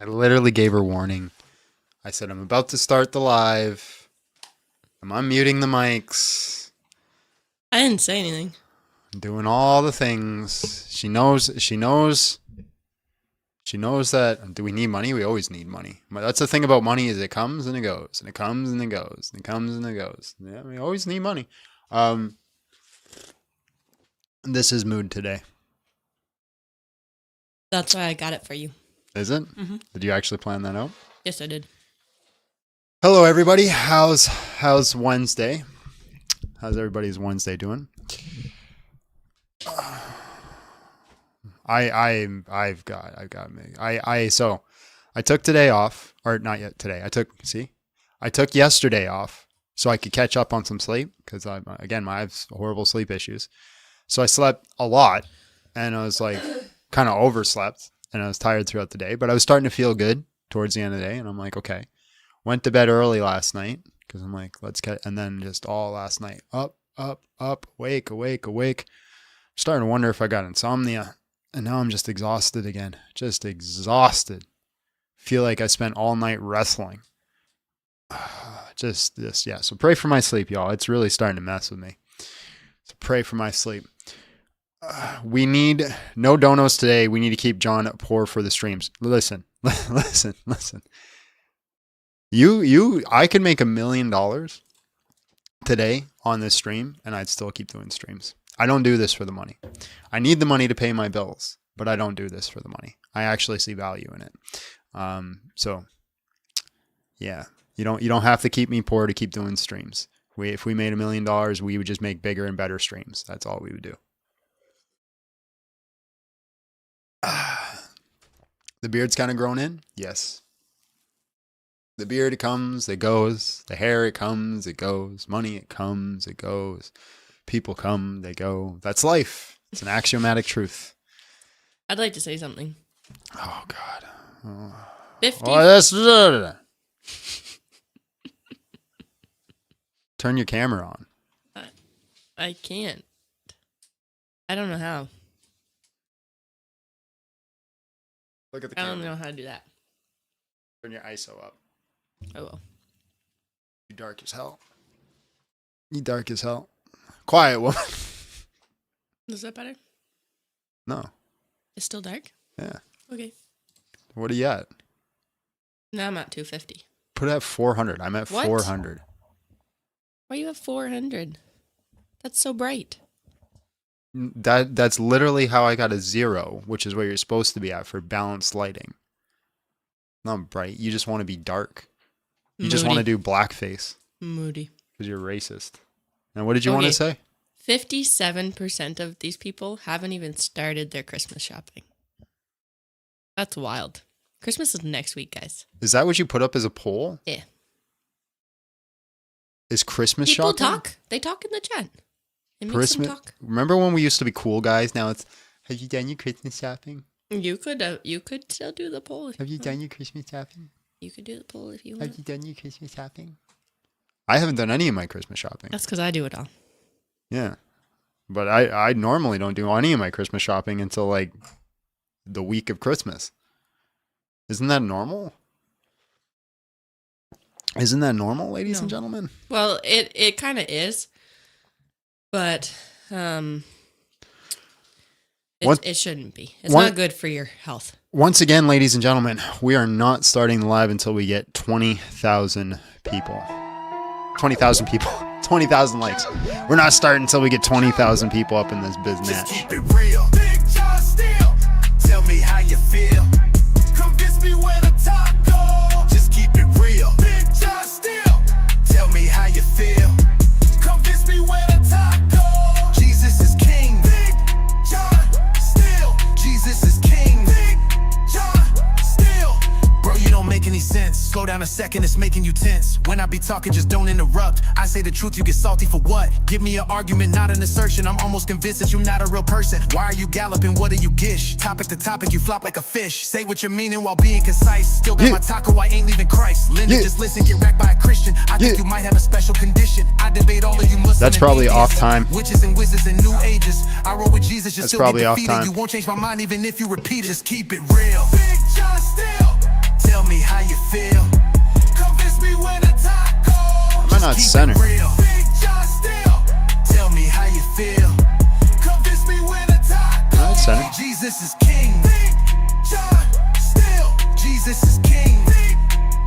I literally gave her warning. I said, I'm about to start the live. I'm unmuting the mics. I didn't say anything. I'm doing all the things. She knows that. Do we need money? We always need money. But that's the thing about money is it comes and it goes. And it comes and it goes. And it comes and it goes. Yeah, we always need money. This is mood today. That's why I got it for you. Is it? Mm-hmm. Did you actually plan that out? Yes, I did. Hello, Hello, everybody. How's Wednesday? How's everybody's Wednesday doing? So I took today off, or not yet today. I took yesterday off so I could catch up on some sleep because I have horrible sleep issues. So I slept a lot and I was like kind of overslept and I was tired throughout the day, but I was starting to feel good towards the end of the day. And I'm like, okay, went to bed early last night because I'm like, and then just all last night, up, awake. Starting to wonder if I got insomnia. And now I'm just exhausted again. Just exhausted. Feel like I spent all night wrestling. So pray for my sleep, y'all. It's really starting to mess with me. So pray for my sleep. We need no donos today. We need to keep John poor for the streams. Listen. I could make $1 million today on this stream and I'd still keep doing streams. I don't do this for the money. I need the money to pay my bills, but I don't do this for the money. I actually see value in it. So yeah, you don't have to keep me poor to keep doing streams. If we made $1 million, we would just make bigger and better streams. That's all we would do. The beard's kind of grown in. Yes. The beard, it comes, it goes. The hair, it comes, it goes. Money, it comes, it goes. People come, they go. That's life. It's an axiomatic truth. I'd like to say something. Oh, God. 50. Turn your camera on. I can't. I don't know how. Look at the I camera. don't know how to do that. Turn your ISO up. I will. You dark as hell. You dark as hell. Quiet woman. Is that better? No. It's still dark? Yeah. Okay. What are you at? Now I'm at 250. Put it at 400. I'm at What? 400. Why are you at 400? That's so bright. That's literally how I got a 0, which is where you're supposed to be at for balanced lighting. Not bright. You just want to be dark. You just want to do blackface. Moody. Because you're racist. Now, what did you want to say? 57% of these people haven't even started their Christmas shopping. That's wild. Christmas is next week, guys. Is that what you put up as a poll? Yeah. Is Christmas People shopping? talk. They talk in the chat. It makes Christmas. them talk. Remember when we used to be cool guys? Now it's, have you done your Christmas shopping? You could still do the poll. Have you done your Christmas shopping? You could do the poll if you want. Have you done your Christmas shopping? I haven't done any of my Christmas shopping. That's because I do it all. Yeah. But I normally don't do any of my Christmas shopping until like the week of Christmas. Isn't that normal? Isn't that normal, ladies and gentlemen? Well, it kind of is. But it shouldn't be. It's not good for your health. Once again, ladies and gentlemen, we are not starting the live until we get 20,000 people. 20,000 people. 20,000 likes. We're not starting until we get 20,000 people up in this business. Just keep it real. Big John Steele. Tell me how you feel. Convince me where the top go. Just keep it real. Big John Steele. Tell me how you feel. Convince me where the top go. Jesus is king. Big John Steele. Jesus is king. Big John Steele. Bro, you don't make any sense. Slow down a second, it's making you tense. When I be talking, just don't interrupt. I say the truth, you get salty for what? Give me an argument, not an assertion. I'm almost convinced that you're not a real person. Why are you galloping? What do you gish? Topic to topic, you flop like a fish. Say what you're meaning while being concise. Still got my taco, I ain't leaving Christ. Linda, just listen, get wrecked by a Christian. I think you might have a special condition. I debate all of you Muslims. That's probably off time. Witches and wizards and new ages. I roll with Jesus, you're That's still probably get off defeated. time. You won't change my mind even if you repeat it. Just keep it real. Big John Steele. Tell me how you feel. Convince me when the top goes. Am I not center? Big John still. Tell me how you feel. Convince me when the top goes. Not center. Jesus is king. Big John still. Jesus is king. Big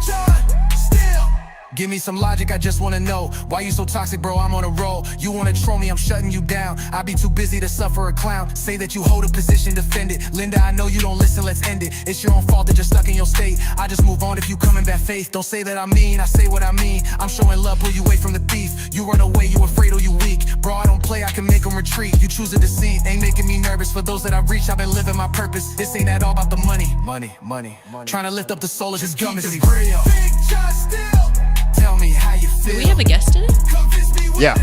John still. Give me some logic, I just wanna know why you so toxic, bro, I'm on a roll. You wanna troll me, I'm shutting you down. I be too busy to suffer a clown. Say that you hold a position, defend it. Linda, I know you don't listen, let's end it. It's your own fault that you're stuck in your state. I just move on if you come in bad faith. Don't say that I mean, I say what I mean. I'm showing love, pull you away from the thief. You run away, you afraid or you weak. Bro, I don't play, I can make them retreat. You choose a deceit, ain't making me nervous. For those that I've reached, I've been living my purpose. This ain't at all about the money. Money. Trying to lift up the soul of his gum is real. Big John still. Tell me how you feel. Do we have a guest today? Yeah.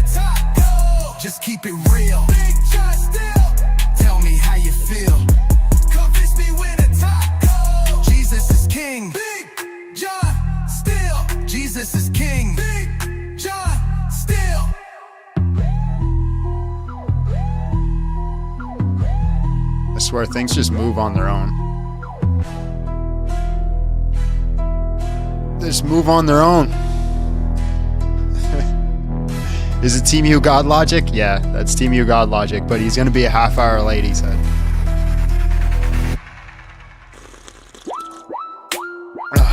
Just keep it real. Big John still. Tell me how you feel. Convince me when the top goes. Jesus is king. Big John still. Jesus is king. Big John still. I swear things just move on their own. They just move on their own. Is it Team U God Logic? Yeah, that's Team U God Logic, but he's going to be a half hour late, he said.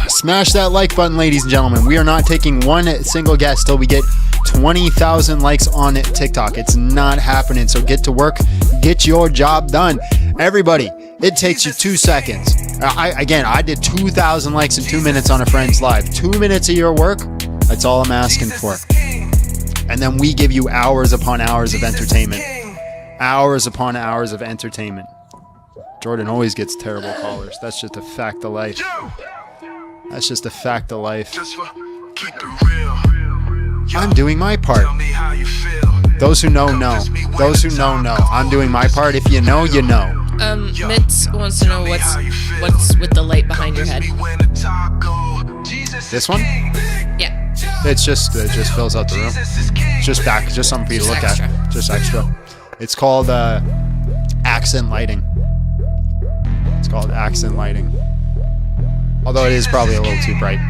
Smash that like button, ladies and gentlemen. We are not taking one single guest till we get 20,000 likes on TikTok. It's not happening, so get to work. Get your job done. Everybody, it takes you 2 seconds. I did 2,000 likes in 2 minutes on a friend's live. 2 minutes of your work, that's all I'm asking for. And then we give you hours upon hours of entertainment. Hours upon hours of entertainment. Jordan always gets terrible callers. That's just a fact of life. That's just a fact of life. I'm doing my part. Those who know, know. Those who know, know. I'm doing my part. If you know, you know. Mitz wants to know what's with the light behind your head. This one? Yeah. It just fills out the room. It's just something for you to look at. Just extra. It's called accent lighting. It's called accent lighting. Although it is probably a little too bright.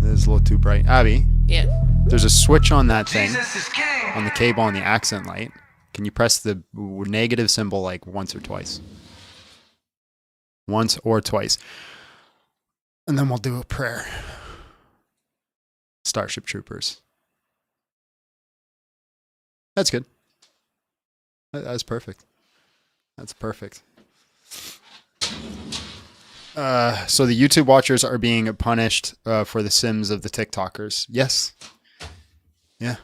It is a little too bright. Abbie? Yeah. There's a switch on that thing, on the cable on the accent light. Can you press the negative symbol like once or twice? Once or twice. And then we'll do a prayer. Starship Troopers. That's good. That's perfect. That's perfect. So the YouTube watchers are being punished for the sins of the TikTokers. Yes. Yeah.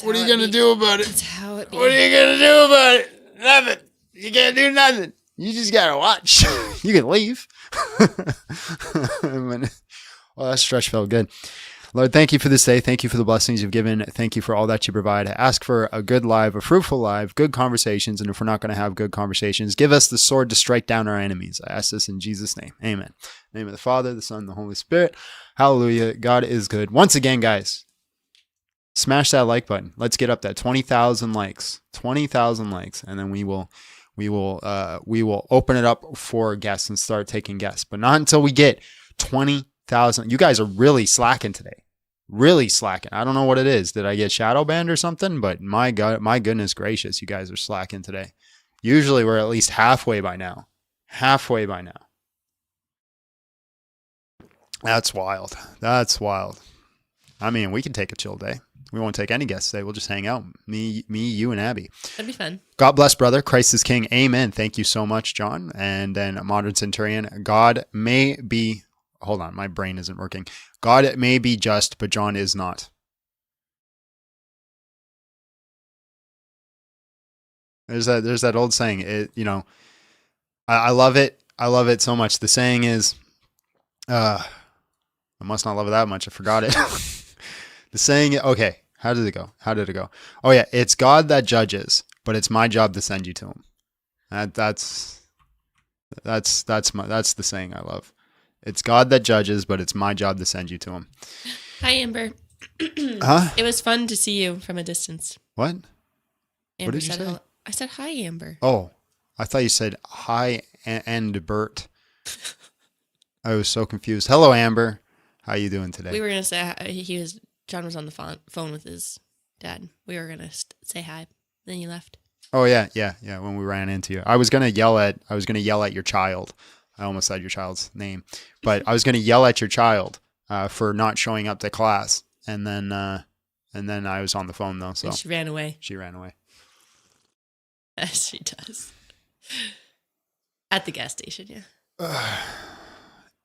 What are you going to do about it? That's how it be. What are you going to do about it? Nothing. You can't do nothing. You just got to watch. You can leave. Well, that stretch felt good. Lord, thank you for this day. Thank you for the blessings you've given. Thank you for all that you provide. I ask for a good life, a fruitful life, good conversations. And if we're not going to have good conversations, give us the sword to strike down our enemies. I ask this in Jesus' name. Amen. In the name of the Father, the Son, and the Holy Spirit. Hallelujah. God is good. Once again, guys, smash that like button. Let's get up that 20,000 likes. 20,000 likes. And then we will open it up for guests and start taking guests. But not until we get 20,000. You guys are really slacking today. Really slacking. I don't know what it is. Did I get shadow banned or something? But my God, my goodness gracious, you guys are slacking today. Usually we're at least halfway by now. Halfway by now. That's wild. That's wild. I mean, we can take a chill day. We won't take any guests today. We'll just hang out. Me, you, and Abbie. That'd be fun. God bless, brother. Christ is King. Amen. Thank you so much, John. And then a modern centurion. God may be... Hold on. My brain isn't working. God may be just, but John is not. There's that old saying. I love it. I love it so much. The saying is... I must not love it that much. I forgot it. The saying, okay, how did it go? Oh yeah, it's God that judges, but it's my job to send you to him. That's the saying I love. It's God that judges, but it's my job to send you to him. Hi, Amber. Huh? It was fun to see you from a distance. What? Amber What did you said say? hello. I said hi, Amber. Oh, I thought you said hi and Bert. I was so confused. Hello, Amber. How you doing today? We were gonna say John was on the phone with his dad. We were gonna say hi. Then you left. Oh yeah. When we ran into you, I was gonna yell at your child. I almost said your child's name, but I was gonna yell at your child for not showing up to class, and then I was on the phone though. So and she ran away. She ran away. As she does. At the gas station, yeah.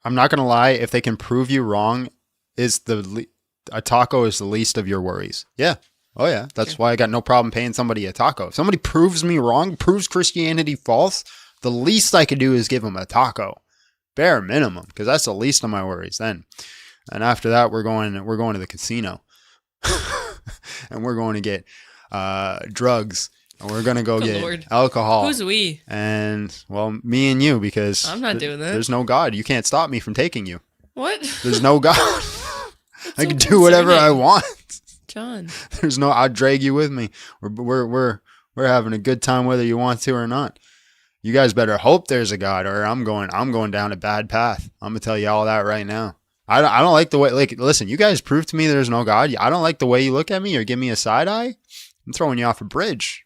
I'm not gonna lie. If they can prove you wrong, a taco is the least of your worries. Yeah. Oh yeah. That's why I got no problem paying somebody a taco. If somebody proves me wrong, proves Christianity false, the least I could do is give them a taco, bare minimum, because that's the least of my worries. Then, and after that, we're going to the casino, and we're going to get drugs. And we're going to go get alcohol. Who's we? And, well, me and you, because I'm not doing that. There's no God. You can't stop me from taking you. What? There's no God. I can do whatever I want. John. I'll drag you with me. We're having a good time whether you want to or not. You guys better hope there's a God, or I'm going down a bad path. I'm going to tell you all that right now. I don't like the way, listen, you guys prove to me there's no God. I don't like the way you look at me or give me a side eye. I'm throwing you off a bridge.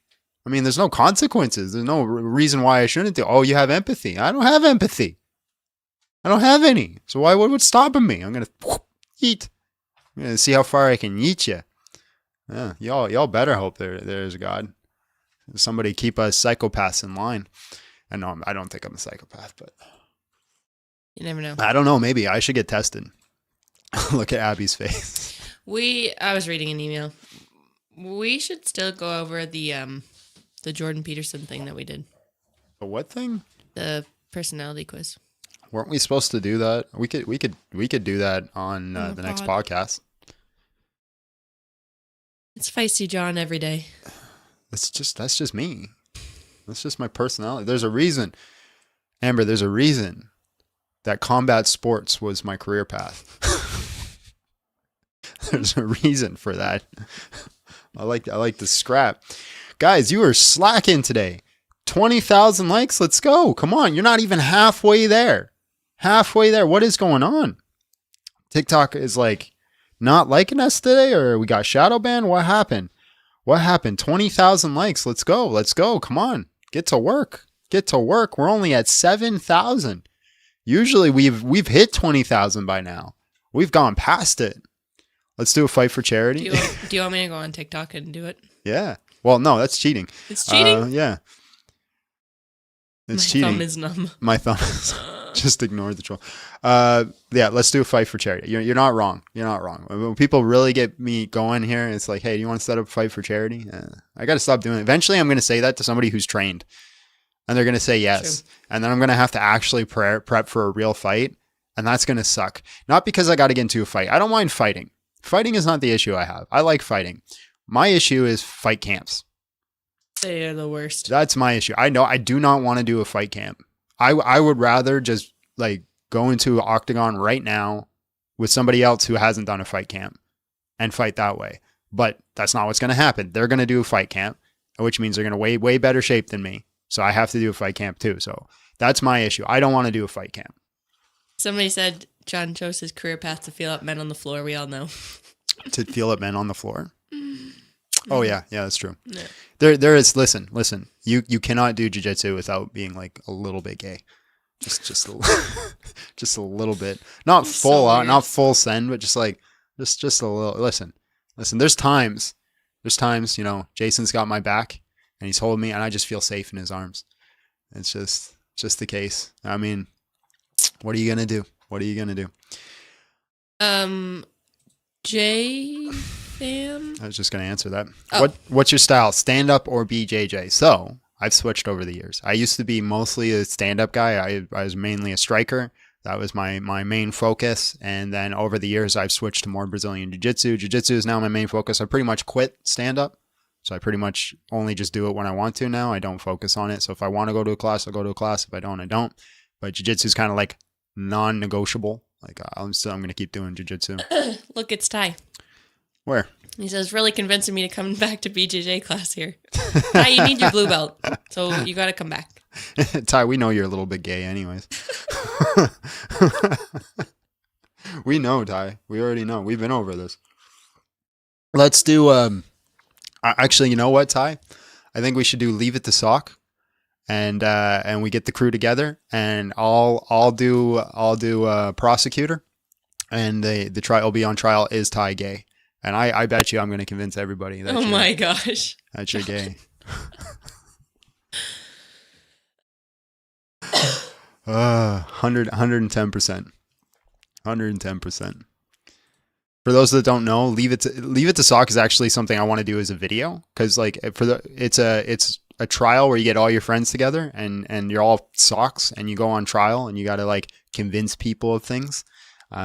I mean, there's no consequences. There's no reason why I shouldn't do. Oh, you have empathy. I don't have empathy. I don't have any. So what's stopping me? I'm going to eat. I'm going to see how far I can eat you. Yeah, y'all better hope there's a God. Somebody keep us psychopaths in line. And no, I don't think I'm a psychopath, but you never know. I don't know. Maybe I should get tested. Look at Abbie's face. I was reading an email. We should still go over the Jordan Peterson thing that we did. The what thing? The personality quiz. Weren't we supposed to do that? We could do that on the next podcast. It's feisty John every day. That's just me. That's just my personality. There's a reason, Amber. There's a reason that combat sports was my career path. There's a reason for that. I like the scrap. Guys, you are slacking today. 20,000 likes. Let's go. Come on. You're not even halfway there. What is going on? TikTok is not liking us today, or we got shadow banned. What happened? 20,000 likes. Let's go. Come on. Get to work. We're only at 7,000. Usually we've hit 20,000 by now. We've gone past it. Let's do a fight for charity. Do you want me to go on TikTok and do it? Yeah. Well, no, that's cheating. It's cheating? Yeah. It's cheating. My thumb is numb. My thumb is... Just ignore the troll. Yeah, let's do a fight for charity. You're not wrong. When people really get me going here, it's like, hey, do you want to set up a fight for charity? I got to stop doing it. Eventually, I'm going to say that to somebody who's trained. And they're going to say yes. True. And then I'm going to have to actually prep for a real fight. And that's going to suck. Not because I got to get into a fight. I don't mind fighting. Fighting is not the issue I have. I like fighting. My issue is fight camps. They are the worst. That's my issue. I know I do not want to do a fight camp. I would rather just go into an octagon right now with somebody else who hasn't done a fight camp and fight that way. But that's not what's going to happen. They're going to do a fight camp, which means they're going to way better shape than me. So I have to do a fight camp too. So that's my issue. I don't want to do a fight camp. Somebody said John chose his career path to feel up men on the floor. We all know. To feel up men on the floor? Oh yeah, that's true. Yeah. There is. Listen. You cannot do jiu-jitsu without being a little bit gay. Just a little bit. Not full out, not full send, but just a little. Listen. There's times. Jason's got my back and he's holding me, and I just feel safe in his arms. It's just the case. I mean, what are you gonna do? Jay fan. I was just gonna answer that. Oh. What's your style? Stand up or BJJ? So I've switched over the years. I used to be mostly a stand up guy. I was mainly a striker. That was my main focus. And then over the years, I've switched to more Brazilian jiu-jitsu. Jiu-jitsu is now my main focus. I pretty much quit stand up. So I pretty much only just do it when I want to now. I don't focus on it. So if I want to go to a class, I'll go to a class. If I don't, I don't. But jiu-jitsu is kind of non-negotiable. I'm going to keep doing jiu-jitsu. Look, it's Ty. Where? He says, really convincing me to come back to BJJ class here. Ty, you need your blue belt, so you got to come back. Ty, we know you're a little bit gay anyways. We know, Ty. We already know. We've been over this. Let's do, actually, you know what, Ty? I think we should do Leave It to Sock. And we get the crew together, and I'll do prosecutor, and the trial will be on trial. Is Ty gay? And I bet you I'm going to convince everybody that my gosh, that you're gay. 110%. 110%. For those that don't know, Leave It to Sock is actually something I want to do as a video, because like it's a trial where you get all your friends together and you're all socks and you go on trial and you got to like convince people of things.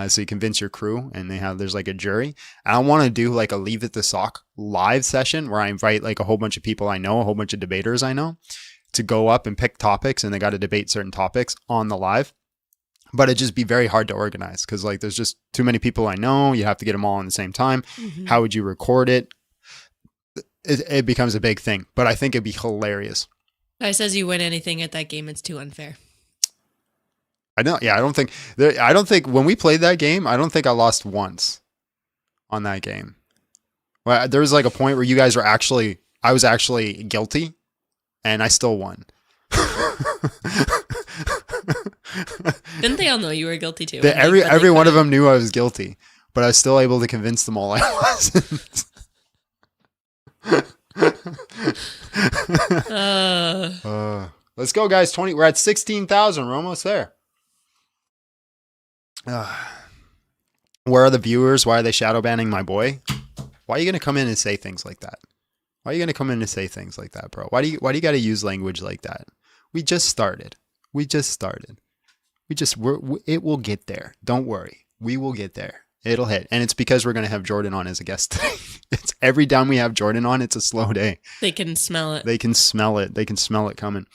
So you convince your crew, and there's like a jury. And I want to do like a Leave It to Sock live session where I invite like a whole bunch of people I know, a whole bunch of debaters I know, to go up and pick topics, and they got to debate certain topics on the live. But it'd just be very hard to organize because like there's just too many people I know. You have to get them all at the same time. Mm-hmm. How would you record it? It becomes a big thing, but I think it'd be hilarious. Ty says you win anything at that game, it's too unfair. I know. Yeah, I don't think when we played that game, I don't think I lost once on that game. Well, there was like a point where I was actually guilty, and I still won. Didn't they all know you were guilty too? Every one of them knew I was guilty, but I was still able to convince them all I wasn't. Let's go, guys. We're at 16,000. We're almost there. Where are the viewers? Why are they shadow banning my boy? Why are you gonna come in and say things like that? Why are you gonna come in and say things like that, bro? Why do you gotta use language like that? We just started. It will get there. Don't worry. We will get there. It'll hit. And it's because we're going to have Jordan on as a guest today. It's every time we have Jordan on, it's a slow day. They can smell it. They can smell it coming.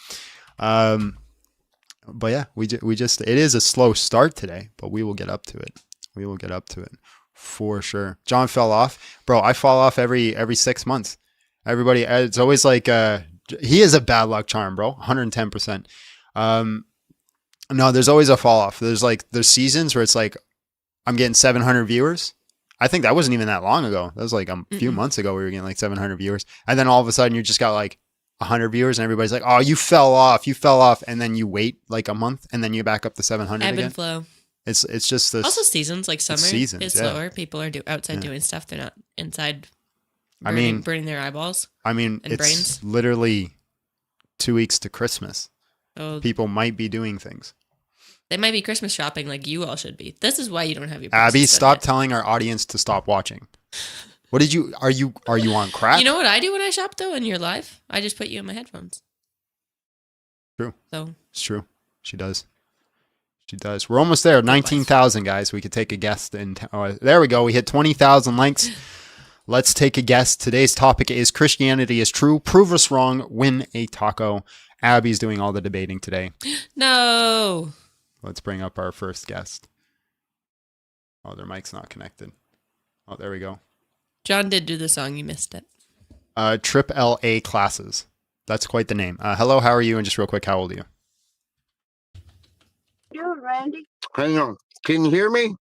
But yeah, it is a slow start today, but we will get up to it. For sure. John fell off. Bro, I fall off every 6 months. Everybody, it's always like, he is a bad luck charm, bro. 110%. No, there's always a fall off. There's seasons where it's like, I'm getting 700 viewers. I think that wasn't even that long ago. That was like a few months ago we were getting like 700 viewers. And then all of a sudden you just got like 100 viewers and everybody's like, oh, you fell off. And then you wait like a month and then you back up to 700 Ebb again. and flow. It's just this. Also seasons, like summer is slower. People are outside doing stuff. They're not inside burning their eyeballs. It's brains. Literally 2 weeks to Christmas. Oh. People might be doing things. They might be Christmas shopping like you all should be. This is why you don't have your Abbie, stop telling our audience to stop watching. What did you are you on crack? You know what I do when I shop though and you're live? I just put you in my headphones. True. So it's true. She does. We're almost there. 19,000 guys. We could take a guess there we go. We hit 20,000 likes. Let's take a guess. Today's topic is Christianity is true. Prove us wrong. Win a taco. Abbie's doing all the debating today. No. Let's bring up our first guest. Oh, their mic's not connected. Oh, there we go. John did do the song. You missed it. Trip LA Classes. That's quite the name. Hello, how are you? And just real quick, how old are you? Doing, Randy? Hang on. Can you hear me?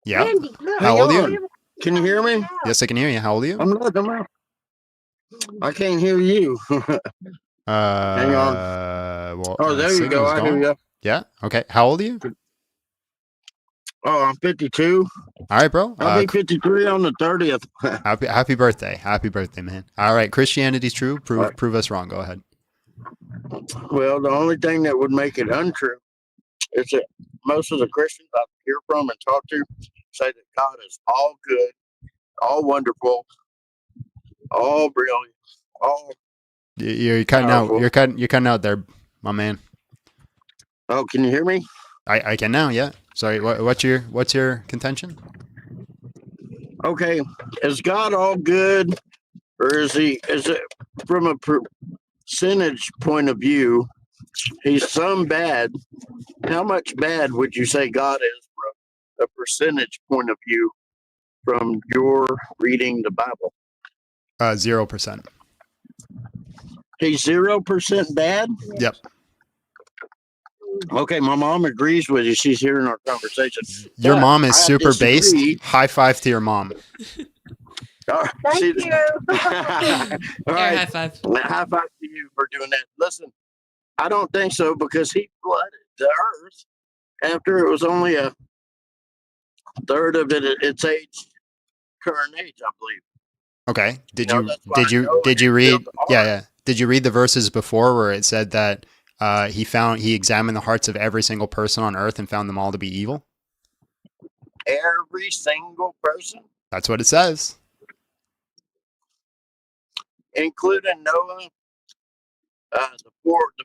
Yeah. Randy, look. How old are you? Can you hear me? Yes, I can hear you. How old are you? I'm not. I can't hear you. Hang on. Well, there you go. I hear you. Yeah. Okay. How old are you? Oh, I'm 52. All right, bro. I'll be 53 on the 30th. Happy birthday. Happy birthday, man. All right. Christianity's true. Prove us wrong. Go ahead. Well, the only thing that would make it untrue is that most of the Christians I hear from and talk to say that God is all good, all wonderful, all brilliant, all. You're cutting out. You're cutting out there, my man. Oh, can you hear me? I can now. Yeah. Sorry. What's your contention? Okay. Is God all good, or is it from a percentage point of view? He's some bad. How much bad would you say God is from a percentage point of view? from your reading the Bible? 0%. He's 0% bad? Yep. Okay, my mom agrees with you. She's hearing our conversation. Your But mom is I super based. disagree. High five to your mom. Thank you. All Here, right. high five. High five to you for doing that. Listen, I don't think so because he flooded the earth after it was only a third of its current age, I believe. Okay. Did You know, you that's why Noah did you had read? built the ark. Yeah. Did you read the verses before where it said that he examined the hearts of every single person on earth and found them all to be evil? Every single person, That's what it says. including Noah, the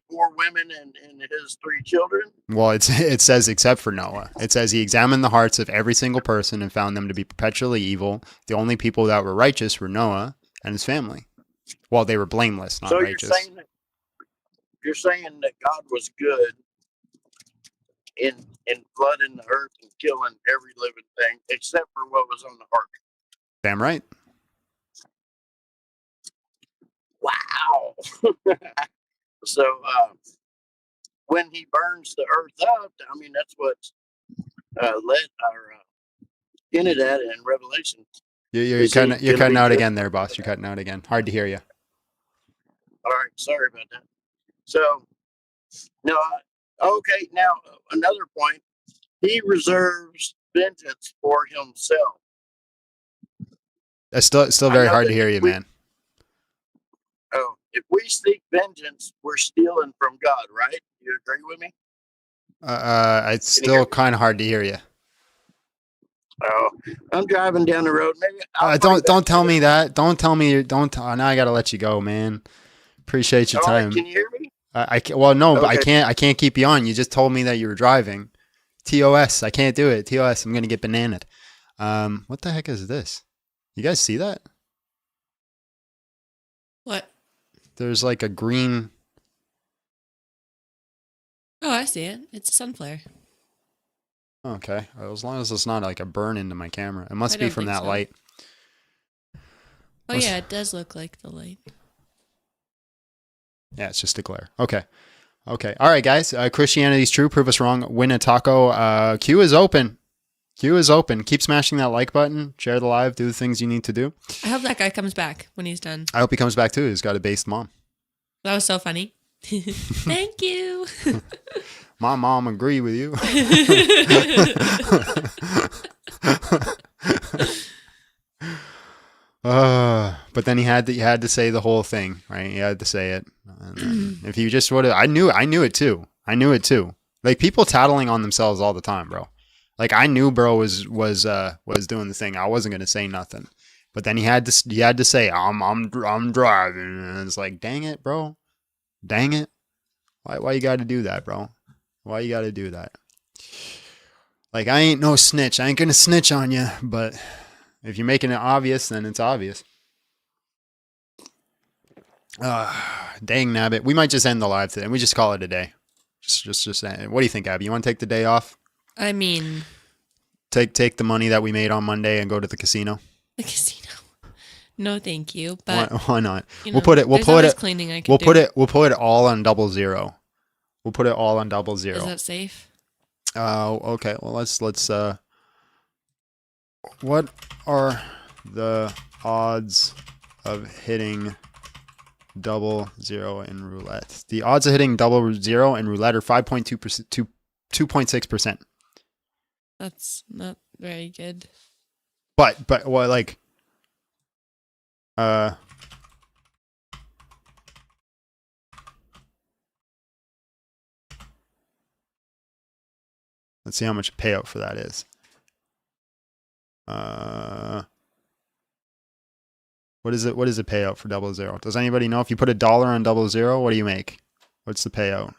four women and his 3 children. Well, it says except for Noah. It says he examined the hearts of every single person and found them to be perpetually evil. The only people that were righteous were Noah and his family. Well, they were blameless, not So righteous. you're saying that God was good in flooding the earth and killing every living thing except for what was on the ark. Damn right. Wow. So when he burns the earth up, I mean that's what led our hinted at in Revelation. You're Is cutting, he you're gonna cutting be out good? again there, boss. You're cutting out again. Hard to hear you. All right, sorry about that. So no, okay. Now another point. He reserves vengeance for himself. It's still I very know hard that to hear you, we- man. Oh, if we seek vengeance, we're stealing from God, right? You agree with me? It's Can you hear still me? kind of hard to hear you. Oh, I'm driving down the road. Maybe I'll call you back Don't tell later. me that. Don't tell me. Now I gotta let you go, man. Appreciate your All right, time. can you hear me? I can't, well, no, but Okay. I can't keep you on. You just told me that you were driving. TOS. I can't do it. TOS. I'm gonna get bananaed. What the heck is this? You guys see that? What? There's like a green. Oh, I see it. It's a sunflare. Okay, as long as it's not like a burn into my camera. It must I be don't from think that so. light. Oh What's- yeah, it does look like the light. Yeah, it's just a glare. Okay. All right, guys. Christianity's true. Prove us wrong. Win a taco. Q is open. Q is open. Keep smashing that like button. Share the live. Do the things you need to do. I hope that guy comes back when he's done. I hope he comes back too. He's got a based mom. That was so funny. Thank you. My mom agree with you. But then he had to say the whole thing, right? He had to say it. And then if you just would have, I knew it too. Like people tattling on themselves all the time, bro. Like I knew bro was doing the thing. I wasn't gonna say nothing. But then he had to say I'm driving, and it's like, dang it, bro. Dang it. Why you got to do that, bro? Why you got to do that? Like I ain't no snitch. I ain't gonna snitch on you, but if you're making it obvious, then it's obvious. Dang nabbit. We might just end the live today. We just call it a day. Just end. What do you think, Abbie? You want to take the day off? I mean, Take the money that we made on Monday and go to the casino. the casino. No, thank you. But Why not? you We'll know, put it. We'll there's put always it. cleaning I can We'll do. put it all on 00. We'll put it all on 00. Is that safe? Okay. Well, let's. What are the odds of hitting 00 in roulette? The odds of hitting 00 in roulette are 5.2% to 2.6%. That's not very good. But well, like, let's see how much payout for that is. What is it? What is the payout for 00? Does anybody know? If you put $1 on 00, what do you make? What's the payout?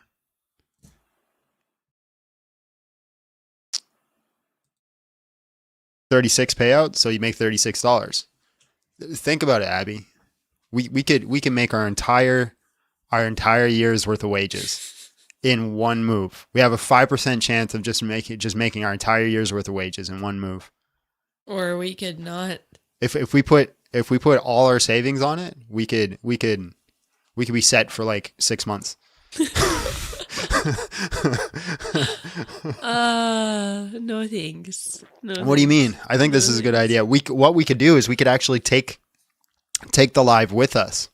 $36 payout, so you make $36. Think about it, Abbie. We could make our entire year's worth of wages in one move. We have a 5% chance of just making our entire year's worth of wages in one move. Or we could not. If we put all our savings on it, we could be set for like 6 months. No thanks. No. What do you mean? I think this is a good idea. What we could do is we could actually take the live with us.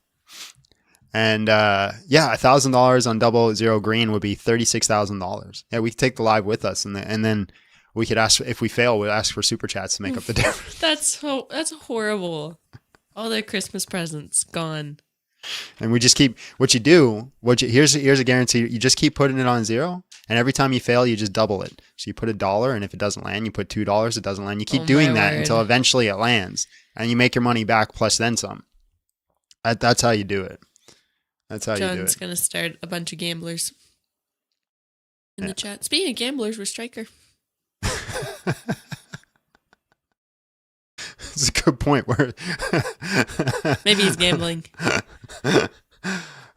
And $1,000 on 000 green would be $36,000. Yeah, we could take the live with us, and then we could ask, if we fail, we'll ask for super chats to make up the difference. That's horrible. All their Christmas presents gone. And we just keep here's a guarantee. You just keep putting it on 0, and every time you fail, you just double it. So you put $1, and if it doesn't land, you put $2. It doesn't land. You keep doing that until eventually it lands, and you make your money back plus then some. That's how you do it. That's how you do it. John's gonna start a bunch of gamblers in the chat. Speaking of gamblers, we're Striker. It's a good point. Where Maybe he's gambling.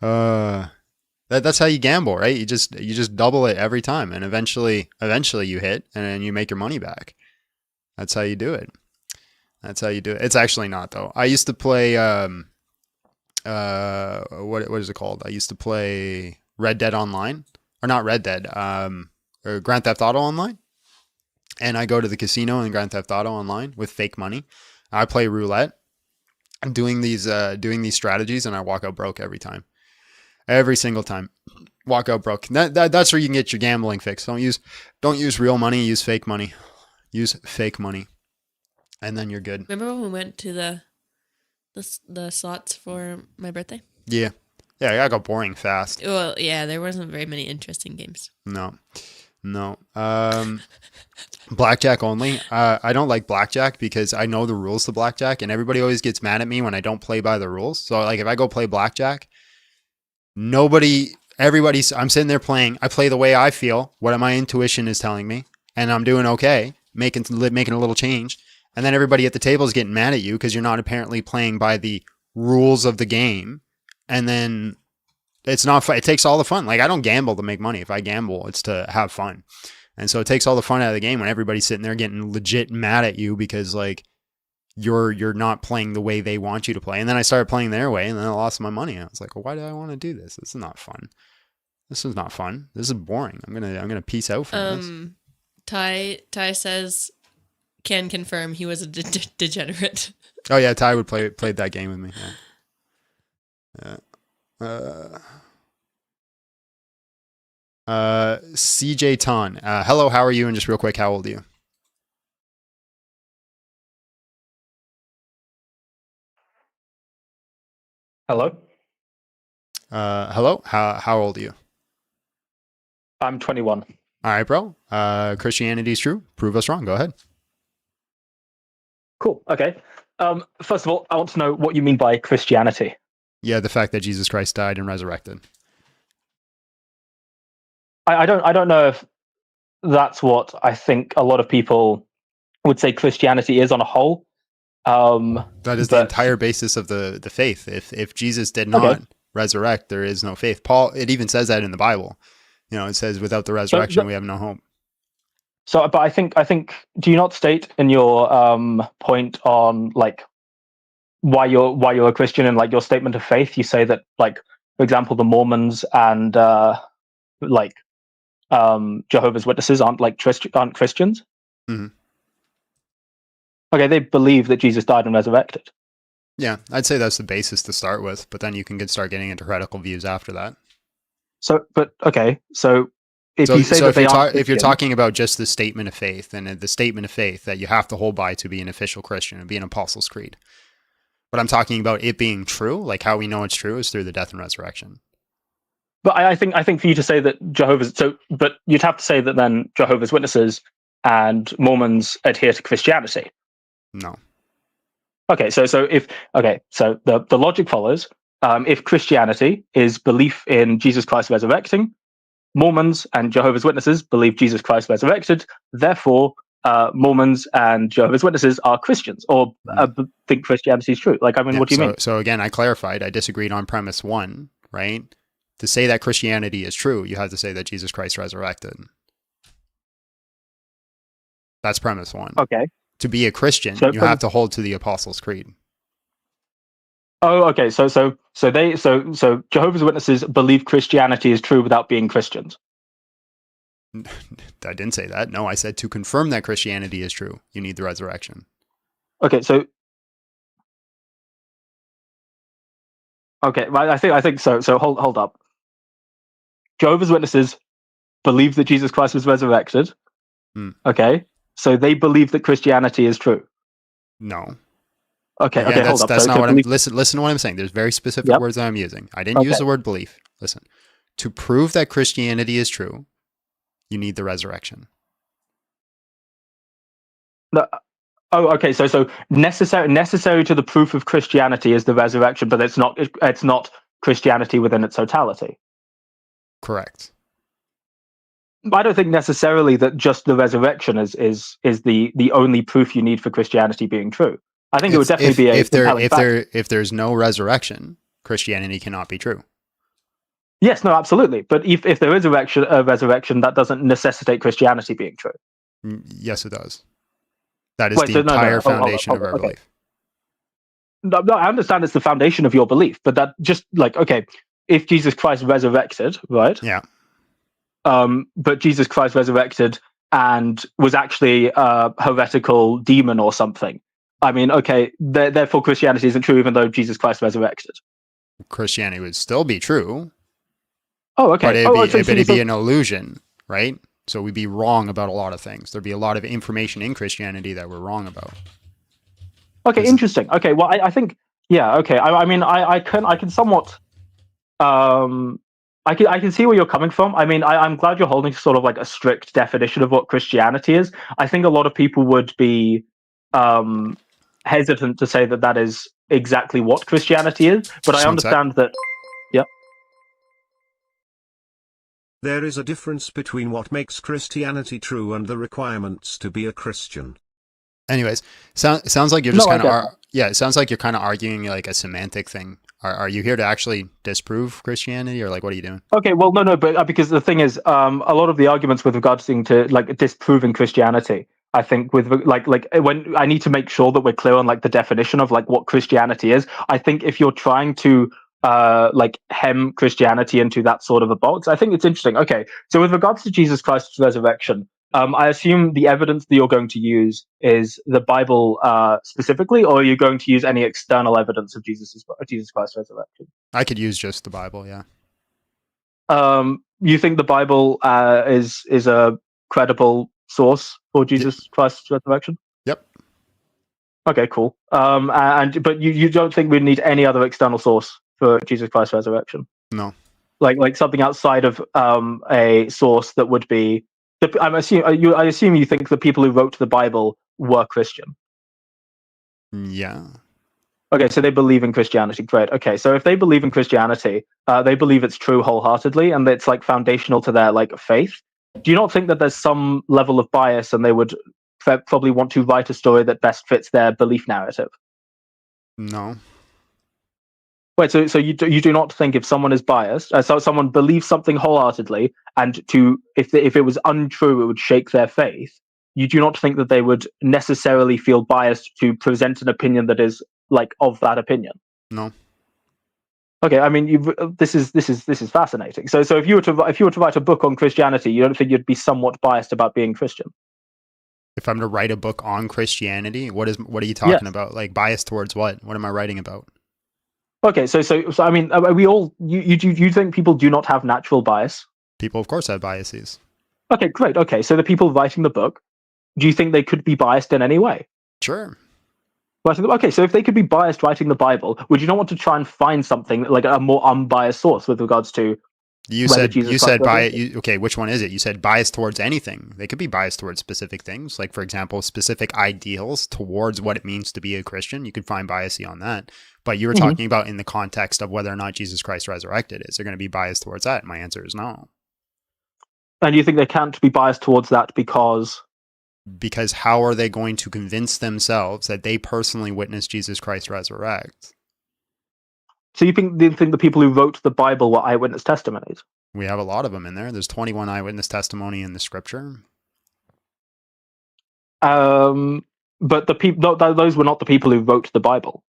That's how you gamble, right? You just double it every time, and eventually you hit, and then you make your money back. That's how you do it. It's actually not, though. I used to play what is it called? I used to play Red Dead Online, or not Red Dead, or Grand Theft Auto Online. And I go to the casino in Grand Theft Auto Online with fake money. I play roulette. I'm doing these strategies, and I walk out broke every time. Every single time, walk out broke. That's where you can get your gambling fix. Don't use real money. Use fake money. Use fake money, and then you're good. Remember when we went to the slots for my birthday? Yeah. I got boring fast. Well, yeah, there wasn't very many interesting games. No. Blackjack only. I don't like blackjack because I know the rules to blackjack, and everybody always gets mad at me when I don't play by the rules. So like if I go play blackjack, I'm sitting there playing. I play the way I feel, what my intuition is telling me, and I'm doing okay, making a little change. And then everybody at the table is getting mad at you because you're not apparently playing by the rules of the game. And then it's not fun. It takes all the fun. Like, I don't gamble to make money. If I gamble, it's to have fun. And so it takes all the fun out of the game when everybody's sitting there getting legit mad at you because like you're not playing the way they want you to play. And then I started playing their way, and then I lost my money. I was like, well, why do I want to do this? This is not fun. This is not fun. This is boring. I'm gonna peace out from this. Ty says can confirm he was a degenerate. Oh yeah, Ty would played that game with me. Yeah. CJ Ton. Hello, how are you? And just real quick, how old are you? Hello. Hello. How old are you? I'm 21. All right, bro. Christianity is true. Prove us wrong. Go ahead. Cool. Okay. First of all, I want to know what you mean by Christianity. Yeah, the fact that Jesus Christ died and resurrected. I don't know if that's what I think a lot of people would say Christianity is on a whole. That is the entire basis of the faith. If Jesus did not resurrect, there is no faith. Paul, it even says that in the Bible. You know, it says without the resurrection, we have no hope. So, but I think, do you not state in your point on like why you're a Christian and like your statement of faith, you say that like, for example, the Mormons and Jehovah's Witnesses aren't Christians? Mm-hmm. Okay, they believe that Jesus died and resurrected. Yeah, I'd say that's the basis to start with, but then you can start getting into heretical views after that. So if you're talking about just the statement of faith, and the statement of faith that you have to hold by to be an official Christian and be an Apostles' Creed. But I'm talking about it being true, like how we know it's true is through the death and resurrection. But I think for you to say that but you'd have to say that then Jehovah's Witnesses and Mormons adhere to Christianity. No. Okay, so the logic follows. If Christianity is belief in Jesus Christ resurrecting, Mormons and Jehovah's Witnesses believe Jesus Christ resurrected. Therefore, Mormons and Jehovah's Witnesses are Christians, or think Christianity is true. Like, I mean, what do you mean? So again, I clarified. I disagreed on premise one, right? To say that Christianity is true, you have to say that Jesus Christ resurrected. That's premise one. Okay. To be a Christian, So you have to hold to the Apostles' Creed. Oh, okay. So Jehovah's Witnesses believe Christianity is true without being Christians. I didn't say that. No, I said to confirm that Christianity is true, you need the resurrection. Okay, so well, I think so. So hold up. Jehovah's Witnesses believe that Jesus Christ was resurrected. Okay, so they believe that Christianity is true. No. Okay, Again, hold up. That's not what belief... listen to what I'm saying. There's very specific words that I'm using. I didn't use the word belief. Listen, to prove that Christianity is true, you need the resurrection. No, okay. So necessary to the proof of Christianity is the resurrection, but it's not Christianity within its totality. Correct. I don't think necessarily that just the resurrection is the only proof you need for Christianity being true. I think it would definitely be a compelling fact. If there's no resurrection, Christianity cannot be true. Yes, no, absolutely. But if there is a resurrection, that doesn't necessitate Christianity being true. Yes, it does. That is the entire foundation of our belief. No, I understand it's the foundation of your belief, but that just like, okay, if Jesus Christ resurrected, right? Yeah. But Jesus Christ resurrected and was actually a heretical demon or something. I mean, okay, therefore Christianity isn't true, even though Jesus Christ resurrected. Christianity would still be true. Oh, okay. But it'd be an illusion, right? So we'd be wrong about a lot of things. There'd be a lot of information in Christianity that we're wrong about. Okay, interesting. Okay, well, I think, yeah, okay. I mean, I can somewhat, I can see where you're coming from. I mean, I'm glad you're holding sort of like a strict definition of what Christianity is. I think a lot of people would be hesitant to say that is exactly what Christianity is, but I understand that. Yeah. There is a difference between what makes Christianity true and the requirements to be a Christian. Anyways, sounds like you're just it sounds like you're kind of arguing like a semantic thing. Are you here to actually disprove Christianity, or like what are you doing? Okay, well, no, but because the thing is, a lot of the arguments with regards to like disproving Christianity, I think with like when I need to make sure that we're clear on like the definition of like what Christianity is. I think if you're trying to like hem Christianity into that sort of a box, I think it's interesting. Okay, so with regards to Jesus Christ's resurrection, I assume the evidence that you're going to use is the Bible specifically, or are you going to use any external evidence of Jesus Christ's resurrection? I could use just the Bible, yeah. You think the Bible is a credible source for Jesus Christ's resurrection? Yep. Okay, cool. But you don't think we need any other external source for Jesus Christ's resurrection? No. Like something outside of a source that would be. I assume you think the people who wrote the Bible were Christian. Yeah. Okay, so they believe in Christianity. Great. Okay, so if they believe in Christianity, they believe it's true wholeheartedly, and it's like foundational to their like faith. Do you not think that there's some level of bias, and they would probably want to write a story that best fits their belief narrative? No. Wait, so you do not think if someone is biased, so someone believes something wholeheartedly, and if it was untrue, it would shake their faith. You do not think that they would necessarily feel biased to present an opinion that is like of that opinion? No. Okay, I mean, this is fascinating. So if you were to write a book on Christianity, you don't think you'd be somewhat biased about being Christian? If I'm to write a book on Christianity, what are you talking about? Like bias towards what? What am I writing about? Okay, so I mean, we all you think people do not have natural bias? People, of course, have biases. Okay, great. Okay, so the people writing the book, do you think they could be biased in any way? Sure. Okay, so if they could be biased writing the Bible, would you not want to try and find something like a more unbiased source with regards to? You said bias. Okay, which one is it? You said biased towards anything. They could be biased towards specific things, like for example, specific ideals towards what it means to be a Christian. You could find bias on that. But you were talking about in the context of whether or not Jesus Christ resurrected. Is there going to be bias towards that? My answer is no. And you think they can't be biased towards that because? Because how are they going to convince themselves that they personally witnessed Jesus Christ resurrect? So you think the people who wrote the Bible were eyewitness testimonies? We have a lot of them in there. There's 21 eyewitness testimony in the scripture. but the people, those were not the people who wrote the Bible.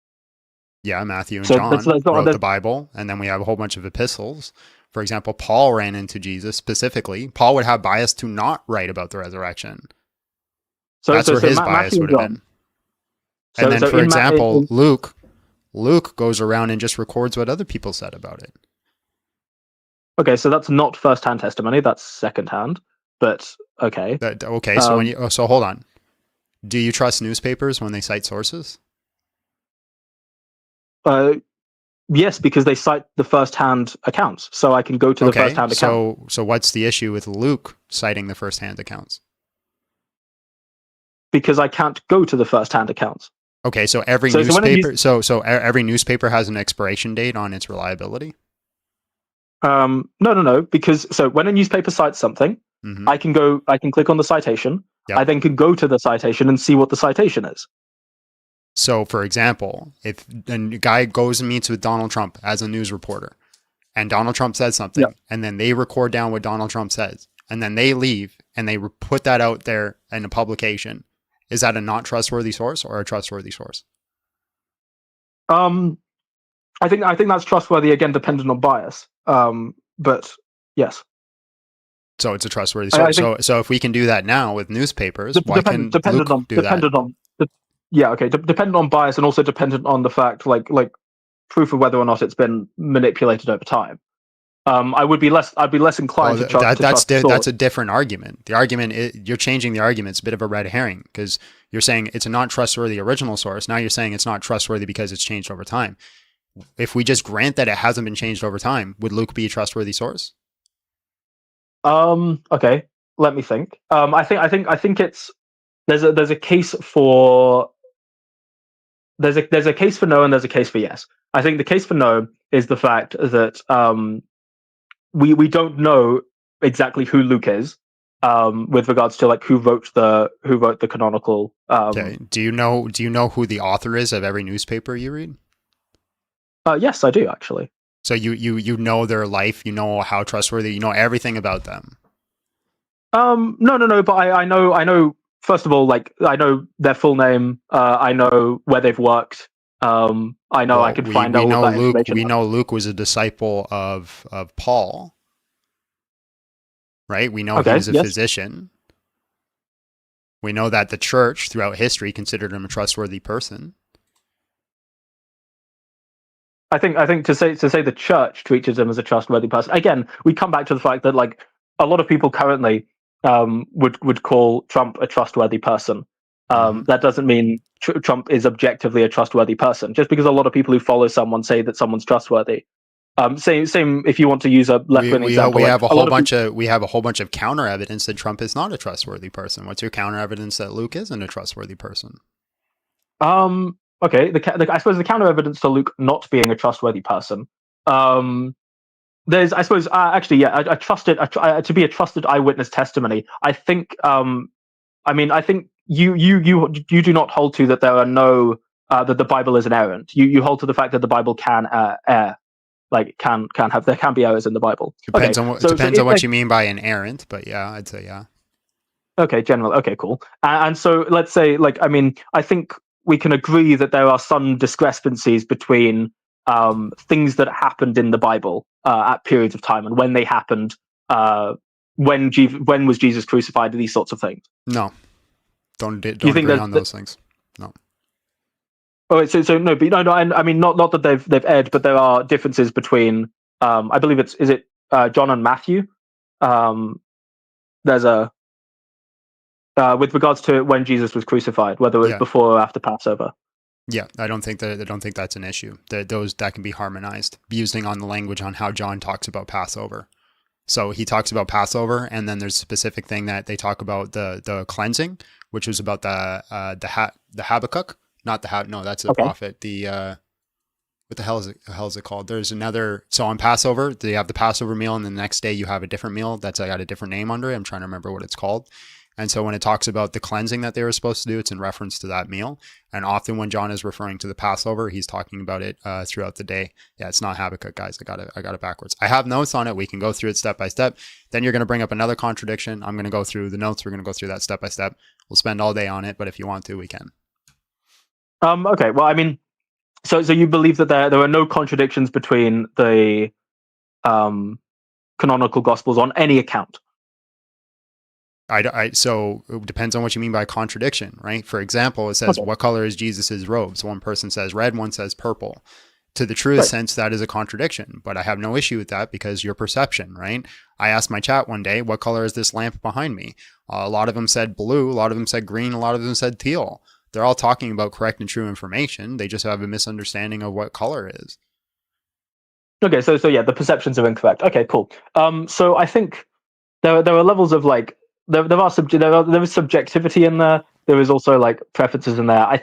Yeah, Matthew and So John that's not- wrote that's- the Bible, and then we have a whole bunch of epistles. For example, Paul ran into Jesus specifically. Paul would have bias to not write about the resurrection. That's where his bias Matthew would and have John. been. And then, So for in example, Luke goes around and just records what other people said about it. Okay, so that's not first-hand testimony; that's second-hand. But okay, Okay, so so hold on. Do you trust newspapers when they cite sources? yes, because they cite the first-hand accounts, so I can go to the first-hand account. So what's the issue with Luke citing the first-hand accounts? Because I can't go to the first-hand accounts. Okay, so every newspaper, so every newspaper has an expiration date on its reliability. No, because so when a newspaper cites something, I can click on the citation. Yep. I then can go to the citation and see what the citation is. So, for example, if a guy goes and meets with Donald Trump as a news reporter, and Donald Trump says something, and then they record down what Donald Trump says, and then they leave and they put that out there in a publication, is that a not trustworthy source or a trustworthy source? I think that's trustworthy, again, dependent on bias. But yes. So it's a trustworthy source. So if we can do that now with newspapers, why can Luke do that? Dependent on bias, and also dependent on the fact, like proof of whether or not it's been manipulated over time. I'd be less inclined to trust. That's a different argument. The argument you're changing the argument. It's a bit of a red herring, because you're saying it's a not trustworthy original source. Now you're saying it's not trustworthy because it's changed over time. If we just grant that it hasn't been changed over time, would Luke be a trustworthy source? Okay, let me think. I think it's there's a case for there's a case for no and there's a case for yes. I think the case for no is the fact that we don't know exactly who Luke is with regards to like who wrote the canonical. Okay. Do you know who the author is of every newspaper you read? Yes, I do actually. So you know their life, you know how trustworthy, you know everything about them. No, but I know. First of all, like I know their full name. I know where they've worked. I know I could find out all that information. We know Luke was a disciple of Paul, right? We know he was a physician. We know that the church throughout history considered him a trustworthy person. I think to say the church treats him as a trustworthy person. Again, we come back to the fact that like a lot of people currently would call Trump a trustworthy person. That doesn't mean Trump is objectively a trustworthy person. Just because a lot of people who follow someone say that someone's trustworthy. Same if you want to use a left-wing example. We have a whole bunch of counter evidence that Trump is not a trustworthy person. What's your counter evidence that Luke isn't a trustworthy person? Okay, I suppose the counter evidence to Luke not being a trustworthy person. There's, I suppose, I trust it to be a trusted eyewitness testimony. I think, I think you do not hold to that there are no that the Bible is inerrant. You hold to the fact that the Bible can err, like there can be errors in the Bible. Depends on what you mean by inerrant, but yeah, I'd say yeah. Okay, general. Okay, cool. And so let's say, like, I mean, I think we can agree that there are some discrepancies between things that happened in the Bible at periods of time and when they happened. When was Jesus crucified? These sorts of things. No, don't agree on those things. No. Oh, so no, but no. I mean, not that they've erred, but there are differences between. I believe is it John and Matthew. There's a. With regards to when Jesus was crucified, whether it was before or after Passover. Yeah, I don't think that's an issue. That can be harmonized using on the language on how John talks about Passover. So he talks about Passover, and then there's a specific thing that they talk about the cleansing, which was about the Habakkuk, not the no, that's the prophet. The what the hell is it called? There's another. So on Passover, they have the Passover meal, and the next day you have a different meal that's got a different name under it. I'm trying to remember what it's called. And so when it talks about the cleansing that they were supposed to do, it's in reference to that meal. And often when John is referring to the Passover, he's talking about it throughout the day. Yeah, it's not Habakkuk, guys. I got it backwards. I have notes on it. We can go through it step by step. Then you're going to bring up another contradiction. I'm going to go through the notes. We're going to go through that step by step. We'll spend all day on it, but if you want to, we can. Okay. Well, I mean, so you believe that there are no contradictions between the canonical gospels on any account? So it depends on what you mean by contradiction, right? For example, it says, Okay. what color is Jesus's robes? One person says red, one says purple. To the truest Right. sense, that is a contradiction, but I have no issue with that because your perception, right? I asked my chat one day, what color is this lamp behind me? A lot of them said blue, a lot of them said green, a lot of them said teal. They're all talking about correct and true information. They just have a misunderstanding of what color is. Okay. So yeah, the perceptions are incorrect. Okay. Cool. So I think there are levels of like there is subjectivity in there. There is also like preferences in there. I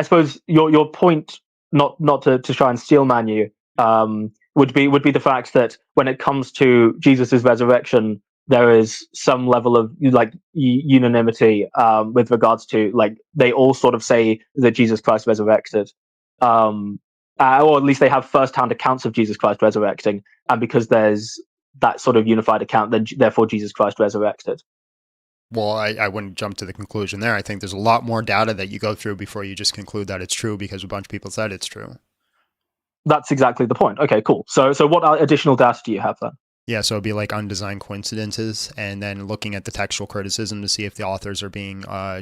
suppose your point, not to try and steelman you, would be the fact that when it comes to Jesus's resurrection, there is some level of like unanimity with regards to like they all sort of say that Jesus Christ resurrected, or at least they have first-hand accounts of Jesus Christ resurrecting, and because there's that sort of unified account, then therefore Jesus Christ resurrected. Well, I wouldn't jump to the conclusion there. I think there's a lot more data that you go through before you just conclude that it's true because a bunch of people said it's true. That's exactly the point. Okay, cool. So what additional data do you have then? Yeah, so it'd be like undesigned coincidences, and then looking at the textual criticism to see if the authors are being are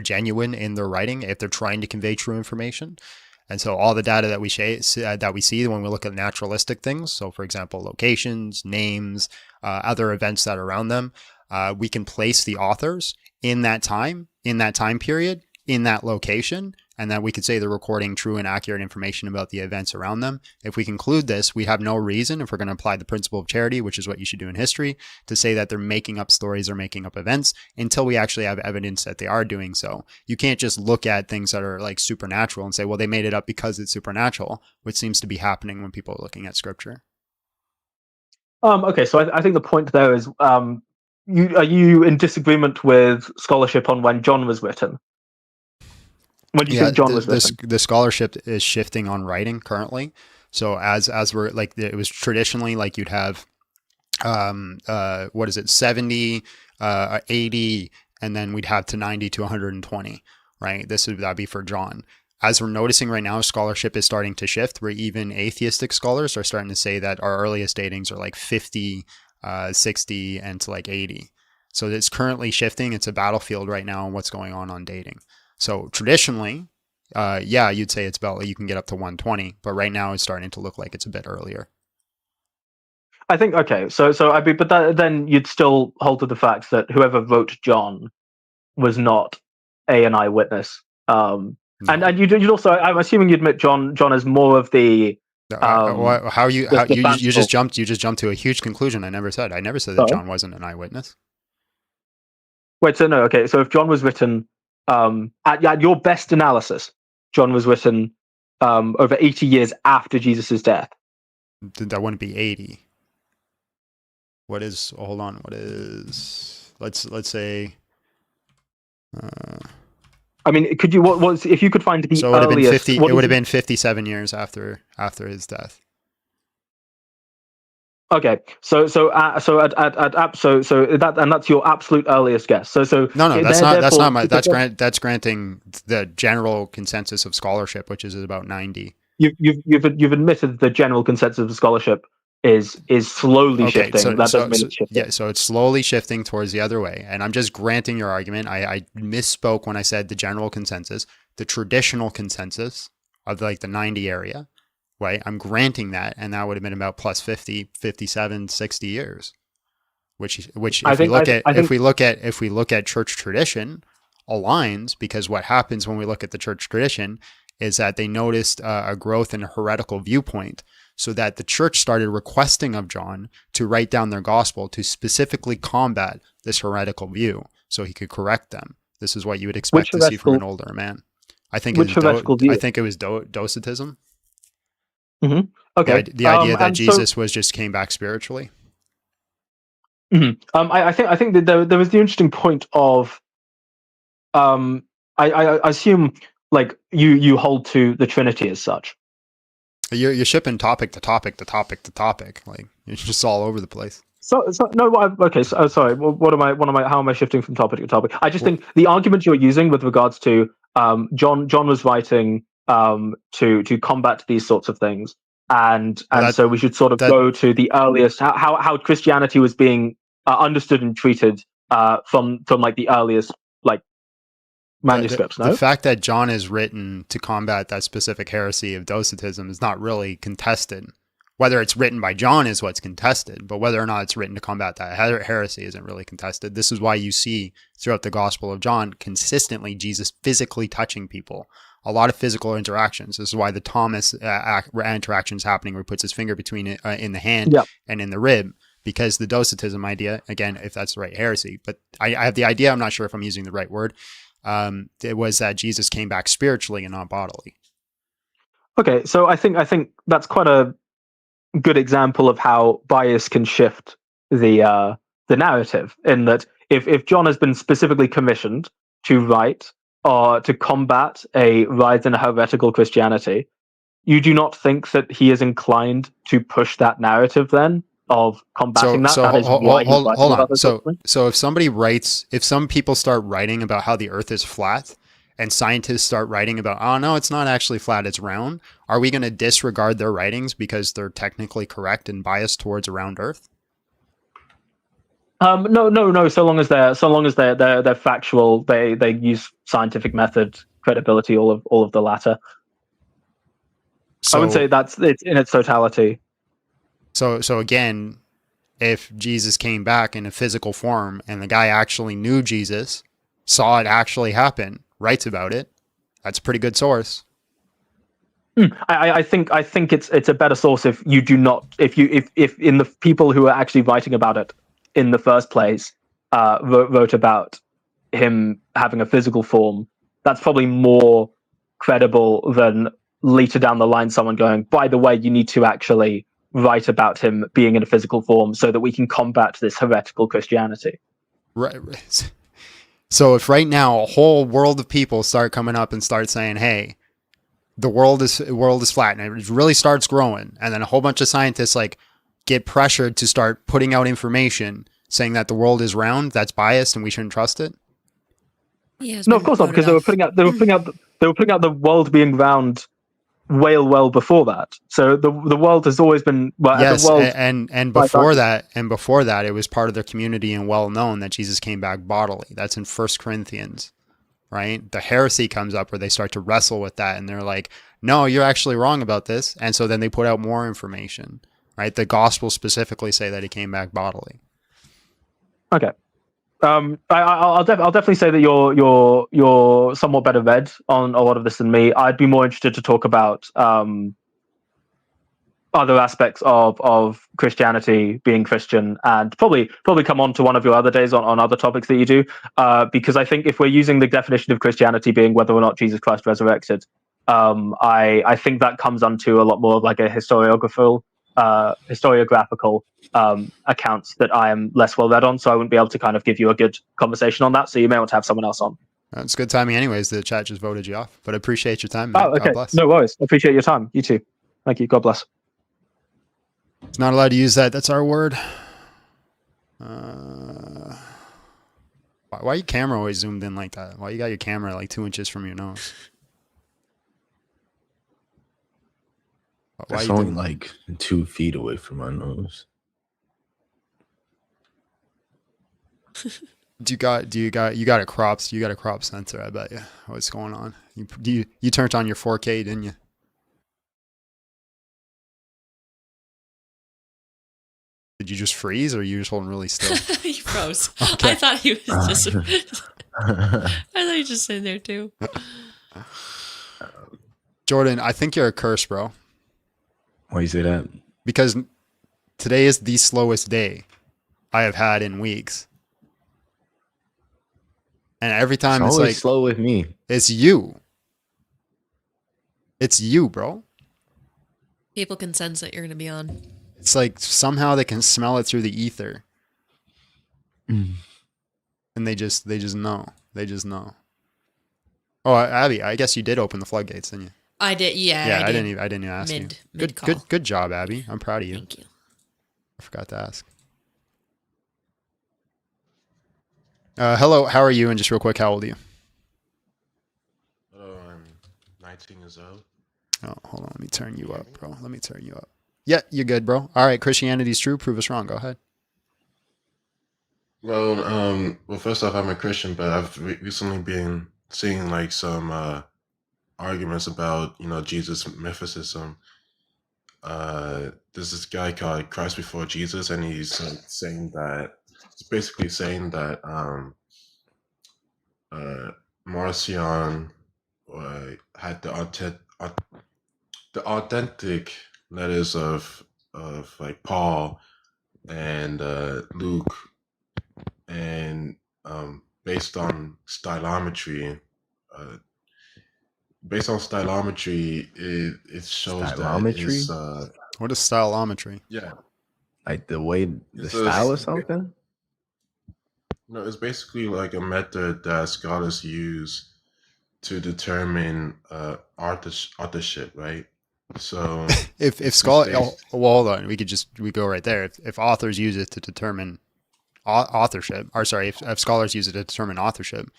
genuine in their writing, if they're trying to convey true information. And so all the data that we see when we look at naturalistic things, so for example, locations, names, other events that are around them, we can place the authors in that time period, in that location, and that we could say they're recording true and accurate information about the events around them. If we conclude this, we have no reason, if we're going to apply the principle of charity, which is what you should do in history, to say that they're making up stories or making up events until we actually have evidence that they are doing so. You can't just look at things that are like supernatural and say, well, they made it up because it's supernatural, which seems to be happening when people are looking at scripture. Okay, so I think the point there is, are you in disagreement with scholarship on when John was written? When do you think John was written? The scholarship is shifting on writing currently. So as we're like, it was traditionally like you'd have, 70, 80, and then we'd have to 90 to 120, right? That'd be for John. As we're noticing right now, scholarship is starting to shift, where even atheistic scholars are starting to say that our earliest datings are like 50, 60, and to like 80. So it's currently shifting. It's a battlefield right now on what's going on dating. So traditionally, you'd say it's about, you can get up to 120, but right now it's starting to look like it's a bit earlier. I think, okay, then you'd still hold to the fact that whoever wrote John was not an eyewitness. No. And you'd also, I'm assuming you'd admit John as more of the. You just jumped to a huge conclusion. I never said that John wasn't an eyewitness. Wait, so no, okay, so if John was written, at your best analysis, John was written over 80 years after Jesus' death. That wouldn't be 80. Let's say. I mean, could you? What if you could find the so earliest? It would have been 57 years after his death. Okay, so that's your absolute earliest guess. So no, that's granting the general consensus of scholarship, which is about 90. You've admitted the general consensus of scholarship is slowly shifting. So it's slowly shifting towards the other way, and I'm just granting your argument. I misspoke when I said the general consensus, the traditional consensus of like the 90 area. Right, I'm granting that, and that would have been about plus 50, 57, 60 years. Which if we look at church tradition aligns, because what happens when we look at the church tradition is that they noticed a growth in a heretical viewpoint, so that the church started requesting of John to write down their gospel to specifically combat this heretical view, so he could correct them. This is what you would expect to see from an older man. I think it was Docetism. Mm-hmm. Okay. The idea that Jesus came back spiritually. Mm-hmm. I think that there was the interesting point of, I assume like you hold to the Trinity as such. You're shipping topic to topic to topic to topic, like you're just all over the place. So sorry. How am I shifting from topic to topic? I just think the argument you're using with regards to John was writing to combat these sorts of things, and Well, so we should sort of that- go to the earliest how Christianity was being understood and treated from like the earliest like manuscripts. The fact that John is written to combat that specific heresy of Docetism is not really contested. Whether it's written by John is what's contested, but whether or not it's written to combat that heresy isn't really contested. This is why you see throughout the Gospel of John consistently Jesus physically touching people. A lot of physical interactions. This is why the Thomas interaction is happening, where he puts his finger between it in the hand and in the rib, because the Docetism idea, again, if that's the right heresy, but I have the idea, I'm not sure if I'm using the right word, it was that Jesus came back spiritually and not bodily. Okay, so I think that's quite a good example of how bias can shift the narrative, in that if John has been specifically commissioned to write or to combat a rise in heretical Christianity, you do not think that he is inclined to push that narrative then of combating that? That is why he's writing hold about on. this sort of thing? So if some people start writing about how the earth is flat, and scientists start writing about, oh no, it's not actually flat, it's round, are we going to disregard their writings because they're technically correct and biased towards a round earth? No. So long as they're factual, they use scientific method, credibility, all of the latter. So, I would say it's in its totality. So again, if Jesus came back in a physical form and the guy actually knew Jesus, saw it actually happen, writes about it, that's a pretty good source. I think it's a better source if you do not, if in the people who are actually writing about it in the first place wrote about him having a physical form. That's probably more credible than later down the line someone going, by the way, you need to actually write about him being in a physical form so that we can combat this heretical Christianity. Right. So if right now a whole world of people start coming up and start saying, hey, the world is flat, and it really starts growing, and then a whole bunch of scientists like get pressured to start putting out information saying that the world is round, that's biased and we shouldn't trust it. No, of course not, because they were putting out the world being round well before that. So the world has always been yes, the world, and before that it was part of their community and well known that Jesus came back bodily. That's in 1 Corinthians, right? The heresy comes up where they start to wrestle with that, and they're like, no, you're actually wrong about this. And so then they put out more information, right? The Gospels specifically say that he came back bodily. Okay. I'll definitely say that you're somewhat better read on a lot of this than me. I'd be more interested to talk about other aspects of Christianity, being Christian, and probably come on to one of your other days on other topics that you do, because I think if we're using the definition of Christianity being whether or not Jesus Christ resurrected, I think that comes onto a lot more of like a historiographical accounts that I am less well read on, so I wouldn't be able to kind of give you a good conversation on that. So you may want to have someone else on. It's good timing anyways. The chat just voted you off, but I appreciate your time, man. Oh, okay. God bless. No worries. I appreciate your time. You too. Thank you. God bless. It's not allowed to use that. That's our word. Why your camera always zoomed in like that? Why you got your camera like 2 inches from your nose? It's only like 2 feet away from my nose. You got a crop sensor, I bet you. What's going on? You turned on your 4K, didn't you? Did you just freeze, or are you just holding really still? He froze. Okay. I thought he was just. I thought he was just sitting there too. Jordan, I think you're a curse, bro. Why do you say that? Because today is the slowest day I have had in weeks. And every time it's like slow with me. It's you. It's you, bro. People can sense that you're going to be on. It's like somehow they can smell it through the ether. And they just know. They just know. Oh, Abbie, I guess you did open the floodgates, didn't you? I did, yeah. Yeah, I didn't even ask you. Good job, Abbie. I'm proud of you. Thank you. I forgot to ask. Hello, how are you? And just real quick, how old are you? 19 years old. Oh, hold on. Let me turn you up, bro. Let me turn you up. Yeah, you're good, bro. All right, Christianity's true. Prove us wrong. Go ahead. Well, first off, I'm a Christian, but I've recently been seeing like some arguments about Jesus mysticism. There's this guy called Christ Before Jesus, and he's basically saying that Marcion had the authentic letters of like Paul and Luke, and based on stylometry, it shows that his What is stylometry? yeah, Like the way the It's style or a- something? no, it's basically like a method that scholars use to determine authorship, right? So If scholar, well, hold on. We go right there. If authors use it to determine authorship, or sorry, if scholars use it to determine authorship,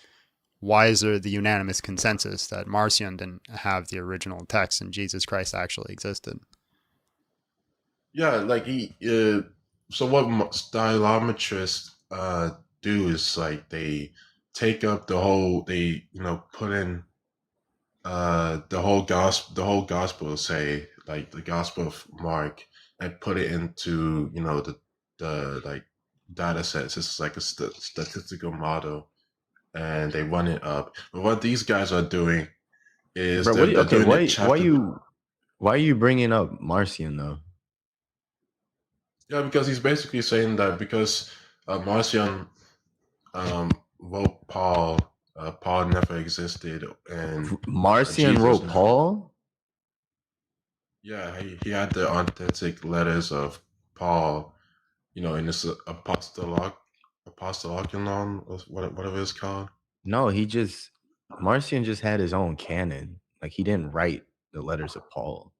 why is there the unanimous consensus that Marcion didn't have the original text and Jesus Christ actually existed? yeah, like so what stylometrists do is like they take up they put in the whole gospel, say like the Gospel of Mark, and put it into the like data sets. It's like a statistical model, and they run it up. But what these guys are doing is Bro, they're doing it why chapter. are you bringing up Marcion though? Yeah, because he's basically saying that because Marcion wrote Paul, Paul never existed, and Marcion Jesus wrote never. Paul? Yeah, he had the authentic letters of Paul, in this apostolic, whatever it's called. No, Marcion just had his own canon. Like he didn't write the letters of Paul.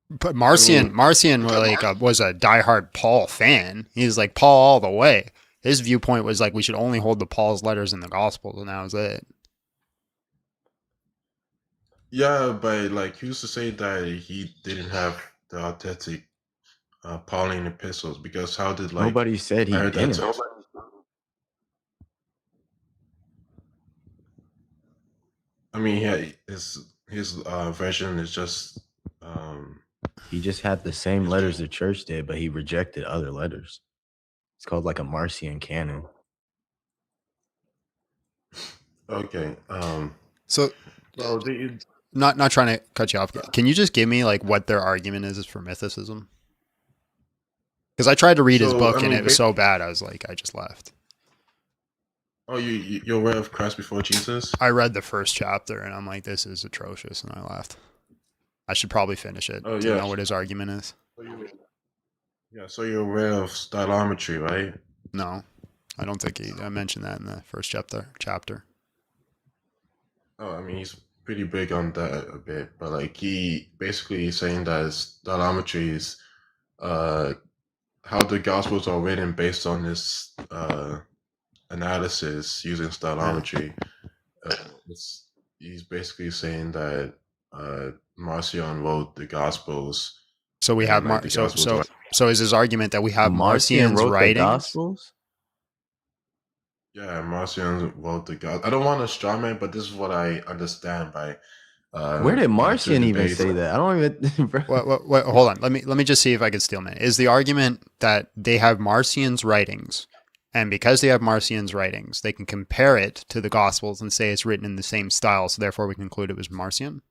But Marcion was a diehard Paul fan. He's like Paul all the way. His viewpoint was like we should only hold to Paul's letters in the Gospels, and that was it. Yeah, but like who's to say that he didn't have the authentic Pauline epistles? Because how did like Nobody said he I heard that didn't. too. I mean, yeah, his version is just He just had the same letters the church did, but he rejected other letters. It's called like a Marcion canon. okay. So, Well, not trying to cut you off. Can you just give me like what their argument is for mythicism? Because I tried to read his So, book I and mean, it was so bad. I was like, I just left. oh, you're aware of Christ Before Jesus? I read the first chapter and I'm like, this is atrocious, and I left. I should probably finish it Oh, to yeah. know what his argument is. Yeah, so you're aware of stylometry, right? No, I don't think I mentioned that in the first chapter. Oh, I mean, he's pretty big on that a bit, but like he basically is saying that stylometry is how the Gospels are written based on this analysis using stylometry. He's basically saying that Marcion wrote the Gospels. So we and, have like, the Gospels are- so is his argument that we have Marcion Marcion's wrote the writings? Gospels? Yeah, Marcion wrote the God. I don't want to straw man, but this is what I understand by. Where did by Marcion two even debates. say that? I don't even. Bro. Wait, hold on. Let me just see if I can steal man. Is the argument that they have Marcion's writings, and because they have Marcion's writings, they can compare it to the Gospels and say it's written in the same style, so therefore we conclude it was Marcion?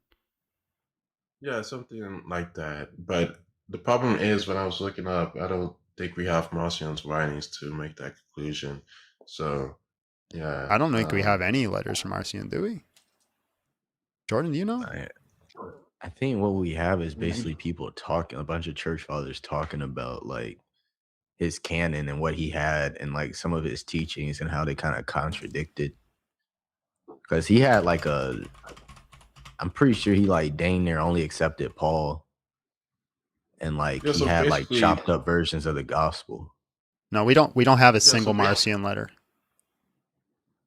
Yeah, something like that. But the problem is, when I was looking up, I don't think we have Marcion's writings to make that conclusion. So, yeah. I don't think we have any letters from Marcion, do we? Jordan, do you know? I think what we have is basically people talking, a bunch of church fathers talking about like his canon and what he had and like some of his teachings and how they kind of contradicted. Because he had like I'm pretty sure he like dang near only accepted Paul. And like Yeah, he so had like basically- chopped up versions of the gospel. No, we don't have a so single we- Marcion letter.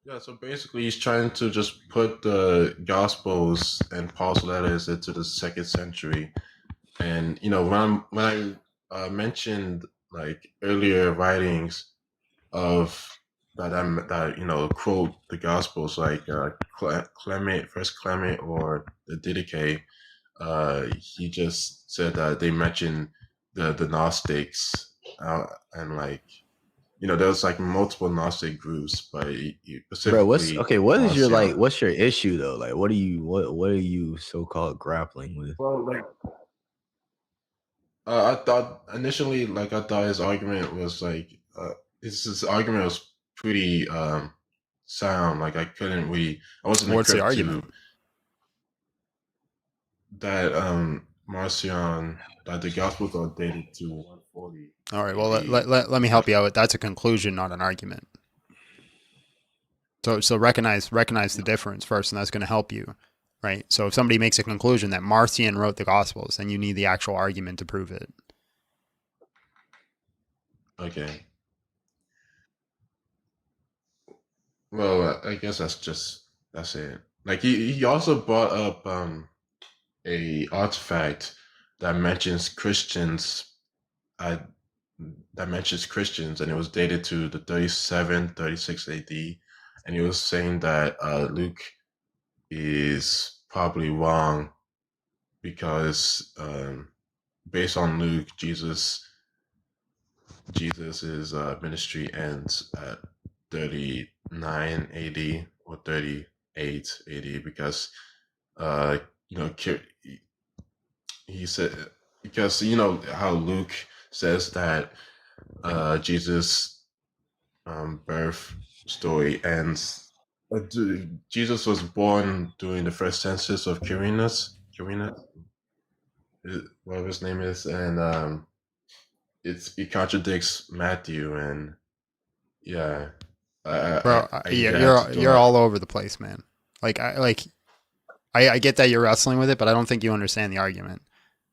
Yeah, so basically, he's trying to just put the Gospels and Paul's letters into the second century. And when I mentioned like earlier writings of that quote the Gospels like Clement, First Clement, or the Didache, he just said that they mentioned the Gnostics, and like there was like multiple Gnostic groups, but he Bro, specifically what is your Marcion. what's your issue though? Like what are you so called grappling with? Well, like I thought initially, like I thought his argument was like his argument was pretty sound. Like I wasn't What's the equipped to argument? that Marcion, that the Gospels are dated to 140 All right. Well, AD. let me help you out. That's a conclusion, not an argument. So recognize the difference first, and that's going to help you, right? So if somebody makes a conclusion that Marcion wrote the Gospels, then you need the actual argument to prove it. Okay. Well, I guess that's it. Like he also brought up a artifact that mentions Christians. I that mentions Christians, and it was dated to the 37, 36 AD. And he was saying that Luke is probably wrong because based on Luke, Jesus's ministry ends at 39 AD or 38 AD because he said, because how Luke says that Jesus birth story ends. Jesus was born during the first census of Quirinus, whatever his name is, and it contradicts Matthew, and yeah, Bro, I had to you're throw all over the place, man. I get that you're wrestling with it, but I don't think you understand the argument.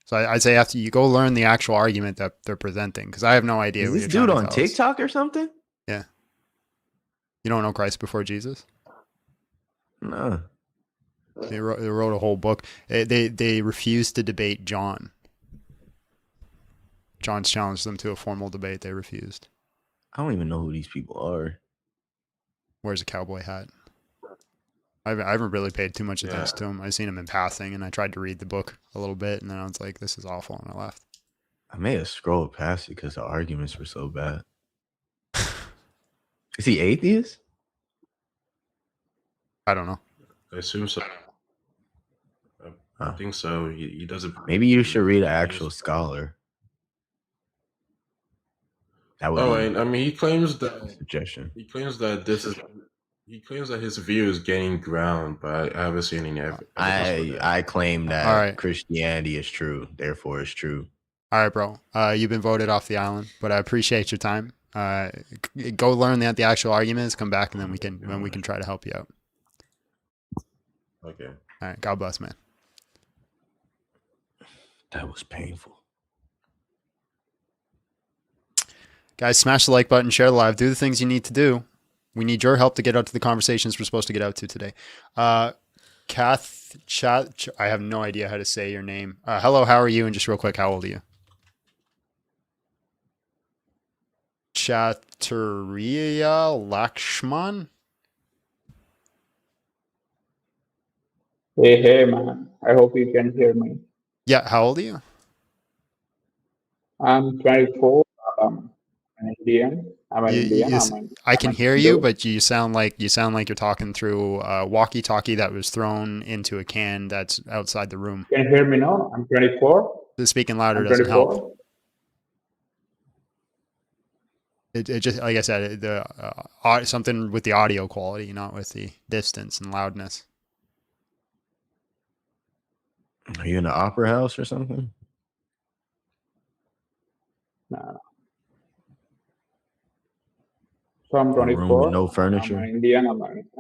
So I'd say after you go learn the actual argument that they're presenting, because I have no idea Is what this you're trying dude to on tell us. TikTok or something? Yeah. You don't know Christ before Jesus? No. They wrote a whole book. They refused to debate John. John's challenged them to a formal debate. They refused. I don't even know who these people are. Wears a cowboy hat. I haven't really paid too much attention to him. I've seen him in passing, and I tried to read the book a little bit, and then I was like, this is awful, and I left. I may have scrolled past it because the arguments were so bad. Is he atheist? I don't know. I assume so. I think so. He doesn't. Maybe you should read an actual scholar. That would be I mean, he claims that suggestion. He claims that his view is gaining ground, but I haven't seen any evidence. I claim that Christianity is true, therefore it's true. All right, bro. You've been voted off the island, but I appreciate your time. Go learn the actual arguments, come back, and then we can try to help you out. Okay. All right. God bless, man. That was painful. Guys, smash the like button, share the live, do the things you need to do. We need your help to get out to the conversations we're supposed to get out to today. Kath, I have no idea how to say your name. Hello, how are you? And just real quick, how old are you? Chaturya Lakshman? Hey, man. I hope you can hear me. Yeah, how old are you? I'm 24. I'm Indian. I can hear you, but you sound like you're talking through a walkie-talkie that was thrown into a can that's outside the room. Can you hear me now? I'm 24. Speaking louder I'm doesn't 24. help. It just, like I said, something with the audio quality, not with the distance and loudness. Are you in the opera house or something? No. So I'm A room 24. with no furniture? I'm an Indian.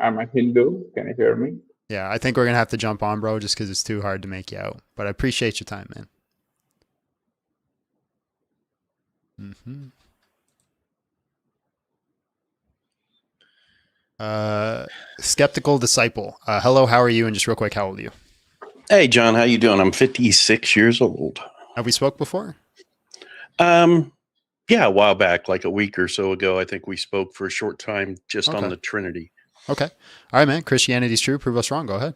I'm a Hindu. Can you hear me? Yeah, I think we're gonna have to jump on, bro, just because it's too hard to make you out. But I appreciate your time, man. Skeptical disciple. Hello, how are you? And just real quick, how old are you? Hey, John, how you doing? I'm 56 years old. Have we spoke before? Yeah, a while back, like a week or so ago, I think we spoke for a short time just on the Trinity. Okay. All right, man. Christianity's true. Prove us wrong. Go ahead.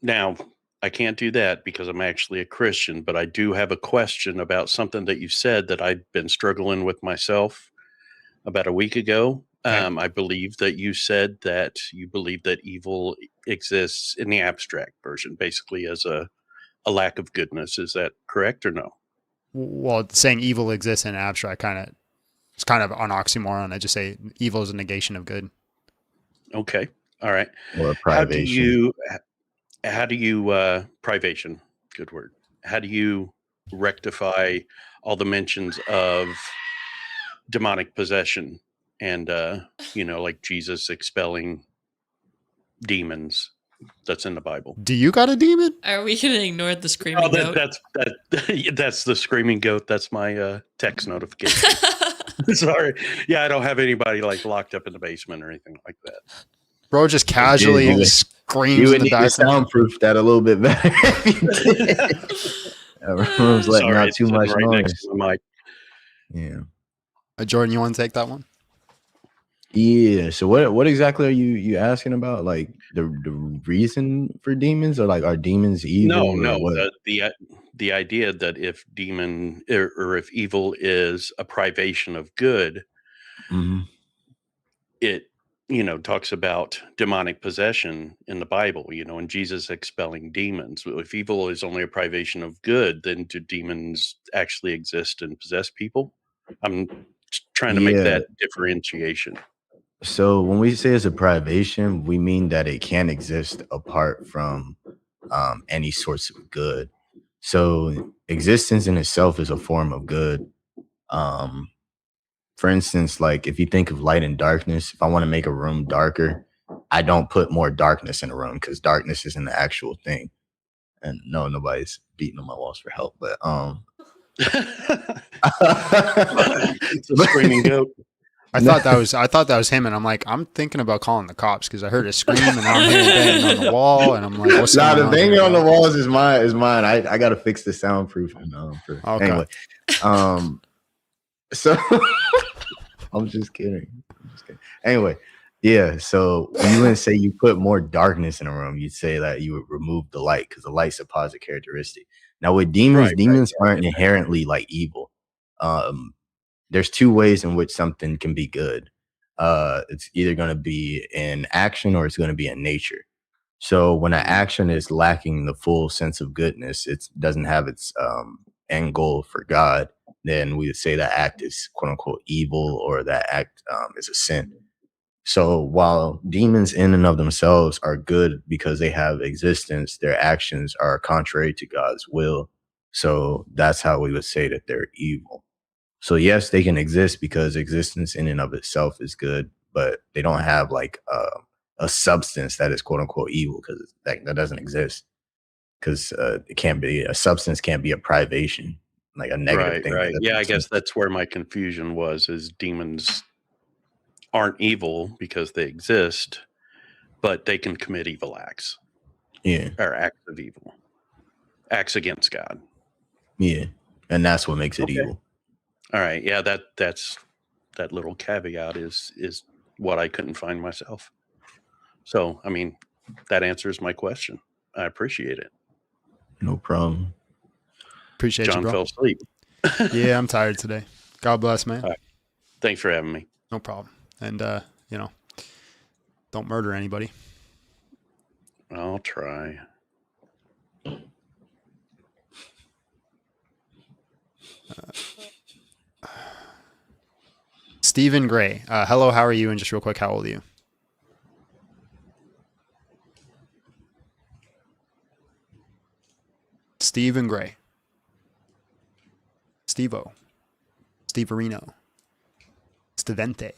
Now, I can't do that because I'm actually a Christian, but I do have a question about something that you said that I've been struggling with myself about a week ago. Okay. I believe that you said that you believe that evil exists in the abstract version, basically as a lack of goodness. Is that correct or no? Well, saying evil exists in abstract it's kind of an oxymoron. I just say evil is a negation of good. Okay. All right. Or privation. How do you privation, good word. How do you rectify all the mentions of demonic possession and like Jesus expelling demons that's in the Bible? Do you got a demon? Are we gonna ignore the screaming goat? That's the screaming goat. That's my text notification. Sorry. Yeah, I don't have anybody like locked up in the basement or anything like that. Bro just casually screams You would in the need to background. soundproof that a little bit better. Room's letting Sorry, out too it's much right noise. next to the mic. Yeah. Jordan, you want to take that one? Yeah. So what exactly are you asking about? Like the reason for demons, or like are demons evil? No. What? The idea that if demon or if evil is a privation of good, it talks about demonic possession in the Bible. And Jesus expelling demons. If evil is only a privation of good, then do demons actually exist and possess people? I'm trying to make that differentiation. So when we say it's a privation, we mean that it can't exist apart from any sorts of good. So existence in itself is a form of good. For instance, like if you think of light and darkness, if I want to make a room darker, I don't put more darkness in a room because darkness isn't the actual thing. And no, nobody's beating on my walls for help, but it's a screaming goat. I thought that was him, and I'm like, I'm thinking about calling the cops because I heard a scream and now I'm hearing banging on the wall, and I'm like, what's going on? The banging on the walls is mine. I gotta fix the soundproofing. Anyway, so I'm just kidding. Anyway, yeah. So you wouldn't say you put more darkness in a room. You'd say that you would remove the light because the light's a positive characteristic. Now with demons, demons aren't inherently like evil. There's two ways in which something can be good. It's either going to be in action or it's going to be in nature. So when an action is lacking the full sense of goodness, it doesn't have its end goal for God, then we would say that act is quote unquote evil, or that act is a sin. So while demons in and of themselves are good because they have existence, their actions are contrary to God's will. So that's how we would say that they're evil. So yes, they can exist because existence in and of itself is good, but they don't have like a substance that is quote unquote evil, because that doesn't exist. Because it can't be a substance, can't be a privation, like a negative thing. Right. Yeah, I guess that's where my confusion was. Is demons aren't evil because they exist, but they can commit evil acts. Yeah, or acts of evil, acts against God. Yeah, and that's what makes it evil. All right. Yeah, that's that little caveat is what I couldn't find myself. So, I mean, that answers my question. I appreciate it. No problem. Appreciate John you, bro. fell asleep. Yeah, I'm tired today. God bless, man. All right. Thanks for having me. No problem. And don't murder anybody. I'll try. Stephen Gray. Hello, how are you? And just real quick, how old are you? Stephen Gray. Stevo. Steverino. Stevente.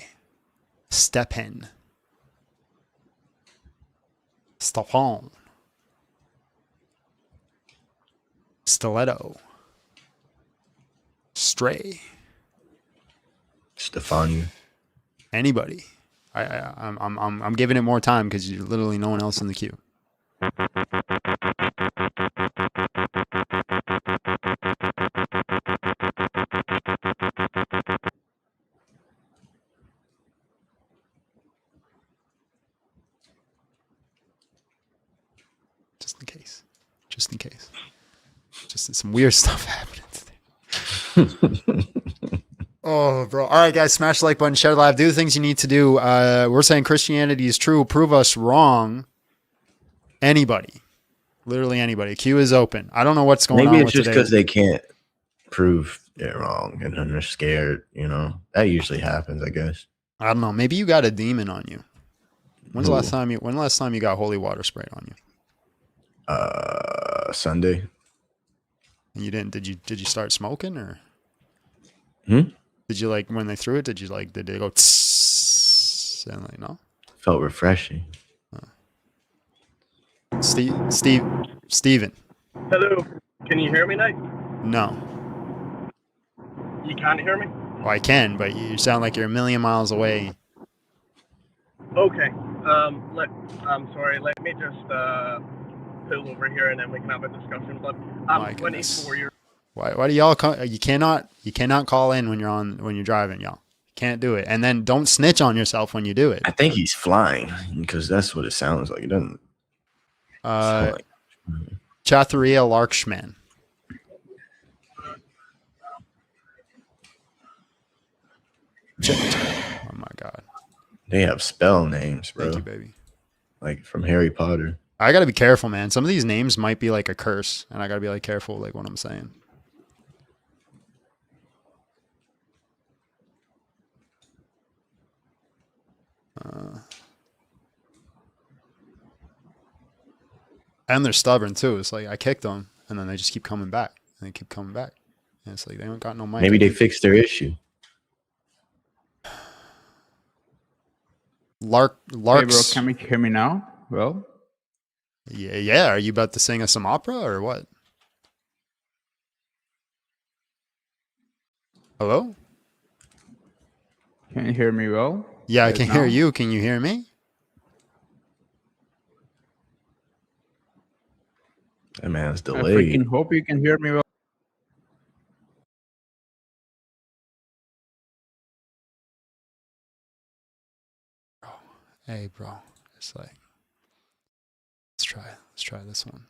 Stepen. Stefan. Stiletto. Stray. Stefania. Anybody. I'm giving it more time because you're literally no one else in the queue. Just in case. Just in case. Just some weird stuff happening today. Oh, bro. All right, guys. Smash the like button. Share live. Do the things you need to do. We're saying Christianity is true. Prove us wrong. Anybody. Literally anybody. Queue is open. I don't know what's going on. Maybe it's just today. because they can't prove it wrong and then they're scared, you know? That usually happens, I guess. I don't know. Maybe you got a demon on you. When the last time you got holy water sprayed on you? Sunday. And you didn't? Did you start smoking or? Hmm? Did you like when they threw it? Did they go tss and like no? Felt refreshing. Steven. Hello. Can you hear me now? No. You can't hear me? Well, I can, but you sound like you're a million miles away. Okay. I'm sorry. Let me just pull over here and then we can have a discussion. But I'm 24 years. Why do y'all call? You cannot call in when you're driving, y'all. Can't do it. And then don't snitch on yourself when you do it. I think he's flying because that's what it sounds like. It doesn't. Chatheria Larkshman. Oh my god. They have spell names, bro. Thank you, baby. Like from Harry Potter. I gotta be careful, man. Some of these names might be like a curse, and I gotta be like careful, like what I'm saying. And they're stubborn too. It's like I kicked them, and then they just keep coming back, and they keep coming back, and it's like they don't got no mic. Maybe they fixed their issue. Larks. Hey bro, can you hear me now? Well, yeah. Are you about to sing us some opera or what? Hello? can you hear me well? Yeah, I Yes, can now? hear you. Can you hear me? That man's I delayed. freaking hope you can hear me well. Hey, bro. It's like let's try this one.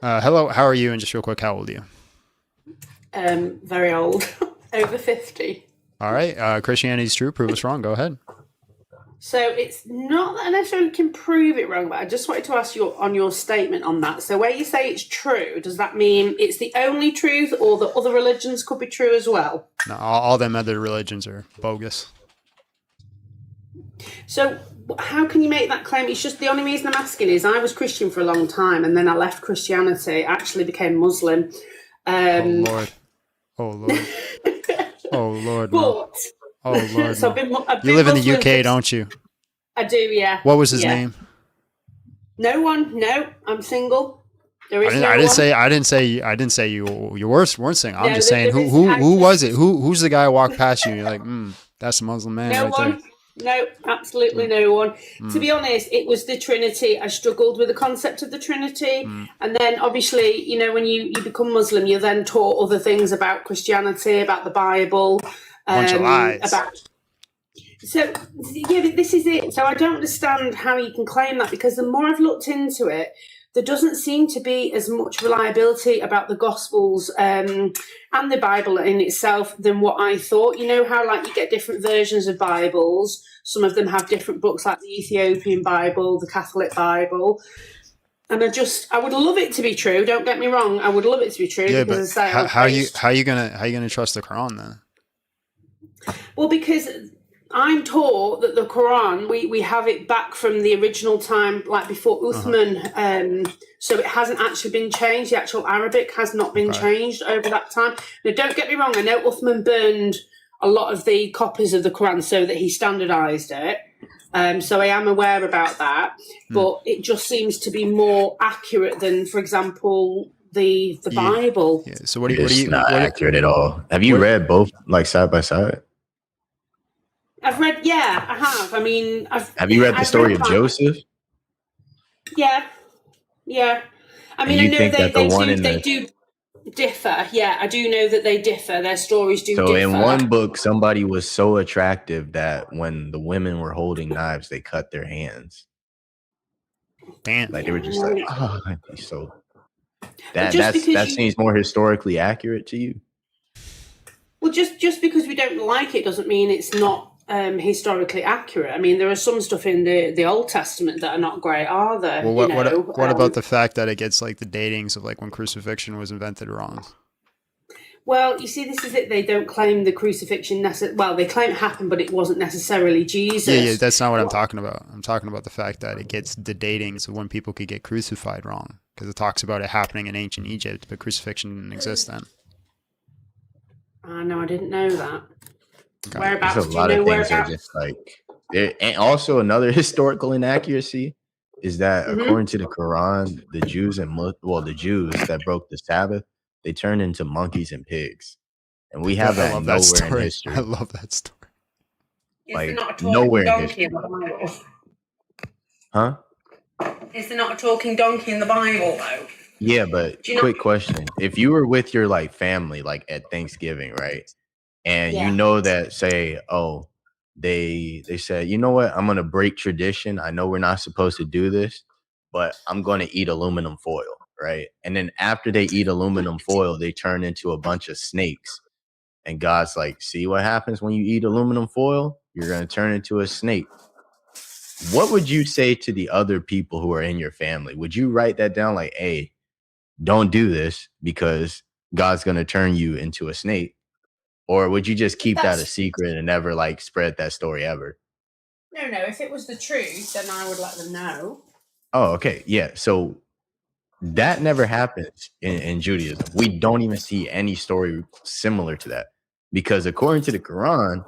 Hello, how are you? And just real quick, how old are you? Very old, over 50. All right, Christianity's true. Prove us wrong. Go ahead. So it's not that I necessarily can prove it wrong, but I just wanted to ask you on your statement on that. So where you say it's true, does that mean it's the only truth or that other religions could be true as well? No, all them other religions are bogus. So how can you make that claim? It's just the only reason I'm asking is I was Christian for a long time and then I left Christianity, actually became Muslim. Oh, Lord. Oh, Lord. Oh, Lord. No. Oh, Lord. So No. I've You been live in the Muslim UK, don't you? I do, yeah. What was his Yeah. name? No one. No, I'm single. There is I didn't say you weren't saying. I'm No, just saying there is- who was it? Who's the guy who walked past you? And you're like, that's a Muslim man No right one. there. No, absolutely no one. To be honest, it was the Trinity. I struggled with the concept of the Trinity. And then obviously, you know, when you become Muslim, you're then taught other things about Christianity, about the Bible. Bunch of lies. So, yeah, this is it. So I don't understand how you can claim that because the more I've looked into it, there doesn't seem to be as much reliability about the Gospels and the Bible in itself than what I thought. You know how, like, you get different versions of Bibles. Some of them have different books, like the Ethiopian Bible, the Catholic Bible. And I would love it to be true. Don't get me wrong. I would love it to be true. Yeah, because but as I say, how you gonna trust the Quran then? Well, because I'm taught that the Quran, we have it back from the original time, like before Uthman. So it hasn't actually been changed. The actual Arabic has not been changed over that time. Now, don't get me wrong. I know Uthman burned a lot of the copies of the Quran so that he standardized it. So I am aware about that. But it just seems to be more accurate than, for example, the Bible. Yeah. So what do It's you? not accurate at all. Have you read both like side by side? I've read, yeah, I have. I mean, Have you read the story of Joseph? Yeah, yeah. I mean, And you I know think that the one in they the do differ. Yeah, I do know that they differ. Their stories do so differ. in one book, somebody was so attractive that when the women were holding knives, they cut their hands. Damn. Like they were just like, oh, so But that seems more historically accurate to you. Well, just because we don't like it doesn't mean it's not historically accurate. I mean, there are some stuff in the Old Testament that are not great, are there? Well, what about the fact that it gets like the datings of like when crucifixion was invented wrong? Well, you see, this is it. They don't claim the crucifixion well, they claim it happened, but it wasn't necessarily Jesus. Yeah, that's not what I'm talking about. I'm talking about the fact that it gets the datings of when people could get crucified wrong, because it talks about it happening in ancient Egypt, but crucifixion didn't exist then. No, I didn't know that. Okay. Whereabouts? There's a lot of things that are just like there. And also another historical inaccuracy is that according to the Quran, the Jews the Jews that broke the Sabbath, they turned into monkeys and pigs, and we have that nowhere in history. I love that story. Like not nowhere in donkey history. in the Bible? Huh? Is there not a talking donkey in the Bible though? Yeah, but quick question: if you were with your like family, like at Thanksgiving, right, and you know that say, oh, they said, you know what, I'm gonna break tradition. I know we're not supposed to do this, but I'm gonna eat aluminum foil, right? And then after they eat aluminum foil, they turn into a bunch of snakes. And God's like, see what happens when you eat aluminum foil? You're gonna turn into a snake. What would you say to the other people who are in your family? Would you write that down like, hey, don't do this because God's going to turn you into a snake? Or would you just keep that a secret and never like spread that story ever? No. If it was the truth, then I would let them know. Oh, okay. Yeah. So that never happens in Judaism. We don't even see any story similar to that because according to the Quran,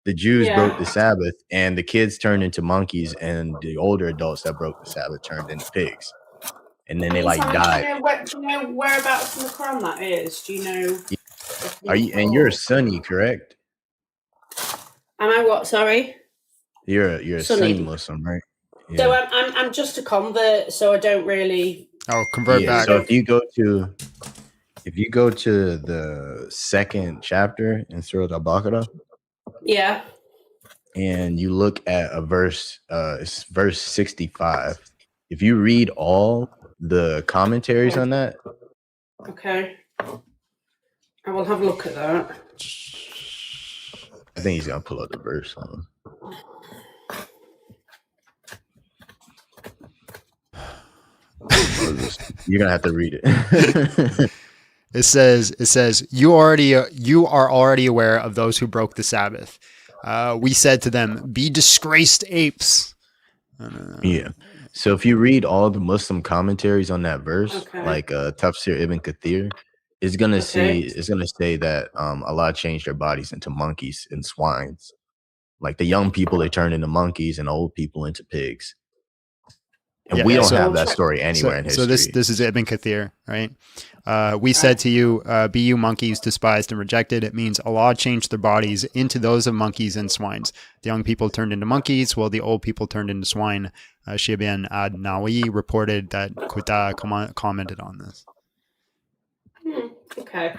the Jews broke the Sabbath and the kids turned into monkeys and the older adults that broke the Sabbath turned into pigs. And then they like died. Do you know whereabouts in the Quran that is? Do you know? Are you? And you're a Sunni, correct? Am I what? Sorry. You're a Sunni Muslim, right? Yeah. So I'm just a convert, so I don't really. Oh, convert back. So if you go to the second chapter in Surah Al-Baqarah, yeah, and you look at a verse, it's verse 65. If you read all the commentaries on that, okay, I will have a look at that. I think he's gonna pull out the verse. You're gonna have to read it. It says you are already aware of those who broke the Sabbath. We said to them, be disgraced apes. Yeah. So if you read all the Muslim commentaries on that verse, like Tafsir Ibn Kathir, it's gonna say that Allah changed their bodies into monkeys and swines. Like the young people, they turned into monkeys, and old people into pigs. And we don't have that story anywhere in history. So this is Ibn Kathir, right? We said to you, be you monkeys despised and rejected. It means Allah changed their bodies into those of monkeys and swines. The young people turned into monkeys, while the old people turned into swine. Shiban ad-Nawi reported that Quta commented on this. Okay.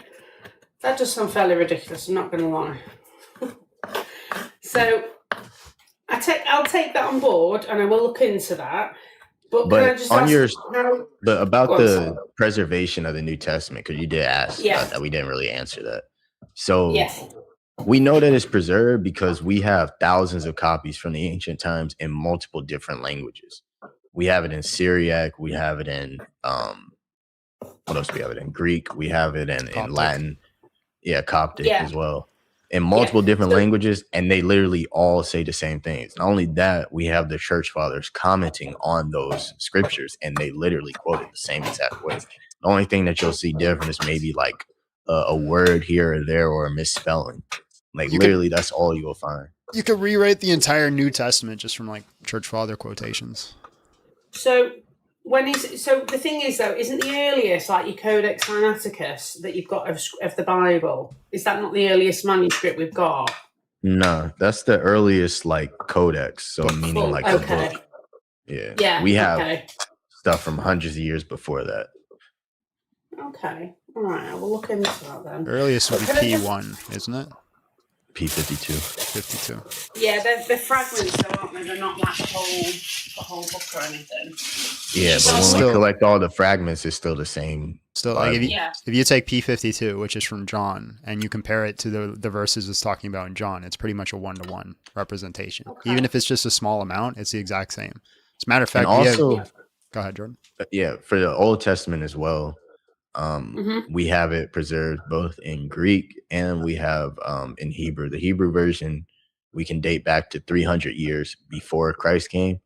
That does sound fairly ridiculous, I'm not going to lie. So I'll take that on board and I will look into that. But can I just on ask the preservation of the New Testament, because you did ask about that, we didn't really answer that. So we know that it's preserved because we have thousands of copies from the ancient times in multiple different languages. We have it in Syriac, we have it in what else? We have it in Greek, we have it in Latin, Coptic as well. In multiple different languages, and they literally all say the same things. Not only that, we have the church fathers commenting on those scriptures, and they literally quote it the same exact way. The only thing that you'll see different is maybe like a word here or there or a misspelling. Like literally, that's all you'll find. You could rewrite the entire New Testament just from like church father quotations. So so the thing is though, isn't the earliest like your Codex Sinaiticus that you've got of the Bible? Is that not the earliest manuscript we've got? No, that's the earliest like codex. So meaning like a book. Yeah. We have stuff from hundreds of years before that. Okay. All right. I will look into that then. Earliest would be P1, isn't it? P52. 52. Yeah, they're fragments, though, aren't they? They're not like the whole book or anything. Yeah, but when we collect all the fragments, it's still the same. Still, like if you take P52, which is from John, and you compare it to the verses it's talking about in John, it's pretty much a 1-to-1 representation. Okay. Even if it's just a small amount, it's the exact same. As a matter of fact, also, go ahead, Jordan. Yeah, for the Old Testament as well, we have it preserved both in Greek and we have in Hebrew. The Hebrew version we can date back to 300 years before Christ came,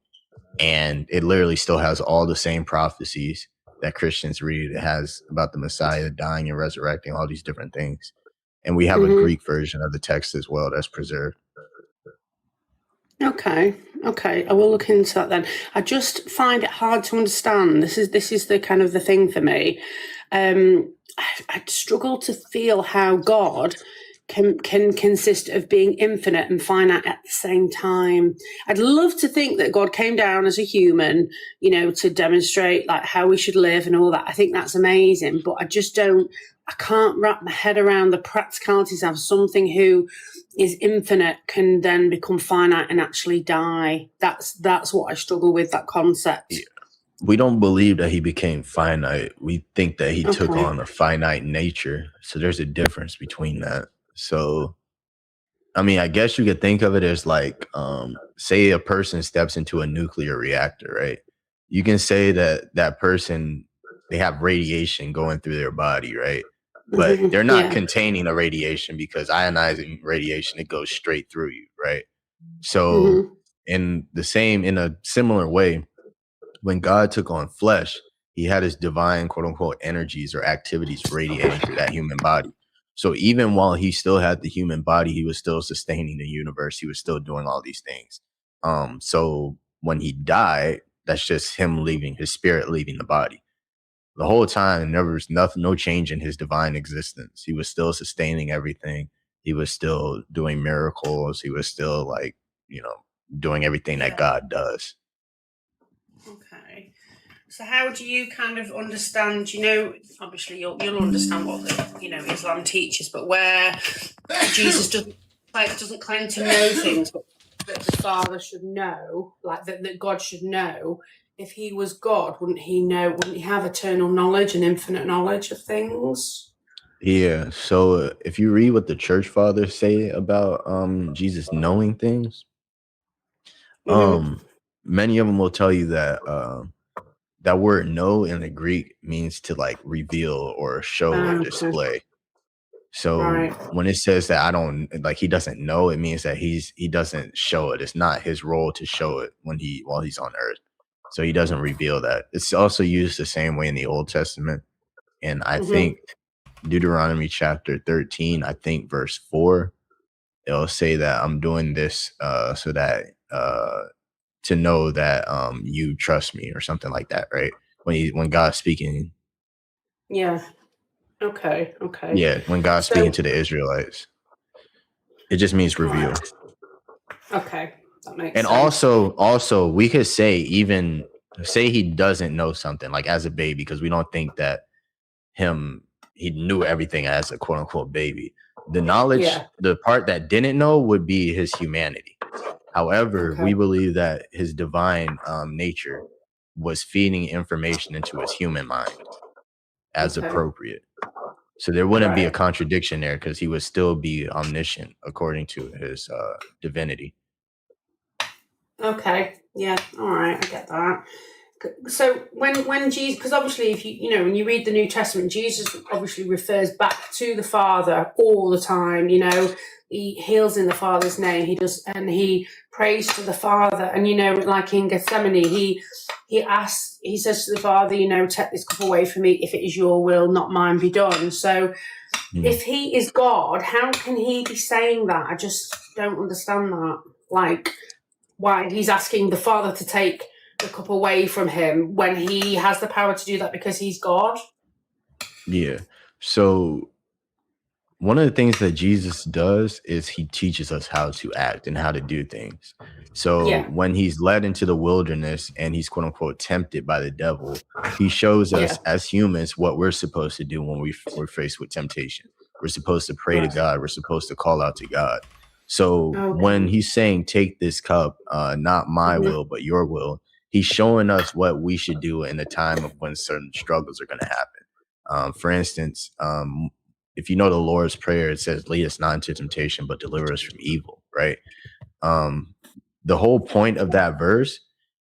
and it literally still has all the same prophecies that Christians read. It has about the Messiah dying and resurrecting, all these different things. And we have a Greek version of the text as well that's preserved. Okay. I will look into that then. I just find it hard to understand. This is the kind of the thing for me. I struggle to feel how God can consist of being infinite and finite at the same time. I'd love to think that God came down as a human, to demonstrate like how we should live and all that. I think that's amazing, but I can't wrap my head around the practicalities of something who is infinite can then become finite and actually die. That's what I struggle with, that concept. Yeah. We don't believe that he became finite. We think that he took on a finite nature. So there's a difference between that. So, I mean, I guess you could think of it as like, say a person steps into a nuclear reactor, right? You can say that person, they have radiation going through their body, right? But they're not containing the radiation, because ionizing radiation, it goes straight through you, right? So in a similar way, when God took on flesh, he had his divine, quote unquote, energies or activities radiating through that human body. So even while he still had the human body, he was still sustaining the universe. He was still doing all these things. So when he died, that's just him leaving, his spirit leaving the body. The whole time, there was no change in his divine existence. He was still sustaining everything. He was still doing miracles. He was still doing everything that God does. Okay. So how do you kind of understand, obviously you'll understand what Islam teaches, but where Jesus doesn't claim to know things, but that the Father should know, like that God should know. If he was God, wouldn't he have eternal knowledge and infinite knowledge of things? Yeah. So if you read what the church fathers say about Jesus knowing things, many of them will tell you that that word "know" in the Greek means to like reveal or show or display. So when it says that he doesn't know, it means that he doesn't show it. It's not his role to show it while he's on earth. So he doesn't reveal that. It's also used the same way in the Old Testament. And I think Deuteronomy chapter 13, I think verse 4, it'll say that I'm doing this so that to know that you trust me or something like that, right? When God's speaking. Yeah. Okay. Yeah, when God's speaking to the Israelites. It just means reveal. Okay. That makes and sense. also we could say he doesn't know something, like as a baby, because we don't think that he knew everything as a quote unquote baby. The knowledge, the part that didn't know would be his humanity. However, we believe that his divine nature was feeding information into his human mind as appropriate. So there wouldn't be a contradiction there, because he would still be omniscient according to his divinity. Okay. Yeah. All right. I get that. So when Jesus, because obviously if when you read the New Testament, Jesus obviously refers back to the Father all the time. He heals in the Father's name. He does, and he prays to the Father. And like in Gethsemane, he says to the Father, take this cup away from me. If it is your will, not mine, be done. So if he is God, how can he be saying that? I just don't understand that. Like, why he's asking the Father to take the cup away from him when he has the power to do that because he's God? Yeah. So one of the things that Jesus does is he teaches us how to act and how to do things. So when he's led into the wilderness and he's quote unquote tempted by the devil, he shows us as humans what we're supposed to do when we're faced with temptation. We're supposed to pray to God. We're supposed to call out to God. So when he's saying, take this cup, not my will, but your will, he's showing us what we should do in a time of when certain struggles are going to happen. For instance, if you know the Lord's Prayer, it says, lead us not into temptation, but deliver us from evil, right? The whole point of that verse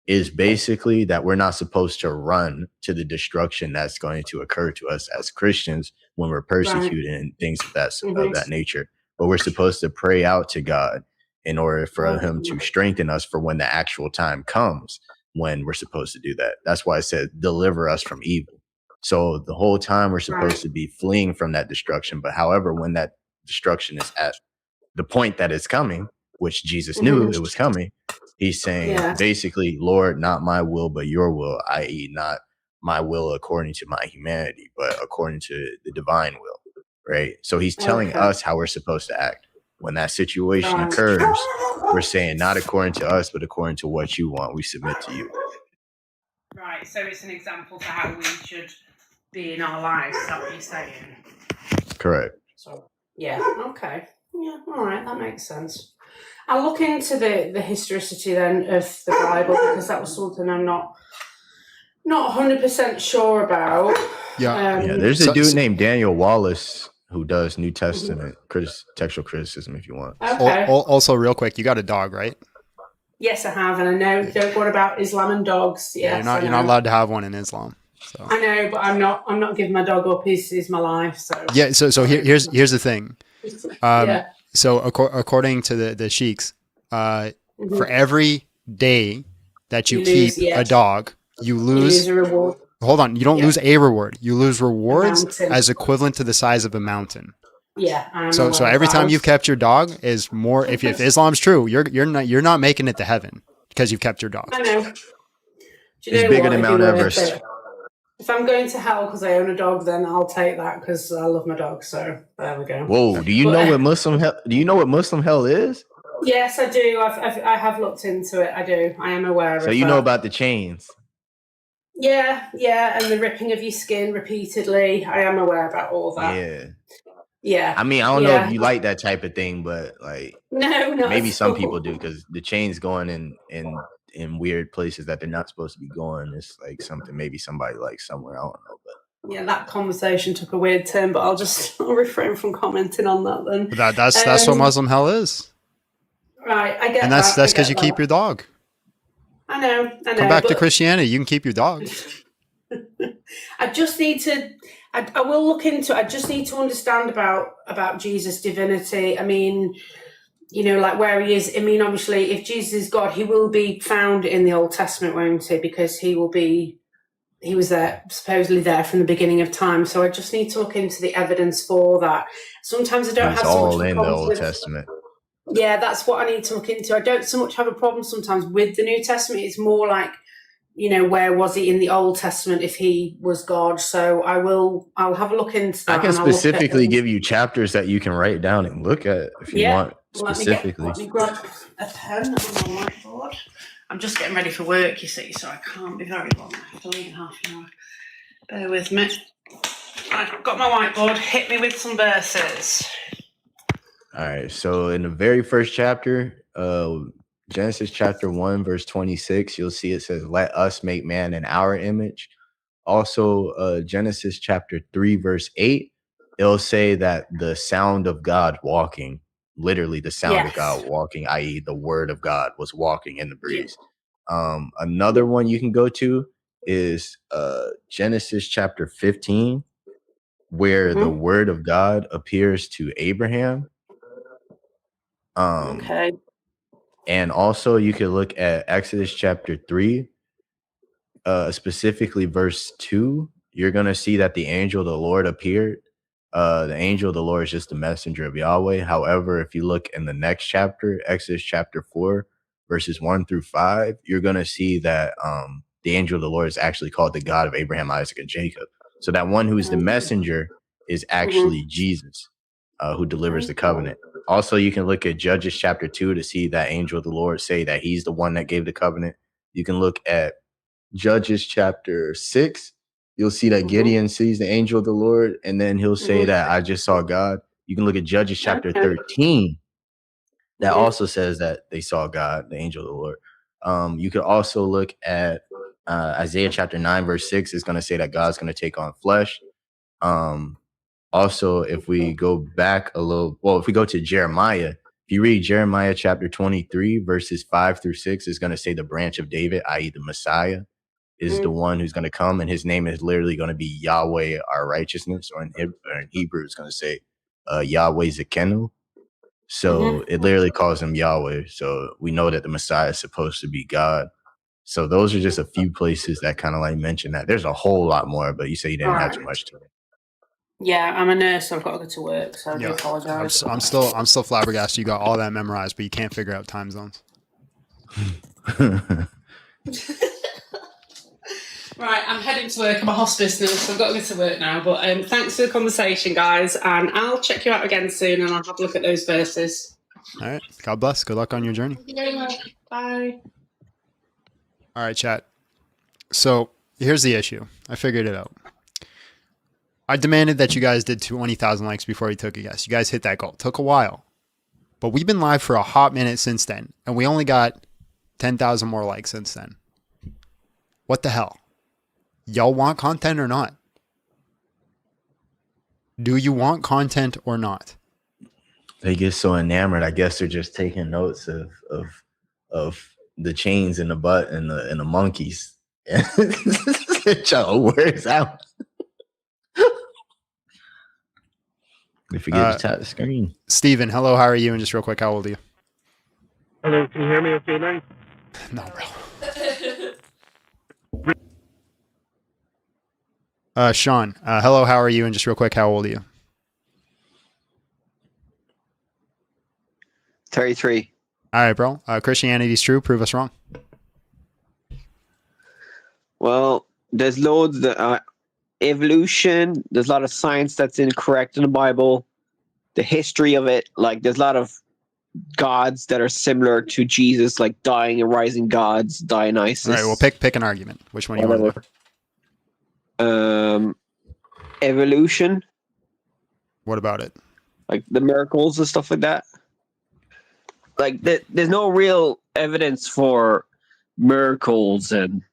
is basically that we're not supposed to run to the destruction that's going to occur to us as Christians when we're persecuted and things of that nature. But we're supposed to pray out to God in order for him to strengthen us for when the actual time comes when we're supposed to do that. That's why it said, deliver us from evil. So the whole time we're supposed to be fleeing from that destruction. But however, when that destruction is at the point that it's coming, which Jesus knew it was coming, he's saying basically, Lord, not my will, but your will, i.e. not my will according to my humanity, but according to the divine will, right? So he's telling us how we're supposed to act. When that situation occurs, we're saying not according to us, but according to what you want, we submit to you. Right, so it's an example for how we should be in our lives, is that what you're saying? Correct. So, okay. Yeah, all right, that makes sense. I'll look into the historicity then of the Bible because that was something I'm not 100% sure about. There's a dude named Daniel Wallace who does New Testament textual criticism if you want. Okay. Also, real quick, you got a dog, right? Yes, I have, and I know what about Islam and dogs. Yes, you're not allowed to have one in Islam. So. I know, but I'm not giving my dog up. He's my life. So here's the thing. So according to the sheiks, for every day that you keep a dog, you lose a reward. Hold on, you don't lose a reward. You lose rewards as equivalent to the size of a mountain. Yeah. So every time you've kept your dog is more. If Islam's true, you're not making it to heaven because you've kept your dog. I know. It's bigger than Mount Everest. If I'm going to hell because I own a dog, then I'll take that because I love my dog. So there we go. Whoa! Do you know what Muslim hell? Do you know what Muslim hell is? Yes, I do. I have looked into it. I do. I am aware of it. So you know about the chains. Yeah, and the ripping of your skin repeatedly. I am aware about all that. Yeah. I mean, I don't know if you like that type of thing, but like, no, maybe some people do because the chains going in weird places that they're not supposed to be going. It's like something maybe somebody likes somewhere. I don't know, but yeah, that conversation took a weird turn. But I'll refrain from commenting on that then. But that's what Muslim hell is. Right, I get. And that's because you keep your dog. I know. Come back to Christianity. You can keep your dog. I just need to. I will look into. I just need to understand about Jesus' divinity. I mean, like where he is. I mean, obviously, if Jesus is God, he will be found in the Old Testament, won't he? Because he was there, supposedly there from the beginning of time. So I just need to look into the evidence for that. Sometimes I don't have so much all in the Old Testament. Yeah, that's what I need to look into. I don't so much have a problem sometimes with the New Testament. It's more like, where was he in the Old Testament if he was God? So I'll have a look into that. I can specifically give you chapters that you can write down and look at if you want specifically. Let me grab a pen on my whiteboard. I'm just getting ready for work, you see, so I can't be very long. I have to leave in half an hour. Bear with me. I've got my whiteboard. Hit me with some verses. All right. So in the very first chapter, Genesis chapter 1, verse 26, you'll see it says, let us make man in our image. Also, Genesis chapter 3, verse 8, it'll say that the sound of God walking, literally the sound of God walking, i.e. the word of God was walking in the breeze. Another one you can go to is Genesis chapter 15, where the word of God appears to Abraham. And also you could look at Exodus chapter 3, specifically verse 2. You're going to see that the angel of the Lord appeared. The angel of the Lord is just the messenger of Yahweh. However, if you look in the next chapter, Exodus chapter 4, verses 1 through 5, you're going to see that the angel of the Lord is actually called the God of Abraham, Isaac, and Jacob. So that one who is the messenger is actually Jesus, who delivers the covenant. Also, you can look at Judges chapter 2 to see that angel of the Lord say that he's the one that gave the covenant. You can look at Judges chapter 6. You'll see that Gideon sees the angel of the Lord, and then he'll say that I just saw God. You can look at Judges chapter 13. That also says that they saw God, the angel of the Lord. You could also look at Isaiah chapter 9, verse 6 is going to say that God's going to take on flesh. Also, if we go back a little, well, if we go to Jeremiah, if you read Jeremiah chapter 23, verses 5 through 6, is going to say the branch of David, i.e. the Messiah, is the one who's going to come, and his name is literally going to be Yahweh, our righteousness, or in Hebrew, it's going to say Yahweh Zekenu. So it literally calls him Yahweh. So we know that the Messiah is supposed to be God. So those are just a few places that kind of like mention that. There's a whole lot more, but you say you didn't have too much to it. Yeah, I'm a nurse, so I've got to go to work, so I do apologise. I'm still flabbergasted. You got all that memorized, but you can't figure out time zones. Right, I'm heading to work. I'm a hospice nurse, so I've got to go to work now. But thanks for the conversation, guys, and I'll check you out again soon, and I'll have a look at those verses. All right. God bless. Good luck on your journey. Thank you very much. Bye. All right, chat. So here's the issue. I figured it out. I demanded that you guys did 20,000 likes before you took a guess. You guys hit that goal. It took a while. But we've been live for a hot minute since then, and we only got 10,000 more likes since then. What the hell? Y'all want content or not? Do you want content or not? They get so enamored. I guess they're just taking notes of the chains in the butt and the monkeys. Where's that? We forget to tap the screen. Steven, hello, how are you? And just real quick, how old are you? Hello, can you hear me okay now? No, bro. Sean, hello, how are you? And just real quick, how old are you? 33. All right, bro. Christianity's true. Prove us wrong. Well, there's loads of evolution. There's a lot of science that's incorrect in the Bible. The history of it, like there's a lot of gods that are similar to Jesus, like dying and rising gods, Dionysus. All right, well, pick an argument. Which one you want to do? Evolution. What about it? Like the miracles and stuff like that. Like there's no real evidence for miracles and.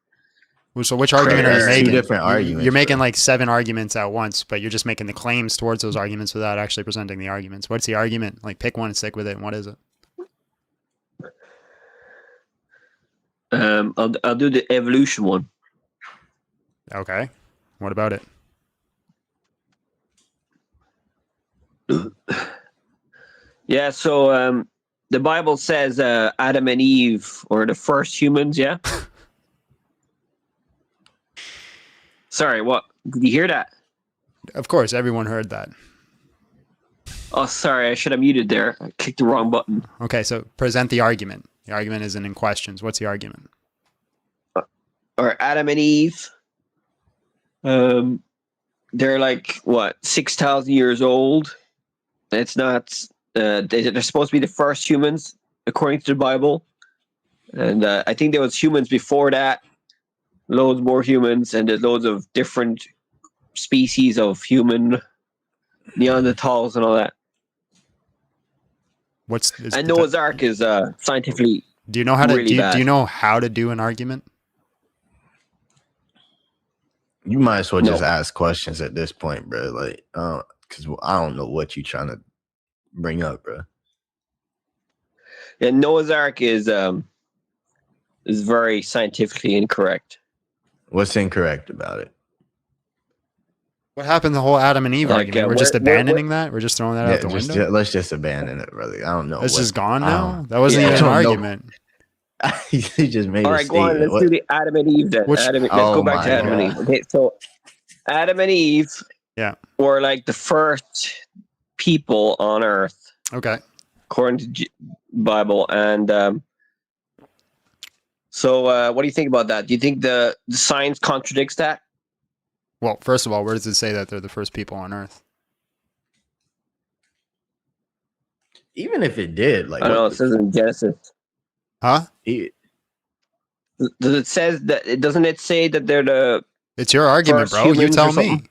So which argument are you making? Two different arguments. You're making like 7 arguments at once, but you're just making the claims towards those arguments without actually presenting the arguments. What's the argument? Like pick one and stick with it. And what is it? I'll do the evolution one. Okay. What about it? Yeah, so the Bible says Adam and Eve were the first humans, yeah? Sorry, what? Did you hear that? Of course, everyone heard that. Oh, sorry, I should have muted there. I clicked the wrong button. Okay, so present the argument. The argument isn't in questions. What's the argument? Or Adam and Eve. They're like, what, 6,000 years old? It's not... they're supposed to be the first humans, according to the Bible. And I think there was humans before that. Loads more humans, and there's loads of different species of human, Neanderthals and all that. And Noah's Ark is scientifically. Do you know how to really do you know how to do an argument? You might as well just ask questions at this point, bro. Like, because I don't know what you're trying to bring up, bro. Yeah, Noah's Ark is very scientifically incorrect. What's incorrect about it? What happened to the whole Adam and Eve argument? We're just abandoning that? We're just throwing that out the window? Let's just abandon it, brother. I don't know. It's just gone now? That wasn't even an argument. He just made All right, go on. Let's do the Adam and Eve then. Let's go back to Adam and Eve. Okay, so Adam and Eve were like the first people on Earth. Okay. According to the Bible. And So what do you think about that? Do you think the science contradicts that? Well, first of all, where does it say that they're the first people on Earth? Even if it did, like, I know it says in Genesis. Huh? Does it says that? Doesn't it say that they're the? It's your argument, first bro. You humans tell or something? me.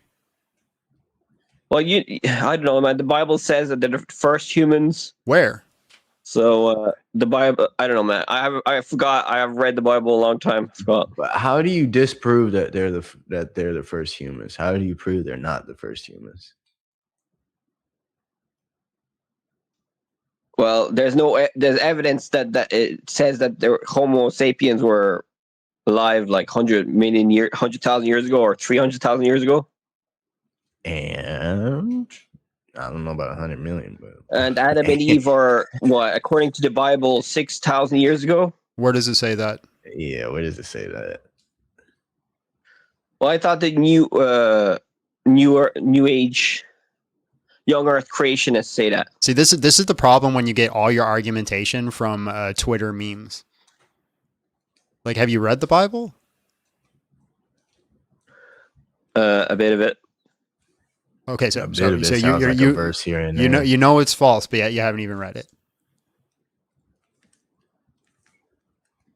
Well, I don't know, man. The Bible says that they're the first humans. Where? So the Bible, I don't know, man. I forgot. I have read the Bible a long time. I forgot. But how do you disprove that they're the first humans? How do you prove they're not the first humans? Well, there's evidence that it says that the Homo sapiens were alive like 100,000 years ago, or 300,000 years ago. And I don't know about 100 million, but And Adam and Eve are what, according to the Bible, 6,000 years ago. Where does it say that? Yeah, where does it say that? Well, I thought the new age, young Earth creationists say that. See, this is the problem when you get all your argumentation from Twitter memes. Like, have you read the Bible? A bit of it. Okay, so Sounds like a verse here and there. you know it's false, but yet you haven't even read it.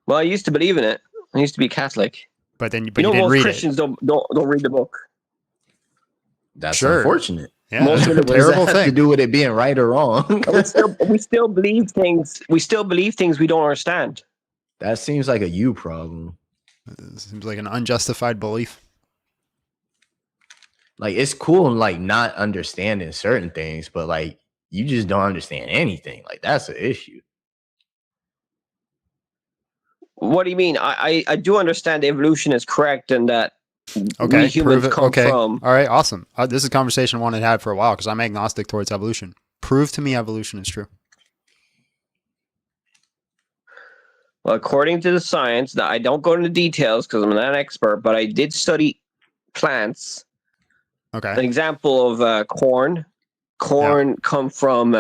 Well, I used to believe in it. I used to be Catholic. But then, you know, didn't most read Christians don't read the book. That's Sure. unfortunate. Yeah, Most of What the does that terrible have to thing. do with it being right or wrong? we still believe things. We still believe things we don't understand. That seems like a you problem. It seems like an unjustified belief. Like, it's cool, like, not understanding certain things, but like you just don't understand anything. Like, that's an issue. What do you mean? I do understand evolution is correct and that Okay, we humans prove it. come Okay, from. all right, awesome. This is a conversation I wanted to have for a while because I'm agnostic towards evolution. Prove to me evolution is true. Well, according to the science, that I don't go into details because I'm not an expert, but I did study plants. Okay. An example of corn. Corn come from.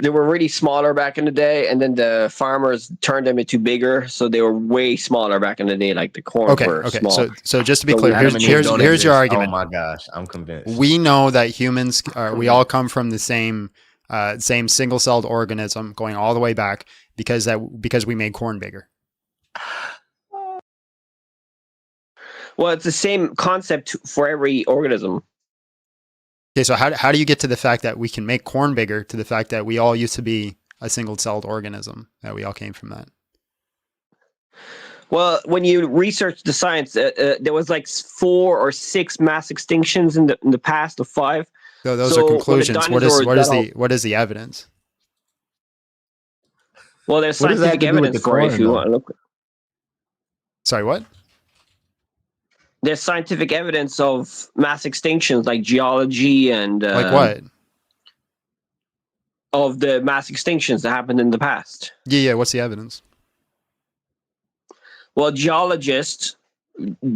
They were really smaller back in the day, and then the farmers turned them into bigger, so they were way smaller back in the day. Like the corn Okay, were okay. small. So just to be So clear, Adam and Eve don't here's your exist. argument. Oh my gosh, I'm convinced. We know that humans we all come from the same single-celled organism going all the way back because we made corn bigger. Well, it's the same concept for every organism. Okay, so how do you get to the fact that we can make corn bigger to the fact that we all used to be a single-celled organism, that we all came from that? Well, when you research the science, there was like 4 or 6 mass extinctions in the past, of 5. So those So are when the conclusions. dinosaurs What is the evidence? Well, there's What does that have scientific to do with evidence the for it corn, if you though? want to look. Sorry, what? There's scientific evidence of mass extinctions, like geology and Like what? of the mass extinctions that happened in the past. Yeah. What's the evidence? Well, geologists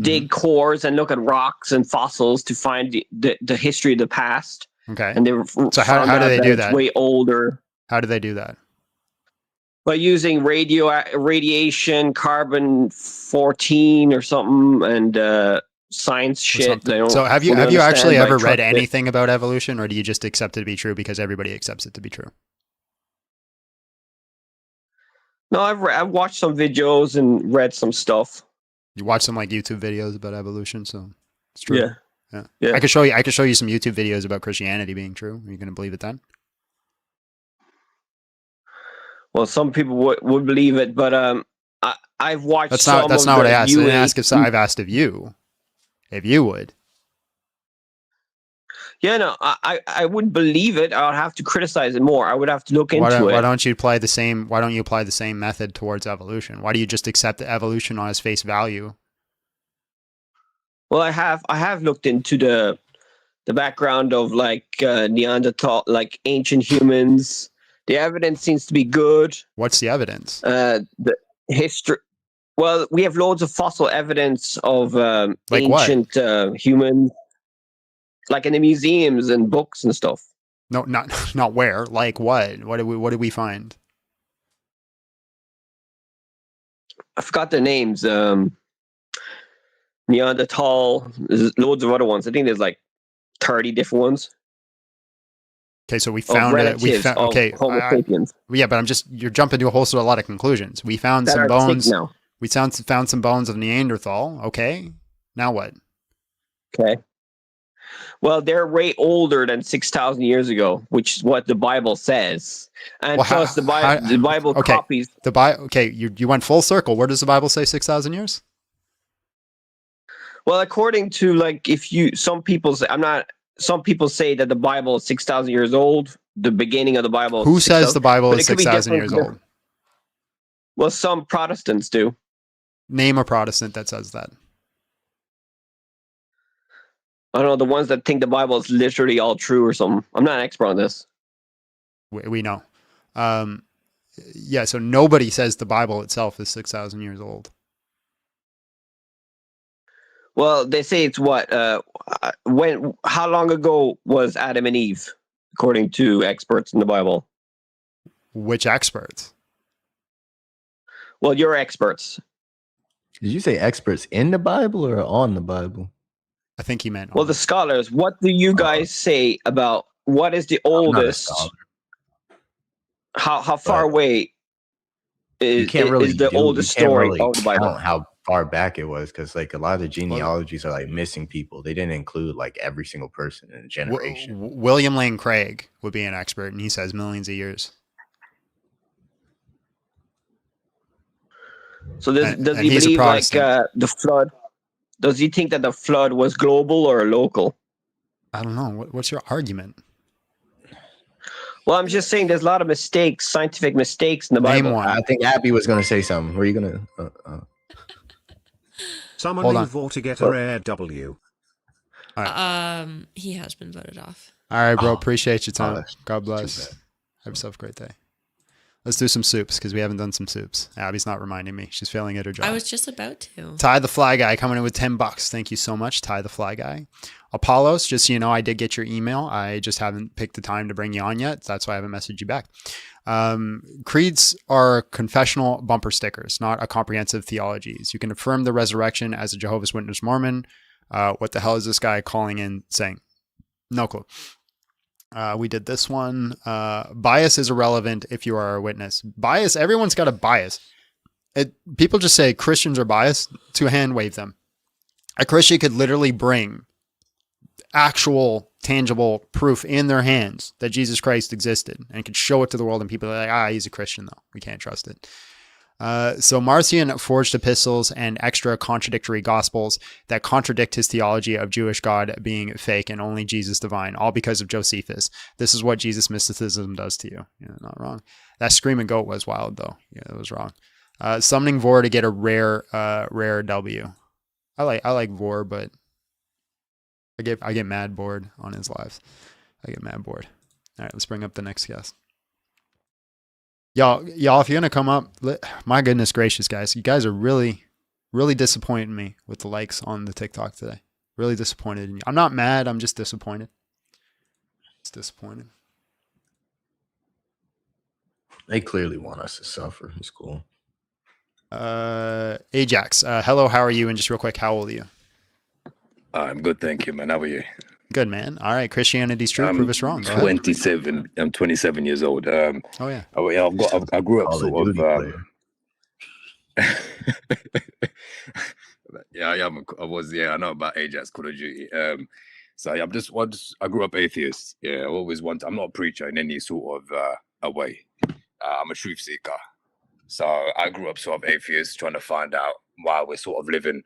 dig cores and look at rocks and fossils to find the history of the past. Okay. And they So how found do out they do it's that? way older. How do they do that? By using radiation, carbon 14 or something, and science shit. They don't So have you fully actually understand, ever but read trust it. anything about evolution, or do you just accept it to be true because everybody accepts it to be true? No, I've watched some videos and read some stuff. You watch some like YouTube videos about evolution, so it's true. Yeah. I could show you some YouTube videos about Christianity being true. Are you going to believe it then? Well, some people would believe it, but I've watched. That's not some what I of asked. the I didn't ask UA I've asked if you would. Yeah, no, I wouldn't believe it. I would have to criticize it more. I would have to look into it. Why don't you apply the same method towards evolution? Why do you just accept evolution on its face value? Well, I have looked into the background of like Neanderthal, like ancient humans. The evidence seems to be good. What's the evidence? The history. Well, we have loads of fossil evidence of Like what? ancient humans, like in the museums and books and stuff. No, not where. Like what? What did we find? I forgot their names. Neanderthal. There's loads of other ones. I think there's like 30 different ones. Okay, so we found it. We found okay. Homo sapiens. Yeah, but you're jumping to a lot of conclusions. We found that some are bones. sick now. We found some bones of Neanderthal. Okay, now what? Okay. Well, they're way older than 6,000 years ago, which is what the Bible says. And plus, the Bible copies. Okay, you went full circle. Where does the Bible say 6,000 years? Well, according to some people say that the Bible is 6,000 years old. The beginning of the Bible. Who says the Bible is 6,000 years old? Well, some Protestants do. Name a Protestant that says that. I don't know, the ones that think the Bible is literally all true or something. I'm not an expert on this. We know. Yeah, so nobody says the Bible itself is 6,000 years old. Well, they say it's what? How long ago was Adam and Eve, according to experts in the Bible? Which experts? Well, you're experts. Did you say experts in the Bible or on the Bible? I think he meant. Well, the scholars. What do you guys say about what is the oldest? How far away is the oldest story of the Bible? How far back it was, because like a lot of the genealogies are like missing people. They didn't include like every single person in a generation. William Lane Craig would be an expert, and he says millions of years. So does he believe like the flood? Does he think that the flood was global or local? I don't know. What's your argument? Well, I'm just saying there's a lot of mistakes, scientific mistakes in the Bible. I think Abbie was going to say something. Were you going to? Someone move or to get a rare W. He has been voted off. All right, bro. Appreciate your time. God bless. Have yourself a great day. Let's do some soups because we haven't done some soups. Abbie's not reminding me. She's failing at her job. I was just about to. Ty the Fly Guy coming in with $10. Thank you so much, Ty the Fly Guy. Apollos, just so you know, I did get your email. I just haven't picked the time to bring you on yet. That's why I haven't messaged you back. Creeds are confessional bumper stickers, not a comprehensive theologies. You can affirm the resurrection as a Jehovah's Witness Mormon. What the hell is this guy calling in saying? No clue. We did this one. Bias is irrelevant if you are a witness. Bias, everyone's got a bias. People just say Christians are biased. To hand wave them. A Christian could literally bring actual tangible proof in their hands that Jesus Christ existed and could show it to the world, and people are like, he's a Christian though. We can't trust it. So Marcion forged epistles and extra contradictory gospels that contradict his theology of Jewish God being fake and only Jesus divine, all because of Josephus. This is what Jesus mysticism does to you. Not wrong. That screaming goat was wild though. Yeah, it was wrong. Summoning Vor to get a rare W. I like Vor, but I get mad bored on his lives. I get mad bored. All right, let's bring up the next guest. Y'all, if you're going to come up, my goodness gracious, guys, you guys are really, really disappointing me with the likes on the TikTok today. Really disappointed in you. I'm not mad. I'm just disappointed. It's disappointed. They clearly want us to suffer. It's cool. Ajax, hello, how are you? And just real quick, how old are you? I'm good, thank you, man. How are you? Good, man. All right, Christianity's true. Prove us wrong. 27. I'm 27 years old. Oh yeah. I grew up sort of. I know about Ajax Call of Duty. So yeah, I grew up atheist. Yeah, I always I'm not a preacher in any sort of a way. I'm a truth seeker. So I grew up sort of atheist, trying to find out why we're sort of living,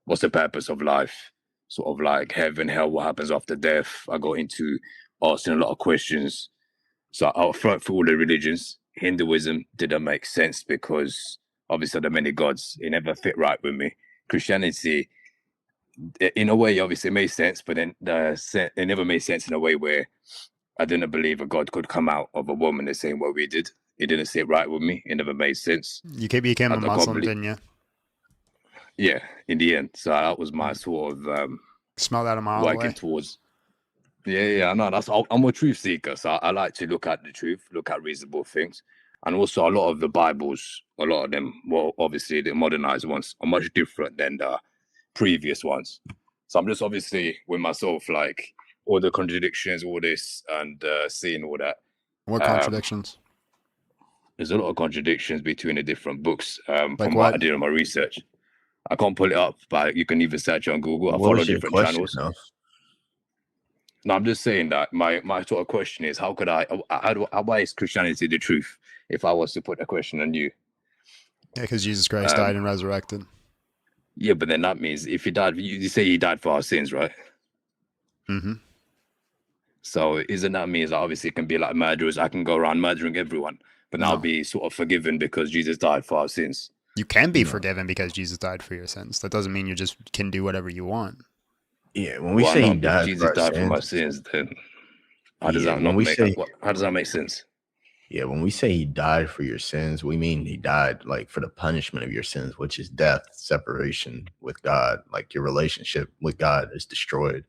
what's the purpose of life, sort of like heaven, hell, what happens after death. I got into asking a lot of questions. So I throughout through all the religions, Hinduism didn't make sense because obviously there are many gods. It never fit right with me. Christianity, in a way, obviously made sense, but then it never made sense in a way where I didn't believe a God could come out of a woman the same way we did. It didn't sit right with me. It never made sense. You became a Muslim, didn't you? Yeah, in the end. So that was my sort of smell that a mile working away. Towards. Yeah, I know. I'm a truth seeker, so I like to look at the truth, look at reasonable things. And also, a lot of the Bibles, a lot of them, well, obviously the modernized ones, are much different than the previous ones. So I'm just obviously with myself, like all the contradictions, all this, and seeing all that. What contradictions? There's a lot of contradictions between the different books. Like from what? I did on my research, I can't pull it up, but you can even search it on Google. I What follow was your different question, channels. though? No, I'm just saying that my sort of question is, how why is Christianity the truth? If I was to put a question on you. Yeah, because Jesus Christ died and resurrected. Yeah, but then that means if he died, you say he died for our sins, right? Mm-hmm. So isn't that means that obviously it can be like murderers? I can go around murdering everyone, but I'll be sort of forgiven because Jesus died for our sins. You can be forgiven because Jesus died for your sins. That doesn't mean you just can do whatever you want. Yeah, when we say he died Jesus for our died for my sins, sins, then how does that not make? How does that make sense? Yeah, when we say he died for your sins, we mean he died like for the punishment of your sins, which is death, separation with God. Like your relationship with God is destroyed.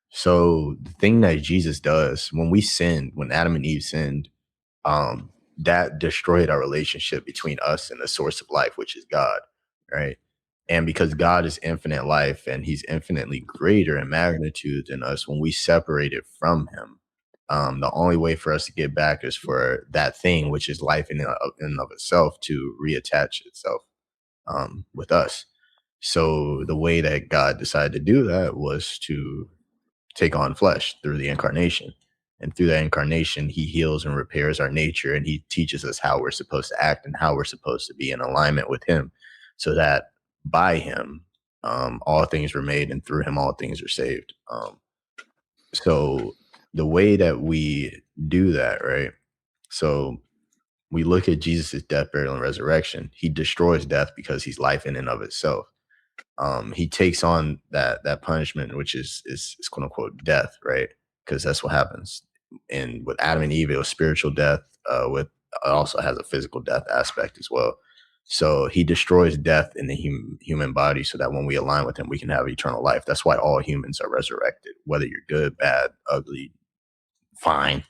So the thing that Jesus does when we sinned, when Adam and Eve sinned, that destroyed our relationship between us and the source of life, which is God, right? And because God is infinite life and he's infinitely greater in magnitude than us, when we separated from him, the only way for us to get back is for that thing, which is life in and of itself, to reattach itself with us. So the way that God decided to do that was to take on flesh through the incarnation. And through that incarnation, he heals and repairs our nature, and he teaches us how we're supposed to act and how we're supposed to be in alignment with him, so that by him, all things were made, and through him, all things are saved. So the way that we do that, right? So we look at Jesus' death, burial, and resurrection. He destroys death because he's life in and of itself. He takes on that punishment, which is quote unquote death, right? Because that's what happens. And with Adam and Eve, it was spiritual death. With it also has a physical death aspect as well. So he destroys death in the human body so that when we align with him, we can have eternal life. That's why all humans are resurrected, whether you're good, bad, ugly, fine,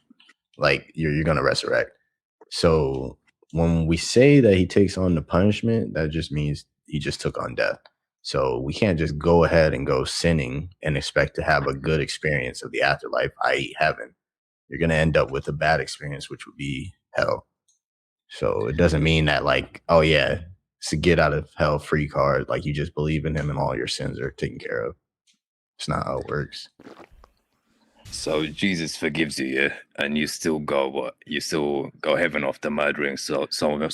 like you're going to resurrect. So when we say that he takes on the punishment, that just means he just took on death. So we can't just go ahead and go sinning and expect to have a good experience of the afterlife, i.e. heaven. You're going to end up with a bad experience, which would be hell. So it doesn't mean that like, oh yeah, it's a get out of hell free card. Like you just believe in him and all your sins are taken care of. It's not how it works. So Jesus forgives you, yeah, and you still go heaven after murdering so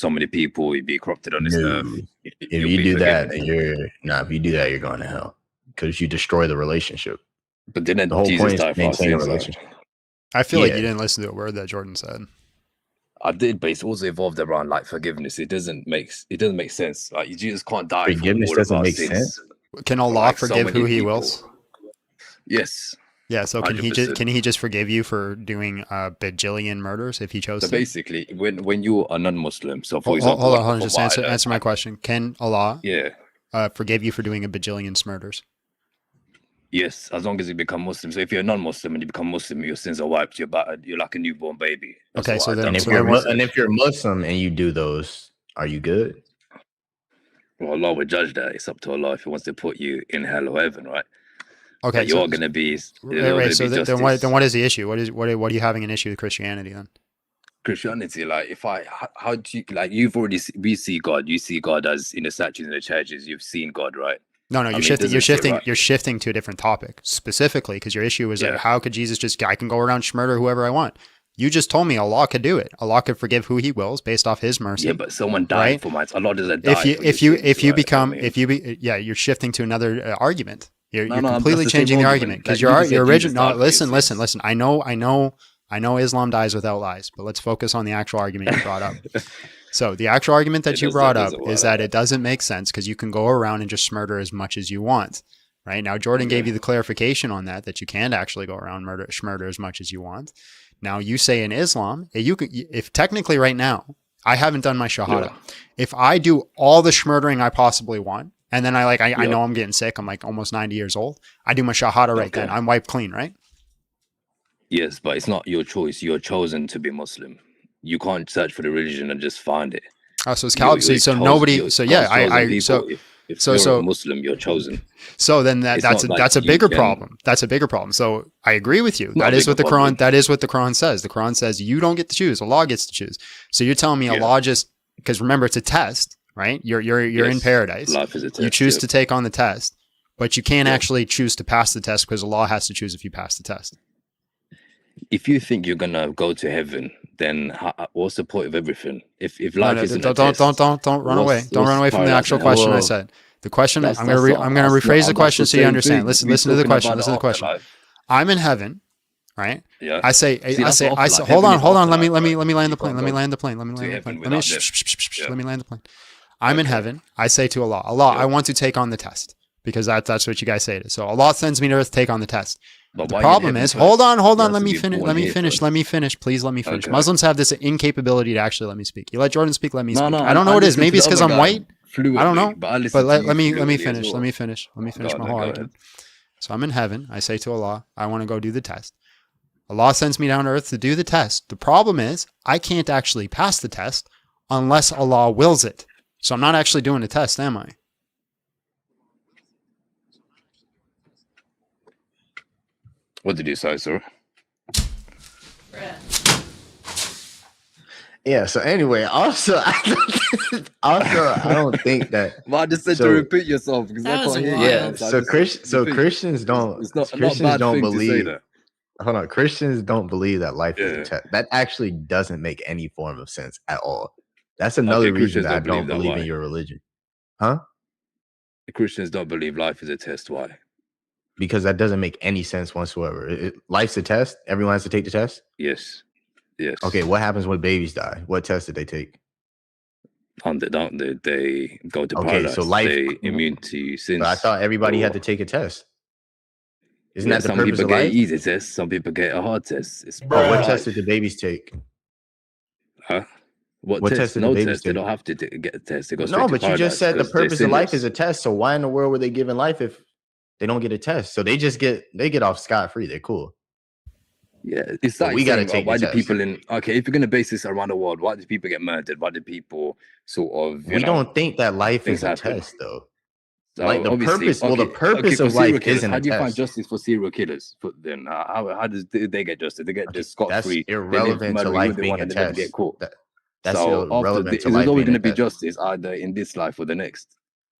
many people. You'd be corrupted on this earth. If you do that, then if you do that, you're going to hell because you destroy the relationship. But didn't the whole Jesus point is die to maintain a for our relationship. I feel like you didn't listen to a word that Jordan said. I did, but it's also evolved around like forgiveness. It doesn't make sense. Like Jesus can't die. Forgiveness for all doesn't of our make sins. sense. Can Allah Like so forgive many who he people. wills? Yes. Yeah, so can 100%. he just forgive you for doing a bajillion murders if he chose So to? basically, when you are non-Muslim, so for Hold example, on, just answer my question. Can Allah yeah, forgive you for doing a bajillion murders? yes, as long as you become Muslim. So if you're a non-Muslim and you become Muslim, your sins are wiped. You're like a newborn baby. That's Okay, what so I've then- done. And if you're Muslim and you do those, are you good? Well, Allah will judge that. It's up to Allah if He wants to put you in hell or heaven, right? Okay, But you are going to be. Right. So then what is the issue? What are you having an issue with Christianity then? Christianity, like how do you like? We see God. You see God as in the statues in the churches. You've seen God, right? No, I you're mean, shifting. You're doesn't sit shifting. right. You're shifting to a different topic specifically because your issue is that how could Jesus I can go around murder whoever I want? You just told me Allah could do it. Allah could forgive who He wills based off His mercy. Yeah, but someone died right? for my. Allah doesn't die. You're shifting to another argument. You're No, completely that's the same changing the argument. argument because Like, your Jesus original. died No, for your listen. I know Islam dies without lies, but let's focus on the actual argument you brought up. So the actual argument that you brought up is that it doesn't make sense because you can go around and just murder as much as you want. Right now, Jordan gave you the clarification on that you can't actually go around murder as much as you want. Now you say in Islam, if technically right now I haven't done my shahada, if I do all the shmurdering I possibly want, and then I know I'm getting sick, I'm like almost 90 years old, I do my shahada right then, I'm wiped clean, right? Yes, but it's not your choice. You're chosen to be Muslim. You can't search for the religion and just find it. Oh, so it's caliphate. So nobody. So yeah, If you're a Muslim, you're chosen. So then that's a bigger problem. That's a bigger problem. So I agree with you. That is what the Quran. That is what the Quran says. The Quran says you don't get to choose. Allah gets to choose. So you're telling me Allah just, because remember it's a test, right? You're in paradise. Life is a test, you choose to take on the test, but you can't actually choose to pass the test because Allah has to choose if you pass the test. If you think you're gonna go to heaven, then what's the point of everything? If life isn't a test, don't run away. Don't run away from the actual question I said. The question I'm gonna rephrase the question so you understand. Listen to the question. Listen to the question. I'm in heaven, right? Yeah. I say. Hold on. Let me land the plane. Let me land the plane. Let me land the plane. I'm in heaven. I say to Allah, I want to take on the test because that's what you guys say it is. So Allah sends me to earth to take on the test. But the problem is, hold on. Let me finish. Please let me finish. Okay. Muslims have this incapability to actually let me speak. You let Jordan speak, let me speak. I don't know what it is. Maybe it's because I'm white. I don't know. But let me finish. Well. Let me finish my whole argument. So I'm in heaven. I say to Allah, I want to go do the test. Allah sends me down to earth to do the test. The problem is, I can't actually pass the test unless Allah wills it. So I'm not actually doing the test, am I? What did you say, sir? Yeah. So anyway, also I don't think that. Well, I just said to repeat yourself because I can't hear you. Yeah. So Christians don't. Christians don't believe. Hold on. Christians don't believe that life is a test. That actually doesn't make any form of sense at all. That's another reason that I don't believe in your religion. Huh? The Christians don't believe life is a test. Why? Because that doesn't make any sense whatsoever. Life's a test. Everyone has to take the test. Yes. Okay. What happens when babies die? What test did they take? They go to paradise. So life, they immune to sins. But I thought everybody had to take a test. Isn't that the some purpose people of get life? an easy test. Some people get a hard test. What test did the babies take? Huh? What test? Did No the babies test. They take? don't have to get a test. They go No, but you just said the because they're purpose of life sinless. is a test. So why in the world were they given life if they don't get a test? So they get off scot-free. They're cool. Yeah, it's like we gotta saying, take why the do test. people if you're gonna base this around the world, why do people get murdered? Why do people sort of We don't think that life is a happen. test, though. So Like the obviously- purpose. Well, the okay, purpose for of life serial killers, isn't how a do you find test. justice for serial killers? Then how does they get justice? They get just scot That's free. irrelevant to life being a test. Get caught. That's so irrelevant to there's life always being going a to be test. justice either in this life or the next.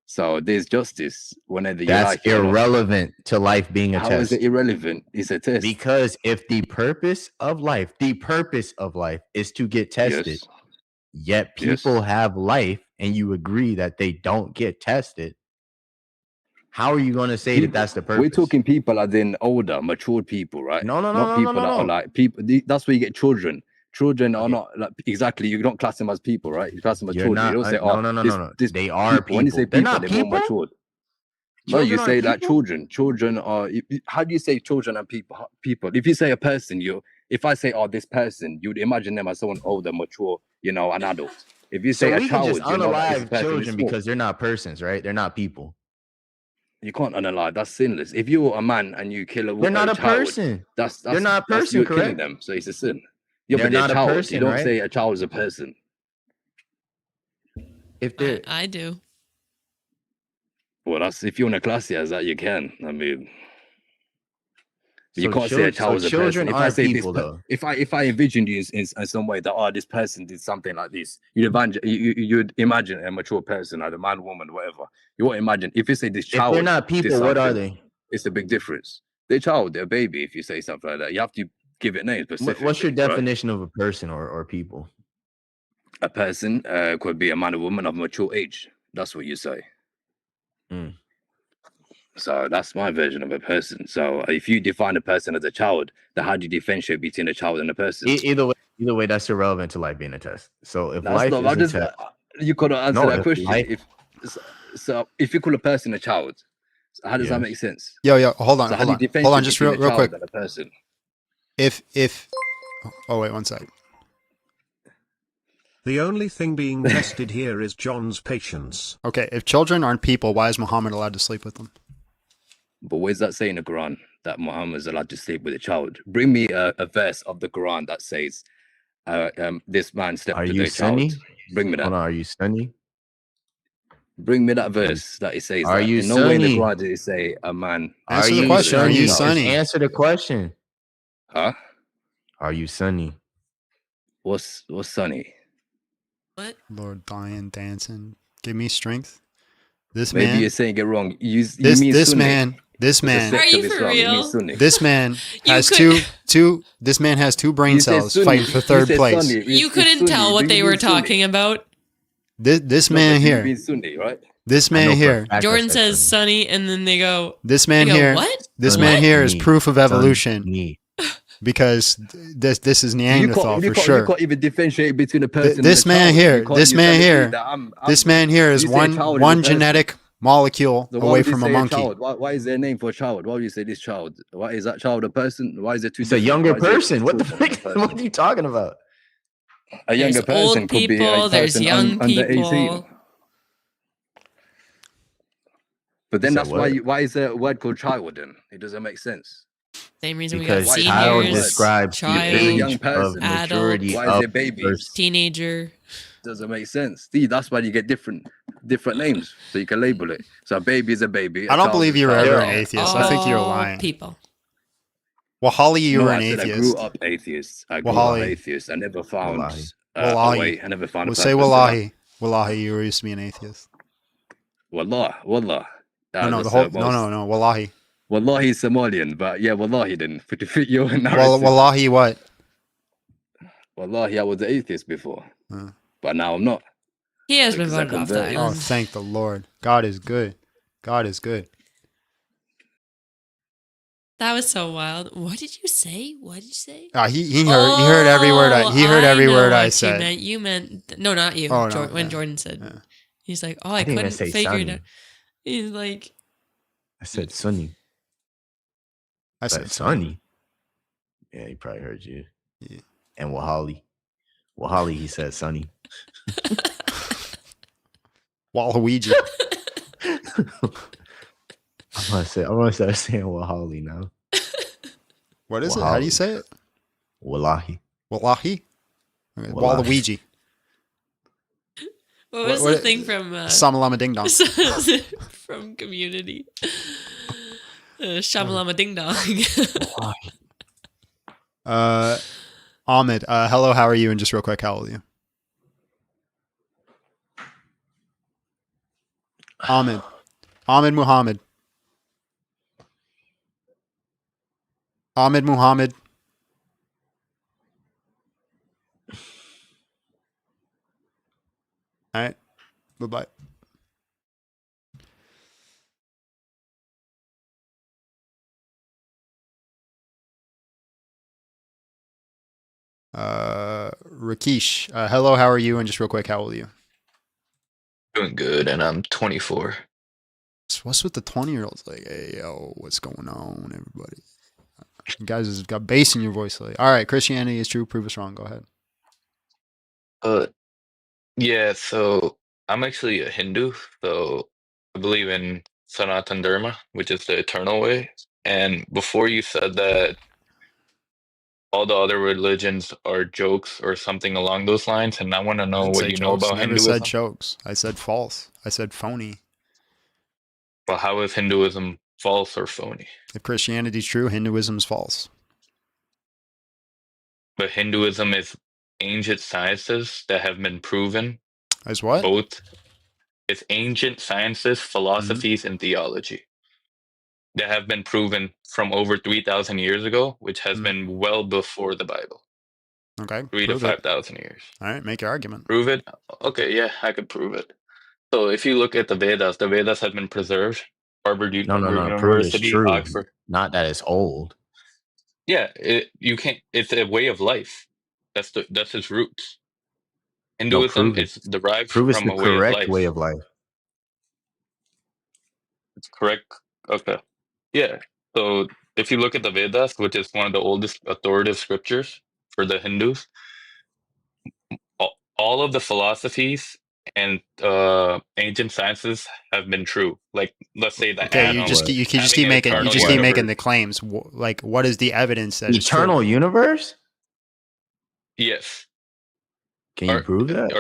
So there's justice whenever you That's like it or not. irrelevant to life being a How test. is it irrelevant? It's a test. Because if the purpose of life is to get tested, Yes. yet people have life and you agree that they don't get tested, how are you going to say that that's the purpose? We're talking people as in older, matured people, right? No, Not people that are like people. That's where you get children. Children are Okay. not like exactly. You don't class them as people, right? You class them as You're children. not. You don't say, No. This They are people. When you say people. They're people, not they're people? more matured. No, Children you say aren't like people? children. Children are. How do you say children and people? If you say a person, if I say, this person, you'd imagine them as someone older, mature, an adult. If you say So a we can child, just you know that this unalive person is children small. because they're not persons, right? They're not people. You can't unalive. That's sinless. If you're a man and you kill They're not a child, person. That's They're not a person, you're killing correct? them. So it's a sin. Yeah, They're but they're not a child. person, You don't right? say a child is a person. If they're I do. Well, that's if you want to class it as that, you can. I mean, you So can't say a child is a children person. If I aren't say people, this, though. if I envisioned you in some way that this person did something like this, you'd imagine a mature person, either man, woman, whatever. You won't imagine if you say this If child. they're not did people, what are something, they? It's a big difference. They're child, they're a baby. If you say something like that, you have to give it names. What's your definition of a person or people? A person could be a man or woman of mature age. That's what you say. Mm. So that's my version of a person. So if you define a person as a child, then how do you differentiate between a child and a person? Either way, that's irrelevant to life being a test. So if That's life not. is a test, You could answer No, that if question. life- If you call a person a child, how does that make sense? Yo, hold on, So how hold do you on, hold on, differentiate just between real a child quick. and a person? Oh wait, one sec. The only thing being tested here is John's patience. Okay, if children aren't people, why is Muhammad allowed to sleep with them? But where's that say in the Quran that Muhammad is allowed to sleep with a child? Bring me a verse of the Quran that says this man slept Are with you a child. Sunni? Bring me that. Hold on, are you Sunni? Bring me that verse that it says Are that. you In no way in the Sunni? Quran did it say a man. Are Answer the you question. Are you Sunni? Just Sunni? answer the question. Huh? Are you Sunni? What's Sunny? What? Lord dying, dancing. Give me strength. This Maybe man. you're saying it wrong. You This mean this Sunni. man. This It's a man. sect Are you of for Islam. You mean real? Sunni. This man You has could- two. This man has two brain You said cells Sunni. fighting for You third said place. Sunni. You It's couldn't Sunni. tell Do what you they mean were Sunni? talking about. This No, man but you here. mean Sunni, right? This I know man for a here. fact I Jordan said says Sunni. Sunny, and then they go. This man They go, here. what? This Sunni. man here is Sunni. proof of evolution Sunni. because this is You Neanderthal can't, for you sure. can't even differentiate between a person This and a man child. here. You can't- This you're man telling me here. that I'm- This man here is you say a child is a one person. genetic molecule So why away would you from a say monkey. child? Why is there a name for a child? Why would you say this child? Why is that child a person? Why is there two? It's a different- younger why is there person. What the children and a frick? person? What are you talking about? A younger There's person old could be people. a There's person young under 18. people. But then You said that's why. what? Why is there a word called child? Then it doesn't make sense. Same reason we got Because Why is child seniors, describes the child, There's a young age of person. maturity Why of is there the babies? person. teenager. Doesn't make sense. See, that's why you get different names, so you can label it. So a baby is a baby. I don't believe you were ever an They're atheist. I think you're all lying. People. Well, Holly, you No, were I an said I atheist. grew up atheist. I grew Well, up Holly. atheist. I never found Wallahi. a Wallahi. way. I never found a We'll purpose. say to that. wallahi. Wallahi, you used to be an atheist. Wallah. No, the whole no. Wallahi. Wallahi is Somalian, but yeah, wallahi then to fit your Well, narrative. wallahi, what? Wallahi, I was an atheist before, Huh. but now I'm not. He has been Because I voted off the converted. Oh, island. thank the Lord. God is good. God is good. That was so wild. What did you say? What did you say? He heard every word he heard every know word what I you said. meant. You meant no, not you. Oh, no, When yeah. Jordan said, Yeah. he's like, oh, I I didn't even couldn't say figure it Sunni. out. He's like, I said Sunni. I But said Sunni. Yeah, he probably heard you. Yeah. And Wahali. Wahali, he said Sunni. Waluigi. I'm gonna start saying Wahali now. What is it? How do you say it? Wallahi. Wallahi? Okay, Wallahi. Waluigi. what was What- the thing from Samalama Ding Dong. from Community? Shamalama Ding Dong. Ahmed, hello, how are you? And just real quick, how old are you? Ahmed Muhammad. Ahmed Muhammad. All right. Bye-bye. Rakesh, hello, how are you? And just real quick, how old are you? Doing good, and I'm 24. What's with the 20-year-olds? Like, hey, yo, what's going on, everybody? You guys has got bass in your voice lately. All right, Christianity is true. Prove us wrong. Go ahead. Yeah, so I'm actually a Hindu, so I believe in Sanatan Dharma, which is the eternal way. And before you said that all the other religions are jokes or something along those lines, and I want to I know didn't what say you know jokes. about Never Hinduism. said jokes. I said false. I said phony. Well, how is Hinduism false or phony? If Christianity's true, Hinduism's false. But Hinduism is ancient sciences that have been proven. As what? Both. It's ancient sciences, philosophies, and theology that have been proven from over 3,000 years ago, which has been well before the Bible. Okay. 3 to prove it. 5,000 years. All right, make your argument. Prove it? Okay, yeah, I could prove it. So if you look at the Vedas have been preserved. Harvard No. Prove it's University, true. Oxford. Not that it's old. Yeah, you can't. It's a way of life. That's its roots. Hinduism is derived Prove it's from the a way of correct life. way of life. It's correct. Okay. Yeah. So if you look at the Vedas, which is one of the oldest authoritative scriptures for the Hindus, all of the philosophies and ancient sciences have been true. Like, let's say that Okay, you just keep making the claims. Like, what is the evidence that it's true? Eternal universe? Yes. Can you prove that?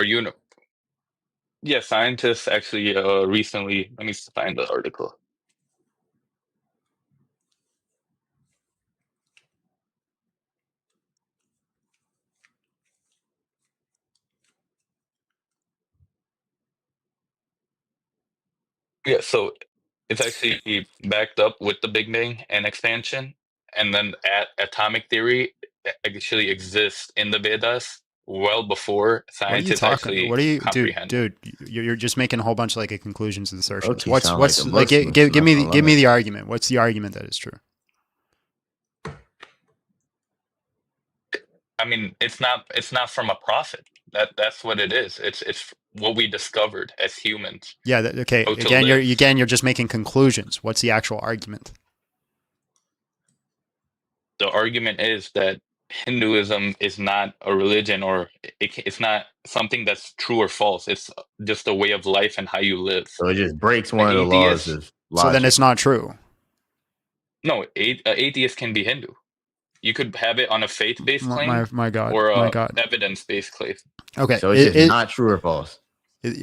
Yeah, scientists actually recently. Let me find the article. Yeah, so it's actually backed up with the Big Bang and expansion, and then atomic theory actually exists in the Vedas well before What are you scientists talking? actually What are you, comprehend. dude? You're just making a whole bunch of like conclusions and assertions. Okay, What's sound like the like? Muslims, Give not me gonna give me lie. the argument. What's the argument that is true? I mean, it's not from a prophet. That's what it is. It's what we discovered as humans. Yeah. Okay. How to Again, live. you're just making conclusions. What's the actual argument? The argument is that Hinduism is not a religion, or it's not something that's true or false. It's just a way of life and how you live. So it just breaks one of the laws of logic. So then it's not true. No, atheist can be Hindu. You could have it on a faith-based claim My God. or My a God. evidence-based claim. Okay. So it's just not true or false.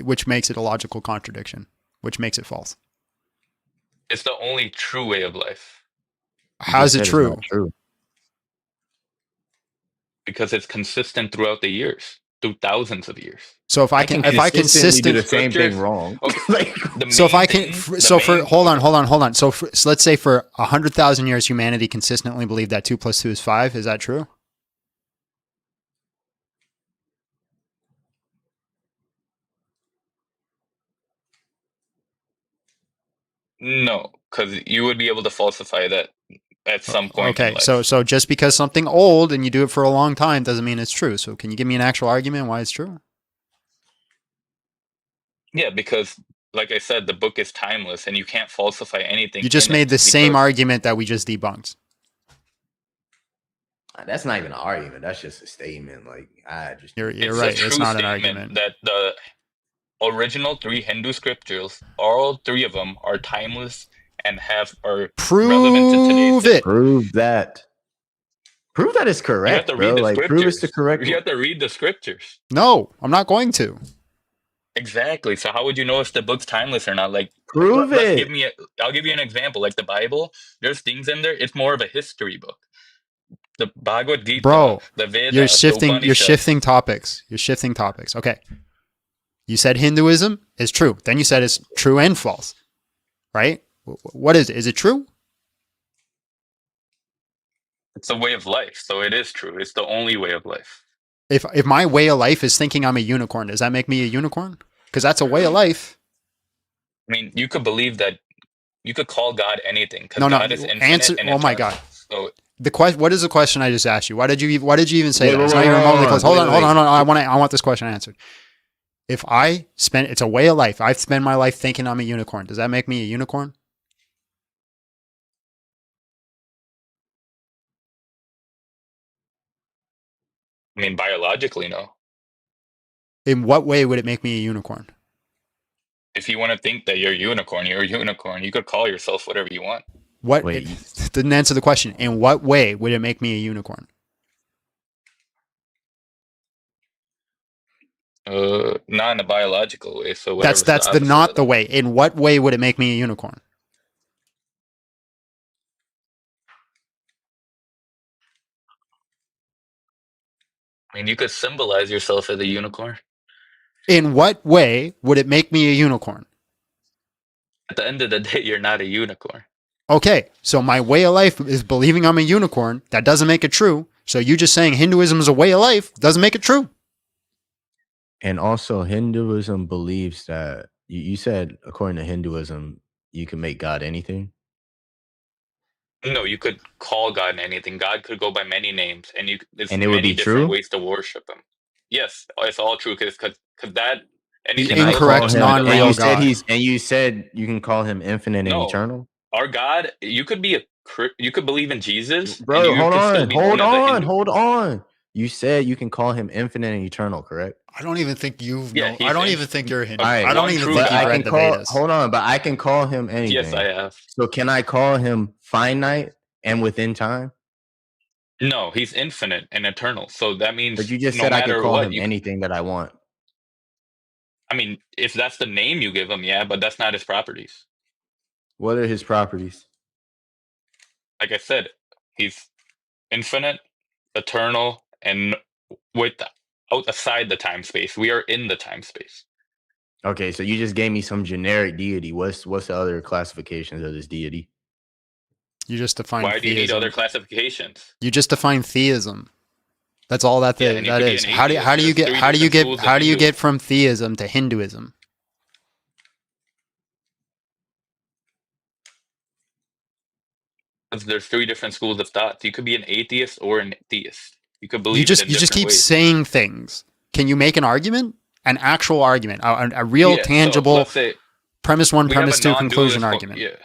Which makes it a logical contradiction. Which makes it false. It's the only true way of life. How is it true? True. Because it's consistent throughout the years, through thousands of years. So if I can consistently do the same thing wrong. Okay. So if I can, hold on. So let's say for 100,000 years, humanity consistently believed that 2 + 2 is 5. Is that true? No, because you would be able to falsify that at some point. Okay. In life. So just because something old and you do it for a long time doesn't mean it's true. So can you give me an actual argument why it's true? Yeah, because like I said, the book is timeless and you can't falsify anything. You just made the same argument that we just debunked. That's not even an argument. That's just a statement. Like You're It's right. a true It's not an statement argument. that the original 3 Hindu scriptures, all 3 of them are timeless and are relevant to today's day. Prove that. Prove that it's correct, You have to bro. read the Like scriptures. prove it's the correct. You have to read the scriptures. No, I'm not going to. Exactly. So how would you know if the book's timeless or not? Like, prove it. I'll give you an example. Like the Bible, there's things in there. It's more of a history book. The Bhagavad Gita, Bro, the Vedas, you're the shifting topics. You're shifting topics. Okay. You said Hinduism is true. Then you said it's true and false. Right? What is it? Is it true? It's a way of life. So it is true. It's the only way of life. If my way of life is thinking I'm a unicorn, does that make me a unicorn? Because that's a way of life. I mean, you could believe that. You could call God anything. No. God is infinite Answer. and Oh my eternal. God. So What is the question I just asked you? Why did you even say Wait, that? It's wait, not even wait, remotely wait, close. wait, Hold wait. on. I want this question answered. If I spend, it's a way of life. I spend my life thinking I'm a unicorn. Does that make me a unicorn? I mean, biologically, no. In what way would it make me a unicorn? If you want to think that you're a unicorn, you're a unicorn. You could call yourself whatever you want. What? Didn't answer the question. In what way would it make me a unicorn? Not in a biological way. So That's not the way. In what way would it make me a unicorn? I mean, you could symbolize yourself as a unicorn. In what way would it make me a unicorn? At the end of the day, you're not a unicorn. Okay, so my way of life is believing I'm a unicorn. That doesn't make it true. So you just saying Hinduism is a way of life doesn't make it true. And also, Hinduism believes that you said, according to Hinduism, you can make God anything. No, you could call God anything. God could go by many names, and there's And it would many be different true? ways to worship Him. Yes, it's all true because that anything Can I Incorrect, call him- non-real and you said God. and you said you can call him infinite and No. eternal. Our God, you could believe in Jesus, and Bro, you hold could still on, be known as a Hindu. hold on. You said you can call him infinite and eternal, correct? I don't even think you've. Yeah, I don't even think you're a Hindu. All right. I don't One even true think God. you've I read can the call. Vedas. Hold on, but I can call him anything. Yes, I have. So can I call him finite and within time? No, he's infinite and eternal. So that means But you just no said I could matter call what him you. anything that I want. I mean, if that's the name you give him, yeah, but that's not his properties. What are his properties? Like I said, he's infinite, eternal, and outside the time space. We are in the time space. Okay, so you just gave me some generic deity. What's the other classifications of this deity? You just define Why do you need theism. other classifications? You just define theism. That's all that Yeah, and you that could be is. an How do atheist. you There's get three how do you different get schools of how do you get Hinduism. from theism to Hinduism? Because there's three different schools of thought. You could be an atheist or an theist. You could believe You it just in you just different keep ways. saying things. Can you make an argument? An actual argument, a real Yeah, so tangible let's say premise one, we have a premise two, conclusion non-dualist argument. yeah.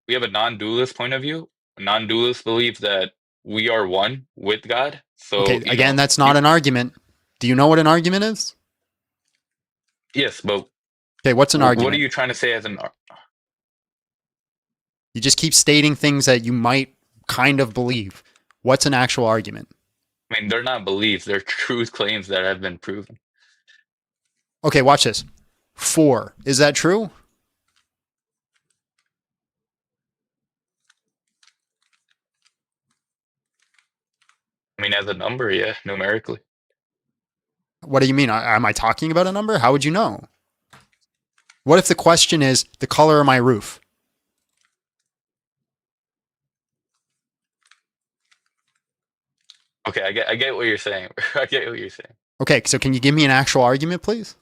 We have a non-dualist point of view. A non-dualist believes that we are one with God. So Okay, again, that's not an argument. Do you know what an argument is? yes, but Okay, what's an what are argument? you trying to say as an You just keep stating things that you might kind of believe. What's an actual argument? I mean, they're not beliefs, they're truth claims that have been proven. Okay, watch this. 4. Is that true? I mean, as a number, yeah, numerically. What do you mean? Am I talking about a number? How would you know? What if the question is the color of my roof? Okay, I get what you're saying. I get what you're saying. Okay, so can you give me an actual argument, please?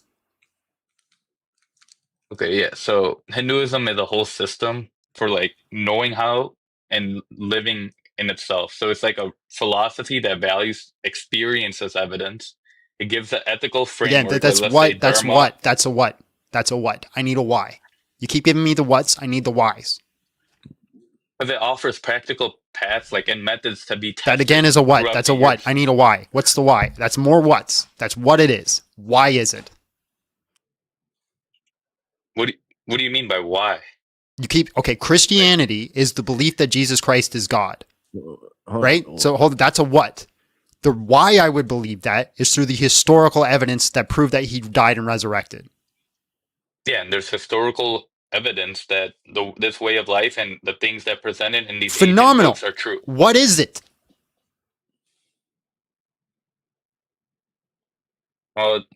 Okay, yeah. So Hinduism is a whole system for like knowing how and living in itself. So it's like a philosophy that values experience as evidence. It gives an ethical Again, framework. that's like, let's say what. That's dharma, what. That's a what. That's a what. I need a why. You keep giving me the whats. I need the whys. because it offers practical paths like and methods to be tested. That again is a what. throughout That's the a what. years. I need a why. What's the why? That's more whats. That's what it is. Why is it? What do you mean by why? You keep okay. Christianity is the belief that Jesus Christ is God, right? So hold. That's a what. The why I would believe that is through the historical evidence that prove that he died and resurrected. Yeah, and there's historical evidence that this way of life and the things that presented in these ancient Phenomenal. books are true. What is it?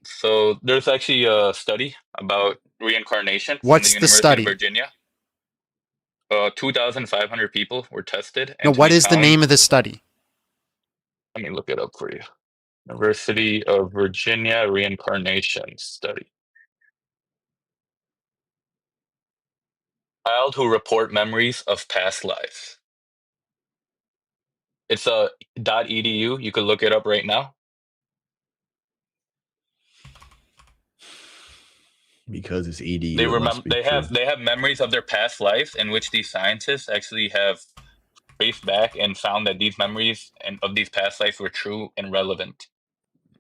So there's actually a study about reincarnation from What's the the University study? of Virginia. 2,500 people were tested. No, And what is the name of the study? Let me look it up for you. University of Virginia Reincarnation Study. Child who report memories of past lives. It's a .edu. You could look it up right now. Because it's EDU. They it must remember be they true. have memories of their past lives in which these scientists actually have traced back and found that these memories and of these past lives were true and relevant.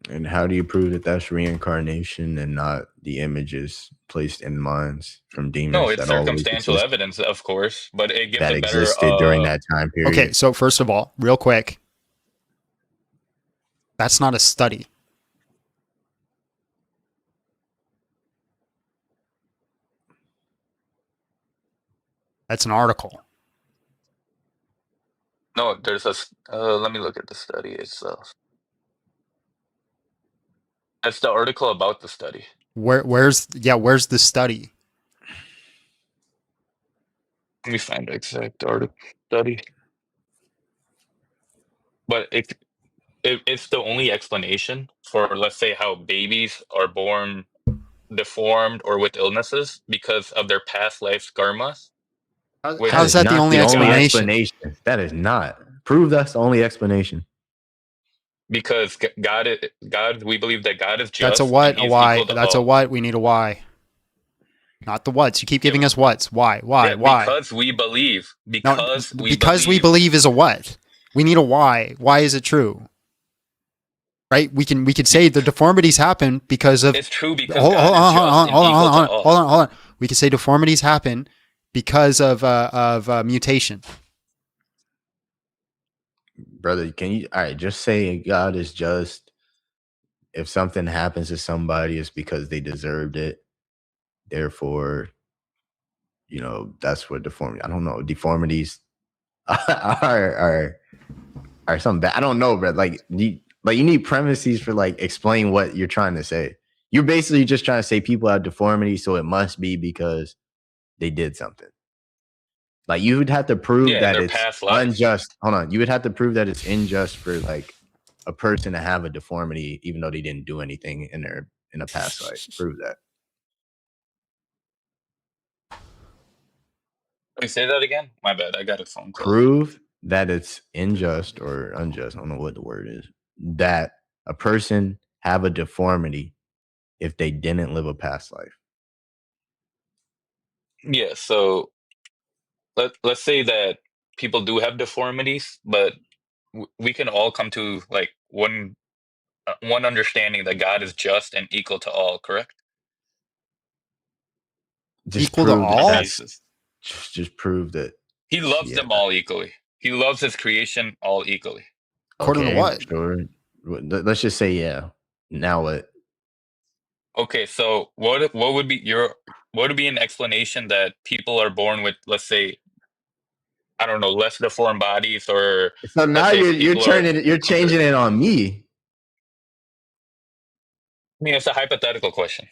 And how do you prove that that's reincarnation and not the images placed in minds from demons? No, it's that always circumstantial exist- evidence, of course, but it gives that a better existed during that time period. Okay, so first of all, real quick, that's not a study. That's an article. No, there's a. Let me look at the study itself. That's the article about the study. Where's the study? Let me find the exact article study. But it's the only explanation for, let's say, how babies are born deformed or with illnesses because of their past life karmas. How's that the only explanation? That is not. Prove that's the only explanation. Because God, we believe that God is just. That's a what, and a he's why. equal to That's a all. what. We need a why. Not the whats. You keep giving us whats. Why? Why? Yeah, Why? Because we believe. No, because we believe is a what. We need a why. Why is it true? Right? We could say the deformities happen because of. It's true because hold God is just and equal to all. Hold on. We could say deformities happen because of mutation. brother, can you all right, just say God is just. If something happens to somebody, it's because they deserved it. Therefore, that's what deformity. I don't know. Deformities are something bad. I don't know, bro. Like you need premises for like explain what you're trying to say. You're basically just trying to say people have deformity, so it must be because they did something. Like you would have to prove that it's unjust. Hold on, you would have to prove that it's unjust for like a person to have a deformity, even though they didn't do anything in a past life. Prove that. Can you say that again? My bad. I got a phone call. Prove that it's unjust or unjust. I don't know what the word is. That a person have a deformity if they didn't live a past life. Yeah. So let's say that people do have deformities, but we can all come to like one understanding that God is just and equal to all. Correct? Just equal to all. Just prove that He loves them all equally. He loves his creation all equally. According to what? Sure. Let's just say yeah. Now what? Okay, so what would be an explanation that people are born with, let's say, I don't know, less deformed bodies, or so now you're changing it on me. I mean, it's a hypothetical question.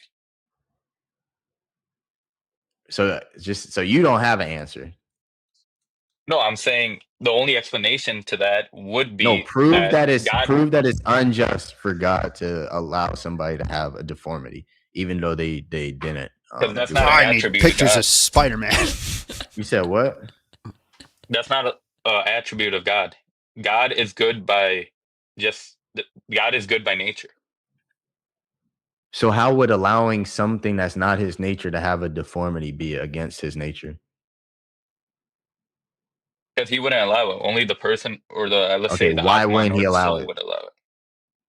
So you don't have an answer. No, I'm saying the only explanation to that would be prove that it's unjust for God to allow somebody to have a deformity, even though they didn't. Because that's not an attribute. Pictures of Spider-Man. You said what? That's not an attribute of God. God is good by nature. So how would allowing something that's not his nature to have a deformity be against his nature? Because he wouldn't allow it. Only the person, or let's say the why Atman wouldn't he or the allow soul it? would allow it.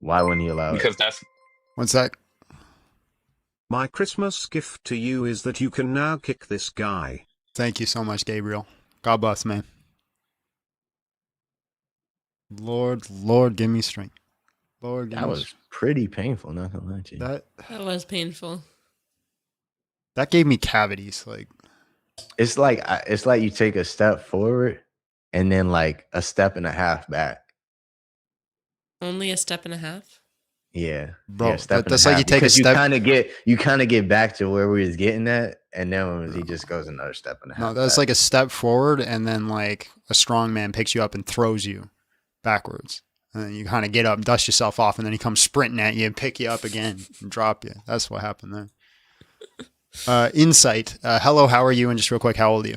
Why wouldn't he allow it? Because that's... What's that? My Christmas gift to you is that you can now kick this guy. Thank you so much, Gabriel. God bless, man. Lord, give me strength. Lord, give that me was pretty painful. Not gonna lie to you. That was painful. That gave me cavities. Like it's like you take a step forward and then like a step and a half back. Only a step and a half? Yeah, bro. Yeah, that's like you take a step. You kind of get back to where we was getting at, and then he just goes another step and a half. No, that's back. like a step forward, and then like a strong man picks you up and throws you backwards, and then you kind of get up, dust yourself off, and then he comes sprinting at you and pick you up again and drop you. That's what happened there. Insight. Hello, how are you? And just real quick, how old are you?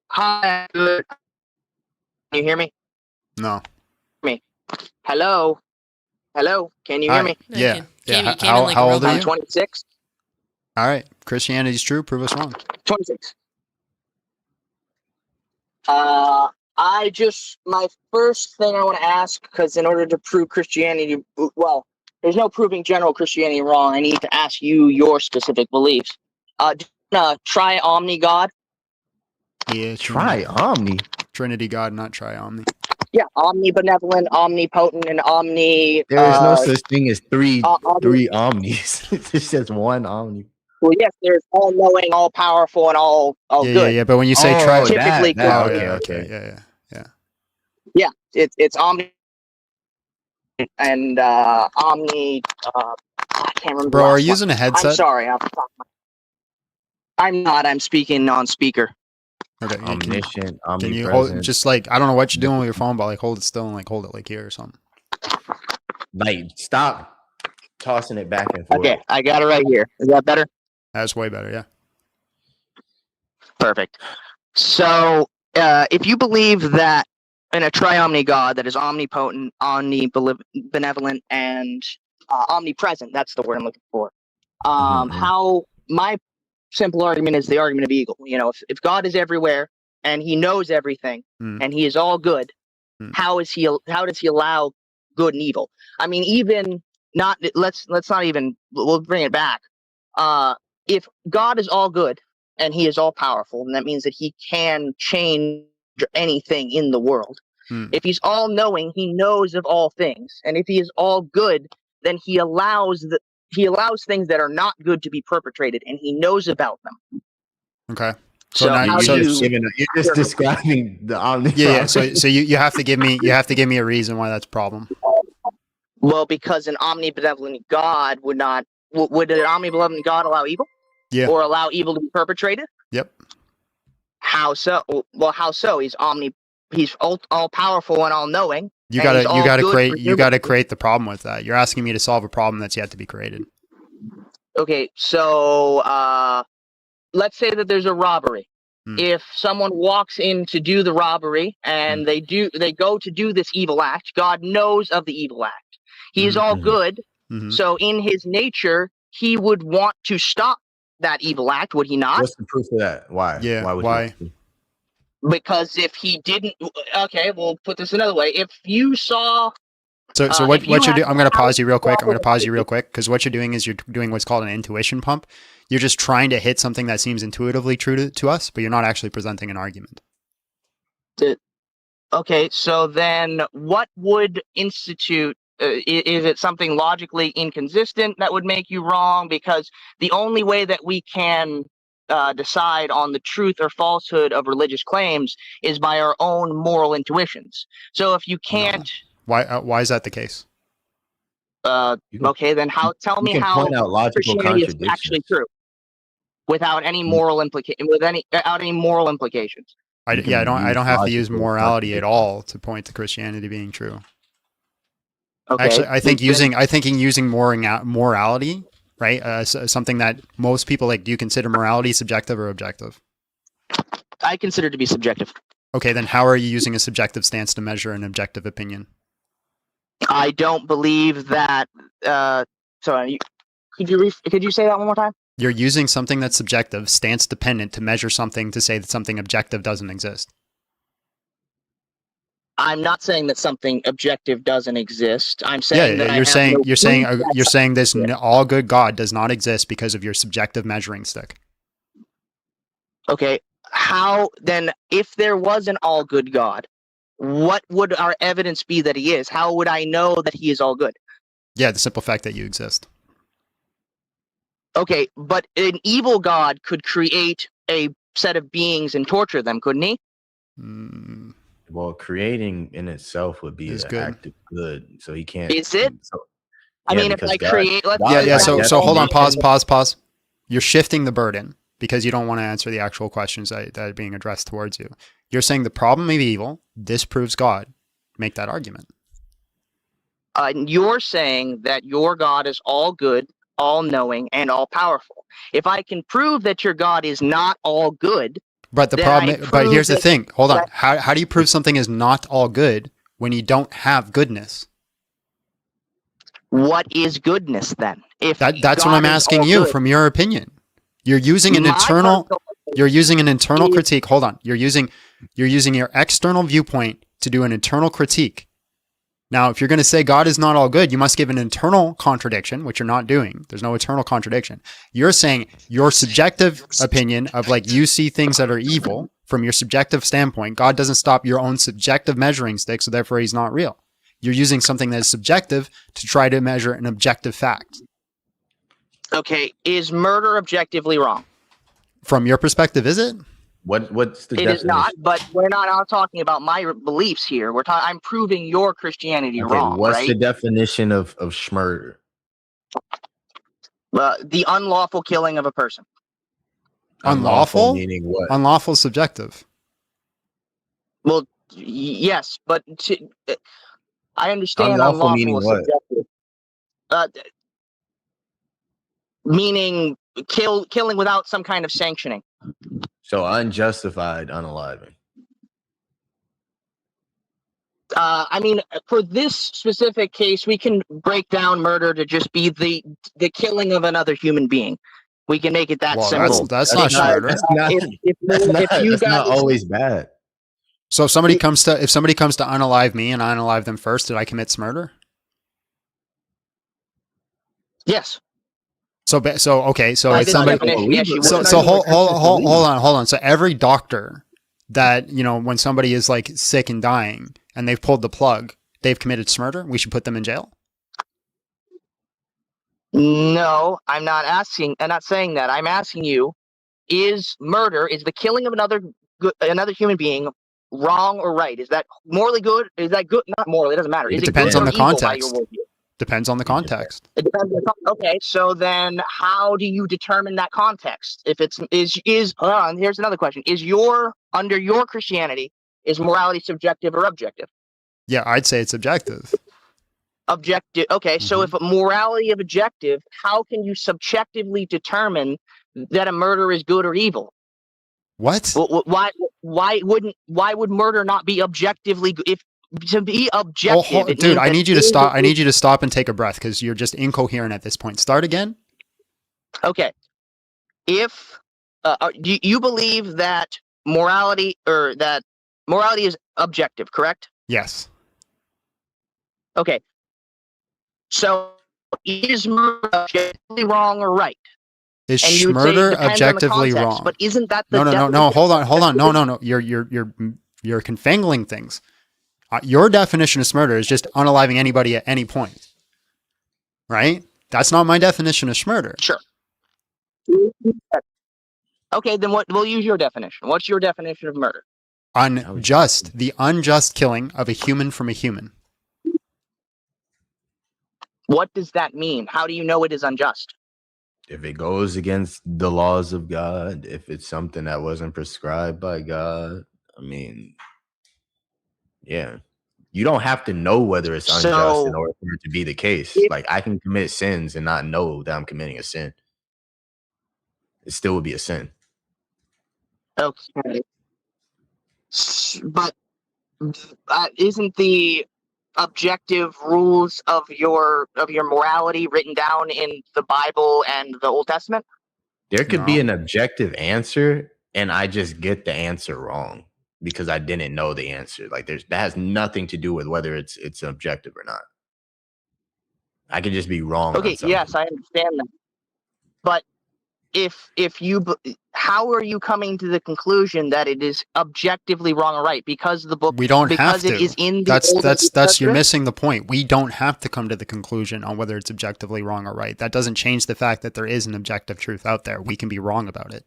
Hi, good. Can you hear me? No. Me. Hello. Can you hear me? Yeah. How old are you? 26. All right. Christianity's true. Prove us wrong. 26. My first thing I want to ask, because in order to prove Christianity, well, there's no proving general Christianity wrong. I need to ask you your specific beliefs. Tri-omni God? Yeah. Tri-omni? Trinity God, not tri-omni. Yeah, omnibenevolent, omnipotent, and omni. There is no such thing as three omnis. It's just one omni. Well, yes, there's all knowing, all powerful, and all good. Yeah. But when you say typically, okay. Yeah, it's omni and omni. I can't remember. Bro, are you using a headset? I'm sorry. I'm not. I'm speaking on speaker. Okay. Omniscient, omnipresent. Can you hold just like I don't know what you're doing with your phone, but like hold it still and like hold it like here or something. Like stop tossing it back and forth. Okay, I got it right here. Is that better? That's way better, yeah. Perfect. So, if you believe that in a tri-omni God that is omnipotent, omnibenevolent, and omnipresent, that's the word I'm looking for. How my simple argument is the argument of eagle. You know, if God is everywhere and he knows everything and he is all good, how does he allow good and evil? I mean, even not let's not even we'll bring it back. If God is all good and he is all powerful, then that means that he can change anything in the world. If he's all knowing, he knows of all things, and if he is all good, then he allows things that are not good to be perpetrated, and he knows about them. Okay. So now how you're do just describing the omni. Yeah. So you have to give me a reason why that's a problem. Well, because an omnibenevolent God would an omnibenevolent God allow evil? Yeah. Or allow evil to be perpetrated? Yep. How so? Well, how so? He's all powerful and all knowing. You gotta create the problem with that. You're asking me to solve a problem that's yet to be created. Okay, so let's say that there's a robbery. If someone walks in to do the robbery and they go to do this evil act, God knows of the evil act. He is all good. So in his nature, he would want to stop that evil act, would he not? What's the proof of that? Why? Yeah. Why? Because if he didn't, okay, we'll put this another way. If you saw, So what you're doing? I'm going to pause you real quick. Because what you're doing is you're doing what's called an intuition pump. You're just trying to hit something that seems intuitively true to us, but you're not actually presenting an argument. Okay, so then what would institute? Is it something logically inconsistent that would make you wrong? Because the only way that we can decide on the truth or falsehood of religious claims is by our own moral intuitions. So if you can't, why is that the case? Okay, then tell me how Christianity is actually true without any moral implications. I don't have to use morality at all to point to Christianity being true. Okay. Actually, I think using morality, right? Something that most people like. Do you consider morality subjective or objective? I consider it to be subjective. Okay, then how are you using a subjective stance to measure an objective opinion? I don't believe that. Sorry, could you say that one more time? You're using something that's subjective, stance dependent, to measure something to say that something objective doesn't exist. I'm not saying that something objective doesn't exist. I'm saying that you're saying this all good God does not exist because of your subjective measuring stick. Okay, how then? If there was an all good God, what would our evidence be that he is? How would I know that he is all good? Yeah, the simple fact that you exist. Okay, but an evil God could create a set of beings and torture them, couldn't he? Well, creating in itself would be an act of good, so he can't. Is it? I mean, if I create, So hold on, pause. You're shifting the burden because you don't want to answer the actual questions that are being addressed towards you. You're saying the problem of evil disproves God. Make that argument. You're saying that your God is all good, all knowing, and all powerful. If I can prove that your God is not all good, but here's the thing. Hold on. How do you prove something is not all good when you don't have goodness? What is goodness then? That's what I'm asking you from your opinion. You're using an internal critique. Hold on. You're using your external viewpoint to do an internal critique. Now, if you're going to say God is not all good, you must give an internal contradiction, which you're not doing. There's no internal contradiction. You're saying your subjective opinion of you see things that are evil from your subjective standpoint. God doesn't stop your own subjective measuring stick, so therefore he's not real. You're using something that is subjective to try to measure an objective fact. Okay, is murder objectively wrong? From your perspective, is it? What's the definition? It is not, but we're not talking about my beliefs here. I'm proving your Christianity wrong. What's the definition of schmurder? The unlawful killing of a person. Unlawful? Meaning what? Unlawful is subjective. Well, yes, but I understand unlawful meaning is what? subjective. Meaning killing without some kind of sanctioning. So unjustified unaliving. I mean, for this specific case, we can break down murder to just be the killing of another human being. We can make it that simple. That's not murder. That's not always bad. So if somebody comes to unalive me and I unalive them first, did I commit murder? Yes. So it's somebody. Hold on. So every doctor that, you know, when somebody is like sick and dying and they've pulled the plug, they've committed murder, we should put them in jail? No, I'm not asking. I'm not saying that. I'm asking you: is murder, is the killing of another human being, wrong or right? Is that morally good? Is that good? Not morally. It doesn't matter. Is It depends good on or the evil by your context. worldview? Depends on the context. It depends on okay, so then how do you determine that context? If it's and here's another question. Under your Christianity, is morality subjective or objective? Yeah, I'd say it's objective. Objective. Okay, so if morality is objective, how can you subjectively determine that a murder is good or evil? What? Why would murder not be objectively if to be objective? Dude, I need you to stop. I need you to stop and take a breath because you're just incoherent at this point. Start again. Okay. If do you believe that morality is objective, correct? Yes. Okay. So is murder objectively wrong or right? Is murder objectively wrong? But isn't that no? Hold on. No. You're confangling things. Your definition of murder is just unaliving anybody at any point, right? That's not my definition of murder. Sure. Okay, then we'll use your definition. What's your definition of murder? The unjust killing of a human from a human. What does that mean? How do you know it is unjust? If it goes against the laws of God, if it's something that wasn't prescribed by God, I mean, yeah. You don't have to know whether it's unjust in order for it to be the case. Like, I can commit sins and not know that I'm committing a sin. It still would be a sin. Okay. But isn't the objective rules of your morality written down in the Bible and the Old Testament? There could be an objective answer, and I just get the answer wrong because I didn't know the answer. Like, that has nothing to do with whether it's objective or not. I could just be wrong. Okay, yes, I understand that. But how are you coming to the conclusion that it is objectively wrong or right? Because the book, we don't have to. It is in the that's you're missing the point. We don't have to come to the conclusion on whether it's objectively wrong or right. That doesn't change the fact that there is an objective truth out there. We can be wrong about it.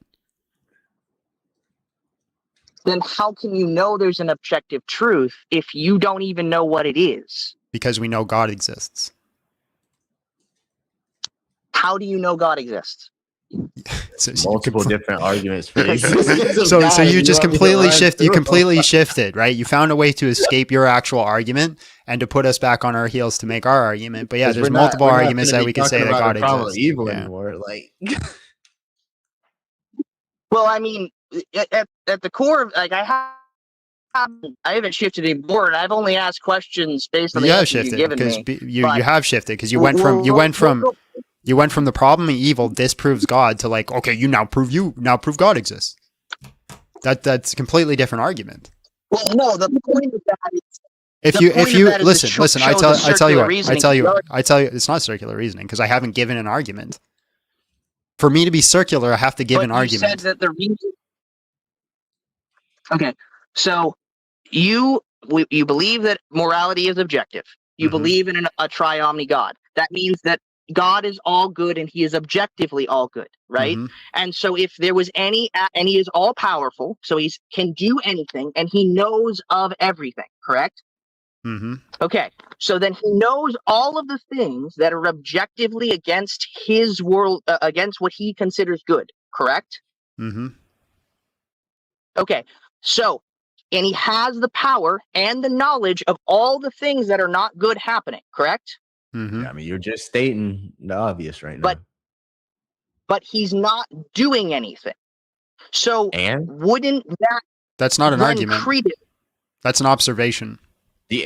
Then how can you know there's an objective truth if you don't even know what it is? Because we know God exists. How do you know God exists? Multiple different arguments for existence. So you just completely shifted, right? You found a way to escape your actual argument and to put us back on our heels to make our argument. But yeah, there's multiple arguments that we can say that God exists. Evil anymore, like. Well, I mean, at the core of, like, I haven't shifted anymore, and I've only asked questions based on the answers you've given me. You have shifted because you went from the problem of evil disproves God to like, okay, you now prove God exists. That's a completely different argument. Well, no, the point of that is if you listen, I tell you what, it's not circular reasoning because I haven't given an argument. For me to be circular, I have to give an argument. Said that the reason. Okay, so you believe that morality is objective. You believe in a triomni God. That means that God is all good and he is objectively all good, right? And so if there was and he is all powerful, so he can do anything and he knows of everything, correct? Okay, so then he knows all of the things that are objectively against his world, against what he considers good, correct? Okay, so, and he has the power and the knowledge of all the things that are not good happening, correct? Yeah, I mean, you're just stating the obvious right now. But he's not doing anything. So wouldn't that? That's not an argument. That's an observation.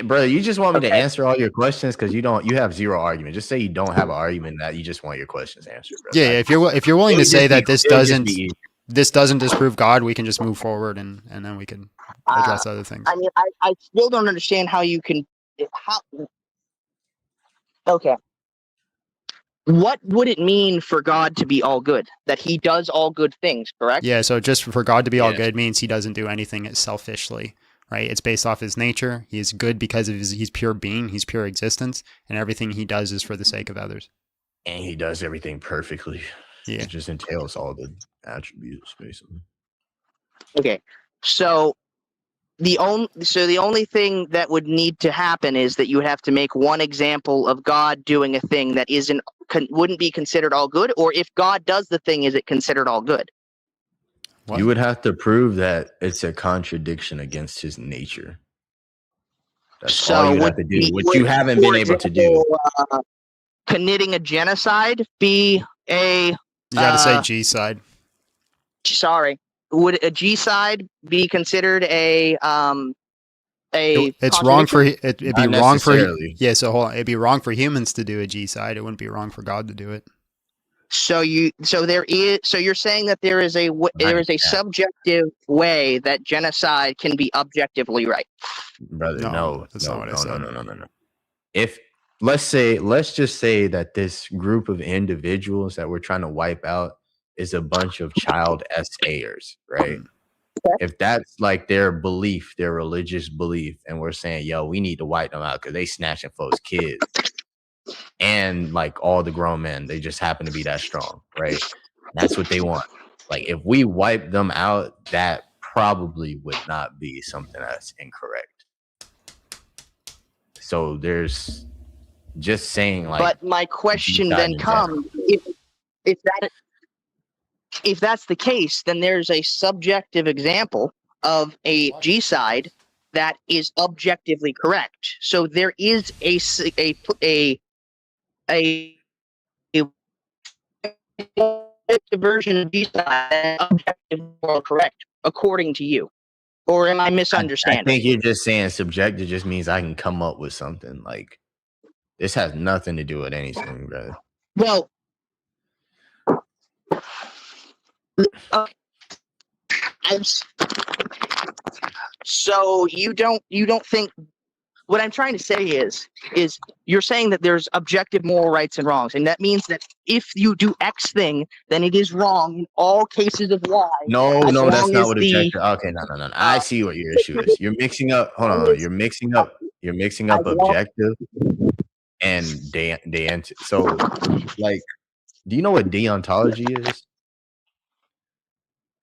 Brother, you just want me to answer all your questions because you have zero argument. Just say you don't have an argument, that you just want your questions answered. Brother. Yeah, if you're willing to say that this doesn't disprove God, we can just move forward and then we can address other things. I mean, I still don't understand how you can. Okay. what would it mean for God to be all good? That he does all good things, correct? Yeah, so just for God to be all good means he doesn't do anything selfishly, right? It's based off his nature. He is good because of he's pure being, he's pure existence, and everything he does is for the sake of others. And he does everything perfectly. Yeah. It just entails all the attributes, basically. Okay, so the only thing that would need to happen is that you would have to make one example of God doing a thing that wouldn't be considered all good, or if God does the thing, is it considered all good? What? You would have to prove that it's a contradiction against his nature. That's all you have to do, which you haven't been able to do. Committing a genocide be a... You gotta say G-side. Sorry. Would a G-side be considered a it's wrong for it'd be wrong for so hold on, it'd be wrong for humans to do a G-side. It wouldn't be wrong for God to do it. So you're saying that there is a subjective way that genocide can be objectively right. Brother, no, that's not what I said. No. If let's just say that this group of individuals that we're trying to wipe out is a bunch of child SAers, right? If that's like their belief, their religious belief, and we're saying, yo, we need to wipe them out because they snatching folks' kids. And like all the grown men, they just happen to be that strong, right? That's what they want. Like if we wipe them out, that probably would not be something that's incorrect. So there's just saying like. But my question then comes: if that's the case, then there's a subjective example of a G-side that is objectively correct. So there is a version of G-side that is objectively more correct, according to you. Or am I misunderstanding? I think you're just saying subjective just means I can come up with something. Like this has nothing to do with anything, brother. Well, so you don't think what I'm trying to say is you're saying that there's objective moral rights and wrongs, and that means that if you do X thing, then it is wrong in all cases of Y. No, that's not what objective. Okay, no. I see what your issue is. You're mixing up. Hold on. You're mixing up objective and deont. So, like, do you know what deontology is?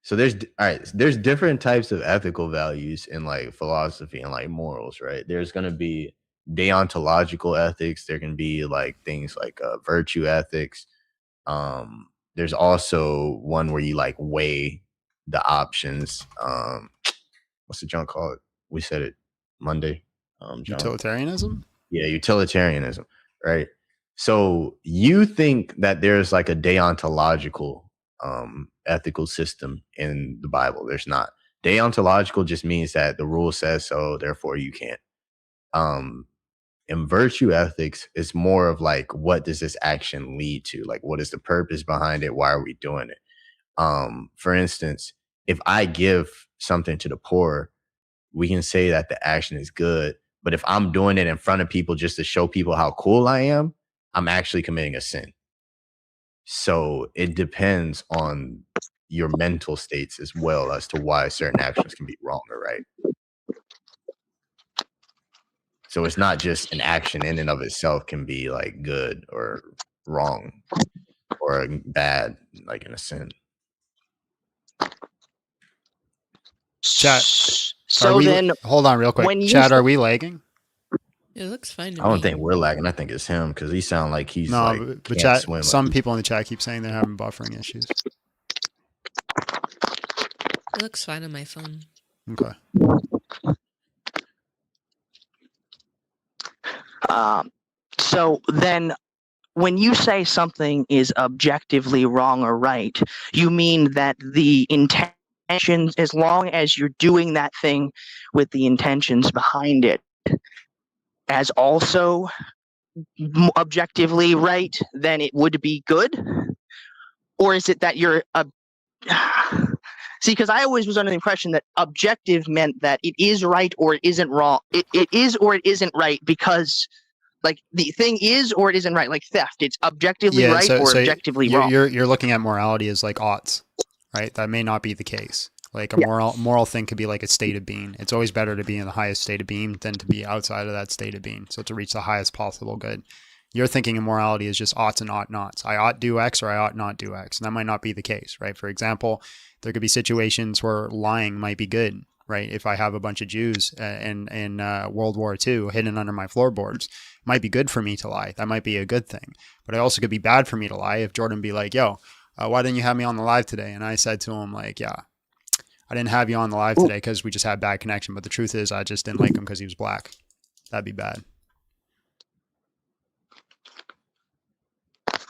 So there's different types of ethical values in like philosophy and like morals, right? There's going to be deontological ethics. There can be like things like virtue ethics. There's also one where you like weigh the options. What's the junk called? We said it Monday. Utilitarianism? Yeah, utilitarianism, right? So you think that there's like a deontological ethical system in the Bible. There's not. Deontological just means that the rule says so, therefore you can't. In virtue ethics, it's more of like, what does this action lead to? Like, what is the purpose behind it? Why are we doing it? For instance, if I give something to the poor, we can say that the action is good. But if I'm doing it in front of people just to show people how cool I am, I'm actually committing a sin. So it depends on your mental states as well as to why certain actions can be wrong or right. So it's not just an action in and of itself can be like good or wrong or bad, like in a sin. Chat. So then, hold on real quick. Chat, are we lagging? It looks fine to I don't me. think we're lagging. I think it's him because he sounds like he's but can't chat. swim. Some people in the chat keep saying they're having buffering issues. It looks fine on my phone. Okay. So then, when you say something is objectively wrong or right, you mean that the intentions, as long as you're doing that thing with the intentions behind it, as also objectively right, then it would be good? Or is it that you're see, because I always was under the impression that objective meant that it is right or it isn't wrong. It is or it isn't right because like the thing is or it isn't right, like theft. It's objectively Yeah, right or so objectively wrong. you're looking at morality as like oughts, right? That may not be the case. Like a Yeah. moral thing could be like a state of being. It's always better to be in the highest state of being than to be outside of that state of being. So to reach the highest possible good. You're thinking of morality as just oughts and ought nots. I ought do X or I ought not do X. And that might not be the case, right? For example, there could be situations where lying might be good, right? If I have a bunch of Jews in World War II hidden under my floorboards, it might be good for me to lie. That might be a good thing. But it also could be bad for me to lie if Jordan be like, yo, why didn't you have me on the live today? And I said to him like, yeah, I didn't have you on the live today because we just had bad connection. But the truth is I just didn't like him because he was black. That'd be bad.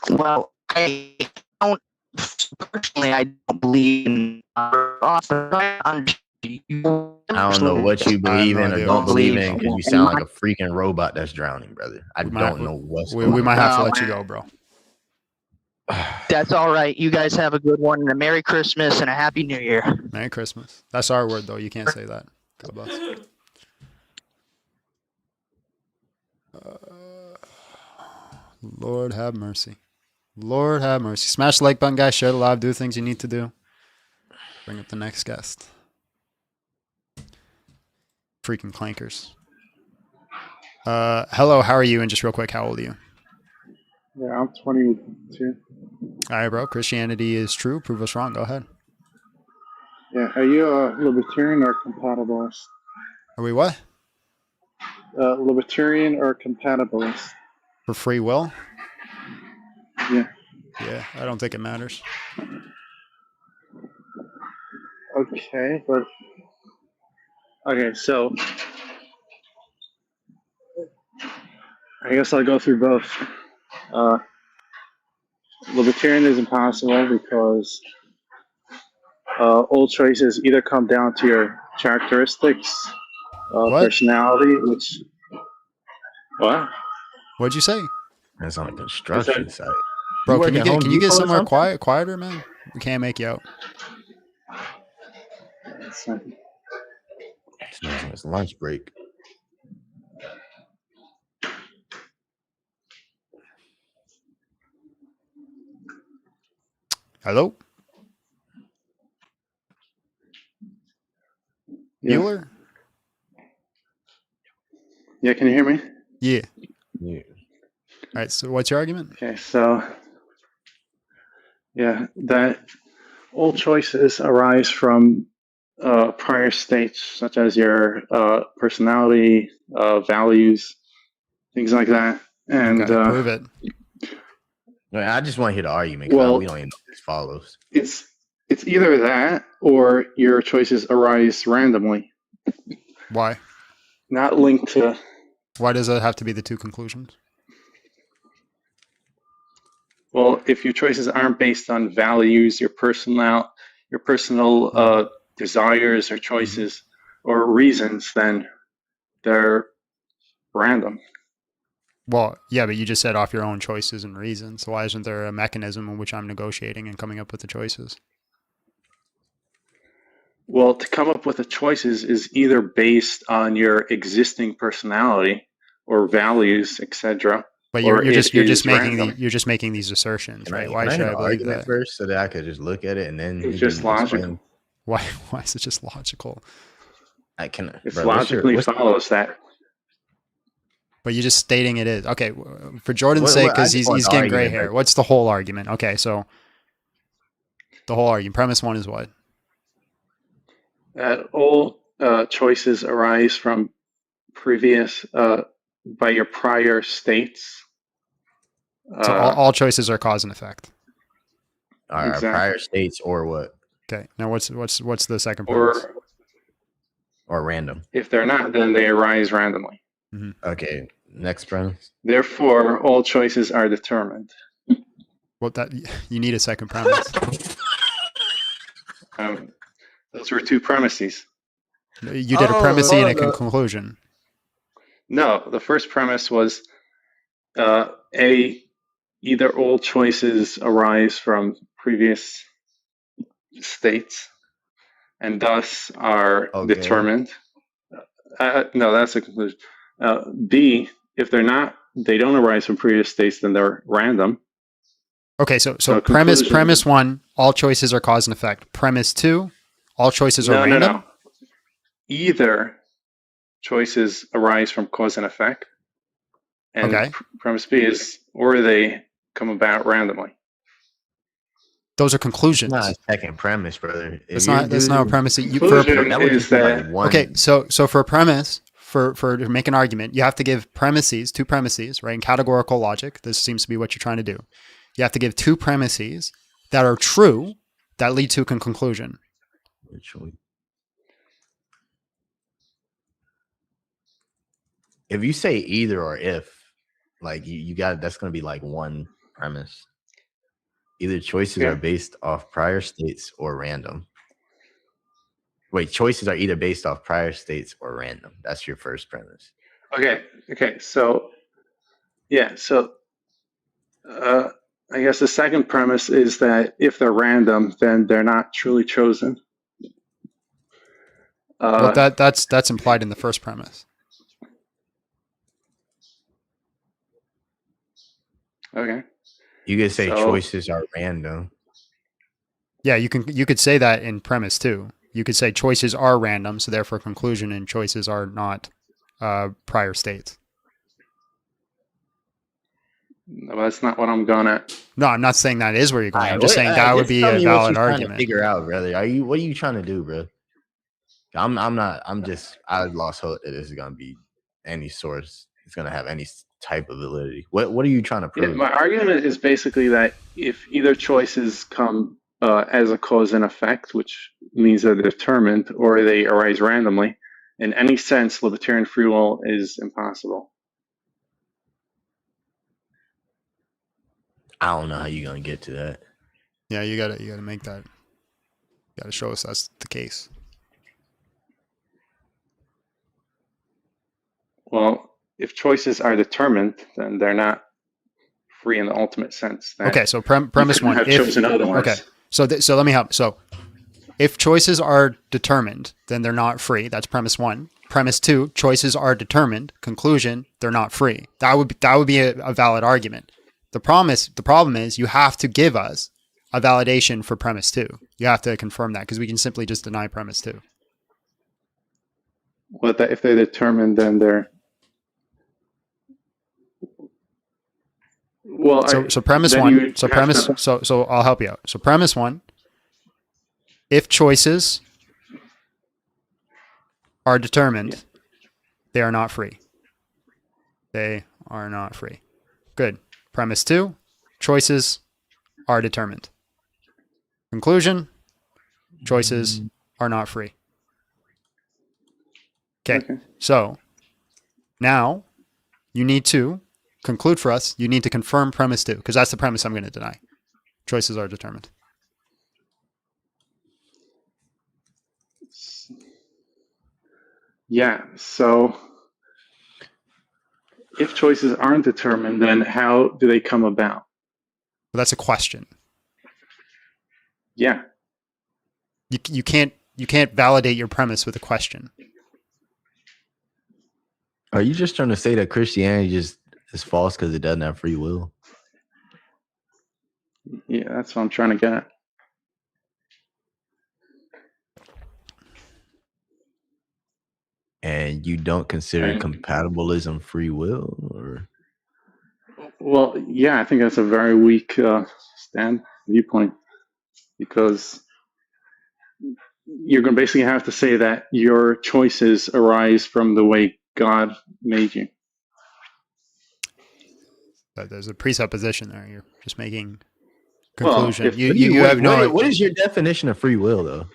Well, I don't believe in I don't know what you believe in or don't believe in because you sound like a freaking robot that's drowning, brother. I don't know what's going on. We might have to let you go, bro. That's all right. You guys have a good one and a Merry Christmas and a Happy New Year. Merry Christmas. That's our word, though. You can't say that. God bless. Lord have mercy. Lord have mercy. Smash the like button, guys. Share the live. Do the things you need to do. Bring up the next guest. Freaking clankers. Hello, how are you? And just real quick, how old are you? Yeah, I'm 22. All right, bro. Christianity is true. Prove us wrong. Go ahead. Yeah, are you a libertarian or compatibilist? Are we what? Libertarian or compatibilist? For free will? Yeah. Yeah, I don't think it matters. Okay, but okay, so I guess I'll go through both. Libertarian is impossible because all choices either come down to your characteristics, personality, which what? What'd you say? That's on a construction site. Bro, can you get somewhere quieter, man? We can't make you out. It's on his lunch break. Hello? Yeah. Bueller? Yeah, can you hear me? Yeah. Yeah. All right, so what's your argument? Okay, so yeah, that all choices arise from prior states, such as your personality, values, things like that. And okay, prove it. I just want to hear the argument because we don't even know if this follows. It's either that or your choices arise randomly. Why? Not linked to. Why does it have to be the two conclusions? Well, if your choices aren't based on values, your personal desires or choices or reasons, then they're random. Well, yeah, but you just said off your own choices and reasons. So why isn't there a mechanism in which I'm negotiating and coming up with the choices? Well, to come up with the choices is either based on your existing personality or values, etc. But you're just making these assertions, right? Why should I believe that first so that I could just look at it and then it's just logical. Why is it just logical? I can. It logically follows that. But you're just stating it is. Okay, for Jordan's sake, because he's getting gray hair. What's the whole argument? Okay, so the whole argument. Premise one is what? That all choices arise from previous, by your prior states. So all choices are cause and effect. All right, prior states or what? Okay, now what's the second premise? Or random. If they're not, then they arise randomly. Mm-hmm. Okay, next premise. Therefore, all choices are determined. Well, that you need a second premise. Those were two premises. You did a premise and a conclusion. No, the first premise was either all choices arise from previous states and thus are determined. No, that's a conclusion. B, if they're not they don't arise from previous states, then they're random. Okay, so conclusion- premise 1, all choices are cause and effect. Premise 2, all choices are random. No. Either choices arise from cause and effect, and Okay. premise B is, or they come about randomly. Those are conclusions. Not a second premise, brother. That's not a premise. Conclusion is that Okay, so for a premise, to make an argument, you have to give premises, 2 premises, right? In categorical logic, this seems to be what you're trying to do. You have to give 2 premises that are true that lead to a conclusion. If you say either or if, like you got, that's going to be like one premise. Either choices are based off prior states or random. Wait, choices are either based off prior states or random. That's your first premise. Okay. So, I guess the second premise is that if they're random, then they're not truly chosen. Well, that's implied in the first premise. Okay. You could say choices are random. Yeah, you could say that in premise 2. You could say choices are random, so therefore conclusion and choices are not prior states. No, that's not what I'm going at. No, I'm not saying that is where you're going. I'm just saying that would be a valid argument. Figure out, brother. What are you trying to do, bro? I lost hope that this is gonna be any source. It's gonna have any type of validity. What are you trying to prove? My argument is basically that if either choices come as a cause and effect, which means they're determined, or they arise randomly, in any sense, libertarian free will is impossible. I don't know how you're gonna get to that. Yeah, you gotta make that. You gotta show us that's the case. Well, if choices are determined, then they're not free in the ultimate sense. Okay, so premise 1. Have chosen otherwise. Okay, so let me help. So, if choices are determined, then they're not free. That's premise 1. Premise 2: choices are determined. Conclusion: they're not free. That would be a valid argument. The problem is you have to give us a validation for premise 2. You have to confirm that, because we can simply just deny premise 2. Well, if they're determined, then they're. Well, so premise 1. So I'll help you out. So premise 1: if choices are determined, they are not free. They are not free. Good. Premise 2: choices are determined. Conclusion: choices are not free. Okay. So now you need to conclude for us. You need to confirm premise 2, because that's the premise I'm going to deny. Choices are determined. Yeah. So if choices aren't determined, then how do they come about? Well, that's a question. Yeah. You can't validate your premise with a question. Are you just trying to say that Christianity just is false because it doesn't have free will? Yeah, that's what I'm trying to get at. And you don't consider compatibilism free will, or? Well, yeah, I think that's a very weak viewpoint, because you're going to basically have to say that your choices arise from the way God made you. There's a presupposition there. You're just making conclusion. Well, you have no. What is your definition of free will, though?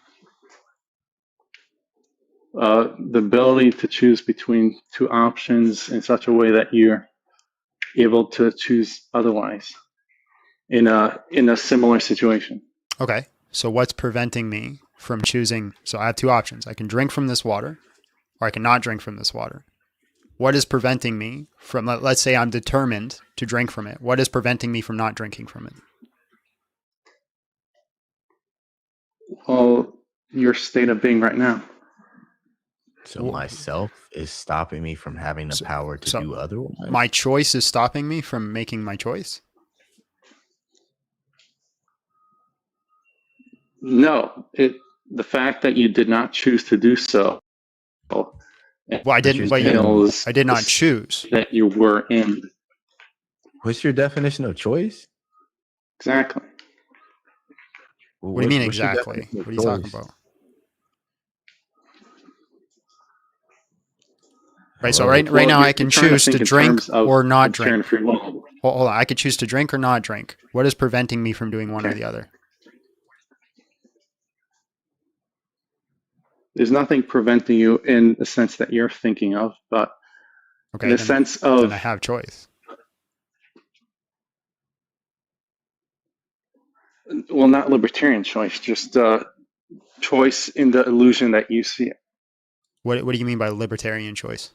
The ability to choose between 2 options in such a way that you're able to choose otherwise in a similar situation. Okay. So what's preventing me from choosing? So I have 2 options. I can drink from this water, or I cannot drink from this water. What is preventing me from, let's say I'm determined to drink from it. What is preventing me from not drinking from it? Well, your state of being right now. So myself is stopping me from having the power to do otherwise. My choice is stopping me from making my choice? No, the fact that you did not choose to do so. Well, I didn't. But I did not choose. That you were in. What's your definition of choice? Exactly. What do you mean exactly? What are you talking about? Right. So right now I can choose to drink or not drink. Hold on. I could choose to drink or not drink. What is preventing me from doing one or the other? There's nothing preventing you in the sense that you're thinking of, but in the sense of then I have choice. Well, not libertarian choice, just choice in the illusion that you see it. What do you mean by libertarian choice?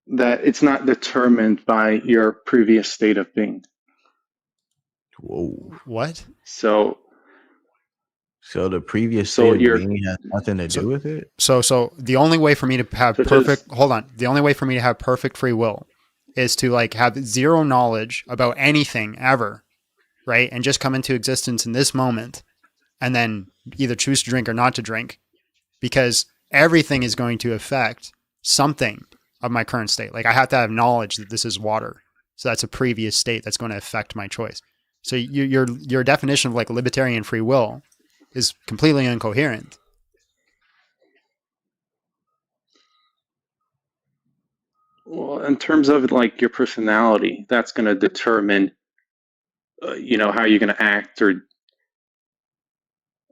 That it's not determined by your previous state of being. Whoa. What? So the previous state of being has nothing to do with it? So the only way for me to have perfect the only way for me to have perfect free will is to like have zero knowledge about anything ever, right? And just come into existence in this moment and then either choose to drink or not to drink, because everything is going to affect something of my current state. Like I have to have knowledge that this is water. So that's a previous state that's going to affect my choice. So your definition of like libertarian free will is completely incoherent. Well, in terms of like your personality, that's going to determine, how you're going to act or.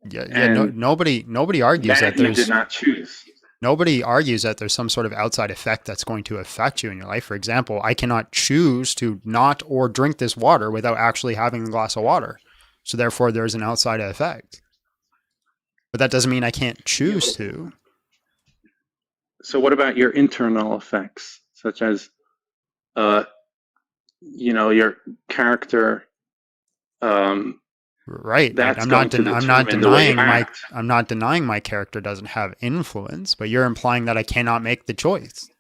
Nobody argues that you did not choose. Nobody argues that there's some sort of outside effect that's going to affect you in your life. For example, I cannot choose to not or drink this water without actually having a glass of water. So therefore, there's an outside effect. But that doesn't mean I can't choose to. So what about your internal effects, such as, your character? Right. I'm not denying my character doesn't have influence, but you're implying that I cannot make the choice.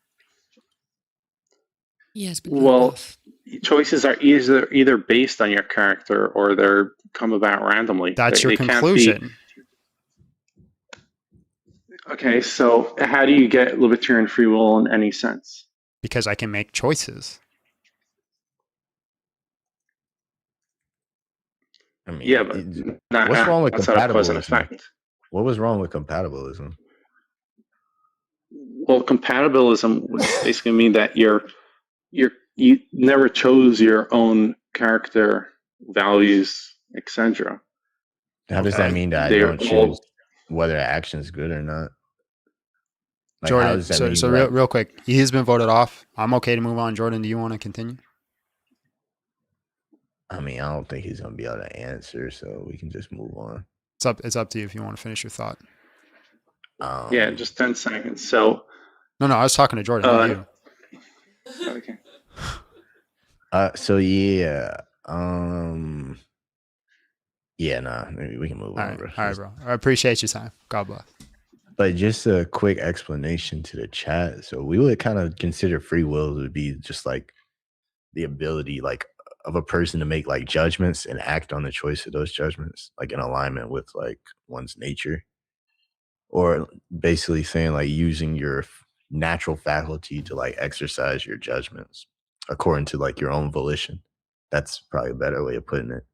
Yes, but choices are either based on your character or they're come about randomly. That's your conclusion. Okay, so how do you get libertarian free will in any sense? Because I can make choices. I mean, yeah, but what's wrong with compatibilism? What was wrong with compatibilism? Well, compatibilism would basically mean that you never chose your own character, values, etc. How does that mean that I don't choose whether an action is good or not? Like, Jordan, so real quick, he's been voted off. I'm okay to move on. Jordan, do you want to continue? I mean, I don't think he's going to be able to answer, so we can just move on. It's up to you if you want to finish your thought. Yeah, just 10 seconds. So. No, I was talking to Jordan, not you. Okay. So yeah. Yeah, maybe we can move on, bro. All right, bro. I appreciate your time. God bless. But just a quick explanation to the chat. So we would kind of consider free will to be just like the ability, like, of a person to make like judgments and act on the choice of those judgments, like in alignment with like one's nature, or basically saying like using your natural faculty to like exercise your judgments according to like your own volition. That's probably a better way of putting it.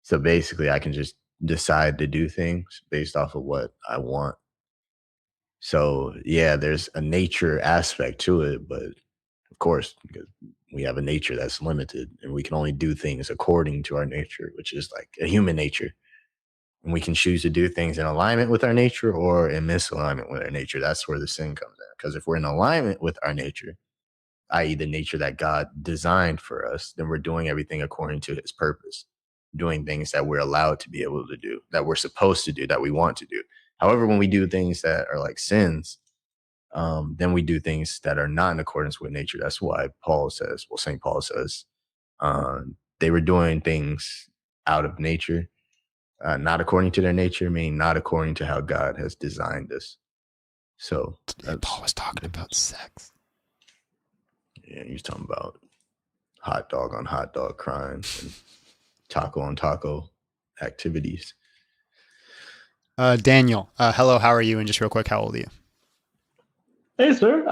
So basically I can just decide to do things based off of what I want. So yeah, there's a nature aspect to it, but of course, because we have a nature that's limited and we can only do things according to our nature, which is like a human nature. And we can choose to do things in alignment with our nature or in misalignment with our nature. That's where the sin comes in. Because if we're in alignment with our nature, i.e. the nature that God designed for us, then we're doing everything according to his purpose, doing things that we're allowed to be able to do, that we're supposed to do, that we want to do. However, when we do things that are like sins, then we do things that are not in accordance with nature. That's why St. Paul says, they were doing things out of nature. not according to their nature, meaning not according to how God has designed us. So Paul was talking about sex. Yeah, he was talking about hot dog on hot dog crimes and taco on taco activities. Daniel, hello, how are you? And just real quick, how old are you? Hey, sir.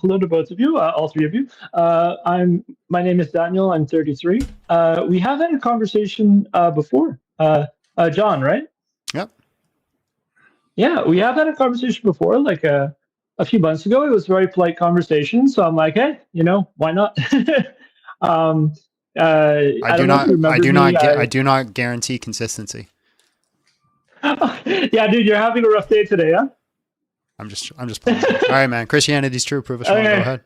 Hello to both of you, all three of you. My name is Daniel. I'm 33. We have had a conversation before. John, right? Yep. Yeah, we have had a conversation before, like a few months ago. It was a very polite conversation, so I'm like, hey, why not? I don't know if you remember me. I do not guarantee consistency. Yeah, dude, you're having a rough day today, huh? I'm just playing. All right, man. Christianity's true. Prove us wrong. Okay.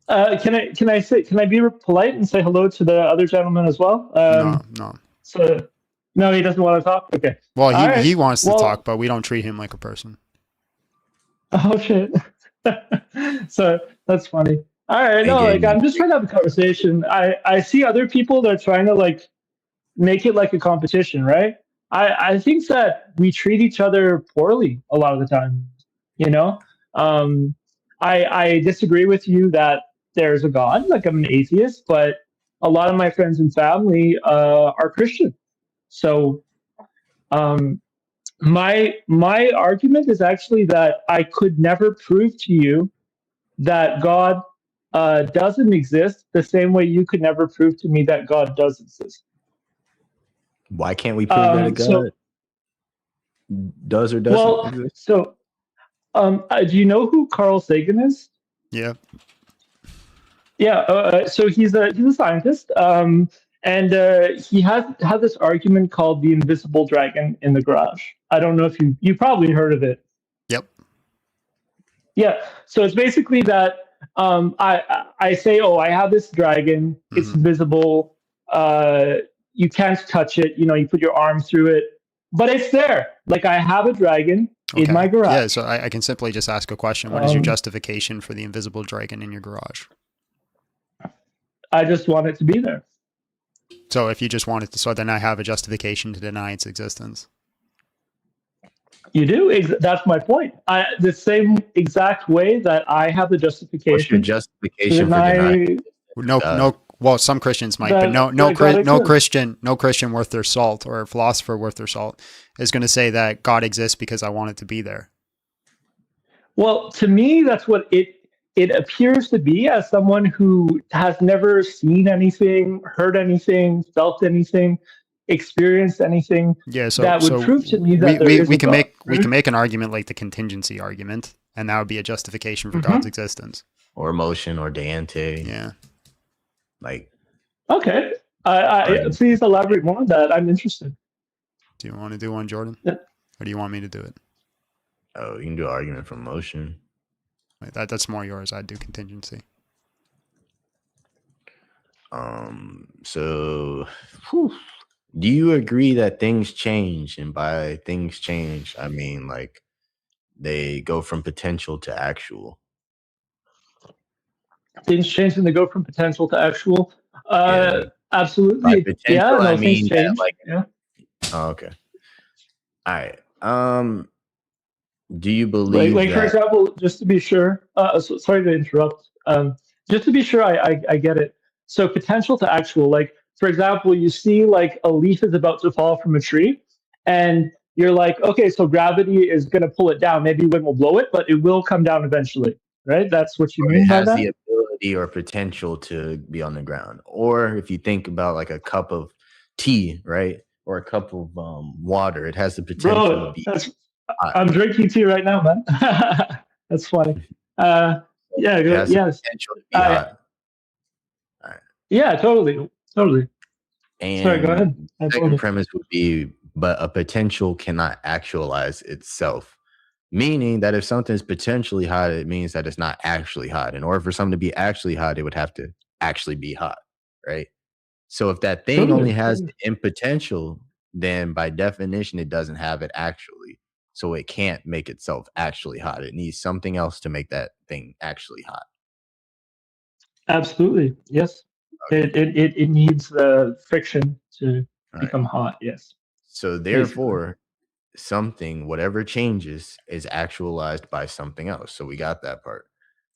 Go ahead. Can I be polite and say hello to the other gentleman as well? No. So, no, he doesn't want to talk. Okay. Well, he wants to talk, but we don't treat him like a person. Oh shit. So that's funny. All right, no, I'm just trying to have a conversation. I see other people that are trying to make it like a competition, right? I think that we treat each other poorly a lot of the time. I disagree with you that there's a God. Like, I'm an atheist, but a lot of my friends and family are Christian. So my argument is actually that I could never prove to you that God doesn't exist the same way you could never prove to me that God does exist. Why can't we prove that a God does or doesn't exist? So, do you know who Carl Sagan is? Yeah. Yeah. So he's a scientist, and he has this argument called the invisible dragon in the garage. I don't know if you probably heard of it. Yep. Yeah. So it's basically that I say, I have this dragon. It's invisible. You can't touch it. You put your arm through it, but it's there. Like, I have a dragon in my garage. Yeah, so I can simply just ask a question. What is your justification for the invisible dragon in your garage? I just want it to be there. So if you just want it to, so then I have a justification to deny its existence. You do? That's my point. The same exact way that I have the justification. What's your justification for denying? No. Well, some Christians might, but no Christian worth their salt or philosopher worth their salt is going to say that God exists because I want it to be there. Well, to me, that's what it appears to be, as someone who has never seen anything, heard anything, felt anything, experienced anything. Yeah, that would prove to me that we can make an argument like the contingency argument, and that would be a justification for God's existence. Or emotion or deante. Yeah. Okay. Please elaborate more on that. I'm interested. Do you want to do one, Jordan? Yeah. Or do you want me to do it? Oh, you can do argument from emotion. That's more yours. I'd do contingency. So, do you agree that things change? And by things change, I mean they go from potential to actual. Things change and they go from potential to actual. Absolutely. By potential, I mean that, yeah. Oh, okay. All right. Do you believe that, for example, just to be sure, sorry to interrupt. Just to be sure I get it. So potential to actual, for example, you see a leaf is about to fall from a tree and you're like, okay, so gravity is going to pull it down. Maybe wind will blow it, but it will come down eventually, right? That's what you mean by that? It has the ability or potential to be on the ground. Or if you think about a cup of tea, right? Or a cup of water, it has the potential to be I'm drinking tea right now, man. That's funny. Yes. Potential to be hot. Yeah, totally. And sorry, go ahead. The second premise would be, but a potential cannot actualize itself. Meaning that if something's potentially hot, it means that it's not actually hot. In order for something to be actually hot, it would have to actually be hot, right? So if that thing only has the in potential, then by definition, it doesn't have it actually. So it can't make itself actually hot. It needs something else to make that thing actually hot. Absolutely. Yes. Okay. It needs the friction to become hot. Yes. So therefore, something, whatever changes, is actualized by something else. So we got that part.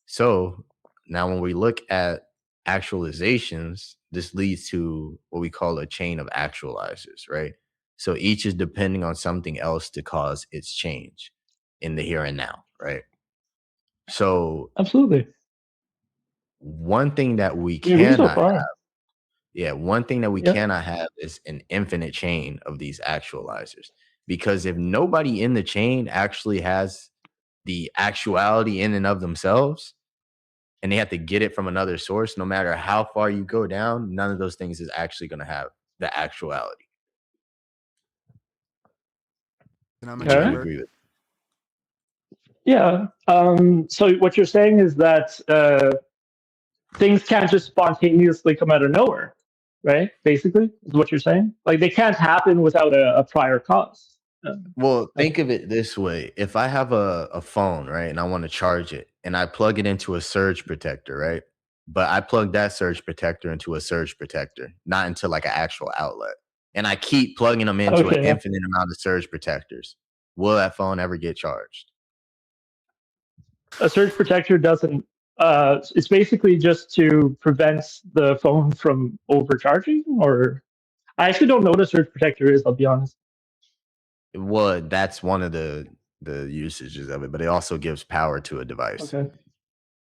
So now when we look at actualizations, this leads to what we call a chain of actualizers, right? So each is depending on something else to cause its change in the here and now, right? So Absolutely. one thing that we You agree so cannot far? have, one thing that we Yeah. cannot have is an infinite chain of these actualizers. Because if nobody in the chain actually has the actuality in and of themselves, and they have to get it from another source, no matter how far you go down, none of those things is actually going to have the actuality. And I'm Would you Okay. agree with? Yeah. So what you're saying is that things can't just spontaneously come out of nowhere, right? Basically, is what you're saying. Like they can't happen without a prior cause. Well, think of it this way. If I have a phone, right, and I want to charge it, and I plug it into a surge protector, right? But I plug that surge protector into a surge protector, not into like an actual outlet. And I keep plugging them into an infinite amount of surge protectors. Will that phone ever get charged? A surge protector doesn't. It's basically just to prevent the phone from overcharging. Or I actually don't know what a surge protector is. I'll be honest. Well, that's one of the usages of it, but it also gives power to a device. Okay.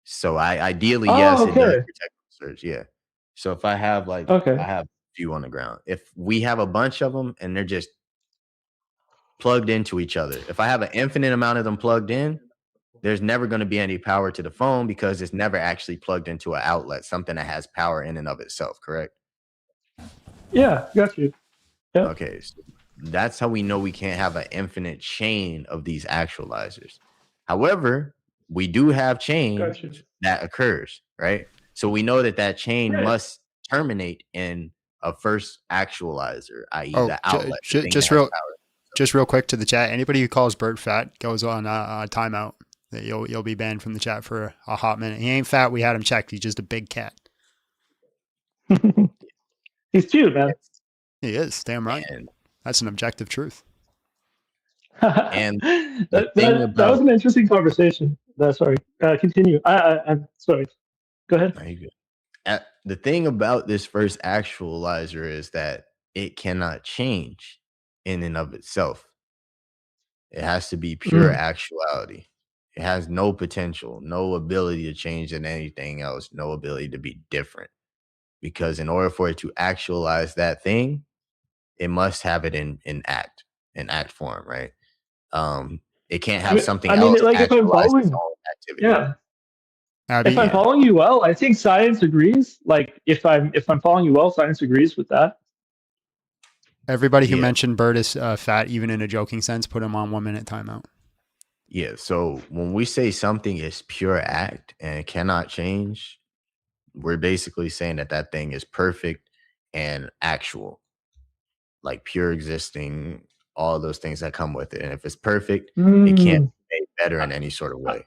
So ideally, Oh, yes, it does okay. protect the surge. Yeah. So if I have I Okay. have a few on the ground. If we have a bunch of them and they're just plugged into each other, if I have an infinite amount of them plugged in, there's never going to be any power to the phone because it's never actually plugged into an outlet, something that has power in and of itself, correct? Yeah, got you. Yeah. Okay, so that's how we know we can't have an infinite chain of these actualizers. However, we do have change Gotcha. that occurs, right? So we know that chain Right. must terminate in a first actualizer, i.e., Oh, the outlet. the thing just that has real, power. just real quick to the chat. Anybody who calls Bert fat goes on a timeout. You'll be banned from the chat for a hot minute. He ain't fat. We had him checked. He's just a big cat. He's cute, man. He is. Damn right. That's an objective truth. And that was an interesting conversation. Sorry. Continue. I'm sorry. Go ahead. No, you're good. The thing about this first actualizer is that it cannot change in and of itself. It has to be pure actuality. It has no potential, no ability to change than anything else, no ability to be different. Because in order for it to actualize that thing, it must have it in act form, right? It can't have something else like if I'm actualize its following, own activity. yeah. Abbie, If I'm following you well, I think science agrees. Like if I'm following you well, science agrees with that. Everybody who mentioned Bert is fat, even in a joking sense, put him on 1 minute timeout. Yeah. So when we say something is pure act and it cannot change, we're basically saying that thing is perfect and actual, like pure existing, all those things that come with it. And if it's perfect, it can't be made better in any sort of way.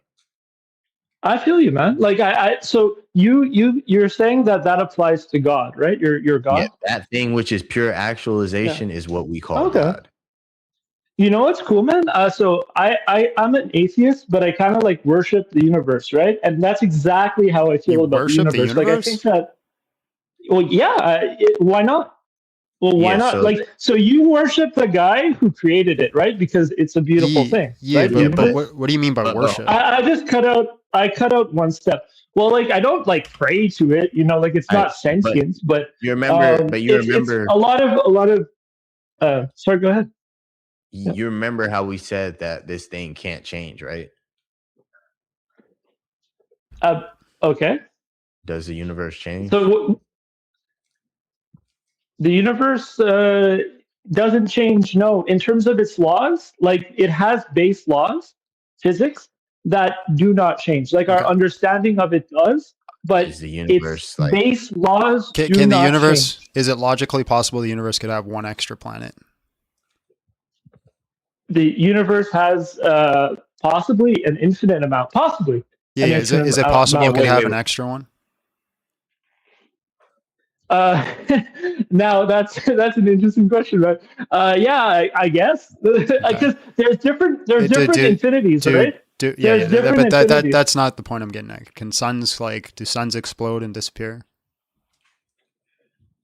I feel you, man. Like so you're saying that applies to God, right? You're God. Yeah, that thing which is pure actualization is what we call God. You know what's cool, man? So I'm an atheist, but I kind of like worship the universe, right? And that's exactly how I feel about the universe. Like I think that. Well, yeah. Why not? Well, why not? So you worship the guy who created it, right? Because it's a beautiful thing. Yeah, right? but what do you mean by worship? I just cut out one step. Well, like I don't like pray to it, like it's not sentient, but you remember. It's a lot of. Sorry, go ahead. You remember how we said that this thing can't change, right? Okay. Does the universe change? So the universe doesn't change. No, in terms of its laws, like it has base laws, physics that do not change. Like our understanding of it does, but is the universe its base laws Can do the not universe? change. Is it logically possible the universe could have one extra planet? The universe has possibly an infinite amount. Possibly. Yeah. Is it possible it could have an extra one? Now that's an interesting question, right? Yeah, I guess because there's different infinities, right? There's different infinities. That's not the point I'm getting at. Can suns do suns explode and disappear?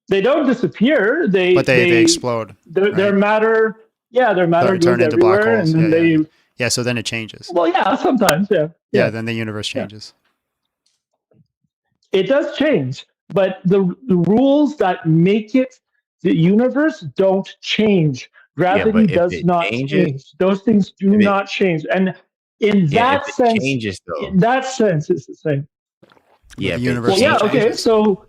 They don't disappear. They explode. Their matter. Yeah, their matter goes turn into black everywhere, holes. and then yeah. So then it changes. Well, yeah, sometimes, yeah. Yeah, then the universe changes. It does change, but the rules that make it the universe don't change. Gravity does not change. Those things do not change, and in that sense, it's the same. Yeah, the universe. Well, yeah. Okay, so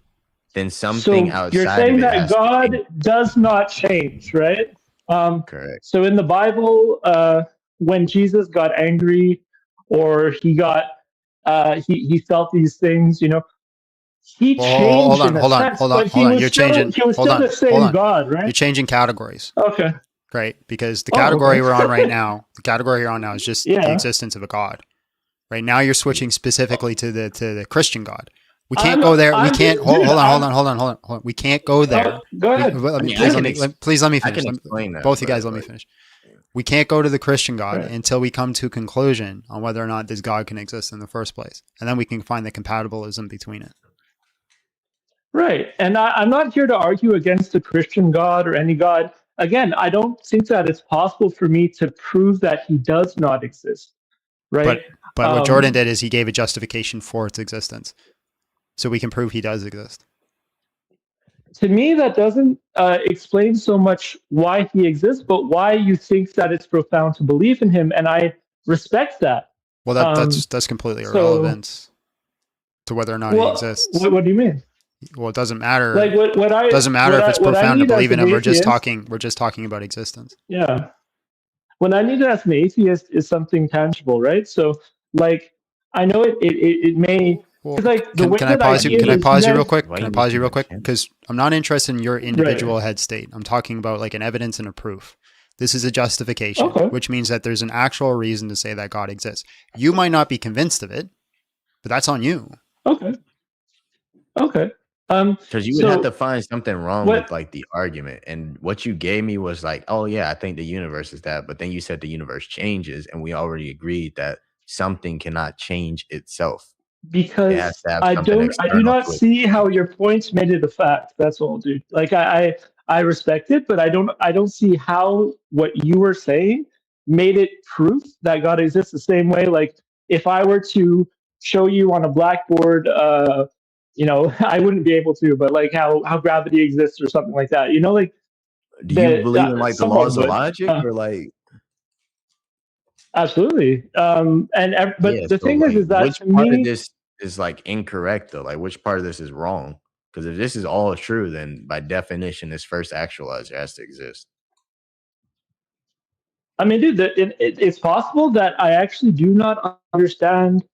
then something outside. You're saying of it that God does not change, right? Correct. So in the Bible, when Jesus got angry, or he got he felt these things, he changed in a sense, but he was still the same God, right? You're changing categories. Okay. Right, because the category we're on right now, is just the existence of a God. Right now, you're switching specifically to the Christian God. We can't go there. We can't. Hold on. We can't go there. Go ahead. Please let me finish. I can explain that. Both you guys, let me finish. We can't go to the Christian God until we come to a conclusion on whether or not this God can exist in the first place, and then we can find the compatibilism between it. Right, and I'm not here to argue against the Christian God or any God. Again, I don't think that it's possible for me to prove that he does not exist. Right. But what Jordan did is he gave a justification for its existence, so we can prove he does exist. To me, that doesn't explain so much why he exists, but why you think that it's profound to believe in him, and I respect that. Well, that's completely irrelevant to whether or not he exists. What do you mean? Well, it doesn't matter. Doesn't matter if it's profound to believe in him. We're just talking about existence. Yeah. What I need as an atheist is something tangible, right? So, I know it may. Can I pause you real quick? Can I pause you real quick? Because I'm not interested in your individual head state. I'm talking about an evidence and a proof. This is a justification, which means that there's an actual reason to say that God exists. You might not be convinced of it, but that's on you. Okay. Because you would have to find something wrong with the argument, and what you gave me was oh yeah, I think the universe is that, but then you said the universe changes, and we already agreed that something cannot change itself. Because I do not see how your points made it a fact. That's all, dude. I respect it, but I don't see how what you were saying made it proof that God exists the same way. If I were to show you on a blackboard, I wouldn't be able to, but how gravity exists or something like that. Do you believe in the laws of logic or Absolutely. The thing is that which part of this is incorrect though? Which part of this is wrong? Because if this is all true, then by definition, this first actualizer has to exist. I mean, dude, it's possible that I actually do not understand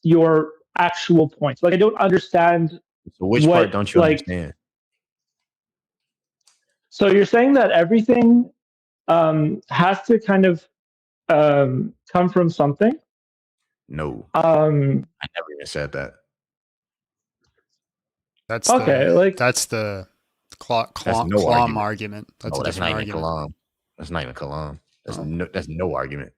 your actual points. I don't understand. So which part don't you understand? So you're saying that everything has to kind of come from something? No. I never even said that. That's okay. That's the no Kalam argument. That's a different argument. argument. That's not even Kalam. That's no argument.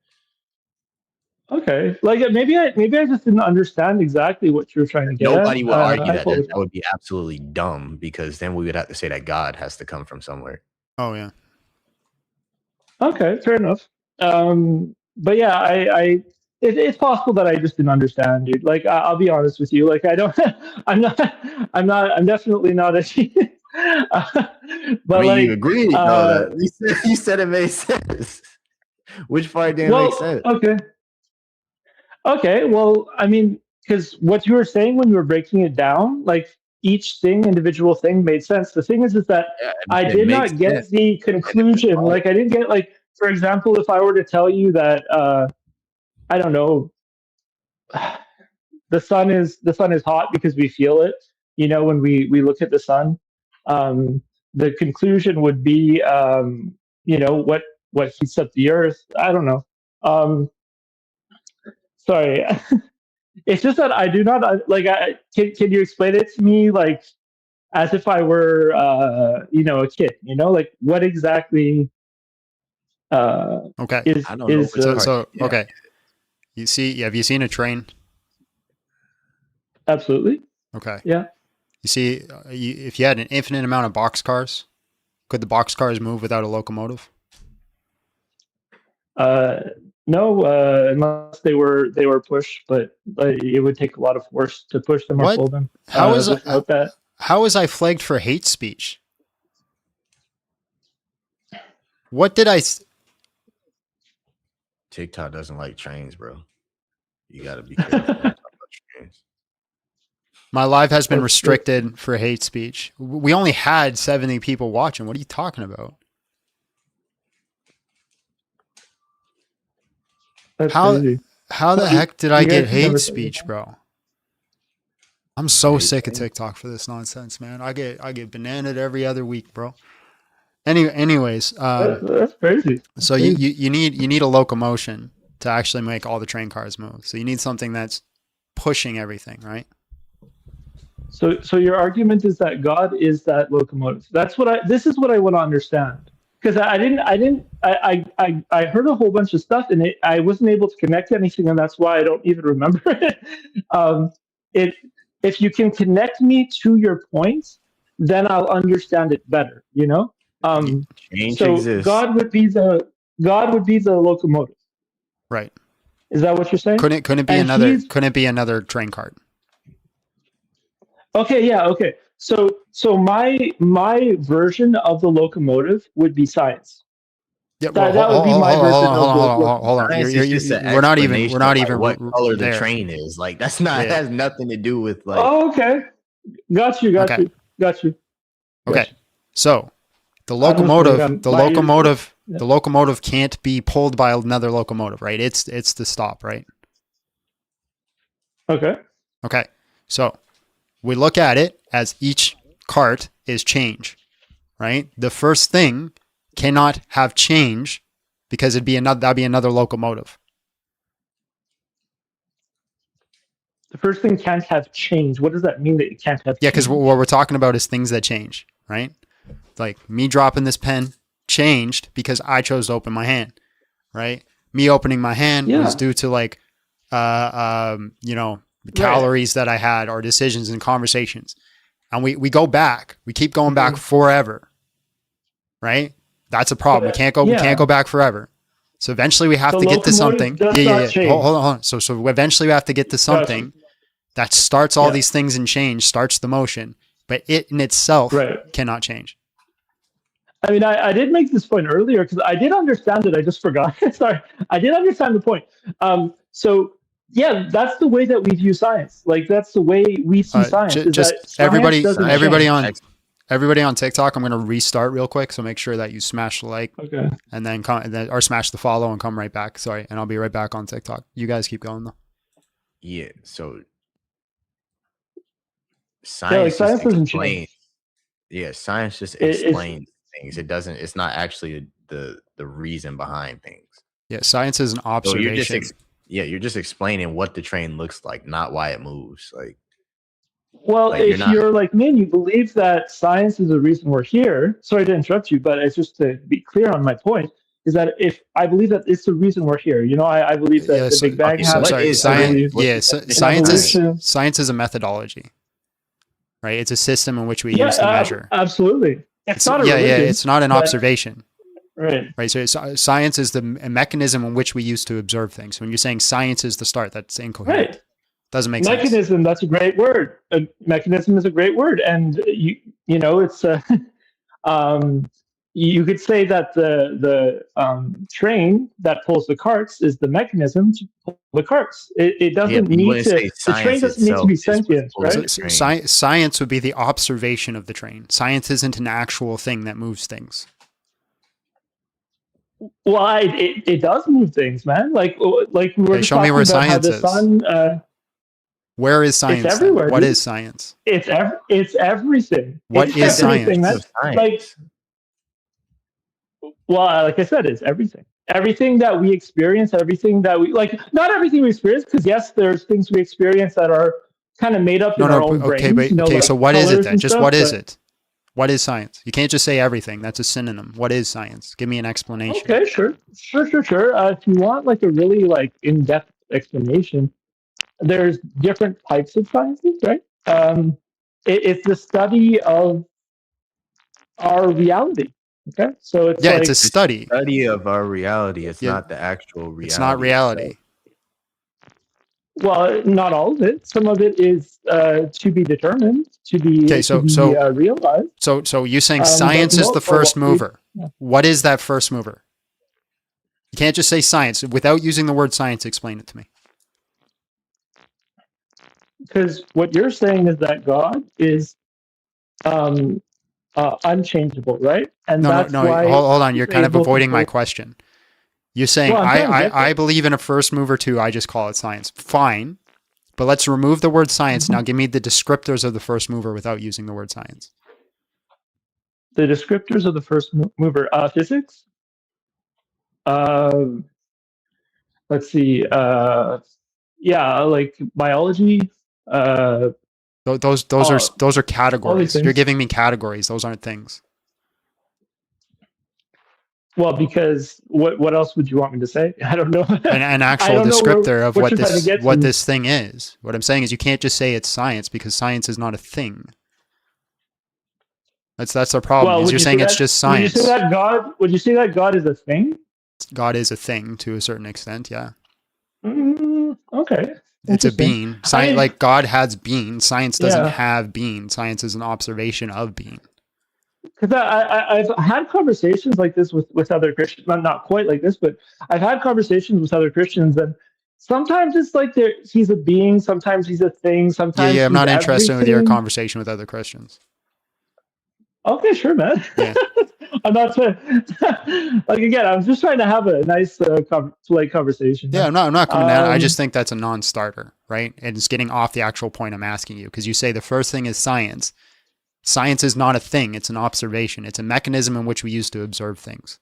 Okay, maybe I just didn't understand exactly what you're trying to get. Nobody would argue that. That would be absolutely dumb, because then we would have to say that God has to come from somewhere. Oh yeah. Okay, fair enough. But yeah, it's possible that I just didn't understand, dude. I'll be honest with you. I'm definitely not a but you agreed. You said it made sense. Which part didn't make sense? Okay. Well, I mean, because what you were saying when you were breaking it down, each individual thing made sense. The thing is that I did not get the conclusion. I didn't get for example, if I were to tell you that I don't know, the sun is hot because we feel it. When we look at the sun, the conclusion would be what heats up the earth. I don't know. Sorry, it's just that I do not can you explain it to me as if I were, a kid. Like what exactly Okay. is I don't know. is So okay. Have you seen a train? Absolutely. Okay. Yeah. You see, if you had an infinite amount of boxcars, could the boxcars move without a locomotive? No, unless they were pushed, but it would take a lot of force to push them or What? pull them. How is without that? How was I flagged for hate speech? What did I? TikTok doesn't like trains, bro. You gotta be careful when you talk about trains. My live has been restricted for hate speech. We only had 70 people watching. What are you talking about? That's How crazy. how the heck did I You get guys never hate said speech, bro? I'm so sick of TikTok for this nonsense, man. I get bananaed every other week, bro. Anyways, That's crazy. so you need a locomotion to actually make all the train cars move. So you need something that's pushing everything, right? So your argument is that God is that locomotive. This is what I want to understand. Because I heard a whole bunch of stuff and I wasn't able to connect to anything, and that's why I don't even remember it. If you can connect me to your points, then I'll understand it better. Change So exists. God would be the locomotive. Right. Is that what you're saying? Couldn't it be another train cart? Okay, yeah, okay. So my version of the locomotive would be science. Yeah, that would be my version of the locomotive. Hold on. Science is just an We're not even explanation of, like, what color the there. train is. Like that's not Yeah. has nothing to do with like. Oh, okay. Got you. Okay. So the I'm just locomotive, Yeah. the locomotive can't be pulled by another locomotive, right? It's the stop, right? Okay. Okay. So we look at it as each cart is change, right? The first thing cannot have change because that'd be another locomotive. The first thing can't have change. What does that mean that it can't have Yeah, change? because what we're talking about is things that change, right? Like me dropping this pen changed because I chose to open my hand, right? Me opening my hand was due to like, the calories that I had or decisions and conversations. And we go back, we keep going back forever, right? That's a problem. We can't go back forever. So eventually we have to get to something. Hold on. So eventually we have to get to something that starts all these things in change, starts the motion, but it in itself cannot change. I mean, I did make this point earlier because I did understand it. I just forgot. Sorry. I did understand the point. So yeah, that's the way that we view science. Like that's the way we see science. Just everybody on TikTok, I'm going to restart real quick. So make sure that you smash the like, and then or smash the follow and come right back. Sorry, and I'll be right back on TikTok. You guys keep going though. Yeah. So science just explains. Yeah, science just explains things. It doesn't. It's not actually the reason behind things. Yeah, science is an observation. So you're just explaining what the train looks like, not why it moves. Like, well, like if you're like me and you believe that science is the reason we're here, sorry to interrupt you, but it's just to be clear on my point, is that if I believe that it's the reason we're here, I believe that the Big Bang happened. Science is a methodology, right? It's a system in which we use to measure. Absolutely. It's not a religion, it's not an observation. Right. So science is the mechanism in which we use to observe things. When you're saying science is the start, that's incoherent. Right. Doesn't make mechanism, sense. That's a great word. Mechanism is a great word, and it's you could say that the train that pulls the carts is the mechanism to pull the carts. It doesn't need to. The train doesn't need to be sentient, right? Science would be the observation of the train. Science isn't an actual thing that moves things. Well, it does move things, man. Like we were show me where science is. Where is science? It's everywhere. What is science? It's everything. What is science? Like I said, it's everything. Everything that we experience, everything that we like. Not everything we experience, because yes, there's things we experience that are kind of made up No, in our no. own Okay, brains. but okay. like So what is it colors then? and Just stuff, what is but- it? What is science? You can't just say everything. That's a synonym. What is science? Give me an explanation. Okay, sure. If you want like a really like in-depth explanation, there's different types of sciences, right? It's the study of our reality. Okay, so it's Yeah, like it's a study. Study of our reality. It's Yeah. not the actual reality. It's not reality. well, not all of it. Some of it is to be determined, to be Okay, realized. So you're saying But science is the most- first well, mover. yeah. What is that first mover? You can't just say science without using the word science. Explain it to me. Because what you're saying is that God is unchangeable, right? And that's No. why Hold on. he's You're kind of able to avoiding my hold- question. You're saying Well, I'm trying to get I there. believe in a first mover too. I just call it science. Fine, but let's remove the word science. Mm-hmm. Now give me the descriptors of the first mover without using the word science. The descriptors of the first mover, physics. Let's see. Like biology. Those are categories. You're things. giving me categories. Those aren't things. Well, because what else would you want me to say? I don't know. An I actual don't know descriptor of what what you're trying to get to. this thing is. What I'm saying is you can't just say it's science because science is not a thing. That's our problem. Well, Is would you're you saying say it's that- just science. Would you say that God is a thing? God is a thing to a certain extent. Yeah, Okay. it's a Interesting. being. Science, like God has being. Science doesn't Yeah. have being. Science is an observation of being. Because I've had conversations like this with other Christians, not quite like this, but I've had conversations with other Christians, and sometimes it's like he's a being, sometimes he's a thing, sometimes Yeah. I'm he's not interested with your everything. conversation with other Christians. Okay, sure, man. Yeah. I'm not trying. Like again, I'm just trying to have a nice, polite conversation. Yeah, I'm not coming down. I Um, just think that's a non-starter, right? And it's getting off the actual point I'm asking you because you say the first thing is science. Science is not a thing; it's an observation. It's a mechanism in which we use to observe things,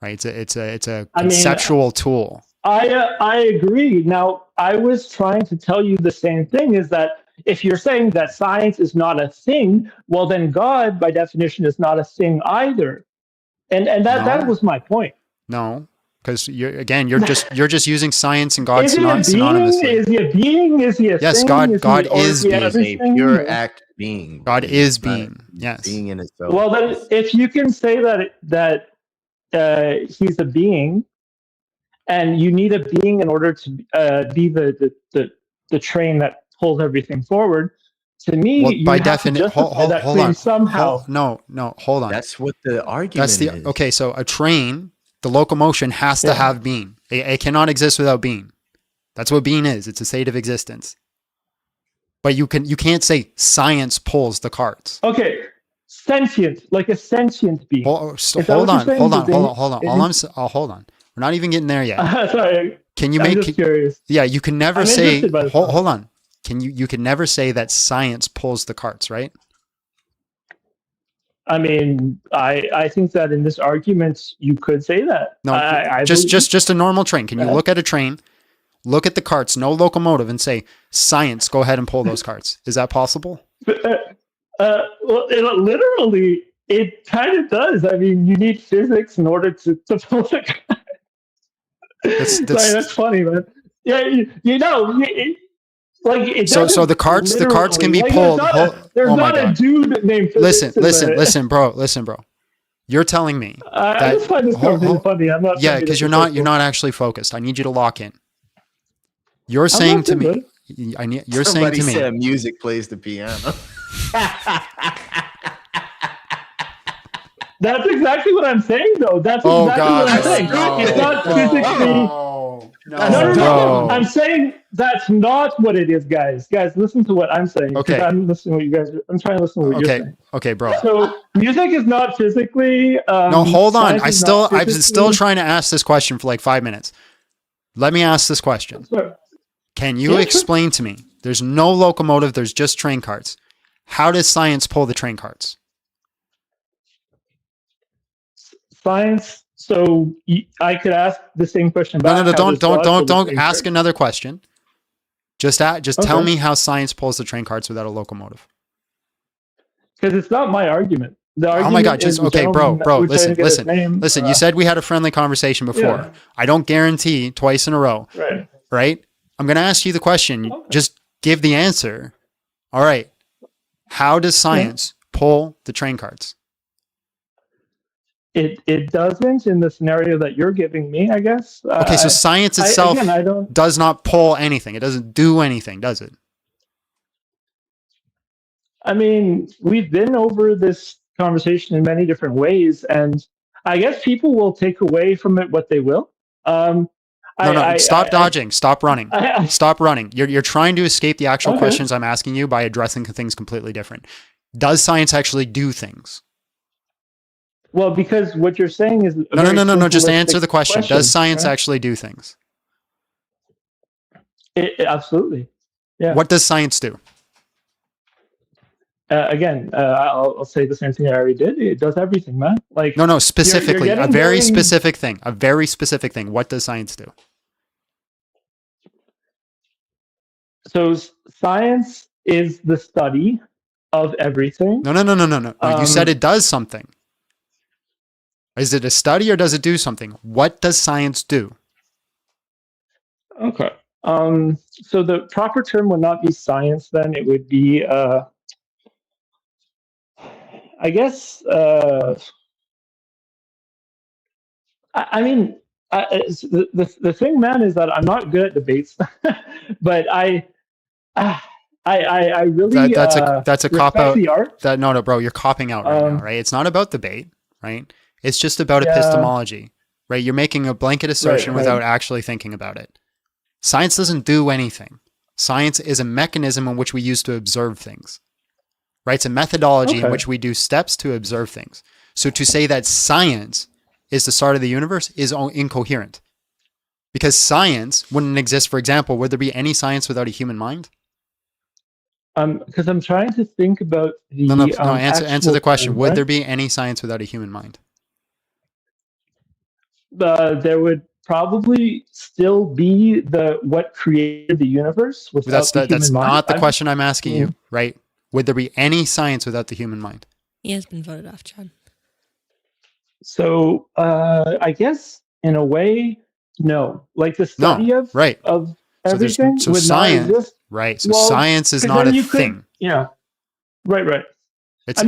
right? It's a I mean, conceptual tool. I agree. Now, I was trying to tell you the same thing: is that if you're saying that science is not a thing, well, then God, by definition, is not a thing either. And that No. was my point. No, because you're just using science and God Is he a being? synonymously. Is he a being? Is he a Yes, thing? God or is he being. He's a everything? pure act being. God is being. Yes. Being in itself. Well, then, if you can say that he's a being, and you need a being in order to be the train that pulls everything forward, to me, Well, you by have to definition, justify that hold claim on. somehow. No, hold on. That's what the argument That's the is. okay. So a train, the locomotion has to Yeah. have being. It cannot exist without being. That's what being is. It's a state of existence. But you can't say science pulls the carts. Okay, sentient, like a sentient being. Hold Is that on, what you're saying? hold on. Is Hold on. We're not even getting there yet. Sorry, Can you I'm make? just curious. Yeah, you can never I'm say. interested by this Hold on. You can never say that science pulls the carts, right? I mean, I think that in this argument you could say that. No, I just a normal train. Can you Yeah. look at a train, look at the carts, no locomotive, and say science, go ahead and pull those carts? Is that possible? Well, literally, it kind of does. I mean, you need physics in order to pull the. Sorry, that's funny, man. Yeah, like it So doesn't the carts can be literally- pulled. There's Oh my not a God. dude named physics. Listen, bro. You're telling me I that just find this conversation funny. I'm not. yeah, trying to because be you're disrespectful. not actually focused. I need you to lock in. You're I'm saying locked to in, me, bud. you're saying Somebody to me, said music plays the piano. That's exactly what I'm saying, though. That's Oh, exactly God, what I'm no, saying. no, It's not no, physically. No. bro. I'm saying that's not what it is, guys. Guys, listen to what I'm saying. 'cause Okay. I'm listening to what you guys. I'm trying to listen to what you're saying. Okay, bro. So music is not physically. No, hold on. science is not I'm physically- still trying to ask this question for like 5 minutes. Let me ask this question. Sorry. Can you Yeah, sure. explain to me? There's no locomotive. There's just train carts. How does science pull the train carts? Science. So I could ask the same question back. No. how does God pull the Don't train ask cart? another question. Just tell Okay. me how science pulls the train carts without a locomotive. Because it's not my argument. The argument Oh my God! is Just the okay, bro. gentleman, which I Listen, didn't get his name. listen. You said we had a friendly conversation before. Yeah. I don't guarantee twice in a row. Right. Right? I'm gonna ask you the question. Just give the answer. All right. How does science pull the train carts? It doesn't in the scenario that you're giving me, I guess. Okay, so science itself I don't. does not pull anything. It doesn't do anything, does it? I mean, we've been over this conversation in many different ways, and I guess people will take away from it what they will. Stop dodging. Stop running. Stop running. You're trying to escape the actual Okay. questions I'm asking you by addressing things completely different. Does science actually do things? Well, because what you're saying is No. Just answer the question. Does science right? actually do things? Absolutely. Yeah. What does science do? I'll say the same thing I already did. It does everything, man. Like No, specifically, you're a very getting specific thing. A very specific thing. What does science do? So science is the study of everything. No. You said it does something. Is it a study or does it do something? What does science do? Okay. So the proper term would not be science then. It would be, I guess, the thing, man, is that I'm not good at debates, but I really That's a cop out. the art. No, bro, you're copping out right now, right? It's not about debate, right? It's just about epistemology, right? You're making a blanket assertion without actually thinking about it. Science doesn't do anything. Science is a mechanism in which we use to observe things, right? It's a methodology in which we do steps to observe things. So to say that science is the start of the universe is incoherent, because science wouldn't exist. For example, would there be any science without a human mind? Because I'm trying to think about the answer the question. Term, Would right? there be any science without a human mind? There would probably still be what created the universe without the human That's mind. not the question I'm asking you, right? Would there be any science without the human mind? He has been voted off, John. So I guess in a way, no. Like the study of everything so would science, not exist. right? So science is not a thing. Yeah. Right. It's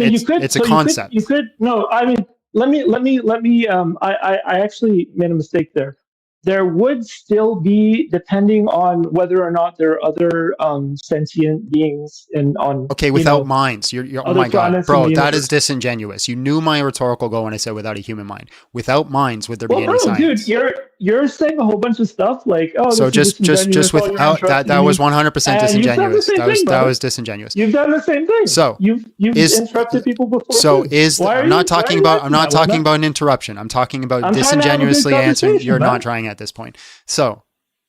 a concept. You could no. I mean, let me. I actually made a mistake there. There would still be, depending on whether or not there are other sentient beings without minds. You're oh other my God, planets in bro, the that is universe. disingenuous. You knew my rhetorical goal when I said without a human mind. Without minds, would there be any science? Dude, you're saying a whole bunch of stuff like, So just without that was 100% disingenuous. That was disingenuous. You've done the same thing. So you've interrupted people before. So I'm not talking about an interruption. I'm talking about disingenuously answering. You're not trying at this point. So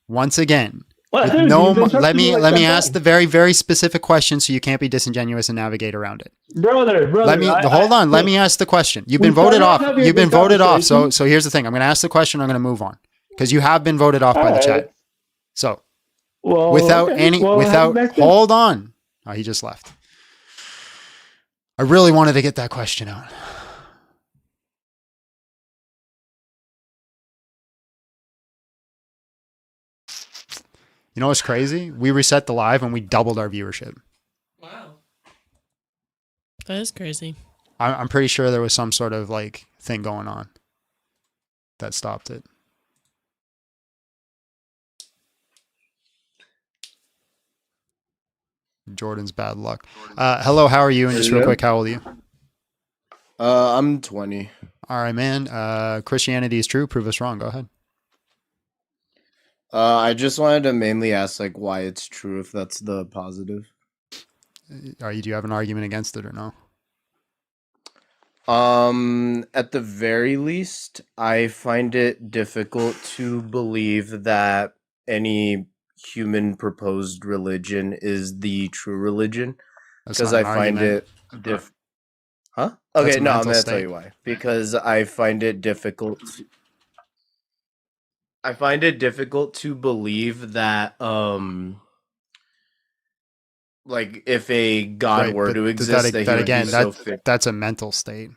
once again, let me ask the very, very specific question so you can't be disingenuous and navigate around it. Brother. Hold on. Let me ask the question. You've been voted off. You've been voted off. So here's the thing. I'm going to ask the question. I'm going to move on because you have been voted off by the chat. So hold on. Oh, he just left. I really wanted to get that question out. You know what's crazy? We reset the live and we doubled our viewership. Wow. That is crazy. I'm pretty sure there was some sort of thing going on that stopped it. Jordan's bad luck. Hello, how are you? And just real quick, how old are you? I'm 20. All right, man. Christianity is true. Prove us wrong. Go ahead. I just wanted to mainly ask why it's true, if that's the positive. Do you have an argument against it or no? At the very least, I find it difficult to believe that any human proposed religion is the true religion, because I find it Huh? Okay, no, I'm gonna tell you why. Because I find it difficult. I find it difficult to believe that Like if a God were to exist, that's a mental state.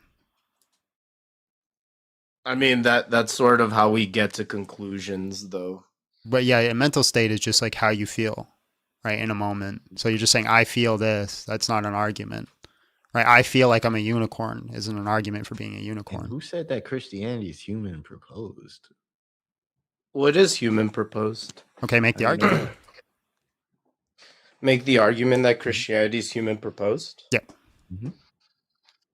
I mean that's sort of how we get to conclusions, though. But yeah, a mental state is just like how you feel, right, in a moment. So you're just saying, I feel this. That's not an argument, right? I feel like I'm a unicorn isn't an argument for being a unicorn. And who said that Christianity is human proposed? Well, it is human proposed. Okay, make the argument. Make the argument that Christianity is human proposed? Yeah. Mm-hmm.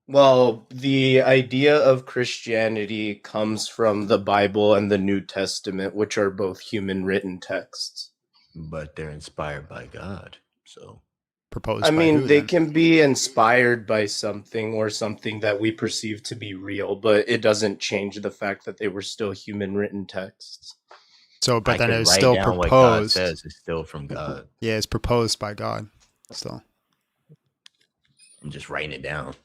Well, the idea of Christianity comes from the Bible and the New Testament, which are both human written texts. But they're inspired by God, so proposed. I mean, they can be inspired by something or something that we perceive to be real, but it doesn't change the fact that they were still human written texts. So, but then it's still proposed. What God says is still from God. Yeah, it's proposed by God. Still, I'm just writing it down.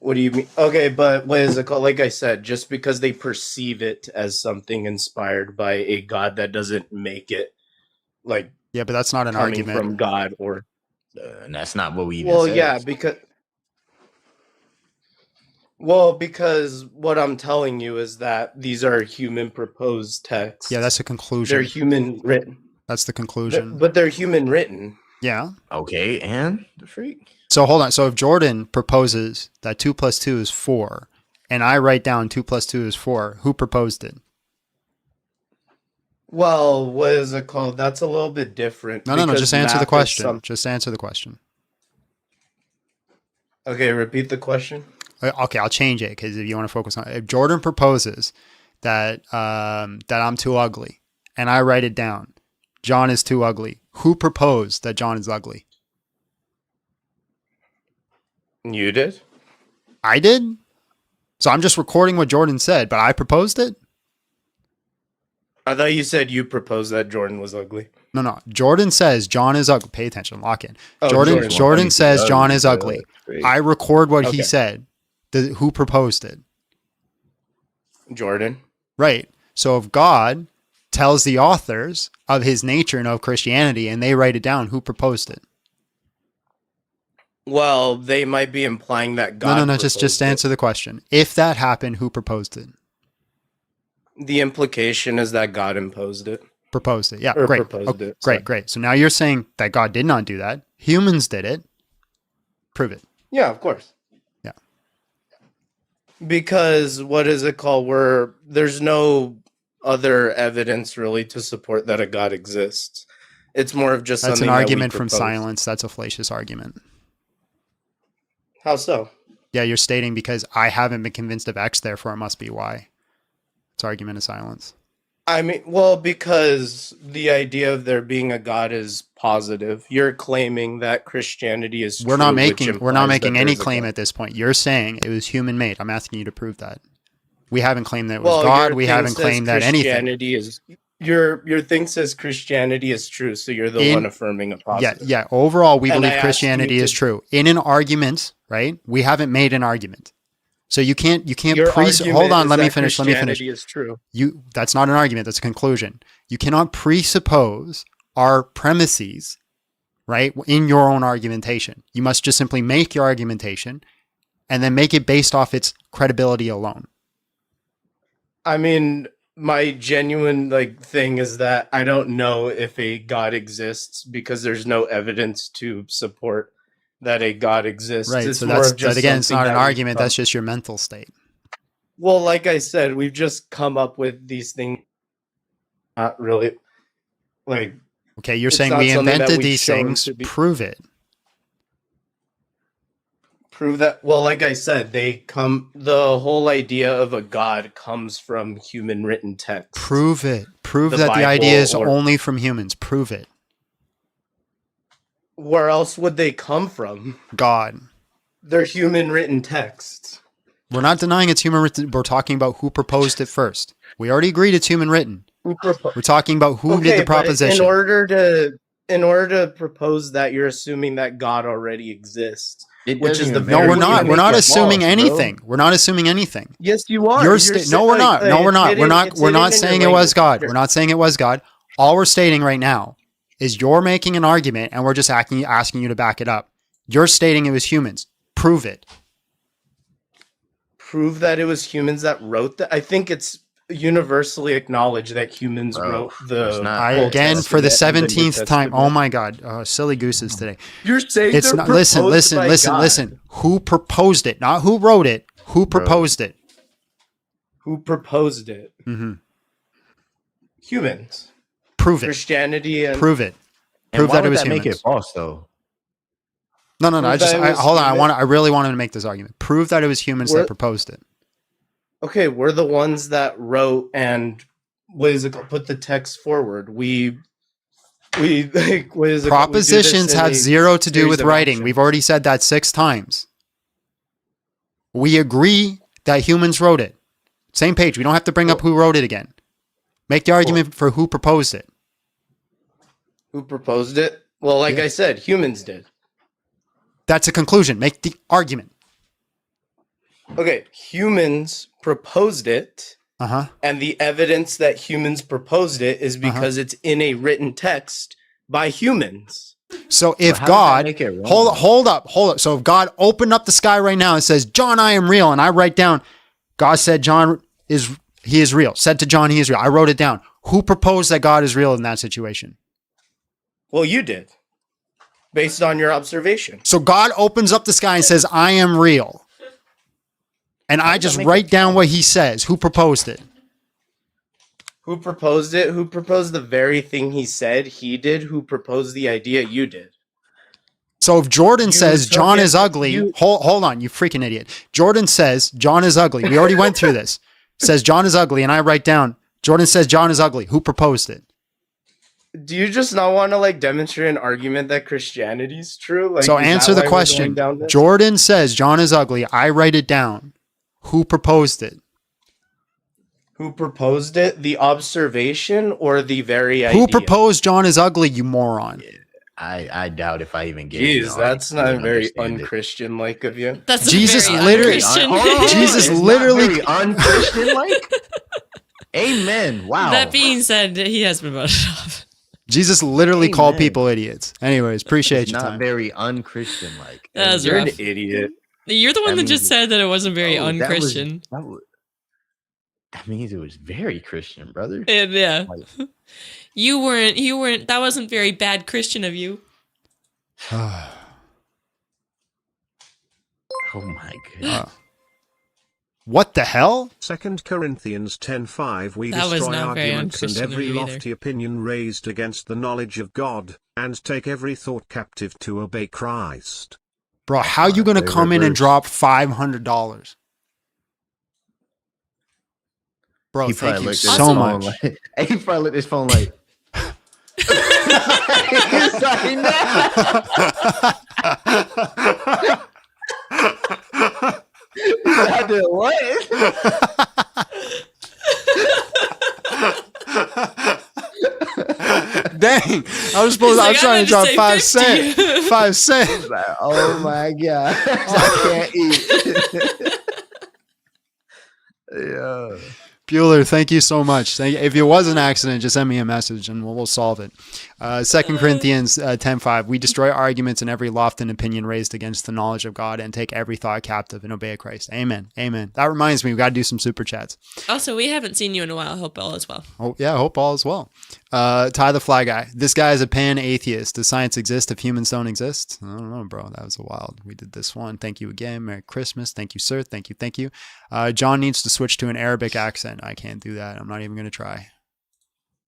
What do you mean? Okay, but what is it called? Like I said, just because they perceive it as something inspired by a God, that doesn't make it like yeah. But that's not an argument from God, or and that's not what we even well, said. Yeah, because what I'm telling you is that these are human proposed texts. Yeah, that's a conclusion. They're human written. That's the conclusion. But they're human written. Yeah. Okay, and the freak. So hold on. So if Jordan proposes that 2 + 2 is 4, and I write down 2 + 2 is 4, who proposed it? Well, what is it called? That's a little bit different. No. Just answer the question. Just answer the question. Okay, repeat the question. Okay, I'll change it because if you want to focus on it. If Jordan proposes that that I'm too ugly, and I write it down, John is too ugly. Who proposed that John is ugly? You did? I did? So I'm just recording what Jordan said, but I proposed it? I thought you said you proposed that Jordan was ugly. No. Jordan says John is ugly. Pay attention. Lock in. Oh, Jordan says John is ugly. I record what he said. Who proposed it? Jordan. Right. So if God tells the authors of his nature and of Christianity and they write it down, who proposed it? Well, they might be implying that God. No. Just answer the question. If that happened, who proposed it? The implication is that God imposed it. Proposed it. Yeah, or great. Proposed it. Great. So now you're saying that God did not do that. Humans did it. Prove it. Yeah, of course. Yeah. Because what is it called? There's no other evidence really to support that a God exists. It's more of just that's something an argument that from silence. That's a fallacious argument. How so? Yeah, you're stating because I haven't been convinced of X, therefore it must be Y. It's argument of silence. I mean, well, because the idea of there being a God is positive. You're claiming that Christianity is true. We're not making any claim at this point. You're saying it was human made. I'm asking you to prove that. We haven't claimed that it was God. We haven't claimed that anything. Christianity is your thing says Christianity is true, so you're the one affirming a positive. Yeah. Overall, we believe Christianity is true. In an argument, right? We haven't made an argument. So you can't hold on, let me finish. Christianity is true. That's not an argument, that's a conclusion. You cannot presuppose our premises, right, in your own argumentation. You must just simply make your argumentation and then make it based off its credibility alone. I mean, my genuine thing is that I don't know if a God exists because there's no evidence to support that a God exists. Right. It's so more that's of just again, it's not an argument. come- That's just your mental state. Well, like I said, we've just come up with these things. Not really, Okay, you're it's saying not we something that invented we've these shown things. to be- Prove it. Prove that. Well, like I said, the whole idea of a God comes from human written text. Prove it. Prove The that the Bible idea is or- only from humans. Prove it. Where else would they come from? God. They're human written texts. We're not denying it's human written. We're talking about who proposed it first. We already agreed it's human written. We're talking about who did the but proposition. In order to propose that, you're assuming that God already exists. Which is the No, we're not. We're not assuming anything. We're not assuming anything. Yes, you are. No, we're not. No, we're not. We're not saying it was God. We're not saying it was God. All we're stating right now is you're making an argument and we're just asking you to back it up. You're stating it was humans. Prove it. Prove that it was humans that wrote that. I think it's universally acknowledged that humans wrote the Old again for the Testament and the New 17th time. Testament. Oh my God, silly gooses today. You're saying It's they're not. Listen, proposed listen, by listen, God. listen. Who proposed it? Not who wrote it. Who proposed it? Who proposed it? Mm-hmm. Humans. Prove it. Christianity and Prove it. And Prove why that it would was that humans. make it false though? No. Prove I that it was hold on. human- I really wanted to make this argument. Prove that it was humans that We're- proposed it. Okay, we're the ones that wrote and put the text forward. We like Propositions have zero to do with writing. We've already said that 6 times. We agree that humans wrote it. Same page. We don't have to bring up who wrote it again. Make the argument for who proposed it. Who proposed it? Well, like I said, humans did. That's a conclusion. Make the argument. Okay, humans proposed it, Uh-huh. and the evidence that humans proposed it is because it's in a written text by humans. So if how does that God, make it wrong? hold up. So if God opened up the sky right now and says, John, I am real, and I write down, God said he is real. Said to John, he is real. I wrote it down. Who proposed that God is real in that situation? Well, you did, based on your observation. So God opens up the sky and says, I am real. And I just write down what he says. Who proposed it? Who proposed it? Who proposed the very thing he said he did? Who proposed the idea you did? So if Jordan says took John it- is ugly, hold on, you freaking idiot. Jordan says John is ugly. We already went through this. Says John is ugly, and I write down, Jordan says John is ugly. Who proposed it? Do you just not want to demonstrate an argument that Christianity is true? So is that answer the why we're question. going down this? Jordan says John is ugly. I write it down. Who proposed it? Who proposed it? The observation or the very idea? Who proposed John is ugly, you moron? I doubt if I even get it. Jeez, that's not very unchristian like of you. That's Jesus very literally, unchristian. Jesus literally, unchristian like. Amen. Wow. That being said, he has been voted off. Jesus literally called Amen. people idiots. Anyways, appreciate It's your not time. very unchristian like. That was You're rough. an idiot. You're the one that That just means- said that it wasn't very Oh, that was- unchristian. That means it was very Christian, brother. And yeah. Like- You weren't, that wasn't very bad Christian of you. Oh my god. What the hell? 2 Corinthians 10:5 We That was destroy not very arguments and unchristian of every you either. lofty opinion raised against the knowledge of God, and take every thought captive to obey Christ. Bro, how you going to favorite come in and verse. drop $500? Bro, He thank probably you looked at so his much. phone like, he probably looked at his phone like. He's like, I did Dang, I was trying to drop 5 cents. 5 cents. Like, oh my god, I can't eat. Yeah. Bueller, thank you so much. If it was an accident, just send me a message and we'll solve it. 2 Corinthians 10:5. We destroy arguments and every lofty opinion raised against the knowledge of God and take every thought captive and obey Christ. Amen. Amen. That reminds me, we got to do some super chats. Also, we haven't seen you in a while. I hope all is well. Oh, yeah, I hope all is well. Ty the Fly Guy. This guy is a pan-atheist. Does science exist if humans don't exist? I don't know, bro. That was a wild. We did this one. Thank you again. Merry Christmas. Thank you, sir. Thank you. Thank you. John needs to switch to an Arabic accent. I can't do that. I'm not even going to try.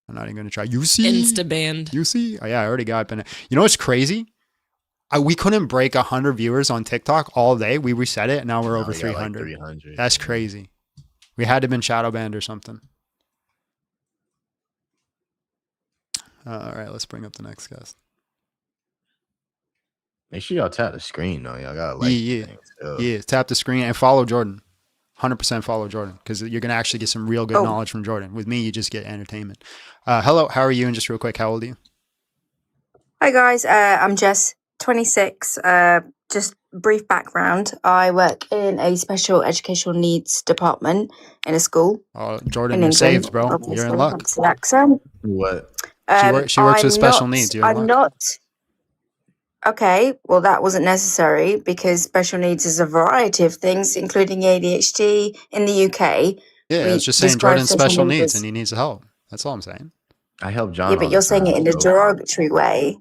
You see? Insta-banned. You see? Oh, yeah, I already got banned. You know what's crazy? We couldn't break 100 viewers on TikTok all day. We reset it, and now we're over 300. 300. That's crazy. We had to have been shadow banned or something. All right, let's bring up the next guest. Make sure y'all tap the screen though. Y'all gotta like. Yeah. Tap the screen and follow Jordan. 100% follow Jordan because you're gonna actually get some real good knowledge from Jordan. With me, you just get entertainment. Hello, how are you? And just real quick, how old are you? Hi guys, I'm Jess, 26. Just brief background. I work in a special educational needs department in a school. Oh, Jordan, in you're England, saved, bro. You're obviously, in luck. that's the accent. What? She works with special needs. You're I'm not. Okay, well, that wasn't necessary because special needs is a variety of things, including ADHD in the UK. Yeah, I was just saying describe Jordan's special needs as- and he needs help. That's all I'm saying. I help John. Yeah, but you're saying it in a derogatory way.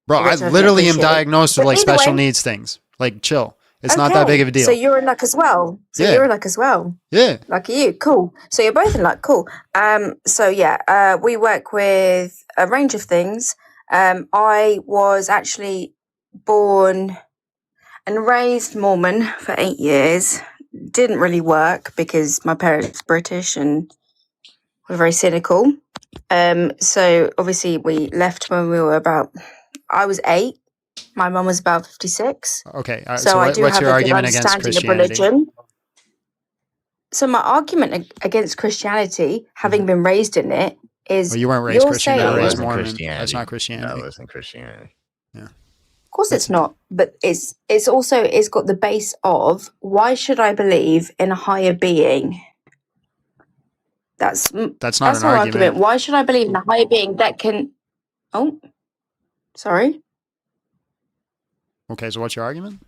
Bro, I which don't literally am appreciate. diagnosed with But like either special way- needs things. Like, chill. It's not that big of a deal. So you're in luck as well. Yeah. You're in luck as well. Yeah. Lucky you. Cool. So you're both in luck. Cool. So yeah, we work with a range of things. I was actually born and raised Mormon for 8 years. Didn't really work because my parents British and were very cynical. So obviously we left when we were I was 8. My mum was about 56. Okay. So I do what's have your a good argument against understanding of Christianity? religion. So my argument against Christianity, having been raised in it, is Well, you weren't raised you're Christian. You saying, were raised wasn't Mormon. Christianity. That's not Christianity. That wasn't Christianity. Yeah. of course it's not, but it's got the base of why should I believe in a higher being? That's not that's an our argument. Why should I believe in a higher being that can? Oh, sorry. Okay, so what's your argument?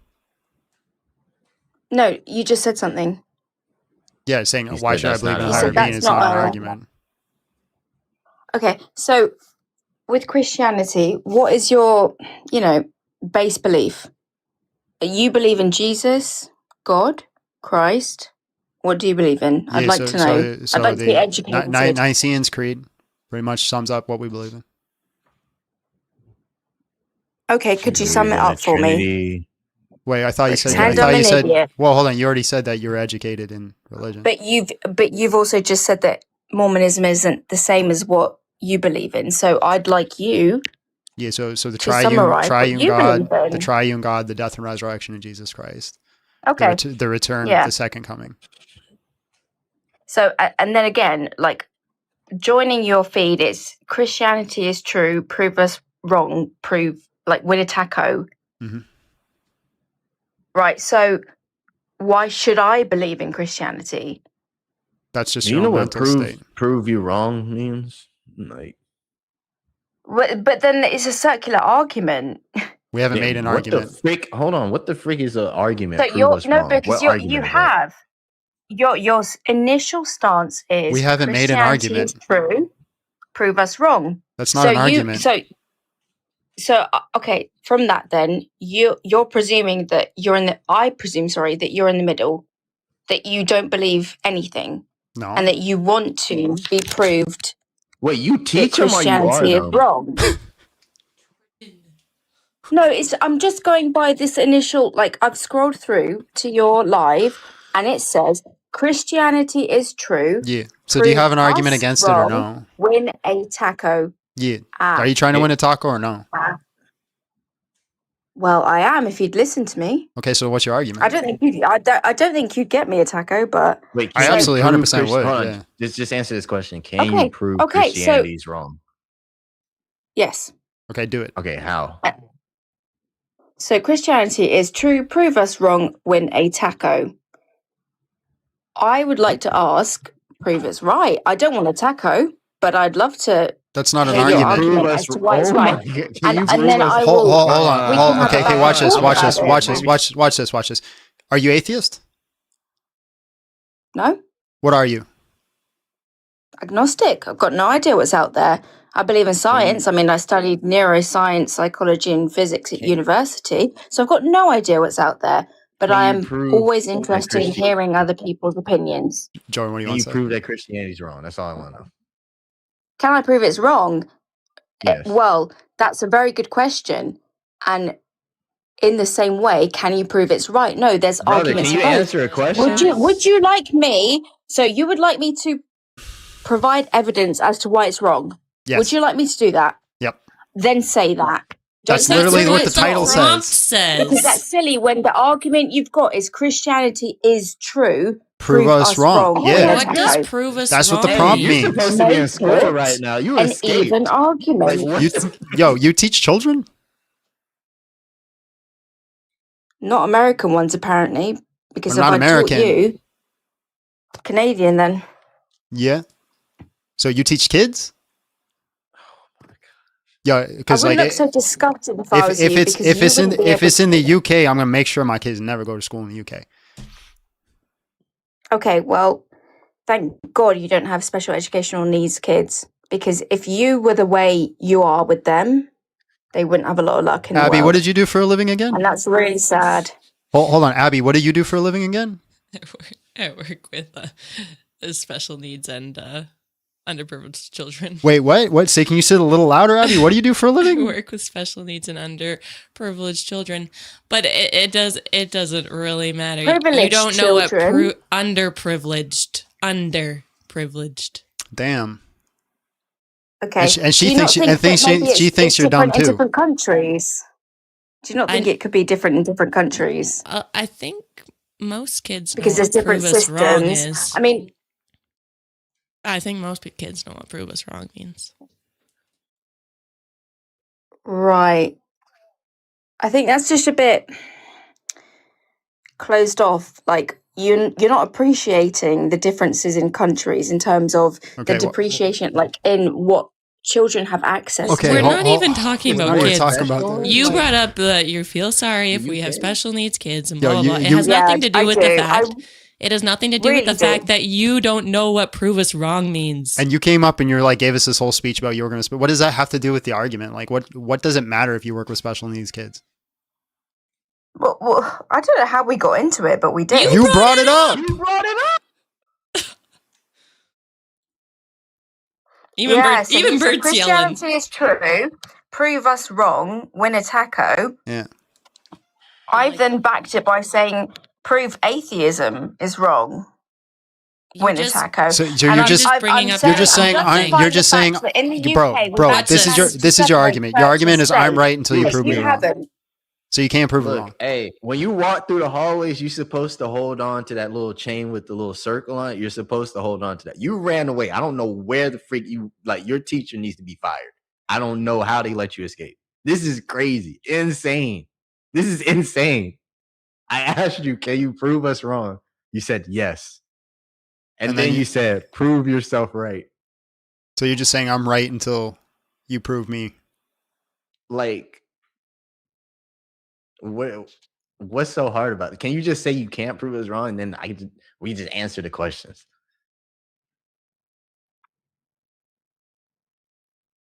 No, you just said something. Yeah, saying He why said should I that's believe not in a an higher argument. being is That's not not an a- argument. Okay, so with Christianity, what is your, base belief? You believe in Jesus, God, Christ? What do you believe in? I'd like to know. I'd like to be educated. Nicaean's Creed pretty much sums up what we believe in. Okay, could you sum it up for me? Wait, I thought you said. Pretend I'm an idiot. Well, hold on. You already said that you're educated in religion. But you've also just said that Mormonism isn't the same as what you believe in. So I'd like you. Yeah. So the to summarize what triune you God, believe in. the triune God, the death and resurrection of Jesus Christ. Okay. The return Yeah. of the second coming. So and then again, like joining your feed is Christianity is true, prove us wrong, prove like win a taco. Mhm. Right. So why should I believe in Christianity? That's just You your know own what mental state. prove you wrong means? Like, But then it's a circular argument. We haven't made an what argument. the frick? Hold on. What the frick is an argument? So Prove you're us no, wrong. because What you argument is that? have your initial stance is We haven't made an Christianity argument. is true. Prove us wrong. That's not an argument. So okay. From that, then you're presuming that you're in the. I presume, sorry, that you're in the middle. That you don't believe anything, No. and that you want to be proved. Wait, you that teach them or you are Christianity is them? wrong. No, I'm just going by this initial, like I've scrolled through to your live and it says Christianity is true. Yeah. So do you prove have an argument us against it or wrong, no? Win a taco. Yeah. Are you trying to win a taco or no? Well, I am if you'd listen to me. Okay, so what's your argument? I don't think you'd get me a taco, but Wait, I can you absolutely prove 100% would. hold on. Yeah. Just answer this question. Can Okay, you prove okay, so- Christianity is wrong? yes. Okay, do it. Okay, how? So Christianity is true, prove us wrong, win a taco. I would like to ask, prove us right. I don't want a taco, but I'd love to. That's not an hear your argument. argument as to why it's Oh right. my God, And then I Hold will. on. we can have a Okay, watch back this. and Watch forth this. about Watch it. this. Watch this. Are you atheist? No, What are you? agnostic. I've got no idea what's out there. I believe in science. I mean, I studied neuroscience, psychology, and physics at university, so I've got no idea what's out there. But Can I you am prove always that interested in hearing other people's opinions. Jordan, what do you Can want you to say? prove that Christianity is wrong? That's all I want to know. Can I prove it's wrong? Yes. Well, that's a very good question. And in the same way, can you prove it's right? No, there's Brother, arguments can you for both. answer a question? Would you like me? So you would like me to provide evidence as to why it's wrong? Yes. Would you like me to do that? Yep. Then say that. That's Don't literally say what it's the title wrong. Prompt says. Because that's says. silly when the argument you've got is Christianity is true. Prove us wrong. Yeah. What does prove us That's wrong what the prompt You're means. supposed to be in Make school it right now. You an escaped. even argument? Like, what? You teach children? Not American ones, apparently. Because They're if not I American. taught you, Canadian then. Yeah. So you teach kids? Yeah, I because wouldn't like look so disgusting if I was you. if because you wouldn't be able it's in to- the UK, I'm gonna make sure my kids never go to school in the UK. Okay, well, thank God you don't have special educational needs kids, because if you were the way you are with them, they wouldn't have a lot of luck in the Abbie, world. what did you do for a living again? And that's really sad. Hold on, Abbie, what do you do for a living again? I work with special needs and underprivileged children. Wait, what? Say, can you sit a little louder, Abbie? What do you do for a living? I work with special needs and underprivileged children, but it doesn't really matter. You Privileged don't know what children. underprivileged. Damn. Okay. And she Do you not thinks think that maybe she it's thinks you're dumb different in too. different countries? Do you not think it could be different in different countries? I think most kids Because know there's what different prove us wrong systems. is. I mean, I think most kids know what prove us wrong means. right. I think that's just a bit closed off. Like you're not appreciating the differences in countries in terms of Okay, the depreciation, like in what children have access Okay, to. We're not even talking about we're kids. talking about You brought up that you feel sorry if we have special needs kids and Yo, blah, blah, blah. It you- has nothing to do I with do. the fact. It has nothing to do with really the fact do. that you don't know what prove us wrong means. And you came up and you're like, gave us this whole speech about you were going to. What does that have to do with the argument? Like, what does it matter if you work with special needs kids? Well, I don't know how we got into it, but we did. You brought it up. You brought it up. Even so Bert's yelling. Christianity is true. Prove us wrong. Win a taco. Yeah. I've then backed it by saying prove atheism is wrong. Win a taco. So And you're I'm just I'm you're just saying justifying you're just the saying fact that in the bro UK, bro we've this is had your 67 argument. Your argument is I'm right until you Yes, prove me you wrong. haven't. So you can't prove it Look, wrong. hey, when you walk through the hallways, you're supposed to hold on to that little chain with the little circle on it. You're supposed to hold on to that. You ran away. I don't know where the freak you like. Your teacher needs to be fired. I don't know how they let you escape. This is crazy, insane. This is insane. I asked you, can you prove us wrong? You said yes, and then you said prove yourself right. So you're just saying I'm right until you prove me. Like. What's so hard about it? Can you just say you can't prove us wrong, and then we just answer the questions?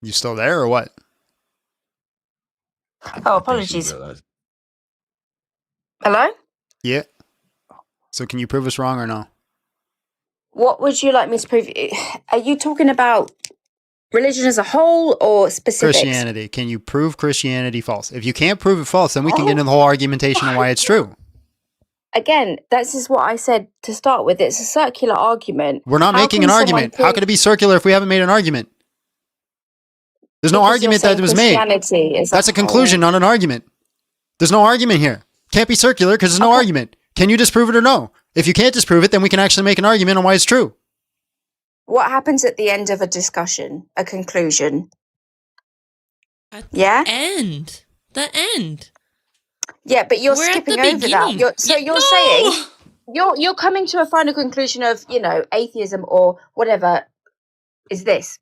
You still there or what? Oh, apologies. Hello? Yeah. So can you prove us wrong or no? What would you like me to prove? Are you talking about religion as a whole or specifics? Christianity. Can you prove Christianity false? If you can't prove it false, then we can get into the whole argumentation of why it's true. Again, that's just what I said to start with. It's a circular argument. We're not How making can an someone argument. How prove- could it be circular if we haven't made an argument? There's no Because argument you're that was made. saying Christianity is That's a whole. conclusion, not an argument. There's no argument here. Can't be circular because there's no argument. Can you disprove it or no? If you can't disprove it, then we can actually make an argument on why it's true. What happens at the end of a discussion? A conclusion? At Yeah? End. The end. Yeah, but you're We're at skipping the over that. beginning. You're saying you're coming to a final conclusion of, atheism or whatever is this.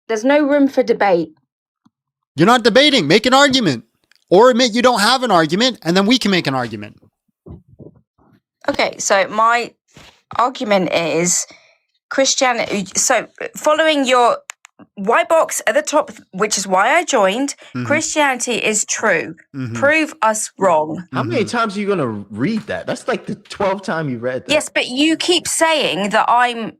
There's no room for debate. You're not debating. Make an argument. Or admit you don't have an argument, and then we can make an argument. Okay, so my argument is Christianity. So following your white box at the top, which is why I joined, Christianity is true. Prove us wrong. How many times are you gonna read that? That's like the 12th time you read that. Yes, but you keep saying that I'm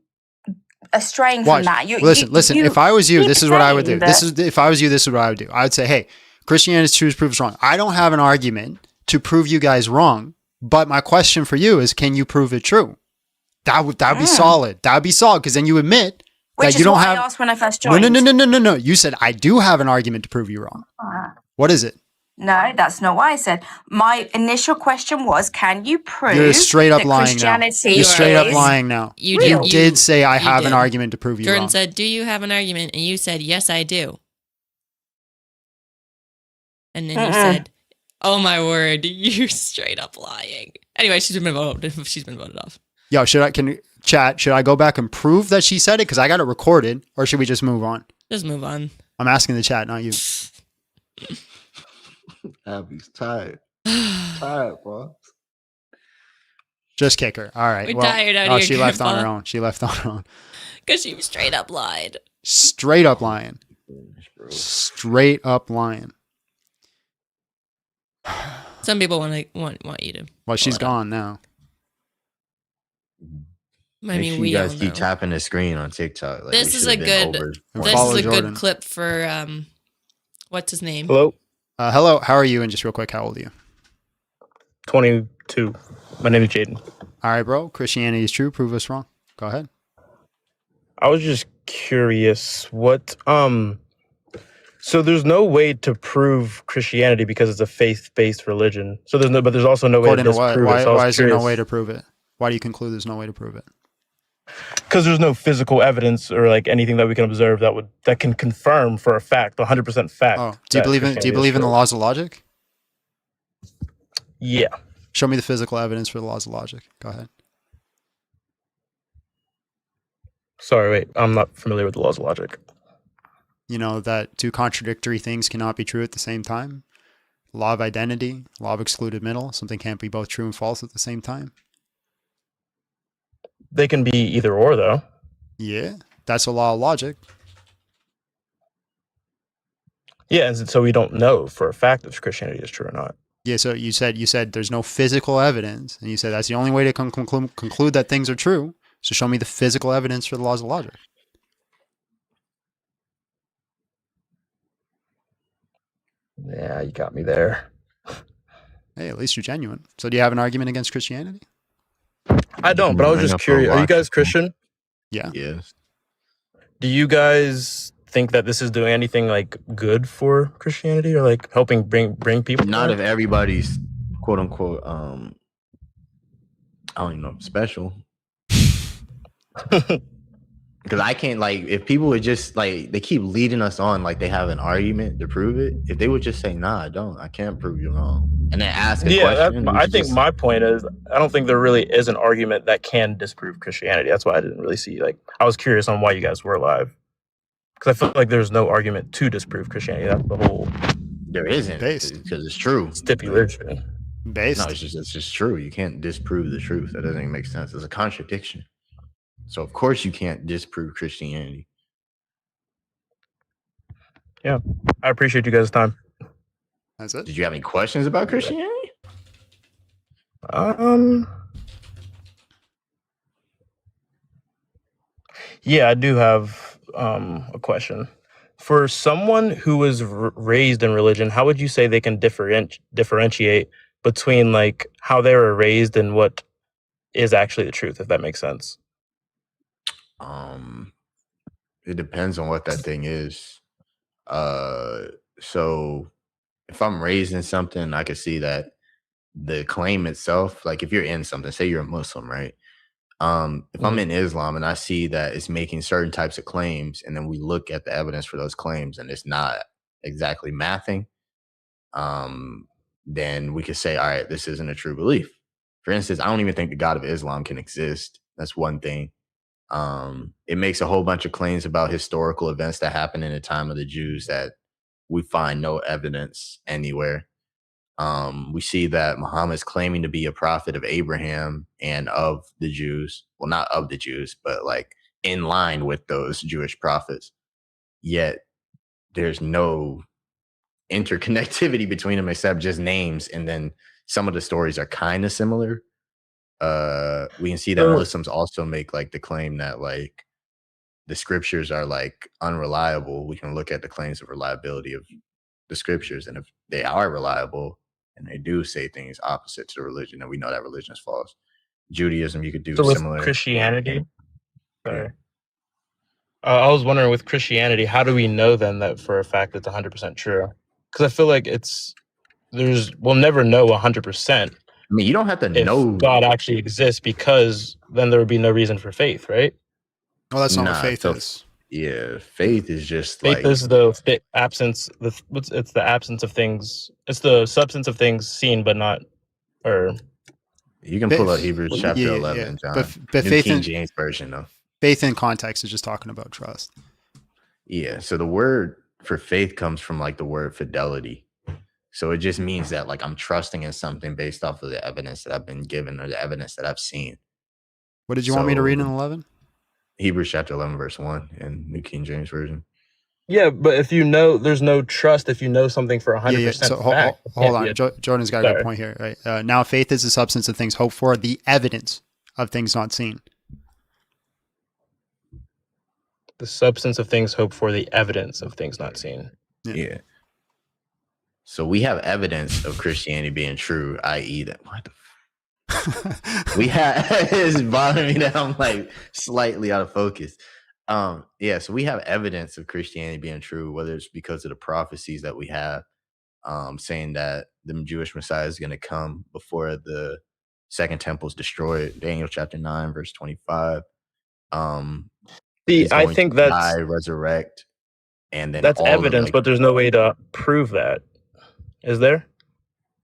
straying Watch. from that. Listen. If I was you, keep this is what I would do. saying If I was you, this is what I would do. I would say, hey, Christianity is true, prove us wrong. I don't have an argument to prove you guys wrong, but my question for you is, can you prove it true? That would be solid. That would be solid because then you admit Which that you is don't what have. I asked when I first joined. No. You said I do have an argument to prove you wrong. What is it? No, that's not what I said. My initial question was, can you prove You're straight up that lying now. Christianity You're straight up is- lying now. You did say I have an did. argument to prove you Jordan wrong. said, "Do you have an argument?" And you said, "Yes, I do." And then you said, "Oh my word, you're straight up lying." Anyway, she's been voted off. Yo, should I go back and prove that she said it? Because I got it recorded, or should we just move on? Just move on. I'm asking the chat, not you. Abbie's tired. Tired, bro. Just kick her. All right. We're well, tired out oh, here, she left on her Grandpa. own. She left on her own. Because she straight up lied. Straight up lying. Straight up lying. Some people want you to. Well, she's gone now. I Make mean, sure we you guys all keep know. tapping the screen on TikTok. Like, This we is a should've been good. over This Follow is a Jordan. good clip for what's his name? Hello? Hello. How are you? And just real quick, how old are you? 22. My name is Jaden. All right, bro. Christianity is true. Prove us wrong. Go ahead. I was just curious, what so there's no way to prove Christianity because it's a faith-based religion. So there's also no way to According to what? disprove it. So Why I is there no was way to prove it? Why do you conclude there's no way to prove it? because there's no physical evidence or like anything that we can observe that can confirm for a fact, 100% fact. Oh, do you believe in the laws of logic? Yeah. Show me the physical evidence for the laws of logic. Go ahead. Sorry, wait. I'm not familiar with the laws of logic. You know that two contradictory things cannot be true at the same time. Law of identity, law of excluded middle. Something can't be both true and false at the same time. They can be either or, though. Yeah, that's a law of logic. Yeah, and so we don't know for a fact if Christianity is true or not. Yeah, so you said there's no physical evidence, and you said that's the only way to conclude that things are true. So show me the physical evidence for the laws of logic. Yeah, you got me there. Hey, at least you're genuine. So do you have an argument against Christianity? I don't, but I was Bring just up a curious. Are you logic. guys Christian? Yeah. Yes. Do you guys think that this is doing anything like good for Christianity or like helping bring people? Not there? if everybody's quote unquote I don't even know, special. Because I can't, like, if people would just, like, they keep leading us on like they have an argument to prove it. If they would just say, nah, I can't prove you wrong, and then ask a question. I think my point is I don't think there really is an argument that can disprove Christianity. That's why I didn't really see, like, I was curious on why you guys were live, because I feel like there's no argument to disprove Christianity. That's the whole. There isn't, because it's true. Stipulation. Based. No, it's just true. You can't disprove the truth. That doesn't even make sense. It's a contradiction. So of course you can't disprove Christianity. Yeah, I appreciate you guys' time. That's it. Did you have any questions about Christianity? Yeah, I do have a question. For someone who was raised in religion, how would you say they can differentiate between like how they were raised and what is actually the truth, if that makes sense? It depends on what that thing is. So if I'm raised in something, I could see that the claim itself, like if you're in something, say you're a Muslim, right? If I'm in Islam and I see that it's making certain types of claims, and then we look at the evidence for those claims and it's not exactly mathing, then we could say, all right, this isn't a true belief. For instance, I don't even think the God of Islam can exist. That's one thing. It makes a whole bunch of claims about historical events that happened in the time of the Jews that we find no evidence anywhere. We see that Muhammad's claiming to be a prophet of Abraham and of the Jews. Well, not of the Jews, but like in line with those Jewish prophets. Yet there's no interconnectivity between them except just names. And then some of the stories are kind of similar. We can see that Muslims also make like the claim that like the scriptures are like unreliable. We can look at the claims of reliability of the scriptures, and if they are reliable and they do say things opposite to the religion, then we know that religion is false. Judaism, you could do So similar. with Christianity, sorry. I was wondering with Christianity, how do we know then that for a fact it's 100% true? Because I feel like we'll never know 100%. I mean, you don't have to know God actually exists, because then there would be no reason for faith, right? Well, that's not what faith is. Yeah, faith is just Faith like is the absence. It's the absence of things. It's the substance of things seen but not, or you can pull up Hebrews chapter 11, John. But New faith King in James version though. Faith in context is just talking about trust. Yeah, so the word for faith comes from like the word fidelity. So it just means that like I'm trusting in something based off of the evidence that I've been given or the evidence that I've seen. What did you want me to read in 11? Hebrews chapter 11, verse 1 in New King James Version. Yeah, but if you know, there's no trust if you know something for 100% So fact. hold on. Jordan's got a good point here. Right? Now faith is the substance of things hoped for, the evidence of things not seen. The substance of things hoped for, the evidence of things not seen. Yeah. So we have evidence of Christianity being true, i.e. that what the we have it's bothering me that I'm like slightly out of focus. So we have evidence of Christianity being true, whether it's because of the prophecies that we have, saying that the Jewish Messiah is going to come before the second temple is destroyed. Daniel chapter 9, verse 25. I think that's die, resurrect, and then that's all evidence, but there's no way to prove that. Is there?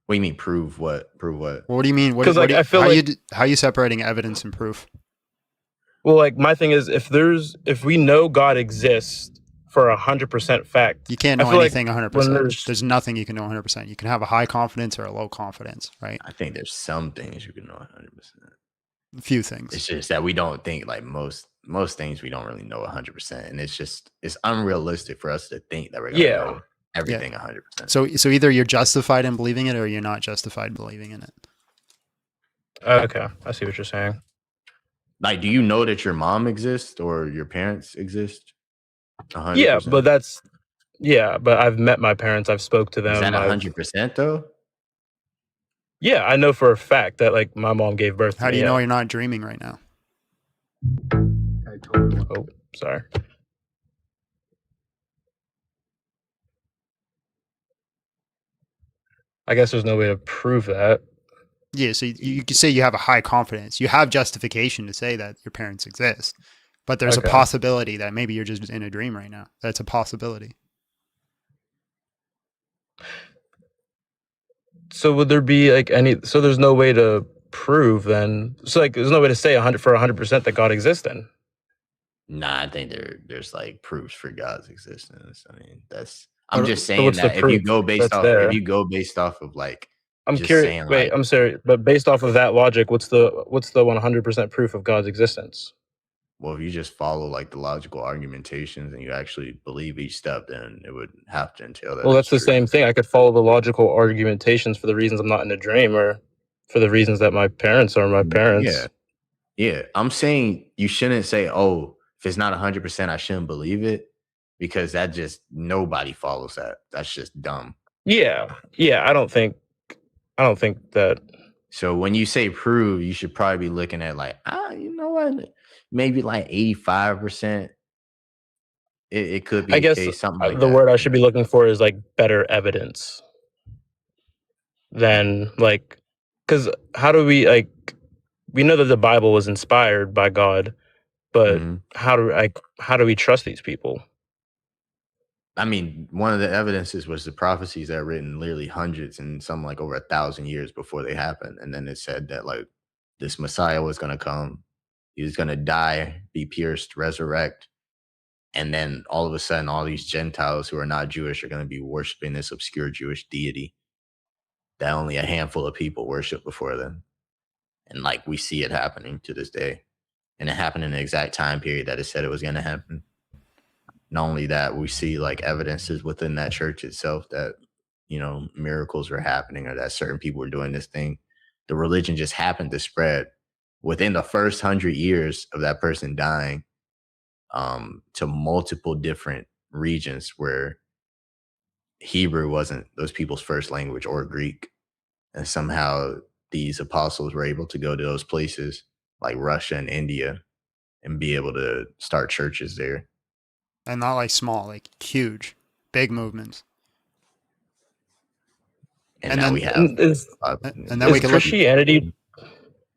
What do you mean prove what? Prove what? What do you mean? Because I feel how are you separating evidence and proof? Well, like my thing is, if we know God exists for 100% fact, you can't know anything 100%. There's nothing you can know 100%. You can have a high confidence or a low confidence, right? I think there's some things you can know 100%. A few things. It's just that we don't think like most things we don't really know 100%, and it's unrealistic for us to think that we're gonna know everything 100%. So either you're justified in believing it or you're not justified in believing in it. Okay, I see what you're saying. Like, do you know that your mom exists or your parents exist? 100%? Yeah, but I've met my parents. I've spoke to them. Is that 100% though? Yeah, I know for a fact that like my mom gave birth to me. How do you know you're not dreaming right now? Oh, sorry. I guess there's no way to prove that. Yeah, so you can say you have a high confidence. You have justification to say that your parents exist. But there's a possibility that maybe you're just in a dream right now. That's a possibility. So would there be like so there's no way to prove then? So like there's no way to say 100% that God exists then? Nah, I think there's like proofs for God's existence. I mean, I'm just saying that if you go based off of like, I'm curious. Wait, I'm sorry, but based off of that logic, what's the 100% proof of God's existence? Well, if you just follow like the logical argumentations and you actually believe each step, then it would have to entail that. Well, that's the same thing. I could follow the logical argumentations for the reasons I'm not in a dream, or for the reasons that my parents are my parents. Yeah. I'm saying you shouldn't say, "Oh, if it's not 100%, I shouldn't believe it," because that just nobody follows that. That's just dumb. Yeah. I don't think that. So when you say prove, you should probably be looking at like, you know what? Maybe like 85%. It could be. I guess something like the that. word I should be looking for is like better evidence than like, because how do we we know that the Bible was inspired by God, but how do we trust these people? I mean, one of the evidences was the prophecies that are written literally hundreds and some like over 1,000 years before they happened. And then it said that like this Messiah was going to come. He was going to die, be pierced, resurrect. And then all of a sudden, all these Gentiles who are not Jewish are going to be worshiping this obscure Jewish deity that only a handful of people worship before them. And like we see it happening to this day. And it happened in the exact time period that it said it was going to happen. Not only that, we see like evidences within that church itself that, you know, miracles were happening or that certain people were doing this thing. The religion just happened to spread within the first 100 years of that person dying to multiple different regions where Hebrew wasn't those people's first language or Greek. And somehow these apostles were able to go to those places like Russia and India and be able to start churches there. And not like small, like huge, big movements. And now then we have. And then we can Christianity.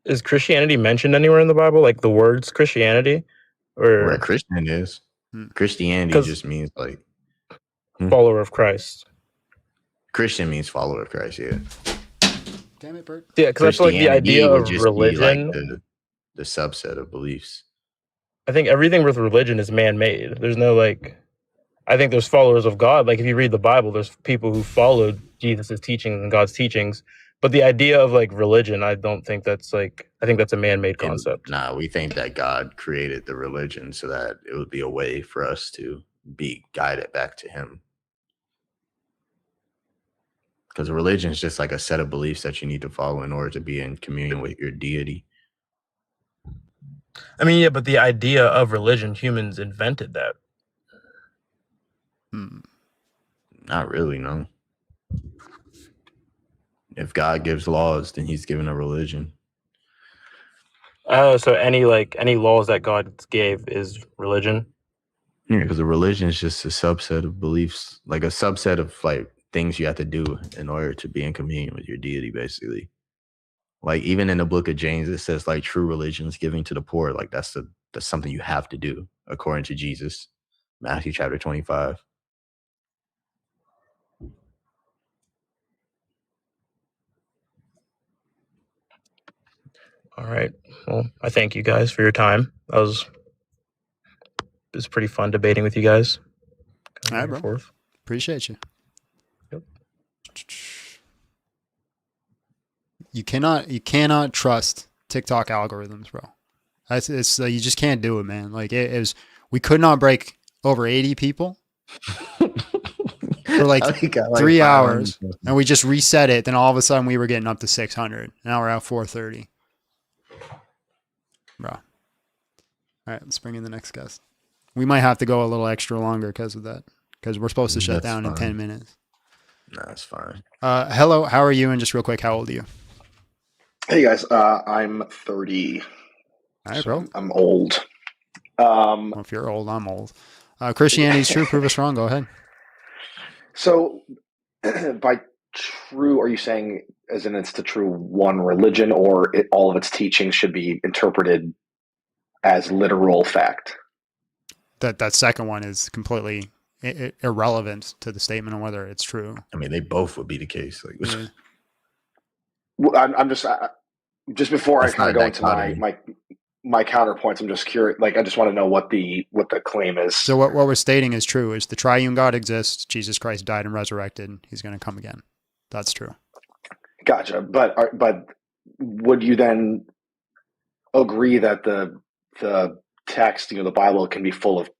Is Christianity mentioned anywhere in the Bible? Like the words Christianity, or where Christian is? Christianity just means like follower of Christ. Christian means follower of Christ. Yeah. Damn it, Bert. Yeah, because I feel like the idea of religion, like the subset of beliefs. I think everything with religion is man-made. There's no like. I think there's followers of God. Like if you read the Bible, there's people who followed Jesus' teachings and God's teachings. But the idea of like religion, I don't think that's like, I think that's a man-made concept. Nah, we think that God created the religion so that it would be a way for us to be guided back to him. Because religion is just like a set of beliefs that you need to follow in order to be in communion with your deity. I mean, yeah, but the idea of religion, humans invented that. Not really, no. If God gives laws, then he's given a religion. Oh, so any laws that God gave is religion? Yeah, because a religion is just a subset of beliefs, like a subset of like things you have to do in order to be in communion with your deity, basically. Like even in the book of James, it says like true religion is giving to the poor. Like that's something you have to do according to Jesus. Matthew chapter 25. All right. Well, I thank you guys for your time. It was pretty fun debating with you guys. All right, bro. Appreciate you. Yep. You cannot trust TikTok algorithms, bro. It's you just can't do it, man. Like it was, we could not break over 80 people for like 3 hours, and we just reset it. Then all of a sudden we were getting up to 600. Now we're at 430, bro. All right, let's bring in the next guest. We might have to go a little extra longer because of that, because we're supposed to shut down in 10 minutes. No, that's fine. Hello, how are you? And just real quick, how old are you? Hey guys, I'm 30. All right, bro. I'm old. Well, if you're old, I'm old. Christianity's true. Prove us wrong. Go ahead. So, by true, are you saying as in it's the true one religion, or all of its teachings should be interpreted as literal fact? That second one is completely irrelevant to the statement on whether it's true. I mean, they both would be the case. Like, yeah. Well, I'm just before I kind of go into my counterpoints, I'm just curious. Like, I just want to know what the claim is. So what we're stating is true. Is the triune God exists? Jesus Christ died and resurrected. He's going to come again. That's true. Gotcha. But would you then agree that the text, the Bible, can be full of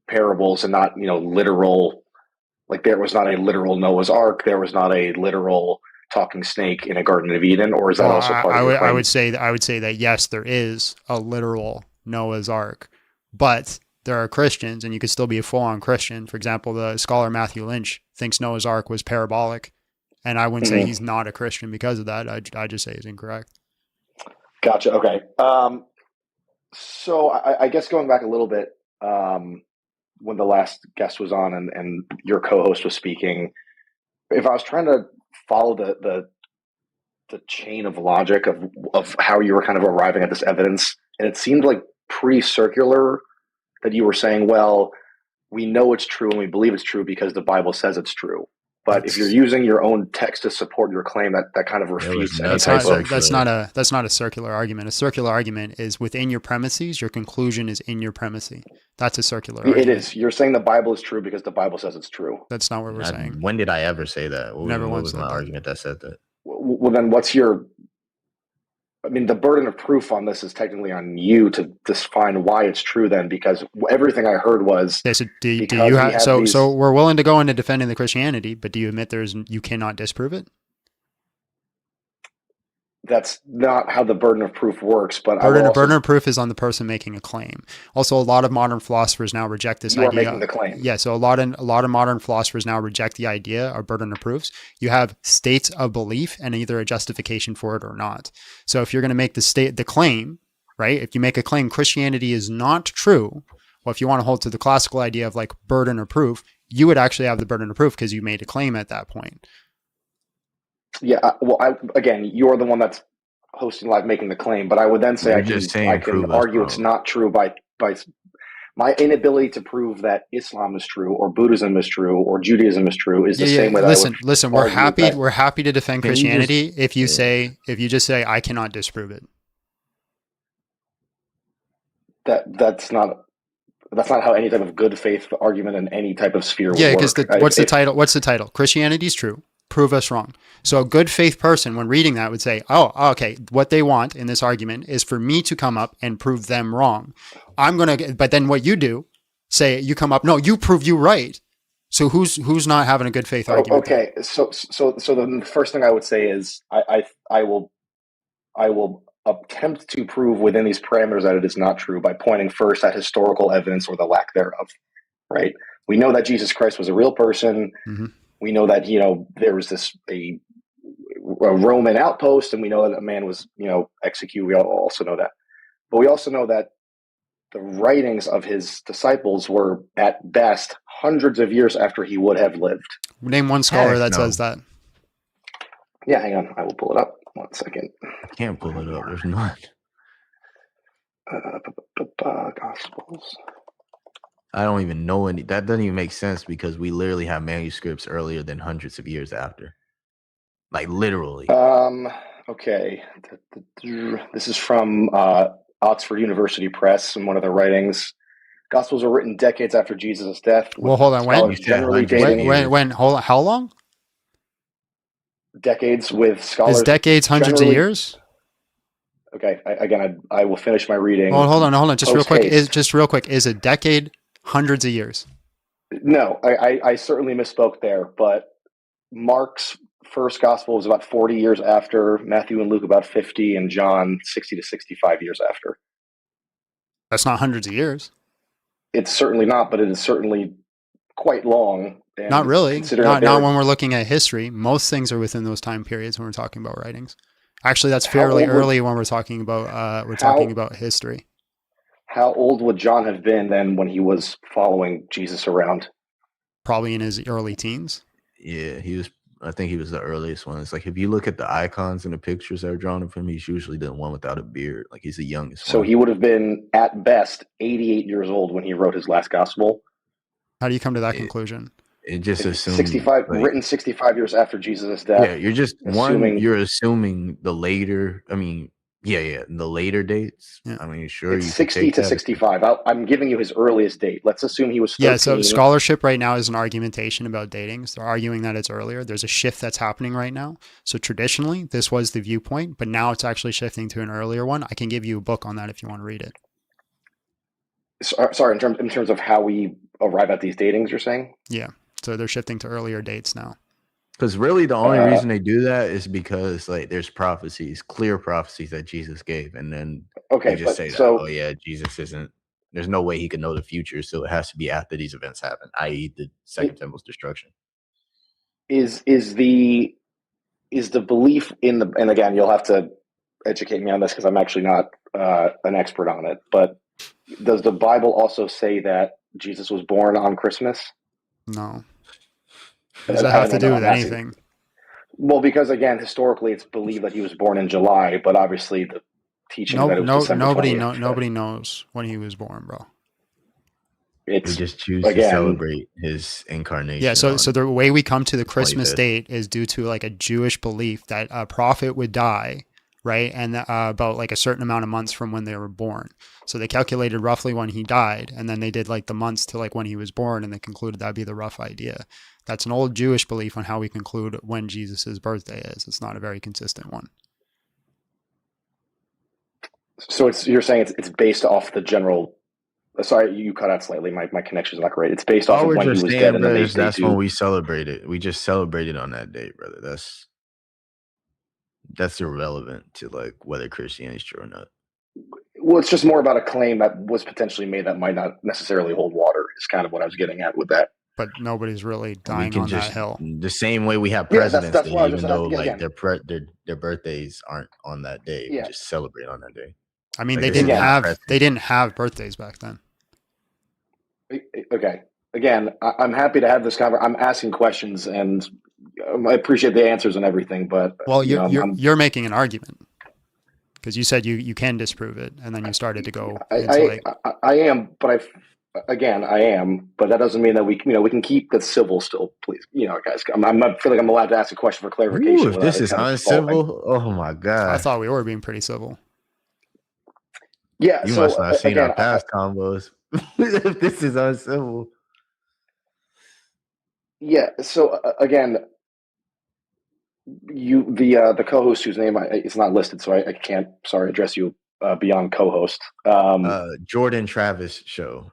parables and not literal? Like there was not a literal Noah's Ark. There was not a literal talking snake in a Garden of Eden, or is that also part of the claim? I would say that yes, there is a literal Noah's Ark, but there are Christians, and you could still be a full-on Christian. For example, the scholar Matthew Lynch thinks Noah's Ark was parabolic, and I wouldn't say he's not a Christian because of that. I just say he's incorrect. Gotcha. Okay. So I guess going back a little bit, when the last guest was on and your co-host was speaking, if I was trying to follow the chain of logic of how you were kind of arriving at this evidence, and it seemed like pretty circular, that you were saying, well, we know it's true and we believe it's true because the Bible says it's true. But if you're using your own text to support your claim, that kind of refutes any type of... That's not a circular argument. A circular argument is within your premises. Your conclusion is in your premises. That's a circular argument. It is. You're saying the Bible is true because the Bible says it's true. That's not what we're saying. When did I ever say that? Never what once was my argument that said that? Well, then what's your... I mean, the burden of proof on this is technically on you to define why it's true then, because everything I heard was... Okay, so do you have... So we're willing to go into defending the Christianity, but do you admit you cannot disprove it? That's not how the burden of proof works, but burden of proof is on the person making a claim. Also, a lot of modern philosophers now reject this idea. You are making the claim. Yeah, so a lot of modern philosophers now reject the idea of burden of proofs. You have states of belief and either a justification for it or not. So if you're going to make the claim, right? If you make a claim Christianity is not true, well, if you want to hold to the classical idea of like burden of proof, you would actually have the burden of proof because you made a claim at that point. Yeah, well, again, you're the one that's hosting live making the claim, but I would then say I can argue it's not true by my inability to prove that Islam is true or Buddhism is true or Judaism is true is the same way that listen, we're happy to defend Christianity if you just say I cannot disprove it. That's not That's not how any type of good faith argument in any type of sphere would Yeah, work. because what's the title? What's the title? Christianity is true. Prove us wrong. So a good faith person, when reading that, would say, "Oh, okay. What they want in this argument is for me to come up and prove them wrong. I'm gonna." But then what you do, say you come up, no, you prove you right. So who's not having a good faith argument? Okay, so the first thing I would say is I will attempt to prove within these parameters that it is not true by pointing first at historical evidence or the lack thereof. Right? We know that Jesus Christ was a real person. Mm-hmm. We know that there was a Roman outpost, and we know that a man was executed. We also know that, but we also know that the writings of his disciples were at best hundreds of years after he would have lived. Name one scholar that says that. Yeah, hang on. I will pull it up. 1 second. I can't pull it up. There's none. Gospels. I don't even know any. That doesn't even make sense because we literally have manuscripts earlier than hundreds of years after. Like literally. Okay. This is from Oxford University Press in one of their writings. Gospels were written decades after Jesus' death. Well, hold on. When? Hold on. How long? Decades with scholars. Is decades hundreds of years? Okay. I will finish my reading. Well, hold on. Just real quick. Is a decade hundreds of years? No, I certainly misspoke there. But Mark's first gospel was about 40 years after, Matthew and Luke about 50, and John 60 to 65 years after. That's not hundreds of years. It's certainly not, but it is certainly quite long. And not really. Not when we're looking at history. Most things are within those time periods when we're talking about writings. Actually, that's fairly early when we're talking about history. How old would John have been then when he was following Jesus around? Probably in his early teens. Yeah, I think he was the earliest one. It's like if you look at the icons and the pictures that are drawn of him, he's usually the one without a beard. Like he's the youngest. So he would have been at best 88 years old when he wrote his last gospel. How do you come to that conclusion? It just assumes 65, written 65 years after Jesus' death. Yeah, you're just you're assuming the later. I mean, the later dates. Yeah. I mean, sure, it's 60 to 65. I'm giving you his earliest date. Let's assume he was 13. Yeah. So scholarship right now is an argumentation about dating. So they're arguing that it's earlier. There's a shift that's happening right now. So traditionally, this was the viewpoint, but now it's actually shifting to an earlier one. I can give you a book on that if you want to read it. Sorry, in terms of how we arrive at these datings, you're saying? Yeah. So they're shifting to earlier dates now. Because really the only reason they do that is because like there's clear prophecies that Jesus gave. And then they just say Jesus isn't, there's no way he can know the future. So it has to be after these events happen, i.e. the Second Temple's destruction. Is the belief in the, and again, you'll have to educate me on this because I'm actually not an expert on it, but does the Bible also say that Jesus was born on Christmas? No. Does that have to do with anything? Well, because again, historically, it's believed that he was born in July, but obviously the teaching that it was December 20th. Nobody knows when he was born, bro. We just choose to celebrate his incarnation. Yeah, so the way we come to the Christmas date is due to like a Jewish belief that a prophet would die, right? And about like a certain amount of months from when they were born. So they calculated roughly when he died, and then they did like the months to like when he was born, and they concluded that'd be the rough idea. That's an old Jewish belief on how we conclude when Jesus's birthday is. It's not a very consistent one. So you're saying it's based off the general. Sorry, you cut out slightly. My connection's not great. It's based off of when he was dead, and then that's when we celebrate it. We just celebrated on that date, brother. That's irrelevant to like whether Christianity is true or not. Well, it's just more about a claim that was potentially made that might not necessarily hold water. Is kind of what I was getting at with that. But nobody's really dying on that hill. The same way we have presidents, even though like their birthdays aren't on that day, we just celebrate on that day. I mean, they didn't have birthdays back then. Okay. Again, I'm happy to have this conversation. I'm asking questions, and I appreciate the answers and everything. But you're making an argument because you said you can disprove it, and then you started to go. I am, but I am, but that doesn't mean that we can keep the civil still, please. Guys, I feel like I'm allowed to ask a question for clarification. Ooh, if this is uncivil, oh my god! I thought we were being pretty civil. Yeah, you must not have seen our past combos. if this is uncivil. Yeah. So again, the co-host whose name it's not listed, so I can't address you beyond co-host. Jordan Travis show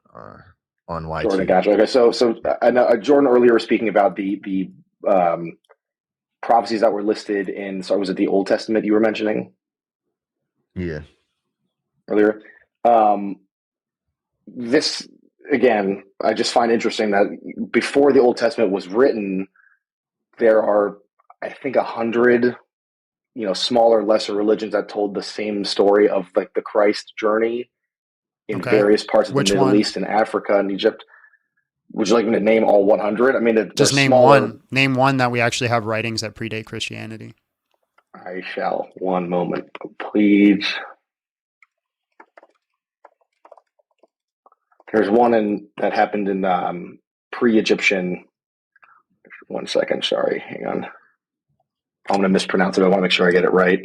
on YT. Jordan, gotcha. Okay, so I know Jordan earlier was speaking about the prophecies that were listed in. So was it the Old Testament you were mentioning? Yeah. Earlier. This again, I just find interesting that before the Old Testament was written, there are, I think, 100, smaller, lesser religions that told the same story of like the Christ journey in various parts of the Middle East and Africa and Egypt. Would you like me to name all 100? I mean, just name smaller. one. Name one that we actually have writings that predate Christianity. I shall. One moment, please. There's one that happened in pre-Egyptian. One second, sorry, hang on. I'm going to mispronounce it. I want to make sure I get it right.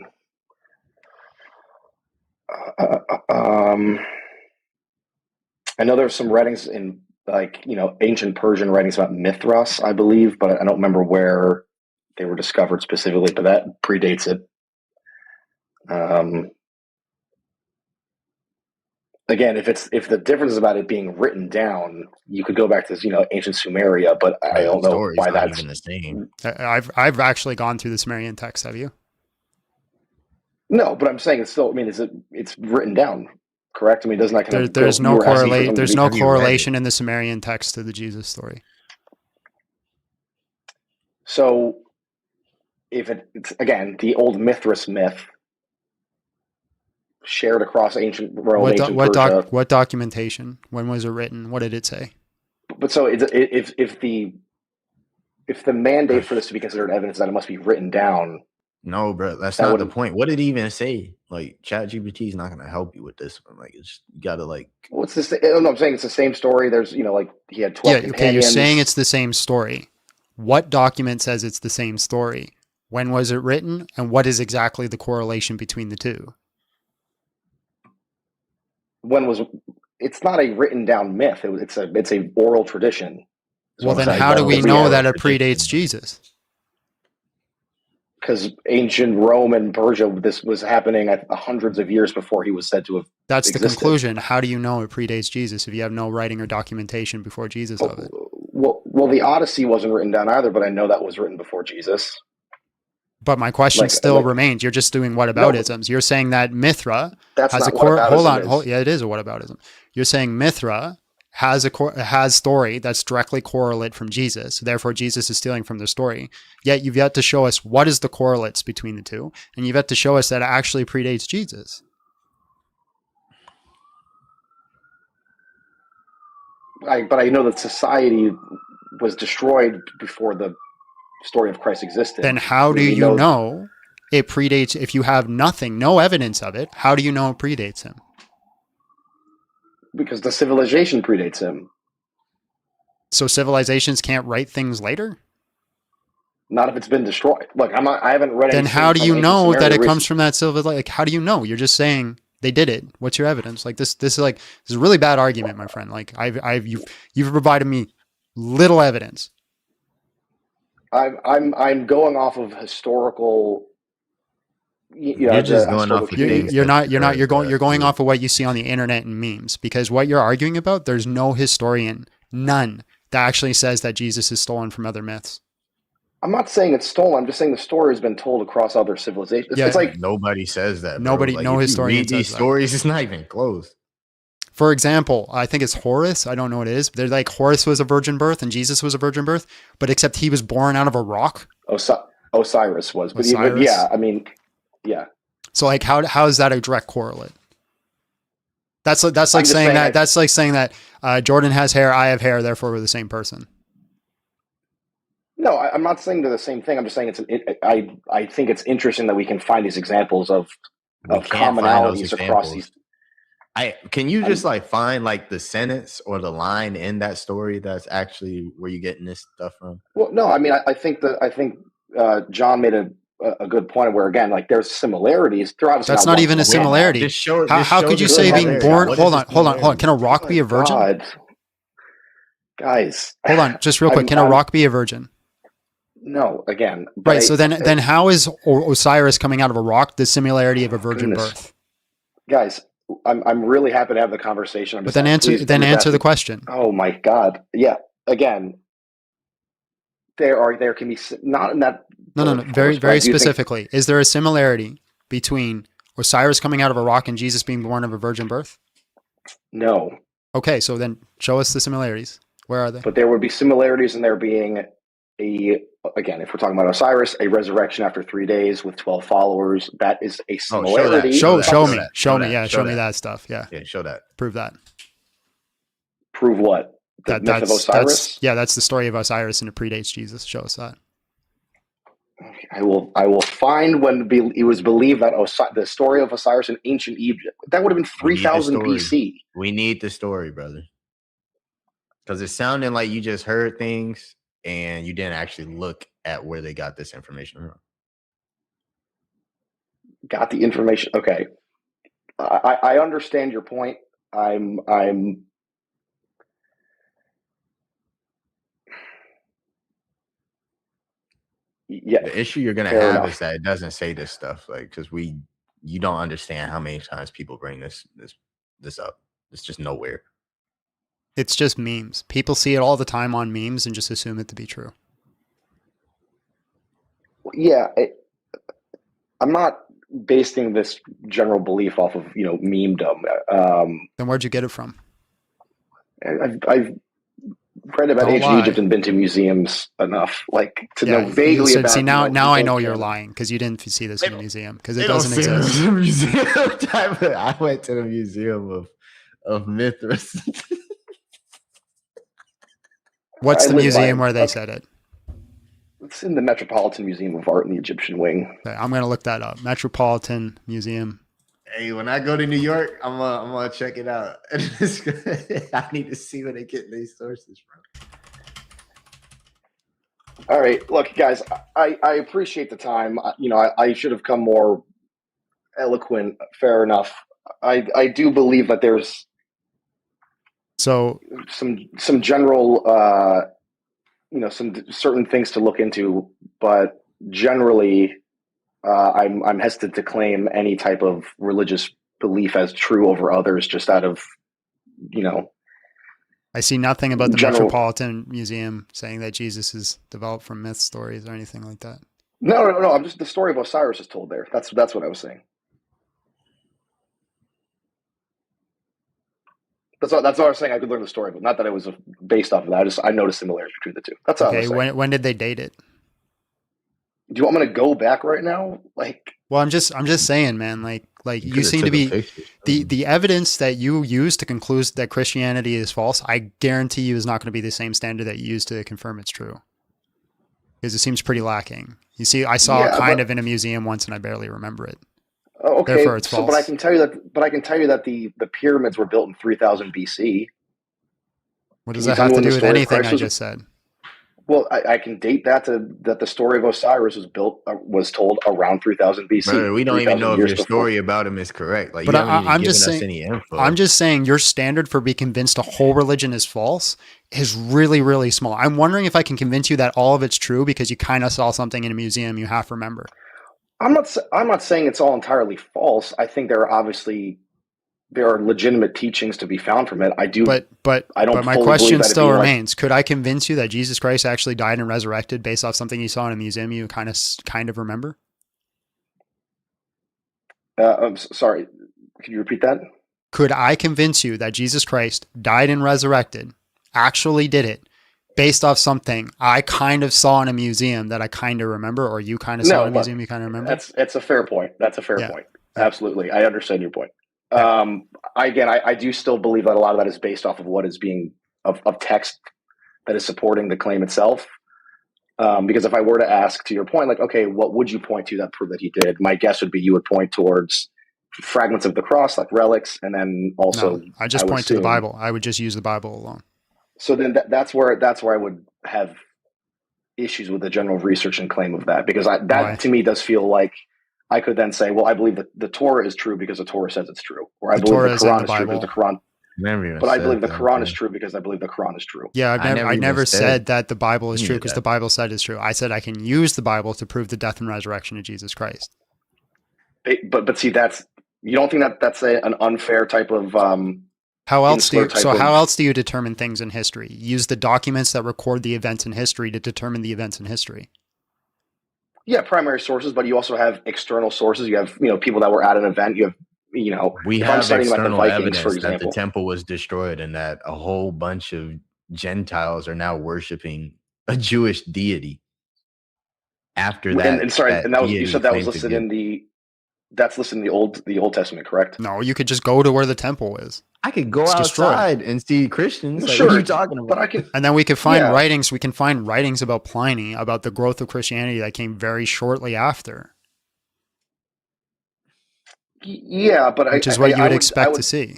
I know there's some writings in ancient Persian writings about Mithras, I believe, but I don't remember where they were discovered specifically, but that predates it. Again, if the difference is about it being written down, you could go back to ancient Sumeria, but I don't know why that's even the same. I've actually gone through the Sumerian text. Have you? No, but I'm saying it's still. I mean, it's written down, correct? I mean, doesn't that kind of there's no correlation. There's no correlation in the Sumerian text to the Jesus story. So, if it's again the old Mithras myth shared across ancient Rome, ancient Persia. What documentation? When was it written? What did it say? But so if the mandate for this to be considered evidence is that it must be written down. No, bro, that's not the point. What did he even say? Like, ChatGPT is not going to help you with this one. Like, it's you got to like. What's this? No, I'm saying it's the same story. There's like he had 12 companions. Okay, you're saying it's the same story. What document says it's the same story? When was it written? And what is exactly the correlation between the two? It's not a written down myth. It's a oral tradition. Well, then how do we know that it predates Jesus? Because ancient Rome and Persia, this was happening hundreds of years before he was said to have. That's existed. The conclusion. How do you know it predates Jesus if you have no writing or documentation before Jesus of it? Well, the Odyssey wasn't written down either, but I know that was written before Jesus. But my question still remains. You're just doing whataboutisms. You're saying that Mithra has a yeah, it is a whataboutism. You're saying Mithra has story that's directly correlate from Jesus. Therefore, Jesus is stealing from the story. Yet you've yet to show us what is the correlates between the two, and you've yet to show us that it actually predates Jesus. But I know that society was destroyed before the story of Christ existed. Then how do you know it predates? If you have no evidence of it, how do you know it predates him? Because the civilization predates him. So civilizations can't write things later? Not if it's been destroyed. Look, I haven't read. Then how do you know that it comes from that civilization? Like, how do you know? You're just saying they did it. What's your evidence? Like this is a really bad argument, my friend. Like you've provided me little evidence. I'm going off of historical. You're just going off of things. You're going off of what you see on the internet and memes, because what you're arguing about, there's no historian, none, that actually says that Jesus is stolen from other myths. I'm not saying it's stolen. I'm just saying the story has been told across other civilizations. Yeah, it's like nobody says that. Bro. No historian read these stories. It's not even close. For example, I think it's Horus. I don't know what it is. They're like Horus was a virgin birth and Jesus was a virgin birth, but except he was born out of a rock. Osiris was, but yeah, I mean, yeah. So like, how is that a direct correlate? That's like saying that Jordan has hair, I have hair, therefore we're the same person. No, I'm not saying they're the same thing. I'm just saying I think it's interesting that we can find these examples of commonalities across these. Can you just find the sentence or the line in that story that's actually where you're getting this stuff from? Well, no, I mean, I think John made a a good point where, again, like there's similarities. They're obviously That's not even a one-to-one. similarity. How could you say being born? Hold on. Can a rock be a virgin? God. Guys. Hold on, just real quick. Can a rock be a virgin? No, again. Right. So then how is Osiris coming out of a rock the similarity of a virgin birth? Guys, I'm really happy to have the conversation. But then answer the question. Oh my God. Yeah. Again, there can be not in that. No. Very specifically. Is there a similarity between Osiris coming out of a rock and Jesus being born of a virgin birth? No. Okay, so then show us the similarities. Where are they? But there would be similarities in there being again, if we're talking about Osiris, a resurrection after 3 days with 12 followers. That is a similarity. Show me. Show me that stuff. Yeah. Yeah, show that. Prove that. Prove what? The myth of Osiris? That's the story of Osiris and it predates Jesus. Show us that. I will find when it was believed that the story of Osiris in ancient Egypt, that would have been 3000 BC. We need the story, brother. Because it sounded like you just heard things and you didn't actually look at where they got this information from. Got the information. Okay. I understand your point. Yeah. The issue you're gonna have is that it doesn't say this stuff, like, because you don't understand how many times people bring this up. It's just nowhere. It's just memes. People see it all the time on memes and just assume it to be true. Yeah, I'm not basing this general belief off of memedom. Then where'd you get it from? I've read about ancient Egypt and been to museums enough, like to know vaguely about. See, now I know you're lying because you didn't see this in a museum because it doesn't exist. I went to the Museum of Mithras. What's the museum where they said it? It's in the Metropolitan Museum of Art in the Egyptian Wing. Okay, I'm gonna look that up. Metropolitan Museum. Hey, when I go to New York, I'm gonna check it out. I need to see where they get these sources from. All right, look, guys, I appreciate the time. I should have come more eloquent. Fair enough. I do believe that there's some general, some certain things to look into, but generally, I'm hesitant to claim any type of religious belief as true over others, just out of, I see nothing about the Metropolitan Museum saying that Jesus is developed from myth stories or anything like that. No. I'm just the story of Osiris is told there. That's what I was saying. That's what I was saying. I could learn the story, but not that it was based off of that. I noticed similarities between the two. That's all I was saying. When did they date it? Do you want me to go back right now? Well, I'm just saying, man. Like you seem to be the evidence that you use to conclude that Christianity is false. I guarantee you is not going to be the same standard that you use to confirm it's true, because it seems pretty lacking. You see, I saw it kind of in a museum once, and I barely remember it. Okay, therefore it's false. But I can tell you that the pyramids were built in 3000 BC. What does that have to do with anything I just said? Well, I can date that the story of Osiris was told around 3000 BC. Brother, we don't even know if your story about him is correct. Like, but you haven't I'm even just given saying, us any info. I'm just saying your standard for being convinced a whole religion is false is really, really small. I'm wondering if I can convince you that all of it's true because you kind of saw something in a museum you half remember. I'm not saying it's all entirely false. I think there are legitimate teachings to be found from it. I do, but my question still remains: could I convince you that Jesus Christ actually died and resurrected based off something you saw in a museum you kind of remember? I'm sorry. Can you repeat that? Could I convince you that Jesus Christ died and resurrected, actually did it, based off something I kind of saw in a museum that I kind of remember, or you kind of saw in a museum you kind of remember? That's a fair point. That's a fair point. Absolutely. I understand your point. I do still believe that a lot of that is based off of what is being of text that is supporting the claim itself. Because if I were to ask, to your point, like, okay, what would you point to that prove that he did? My guess would be you would point towards fragments of the cross, like relics, and then also I just point to the Bible. I would just use the Bible alone. So then that's where I would have issues with the general research and claim of that, because Why? that to me does feel like I could then say, well, I believe that the Torah is true because the Torah says it's true, or I The believe Torah the is in Quran the is true because the Bible. Quran. Never even But I said believe the that. Quran is true because I believe the Quran is true. Yeah, I never I even never said said that the Bible is any true of because that. the Bible said it's true. I said I can use the Bible to prove the death and resurrection of Jesus Christ. But see, you don't think that that's an unfair type of How else do insular you, type so of? how else do you determine things in history? Use the documents that record the events in history to determine the events in history. Yeah, primary sources, but you also have external sources. You have people that were at an event. You have We if I'm have studying about the external Vikings, for evidence that the example. temple was destroyed and that a whole bunch of Gentiles are now worshiping a Jewish deity after that And sorry, and that was you deity said that was claimed to listed give. in that's listed in the Old Testament, correct? No, you could just go to where the temple is. I could go It's destroyed. outside and see Christians. Like, Sure, what are you talking about? but I can. And then we could find Yeah. writings. We can find writings about Pliny, about the growth of Christianity that came very shortly after, Yeah, but which is what you would expect would to see.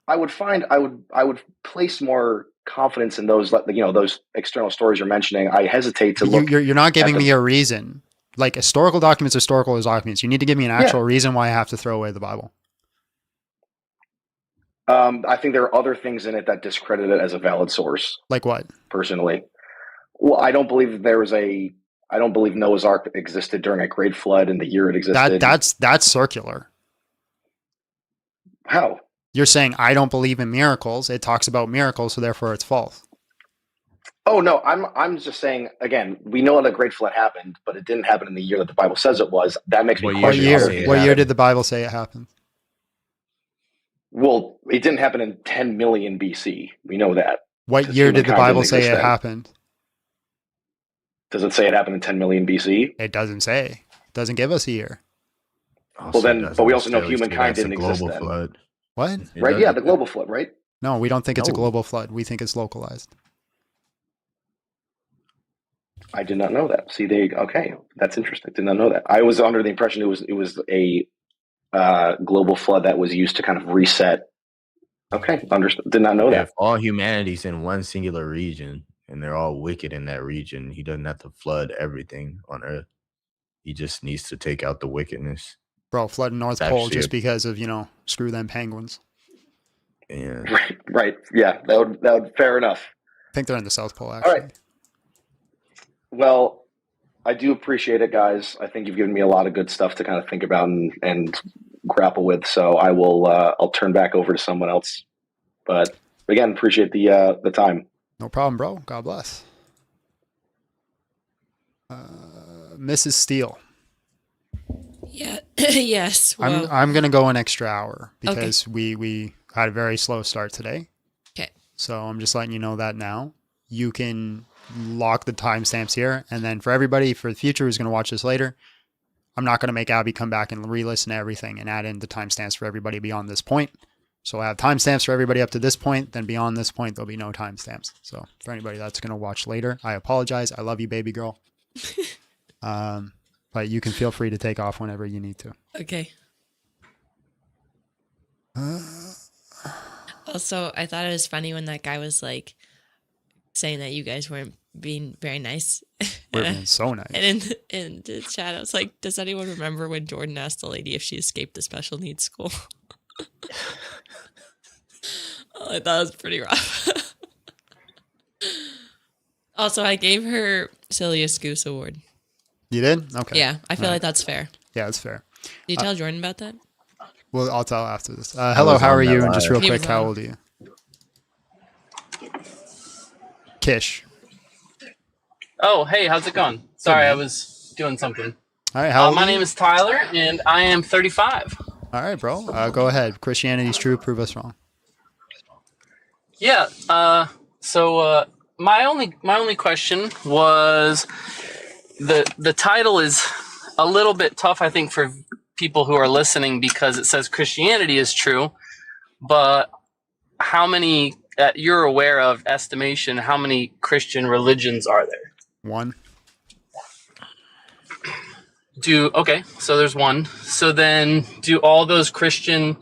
I would place more confidence in those those external stories you're mentioning. I hesitate to look. You're not giving at the- me a reason. Like historical documents, historical documents. You need to give me an actual reason why I have to throw away the Bible. I think there are other things in it that discredit it as a valid source. Like what? Personally, well, I don't believe I don't believe Noah's Ark existed during a great flood in the year it existed. That's circular. How? You're saying I don't believe in miracles. It talks about miracles, so therefore it's false. Oh no, I'm just saying again. We know that a great flood happened, but it didn't happen in the year that the Bible says it was. That makes me What question. year did the Bible say it happened? Well, it didn't happen in 10 million BC. We know that. What year did the Bible say it happened? Does it say it happened in 10 million BC? It doesn't say. It doesn't give us a year. Well, then, but we also know humankind didn't exist then. Flood. What? Right? Yeah, the global flood, right? No, we don't think it's a global flood. We think it's localized. I did not know that. See, okay, that's interesting. Did not know that. I was under the impression it was a global flood that was used to kind of reset. Okay, understood. Did not know that. If all humanity's in one singular region and they're all wicked in that region, he doesn't have to flood everything on Earth. He just needs to take out the wickedness. Bro, flood North Pole just because of, screw them penguins. Yeah. Right. Yeah, that would fair enough. I think they're in the South Pole, actually. All right. Well, I do appreciate it, guys. I think you've given me a lot of good stuff to kind of think about and grapple with. So I will. I'll turn back over to someone else. But again, appreciate the time. No problem, bro. God bless. Mrs. Steele. Yeah. Yes. Well, I'm gonna go an extra hour because we had a very slow start today. Okay. So I'm just letting you know that now. You can lock the timestamps here, and then for everybody for the future who's gonna watch this later, I'm not gonna make Abbie come back and re-listen to everything and add in the timestamps for everybody beyond this point. So I have timestamps for everybody up to this point. Then beyond this point, there'll be no timestamps. So for anybody that's gonna watch later, I apologize. I love you, baby girl. But you can feel free to take off whenever you need to. Okay. Also, I thought it was funny when that guy was like saying that you guys weren't being very nice. We're being so nice. And in the chat, I was like, does anyone remember when Jordan asked the lady if she escaped the special needs school? I thought it was pretty rough. Also, I gave her Silliest Goose Award. You did? Okay. Yeah, I feel like that's fair. Yeah, it's fair. Did you tell Jordan about that? Well, I'll tell after this. Hello, how are you? And just real He quick, was how on. old are you? Kish. Oh, hey, how's it going? Sorry, I was doing something. All right, how old my are you? name is Tyler, and I am 35. All right, bro. Go ahead. Christianity's true. Prove us wrong. Yeah. So my only question was the title is a little bit tough, I think, for people who are listening because it says Christianity is true, but how many you're aware of estimation? How many Christian religions are there? One. Okay, so there's one. So then, do all those Christian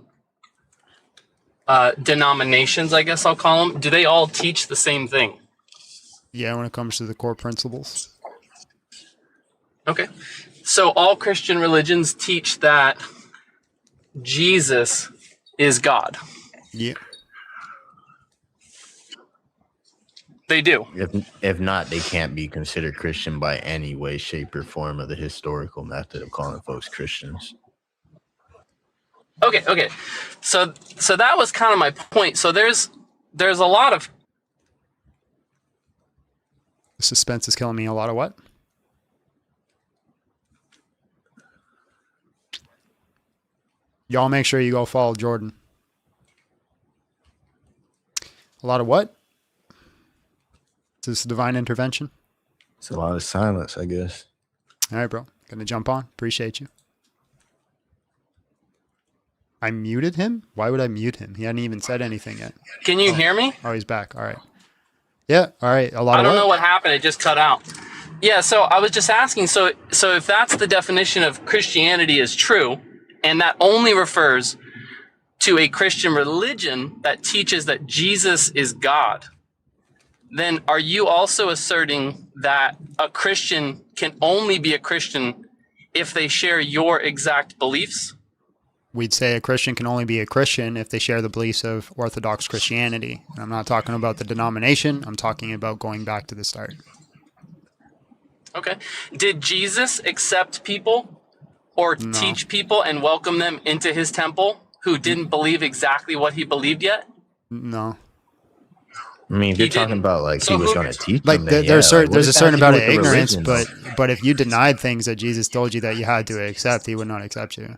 denominations, I guess I'll call them, do they all teach the same thing? Yeah, when it comes to the core principles. Okay. So all Christian religions teach that Jesus is God. Yeah. They do. If not, they can't be considered Christian by any way, shape, or form of the historical method of calling folks Christians. Okay. So that was kind of my point. So there's a lot of Suspense is killing me. A lot of what? Y'all make sure you go follow Jordan. A lot of what? Is this divine intervention? It's a lot of silence, I guess. All right, bro. Gonna jump on. Appreciate you. I muted him? Why would I mute him? He hadn't even said anything yet. Can you hear me? Oh, he's back. All right. Yeah. All right. A lot I of don't know what happened. It just cut out. Yeah, so I was just asking, so if that's the definition of Christianity is true, and that only refers to a Christian religion that teaches that Jesus is God, then are you also asserting that a Christian can only be a Christian if they share your exact beliefs? We'd say a Christian can only be a Christian if they share the beliefs of Orthodox Christianity. And I'm not talking about the denomination. I'm talking about going back to the start. Okay. Did Jesus accept people or No. teach people and welcome them into his temple who didn't believe exactly what he believed yet? No. I mean, if you're talking about like So he was who- going to teach Like them, then, there's yeah, like, what there's a does that certain have to amount do of with the ignorance, religions? but if you denied things that Jesus told you that you had to accept, he would not accept you.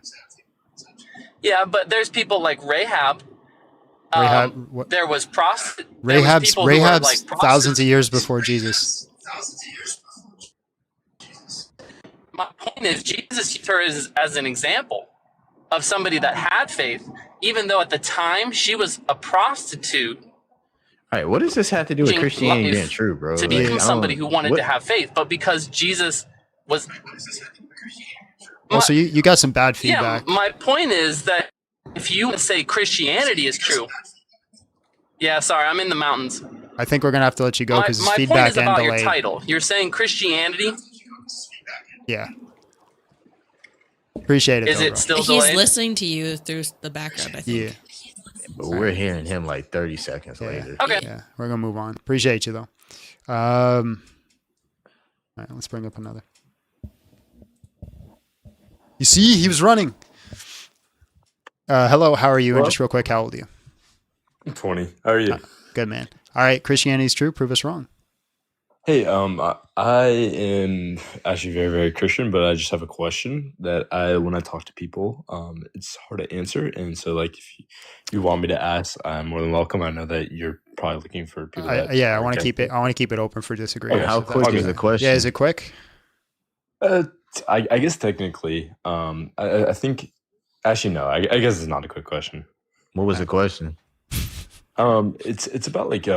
Yeah, but there's people like Rahab. Rahab, what? There was Rahab's people who were like thousands of years before Jesus. My point is, Jesus used her as an example of somebody that had faith, even though at the time she was a prostitute. All right, what does this have to do with Teaching Christianity life being true, bro? to Like, become I somebody don't- who wanted what- to have faith, but because Jesus was. Also, you got some bad feedback. Yeah, my point is that if you say Christianity is true. Yeah, sorry, I'm in the mountains. I think we're gonna have to let you go because My point feedback is and about your delayed. title. You're saying Christianity. Yeah. Appreciate it. Is though, it bro. still He's delayed? listening to you through the background, I think. Yeah. But we're hearing him like 30 seconds later. Okay. Yeah, we're gonna move on. Appreciate you though. All right, let's bring up another. You see, he was running. Hello, how are you? And Hello? just real quick, how old are you? I'm 20. How are you? Good man. All right, Christianity is true. Prove us wrong. Hey, I am actually very, very Christian, but I just have a question that when I talk to people, it's hard to answer. And so, like, if you want me to ask, I'm more than welcome. I know that you're probably looking for people that I are want to against keep it. I want to keep it open for disagreements. Okay. How if that's quick okay. is the question? Yeah, is it quick? I guess technically, I think actually no. I guess it's not a quick question. What was the question? It's about like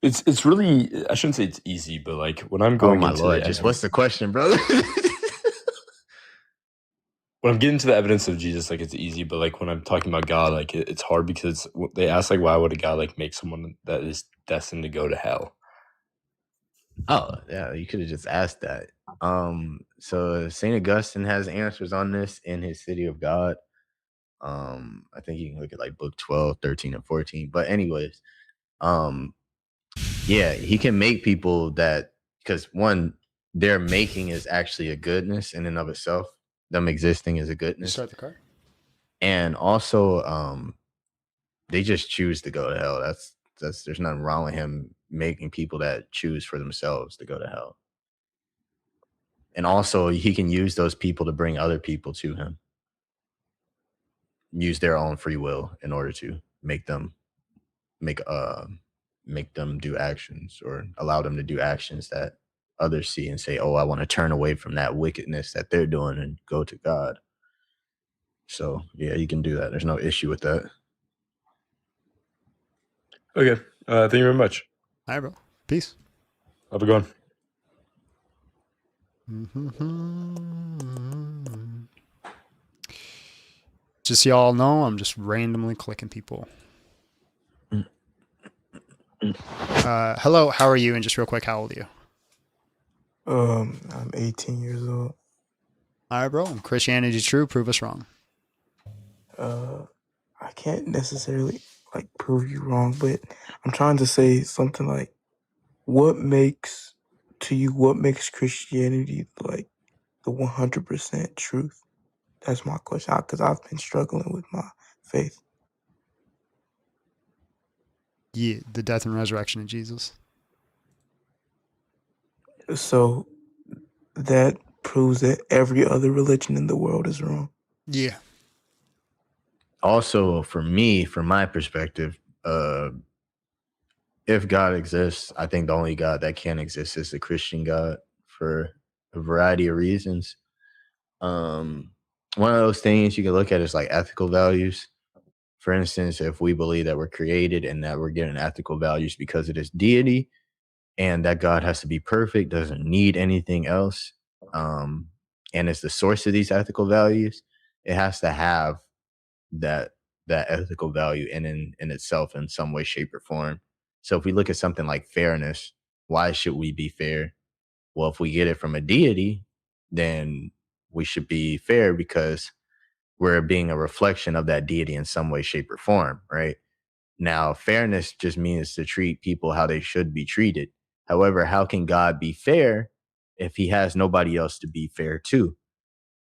it's really, I shouldn't say it's easy, but like when I'm going Oh my into lord! the Just evidence- what's the question, brother? when I'm getting to the evidence of Jesus, like it's easy, but like when I'm talking about God, like it's hard because they ask like, why would a God like make someone that is destined to go to hell? Oh yeah, you could have just asked that. So Saint Augustine has answers on this in his City of God. I think you can look at like book 12, 13, and 14. But anyways, yeah, he can make people that, because one, their making is actually a goodness in and of itself. Them existing is a goodness. Start the card. And also, they just choose to go to hell. That's there's nothing wrong with him making people that choose for themselves to go to hell. And also, he can use those people to bring other people to him. Use their own free will in order to make them do actions, or allow them to do actions that others see and say, oh, I want to turn away from that wickedness that they're doing and go to God. So yeah, you can do that. There's no issue with that. Okay, thank you very much. All right, bro. Peace. Have a good one. Just so y'all know, I'm just randomly clicking people. Hello, how are you? And just real quick, how old are you? I'm 18 years old. All right, bro. Christianity is true. Prove us wrong. I can't necessarily like prove you wrong, but I'm trying to say something like, what makes Christianity like the 100% truth? That's my question, because I've been struggling with my faith. Yeah, the death and resurrection of Jesus. So that proves that every other religion in the world is wrong. Yeah. Also, for me, from my perspective, if God exists, I think the only God that can exist is the Christian God for a variety of reasons. One of those things you can look at is like ethical values. For instance, if we believe that we're created and that we're given ethical values because it is deity and that God has to be perfect, doesn't need anything else, and it's the source of these ethical values, it has to have that ethical value in itself in some way, shape, or form. So if we look at something like fairness, why should we be fair? Well, if we get it from a deity, then we should be fair because we're being a reflection of that deity in some way, shape, or form, right? Now, fairness just means to treat people how they should be treated. However, how can God be fair if he has nobody else to be fair to?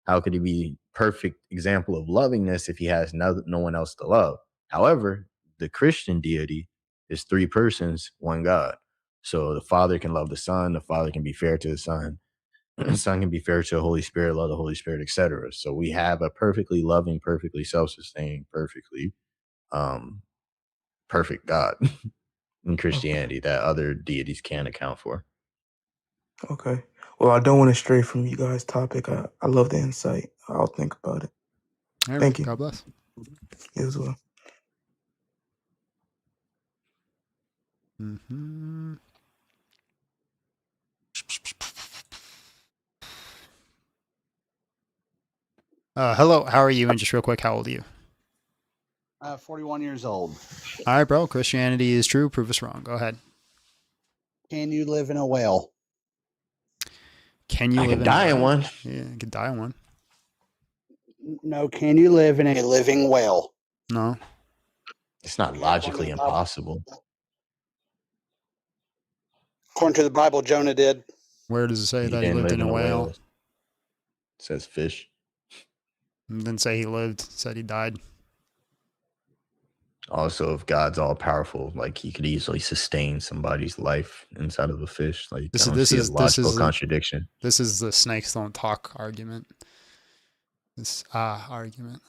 How could he be perfect example of lovingness if he has no one else to love? However, the Christian deity is three persons, one God. So the Father can love the Son, the Father can be fair to the Son, the Son can be fair to the Holy Spirit, love the Holy Spirit, etc. So we have a perfectly loving, perfectly self-sustaining, perfectly perfect God in Christianity that other deities can't account for. Okay. Well, I don't want to stray from you guys' topic. I love the insight. I'll think about it. All right, Thank you. God bless. You as well. Mm-hmm. Hello, how are you? And just real quick, how old are you? 41 years old. All right, bro. Christianity is true. Prove us wrong. Go ahead. Can you live in a whale? Can you I live can in die a in whale? one. Yeah, you could die in one. No, can you live in a living whale? No. It's not logically impossible. According to the Bible, Jonah did. Where does it say He that he didn't lived live in a whale? It says fish. It didn't say he lived. It said he died. Also, if God's all powerful, like he could easily sustain somebody's life inside of a fish. Like I don't see a logical contradiction. This is the snakes don't talk argument. This argument.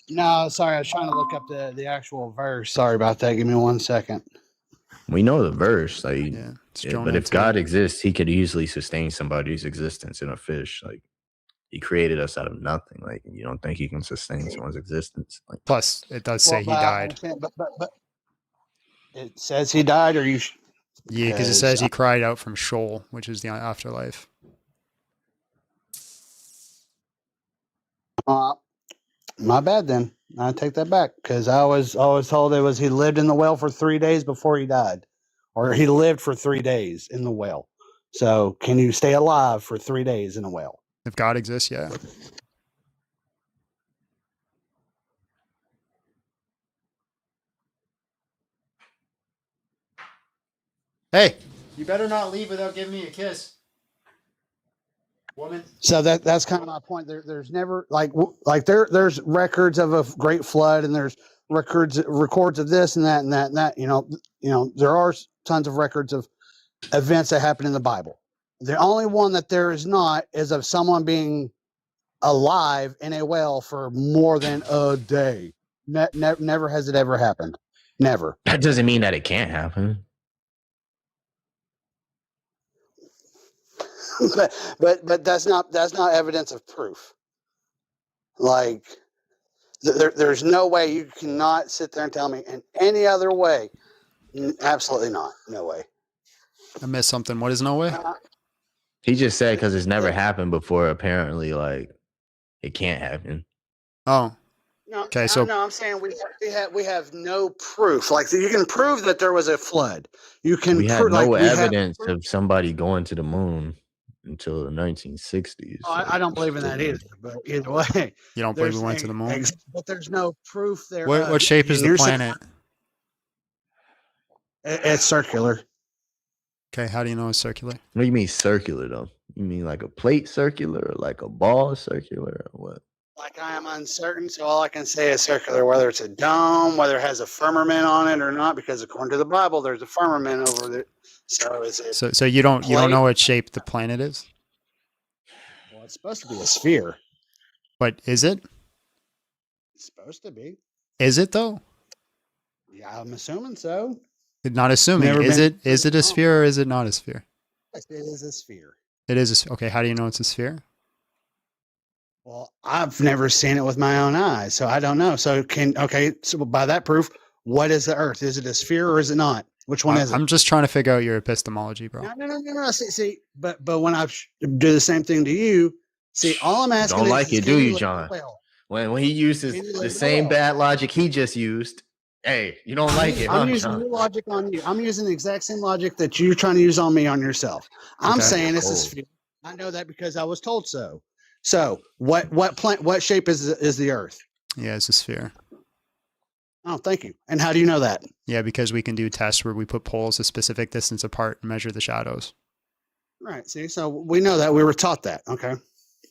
No, sorry, I was trying to look up the actual verse. Sorry about that. Give me 1 second. We know the verse, like, Jonah but if 2. God exists, he could easily sustain somebody's existence in a fish. Like he created us out of nothing. Like you don't think he can sustain someone's existence? Like, plus, it does say he died. But it says he died, or you? Yeah, because it says he cried out from Sheol, which is the afterlife. My bad then. I take that back because I was always told it was he lived in the well for 3 days before he died, or he lived for 3 days in the well. So can you stay alive for 3 days in a well? If God exists, yeah. Hey, you better not leave without giving me a kiss, woman. So that's kind of my point. There's never there's records of a great flood, and there's records of this and that and that and that. You know there are tons of records of events that happen in the Bible. The only one that there is not is of someone being alive in a well for more than a day. Never has it ever happened. Never. that doesn't mean that it can't happen. but that's not evidence of proof. Like there's no way you cannot sit there and tell me in any other way. Absolutely not. No way. I missed something. What is no way? He just said because it's never happened before. Apparently, like it can't happen. Oh, No, Okay, so no, I'm saying we have no proof. Like you can prove that there was a flood. You can We have prove no like we have. evidence of somebody going to the moon until the 1960s. Oh, So I don't it's believe in still that not- either. But either way, you don't believe we there's went to the moon? but there's no proof there. What shape is the You're saying planet? it's circular. Okay, how do you know it's circular? What do you mean circular though? You mean like a plate circular or like a ball circular or what? Like I am uncertain, so all I can say is circular. Whether it's a dome, whether it has a firmament on it or not, because according to the Bible, there's a firmament over it. So is it? So you don't plate? know what shape the planet is? Well, it's supposed to be a sphere. But is it? It's supposed to be. Is it though? Yeah, I'm assuming so. Not assuming. Never Is been- it a sphere or is it not a sphere? Yes, it is a sphere. It is okay. How do you know it's a sphere? Well, I've never seen it with my own eyes, so I don't know. So so by that proof, what is the Earth? Is it a sphere or is it not? Which one is it? I'm just trying to figure out your epistemology, bro. No. See, but when I do the same thing to you, see, all I'm asking Don't is, like it, can do you, let John? me well? When he uses Can you let the me same well? bad logic he just used, hey, you don't like it, huh, I'm using John? your logic on you. I'm using the exact same logic that you're trying to use on me on yourself. I'm Okay. saying it's a Cold. sphere. I know that because I was told so. So what shape is the Earth? Yeah, it's a sphere. Oh, thank you. And how do you know that? Yeah, because we can do tests where we put poles a specific distance apart and measure the shadows. Right. See, so we know that we were taught that. Okay.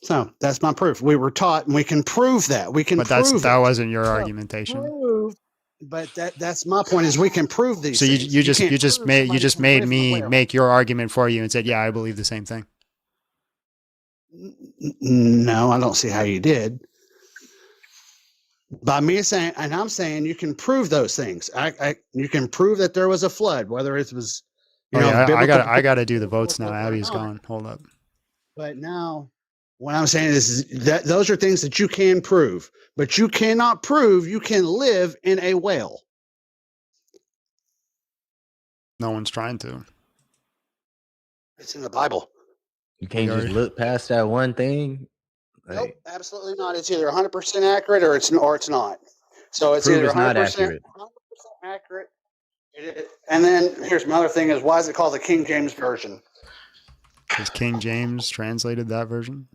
So that's my proof. We were taught, and we can prove that. We can But prove that it. wasn't your So, argumentation. prove- But that's my point. Is we can prove these. So you things. just can't prove made somebody can made live me somewhere. make your argument for you and said, yeah, I believe the same thing. No, I don't see how you did. By me saying, and I'm saying you can prove those things. You can prove that there was a flood, whether it was, Oh, yeah, I biblical- got to do the votes now. Abbie's gone. Hold up. But now, what I'm saying is that those are things that you can prove, but you cannot prove you can live in a whale. No one's trying to. It's in the Bible. You can't just look past that one thing. Nope, absolutely not. It's either 100% accurate or it's not. So it's Prove either it's not 100% accurate. accurate. And then here's my other thing: is why is it called the King James version? Because King James translated that version.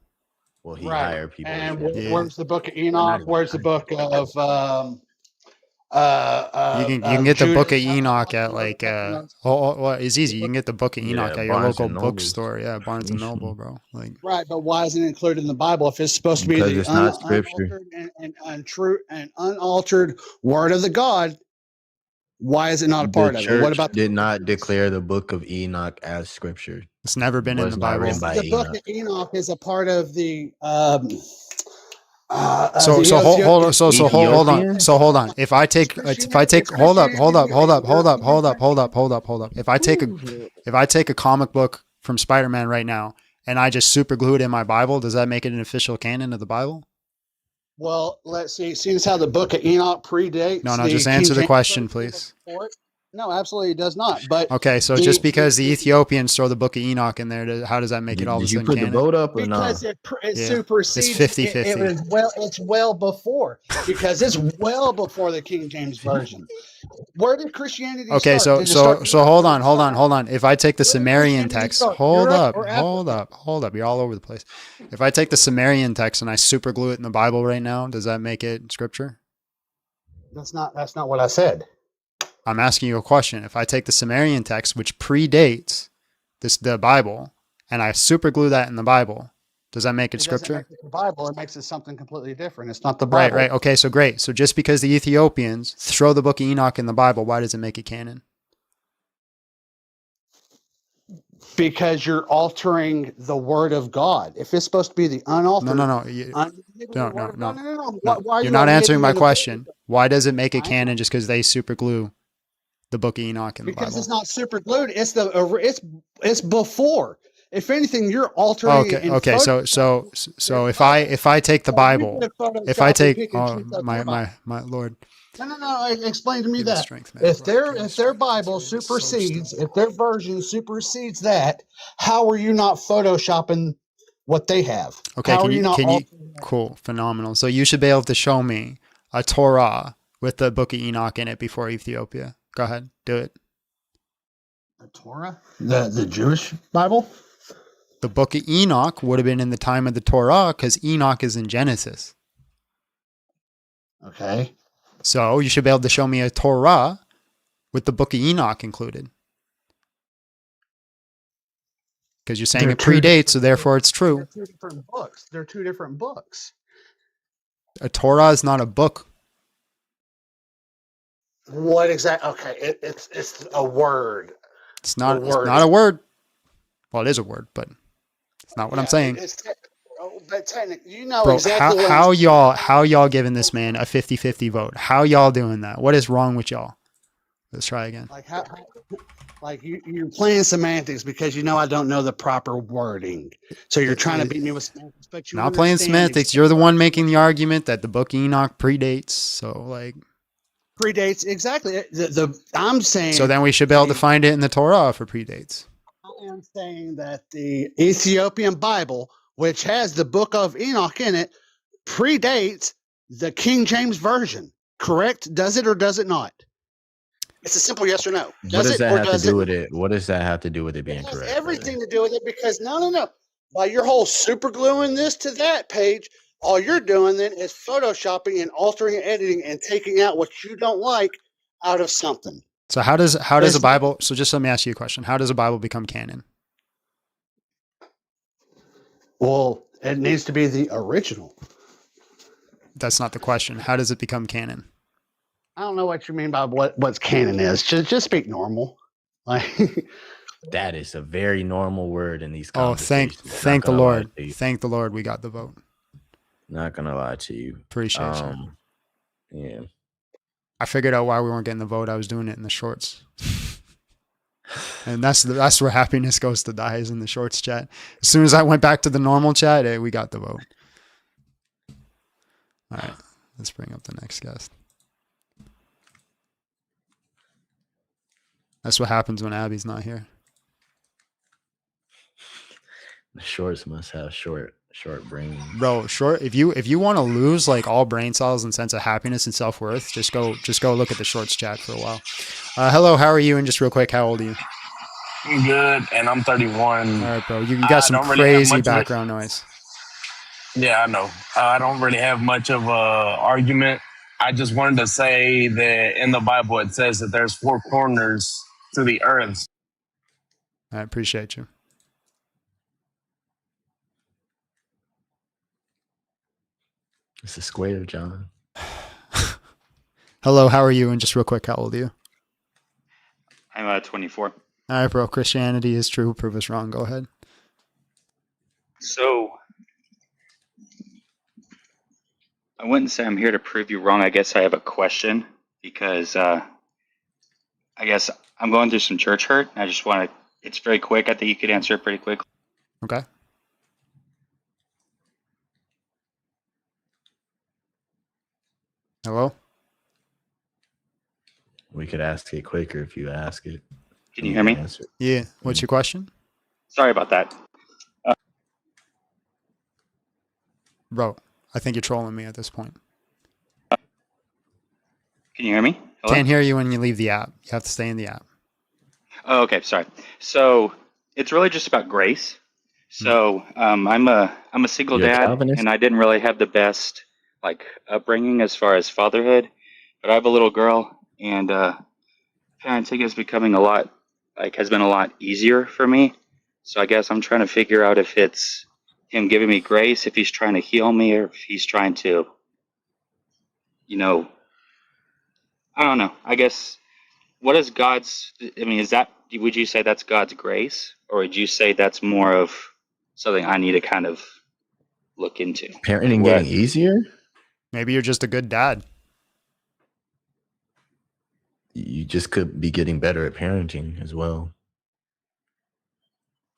Well, he Right. hired people. And Yeah. where's the book of Enoch? Where's the book of You can get the Judah? book of Enoch at like well, it's easy. You can get the book of Enoch at your Barnes local and Nobles. bookstore. Yeah, Barnes and Noble, bro. Like Right, but why isn't it included in the Bible if it's supposed to be Because the it's not scripture. unaltered and untrue and unaltered word of the God? Why is it not a part The of it? church What about did not declare the book of Enoch as scripture. it's never been in Was the not Bible. written by the book Enoch. of Enoch is a part of the So hold on. So hold on. Ethiopian? So hold on. If I take hold up. If I take a comic book from Spider-Man right now and I just super glue it in my Bible, does that make it an official canon of the Bible? Well, let's see. Seeing as how the book of Enoch predates. No, the just King answer the James question, version please. before it. No, absolutely, it does not. But Okay, so just because the Ethiopians throw the book of Enoch in there, how does that make it all of a Did you sudden put the canon? vote up or not? because it Yeah. supersedes It's 50-50. It was it's well before because it's well before the King James version. Where did Christianity Okay, start? Did it start so hold on. If I take the Sumerian Christianity text, start? hold Europe up. or Africa? You're all over the place. If I take the Sumerian text and I super glue it in the Bible right now, does that make it scripture? That's not what I said. I'm asking you a question. If I take the Sumerian text, which predates the Bible, and I super glue that in the Bible, does that make it It doesn't scripture? make it the Bible. It makes it something completely different. It's not the Bible. Right. Okay, so great. So just because the Ethiopians throw the book of Enoch in the Bible, why does it make it canon? Because you're altering the word of God. If it's supposed to be the unaltered, No. word of God, no. Why are You're you not omitting answering my the- question. Why does it make it canon just because they super glue the book of Enoch in the Because Bible? it's not super glued. It's before. If anything, you're altering it. Okay. So if I take the Bible, if I take my Lord, No. Explain to me Give it that. strength, man. If their Bible supersedes, if their version supersedes that, how are you not photoshopping what they have? okay, How are you not can you altering that? cool, phenomenal. So you should be able to show me a Torah with the Book of Enoch in it before Ethiopia? Go ahead, do it. A Torah? The Jewish Bible? The Book of Enoch would have been in the time of the Torah because Enoch is in Genesis. Okay. So you should be able to show me a Torah with the Book of Enoch included. Because you're saying it predates, so therefore it's true. They're two different books. They're two different books. A Torah is not a book. What exactly? Okay, it's a word. It's not a word. Well, it is a word, but it's not what I'm saying. But technically, you know Bro, exactly how y'all giving this man a 50-50 vote? How y'all doing that? What is wrong with y'all? Let's try again. Like you're playing semantics because you know I don't know the proper wording. So you're trying to beat me with semantics, but you Not playing semantics. You're the one making the argument that the Book of Enoch predates. So like predates exactly. I'm saying. So then we should be able to find it in the Torah for predates. I am saying that the Ethiopian Bible, which has the Book of Enoch in it, predates the King James Version. Correct? Does it or does it not? It's a simple yes or no. What does that have to do with it? What does that have to do with it being correct? Everything to do with it because no. By your whole super gluing this to that page, all you're doing then is photoshopping and altering and editing and taking out what you don't like out of something. So how does a Bible? So just let me ask you a question. How does a Bible become canon? Well, it needs to be the original. That's not the question. How does it become canon? I don't know what you mean by what's canon is. Just speak normal. Like that is a very normal word in these Oh, conversations. thank the Lord. Thank the Lord we got the vote. Not gonna lie to you. Appreciate you. Yeah. I figured out why we weren't getting the vote. I was doing it in the shorts. And that's where happiness goes to die, is in the shorts chat. As soon as I went back to the normal chat, we got the vote. All right, let's bring up the next guest. That's what happens when Abbie's not here. The shorts must have short brain. Bro, short. If you want to lose like all brain cells and sense of happiness and self-worth, just go look at the shorts chat for a while. Hello, how are you? And just real quick, how old are you? I'm good, and I'm 31. All right, bro. You got some crazy background noise. Yeah, I know. I don't really have much of a argument. I just wanted to say that in the Bible it says that there's four corners to the earth. I appreciate you. It's a square, John. Hello, how are you? And just real quick, how old are you? I'm 24. All right, bro. Christianity is true. Prove us wrong. Go ahead. So I wouldn't say I'm here to prove you wrong. I guess I have a question because I guess I'm going through some church hurt. I just want to, it's very quick. I think you could answer it pretty quickly. Okay. Hello? We could ask it quicker if you ask it. Can you hear me? Yeah. What's your question? Sorry about that. Bro, I think you're trolling me at this point. Can you hear me? Hello? Can't hear you when you leave the app. You have to stay in the app. Oh, okay. Sorry. So it's really just about grace. So I'm a single You're a dad, Calvinist? and I didn't really have the best upbringing as far as fatherhood. But I have a little girl, and parenting is becoming has been a lot easier for me. So I guess I'm trying to figure out if it's him giving me grace, if he's trying to heal me, or if he's trying to, I don't know. I guess, what is would you say that's God's grace? Or would you say that's more of something I need to kind of look into? Parenting getting easier? Maybe you're just a good dad. You just could be getting better at parenting as well.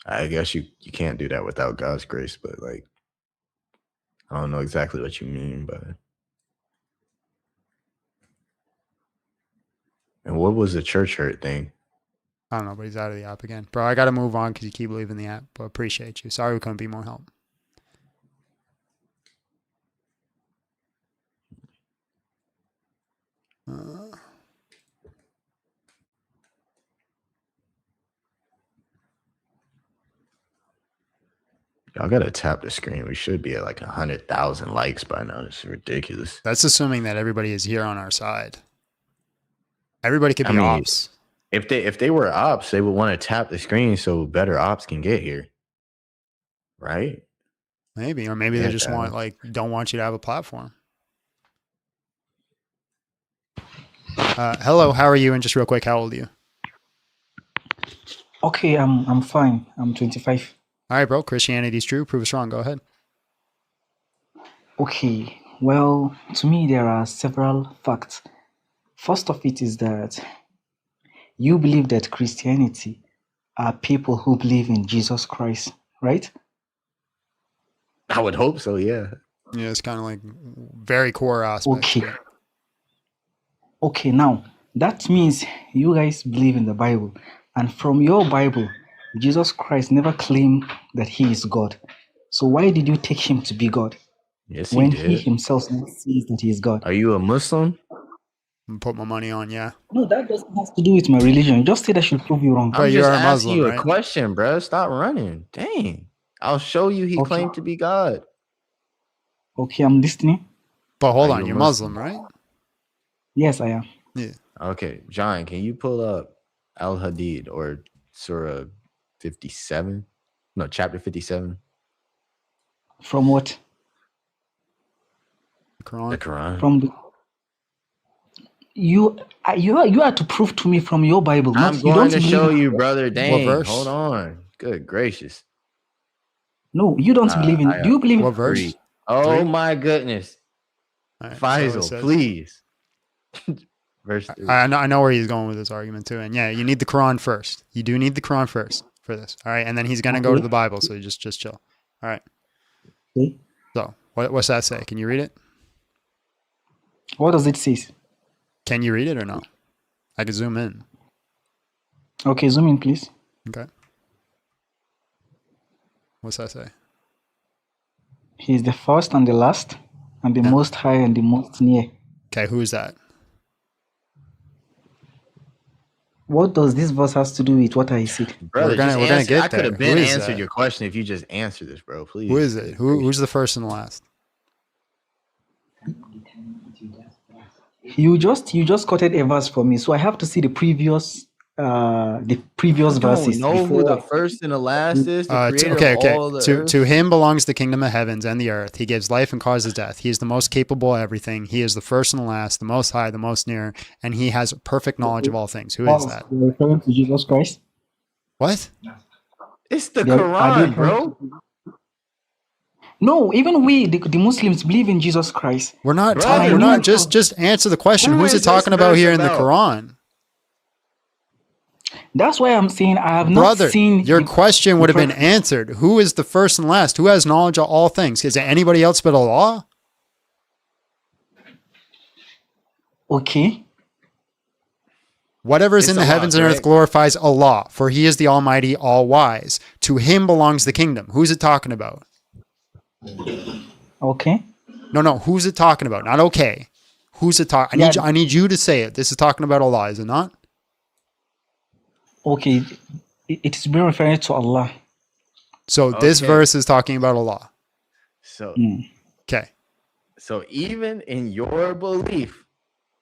I guess you can't do that without God's grace, but I don't know exactly what you mean by it. And what was the church hurt thing? I don't know, but he's out of the app again. Bro, I got to move on because you keep leaving the app, but appreciate you. Sorry we couldn't be more help. Y'all gotta tap the screen. We should be at like 100,000 likes by now. This is ridiculous. That's assuming that everybody is here on our side. Everybody could be ops. If they were ops, they would want to tap the screen so better ops can get here. Right? Maybe. Or maybe they just don't want you to have a platform. Hello, how are you? And just real quick, how old are you? Okay, I'm fine. I'm 25. All right, bro. Christianity's true. Prove us wrong. Go ahead. Okay, well, to me, there are several facts. First of it is that you believe that Christianity are people who believe in Jesus Christ, right? I would hope so, yeah. Yeah, it's kind of like very core aspect. Okay, now, that means you guys believe in the Bible. And from your Bible, Jesus Christ never claimed that he is God. So why did you take him to be God? Yes, when he did. he himself says that he is God. Are you a Muslim? I'm put my money on, yeah. No, that doesn't have to do with my religion. Just say that should prove you wrong. I'm just asking you a question, bro. Stop running. Dang. I'll show you he claimed to be God. Okay, I'm listening. But hold on, you're Muslim, right? Yes, I am. Yeah. Okay, John, can you pull up Al-Hadid or Surah 57? No, chapter 57. From what? The Quran. The Quran. From the you are to prove to me from your Bible. I'm you going don't to believe show in- you, brother. Dang, verse? hold on. Good gracious. No, you don't believe in. Do you believe in What verse? Three. Oh Three? my goodness. All right, Faisal, so it says- please. Verse 3. I know where he's going with this argument too. And yeah, you need the Quran first. You do need the Quran first for this. All right. And then he's going to go to the Bible. So you just chill. All right. Okay. So what's that say? Can you read it? What does it say? Can you read it or no? I can zoom in. Okay, zoom in, please. Okay. What's that say? He is the first and the last, and the most high and the most near. Okay. Who is that? What does this verse has to do with what I said? Brother, we're gonna just get I could there. have been Who is answered that? your question if you just answer this, bro. Please. Who is it? Who's the first and the last? You just quoted a verse for me, so I have to see the previous verses. Know who before the first and the last is? The creator Okay. of all the earth? To him belongs the kingdom of heavens and the earth. He gives life and causes death. He is the most capable of everything. He is the first and the last, the most high, the most near, and he has perfect knowledge of all things. Who is that? You're referring to Jesus Christ? What? It's the Are Quran, they- bro. No, even we, the Muslims, believe in Jesus Christ. We're not Brother, talking. We're you- not just answer the question. Who Who's is it talking this about verse here in the about? Quran? That's why I'm saying I have not Brother, seen your the- question would have been the- answered. Who is the first and last? Who has knowledge of all things? Is it anybody else but Allah? Okay. Whatever is It's in the Allah, heavens and earth correct? glorifies Allah, for he is the Almighty, all-wise. To him belongs the kingdom. Who's it talking about? Okay. No. Who's it talking about? Not okay. Who's it talking? I need you to say it. This is talking about Allah, is it not? Okay. It is being referring to Allah. So this Okay. verse is talking about Allah. So, Okay. so even in your belief,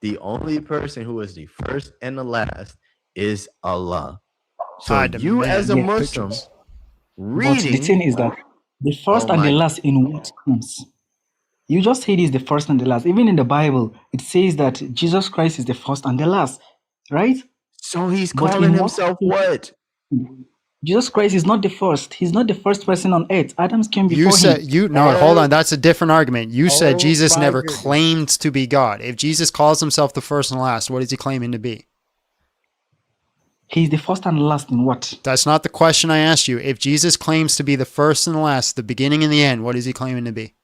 the only person who is the first and the last is Allah. So I you as a demand Muslim pictures. But the reading, thing is that the first Oh and the my- last in what comes? You just said is the first and the last. Even in the Bible, it says that Jesus Christ is the first and the last, right? so he's But calling in himself what? Jesus Christ is not the first. He's not the first person on earth. Adams came before You said him. hold on, that's a different argument. You said Oh Jesus my never goodness. claimed to be God. If Jesus calls himself the first and last, what is he claiming to be? He's the first and last in what? That's not the question I asked you. If Jesus claims to be the first and the last, the beginning and the end, what is he claiming to be?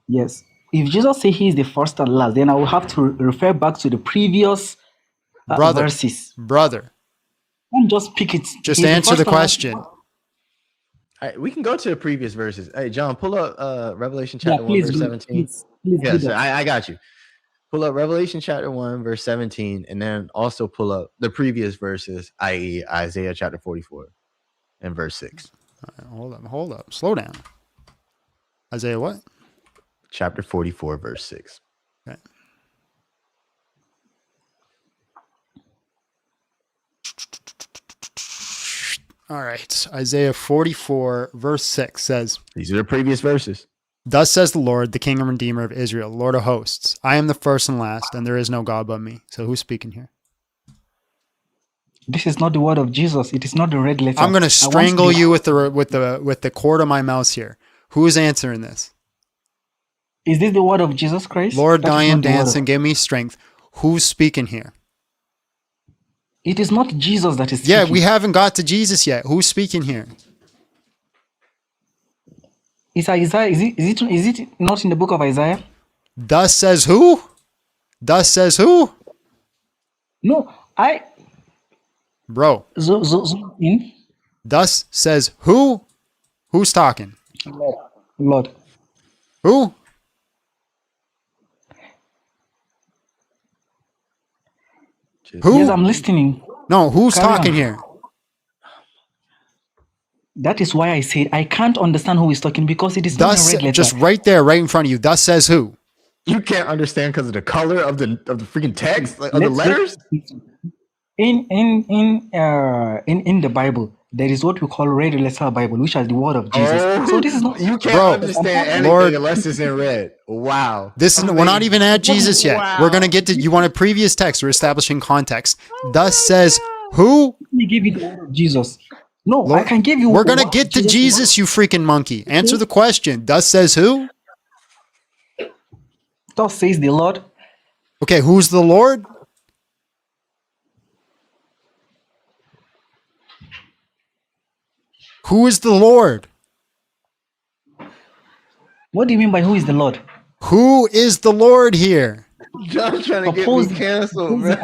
Yes. If Jesus say he is the first and last, then I will have to refer back to the previous verses. Brother, Don't just pick it. just He's answer first the and last. question. All right, we can go to the previous verses. Hey, John, pull up Revelation Yeah, chapter 1, please verse do. 17. Please do Yes, that. I got you. Pull up Revelation chapter 1, verse 17, and then also pull up the previous verses, i.e. Isaiah chapter 44 and verse 6. All right, hold up. Slow down. Isaiah what? Chapter 44, verse 6. Okay. All right. Isaiah 44, verse 6 says, these are the previous verses. Thus says the Lord, the King and Redeemer of Israel, Lord of hosts. I am the first and last, and there is no God but me. So who's speaking here? This is not the word of Jesus. It is not the red letter. I'm going to strangle you with the cord of my mouse here. Who is answering this? Is this the word of Jesus Christ? Lord, That is Diane, not the word dance of- and give me strength. Who's speaking here? It is not Jesus that is Yeah, speaking. we haven't got to Jesus yet. Who's speaking here? Is Isaiah? Is it not in the book of Isaiah? Thus says who? Thus says who? No, Bro. Zoom in. Thus says who? Who's talking? Lord. Who? Who? Yes, I'm listening. No, who's Carry talking on. here? That is why I said I can't understand who is talking because it is not Thus, a red letter. just right there, right in front of you. Thus says who? You can't understand because of the color of the freaking text, like, of the letters. In the Bible, there is what we call red letter Bible, which is the word of Jesus. So this is not. You can't understand anything Lord, unless it's in red. Wow. This is we're not even at Jesus yet. Wow. We're gonna get to you want a previous text. We're establishing context. Thus says who? Let me give you the word of Jesus. No, Lord, I can give you. We're gonna what get to Jesus, you freaking monkey. Answer the question. Thus says who? Thus says the Lord. Okay, who's the Lord? Who is the Lord? What do you mean by who is the Lord? Who is the Lord here? John's trying to get me canceled, man.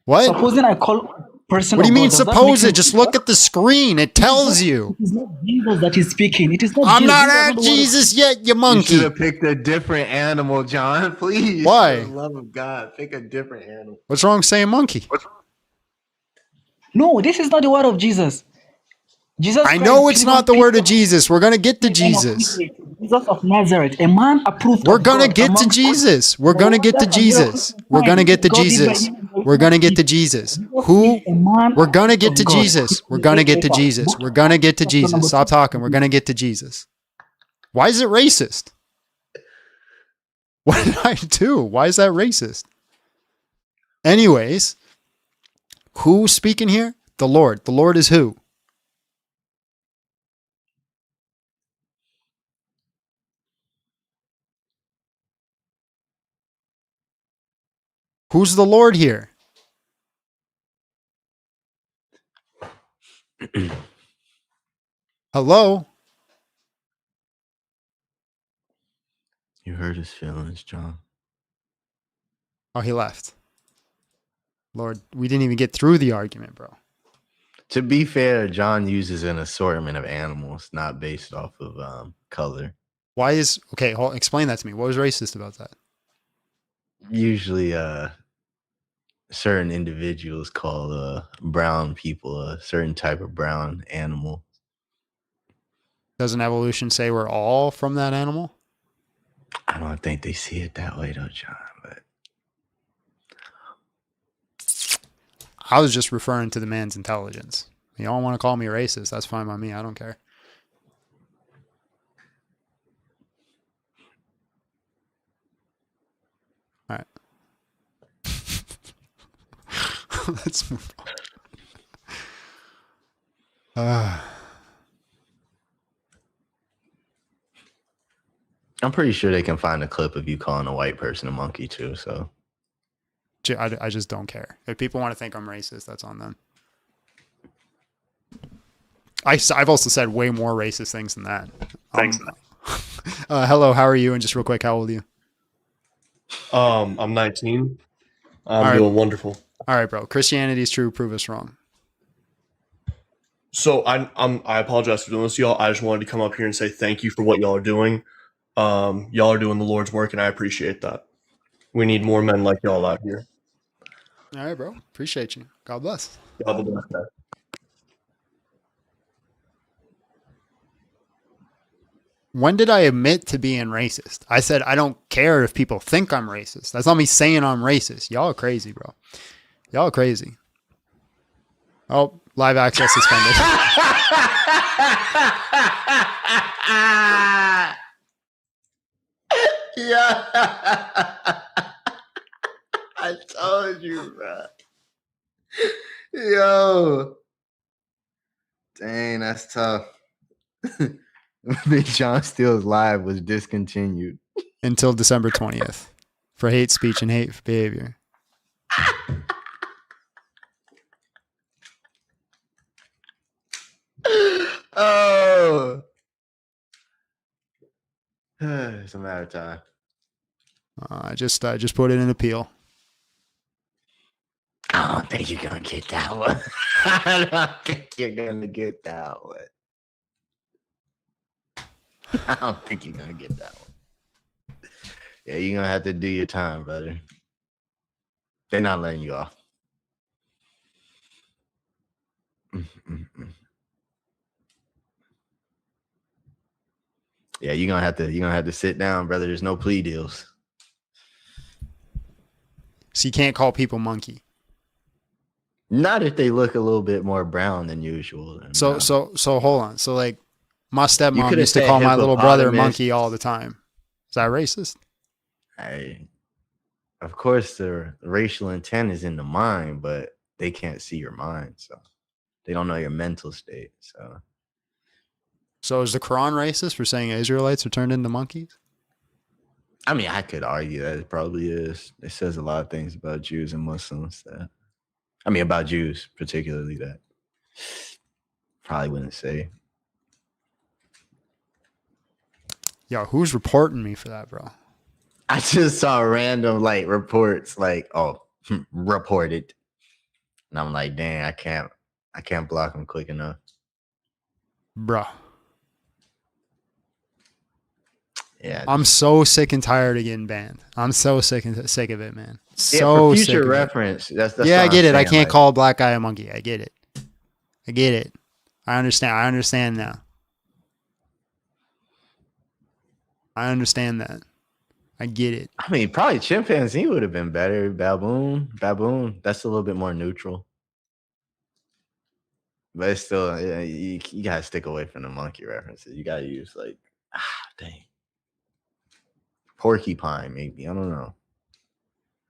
What? Supposing I call person. What do you of mean God, does that suppose make it? sense? Just look at the screen. It tells you. It is not Jesus that is speaking. It is not. I'm Jesus. not These are at the word of- Jesus yet, you You monkey. should have picked a different animal, John. Please. Why? For the love of God, pick a different animal. What's wrong with saying monkey? No, this is not the word of Jesus. Jesus I Christ know it's not the word of Jesus. Jesus. We're gonna get to Jesus. Jesus of Nazareth, a man approved. We're of gonna God get to among- Jesus. We're gonna get to Wonders and miracles Jesus. and We're gonna signs get to God did by Jesus. him. We're gonna get to Jesus. Who? We're gonna get to Jesus. We're gonna get to Jesus. We're gonna get to Jesus. Stop talking. We're gonna get to Jesus. Why is it racist? What did I do? Why is that racist? Anyways, who's speaking here? The Lord. The Lord is who? Who's the Lord here? Hello? You hurt his feelings, John. Oh, he left. Lord, we didn't even get through the argument, bro. To be fair, John uses an assortment of animals, not based off of color. Why is okay? Explain that to me. What was racist about that? Usually, certain individuals call brown people a certain type of brown animal. Doesn't evolution say we're all from that animal? I don't think they see it that way, though, John. But I was just referring to the man's intelligence. You don't want to call me racist. That's fine by me. I don't care. All right. Let's move on. I'm pretty sure they can find a clip of you calling a white person a monkey too. So I just don't care. If people want to think I'm racist, that's on them. I've also said way more racist things than that. Thanks. Hello, how are you? And just real quick, how old are you? I'm 19. I'm right. doing wonderful. All right, bro. Christianity is true. Prove us wrong. So I apologize for doing this, y'all. I just wanted to come up here and say thank you for what y'all are doing. Y'all are doing the Lord's work, and I appreciate that. We need more men like y'all out here. All right, bro. Appreciate you. God bless. God bless. When did I admit to being racist? I said I don't care if people think I'm racist. That's not me saying I'm racist. Y'all are crazy, bro. Y'all are crazy. Oh, live access suspended. Yeah. I told you, bro. Yo. Dang, that's tough. Big John Steele's live was discontinued until December 20th for hate speech and hate behavior. Oh. It's a matter of time. I just put in an appeal. I don't think you're gonna get that one. I don't think you're gonna get that one. I don't think you're gonna get that one. Yeah, you're gonna have to do your time, brother. They're not letting you off. Yeah, you're gonna have to sit down, brother. There's no plea deals. So you can't call people monkey. Not if they look a little bit more brown than usual. So hold on. So like my stepmom used to said call my little brother hippopotamus. monkey all the time. Is that racist? Of course, the racial intent is in the mind, but they can't see your mind, so they don't know your mental state. So is the Quran racist for saying Israelites are turned into monkeys? I mean, I could argue that it probably is. It says a lot of things about Jews and Muslims about Jews particularly that probably wouldn't say. Yo, who's reporting me for that, bro? I just saw random reports reported, and I'm like, dang, I can't block them quick enough, bro. Yeah, I'm so sick and tired of getting banned. I'm so sick of it, man. So for future reference, that's yeah, I get it. I saying, can't call a black guy a monkey. I get it. I understand. I understand now. I understand that. I get it. I mean, probably chimpanzee would have been better. Baboon. That's a little bit more neutral. But it's still, you gotta stick away from the monkey references. You gotta use dang, porcupine maybe. I don't know.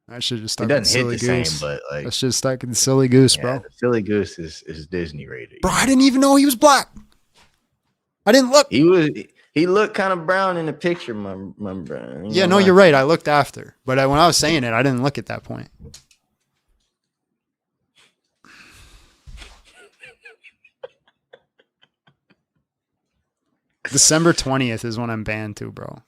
I should just it stuck doesn't with hit silly the goose. same, but I should have stuck in silly goose, bro. The silly goose is Disney rated. Bro, I didn't even know he was black. I didn't look. He looked kind of brown in the picture, my bro. Yeah, no, you're right. I looked after, but when I was saying it, I didn't look at that point. December 20th is when I'm banned too, bro.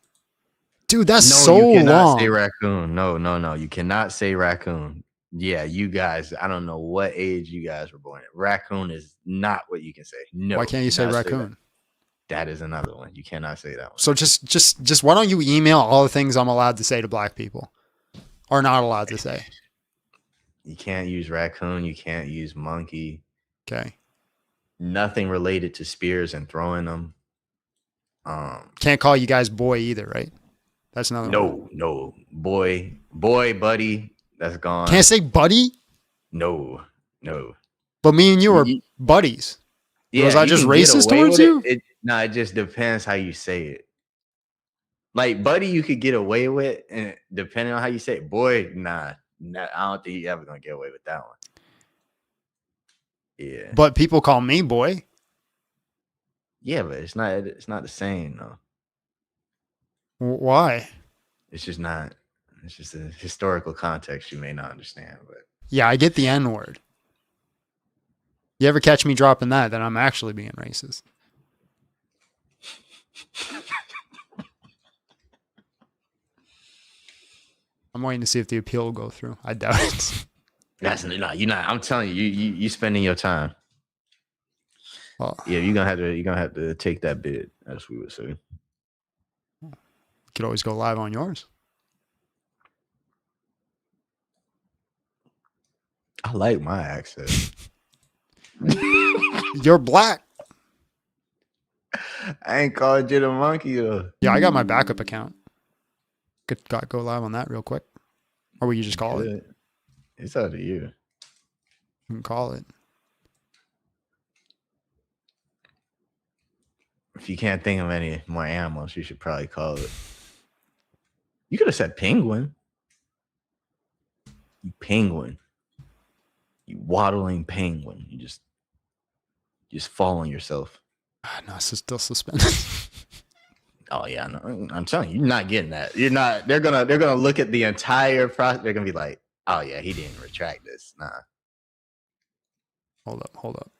Dude, that's so long. You cannot say raccoon. No. You cannot say raccoon. Yeah, you guys, I don't know what age you guys were born at. Raccoon is not what you can say. No. Why can't you say raccoon? That is another one. You cannot say that one. So just why don't you email all the things I'm allowed to say to black people or not allowed to say? You can't use raccoon. You can't use monkey. Okay. Nothing related to spears and throwing them. Can't call you guys boy either, right? That's another one. No. Boy, buddy. That's gone. Can't say buddy? No. But me and you are buddies. Yeah, was I just racist towards you? It just depends how you say it. Like buddy, you could get away with, and depending on how you say it, boy, nah, I don't think you're ever gonna get away with that one. Yeah, but people call me boy. Yeah, but it's not the same though. Why? It's just not. It's just a historical context you may not understand, but yeah, I get the N word. You ever catch me dropping that, then I'm actually being racist. I'm waiting to see if the appeal will go through. I doubt it. You're not. I'm telling you spending your time. Oh. Yeah, you're gonna have to take that bid, as we would say. You could always go live on yours. I like my accent. You're black. I ain't called you the monkey though. Yeah, I got my backup account. Could go live on that real quick. Or will you just call it? Good. It's up to you. You can call it. If you can't think of any more animals, you should probably call it. You could have said penguin. You penguin. You waddling penguin. You just fall on yourself. No, it's still suspended. Oh yeah, no, I'm telling you, you're not getting that. You're not. They're gonna look at the entire process. They're gonna be like, oh yeah, he didn't retract this. Nah. Hold up.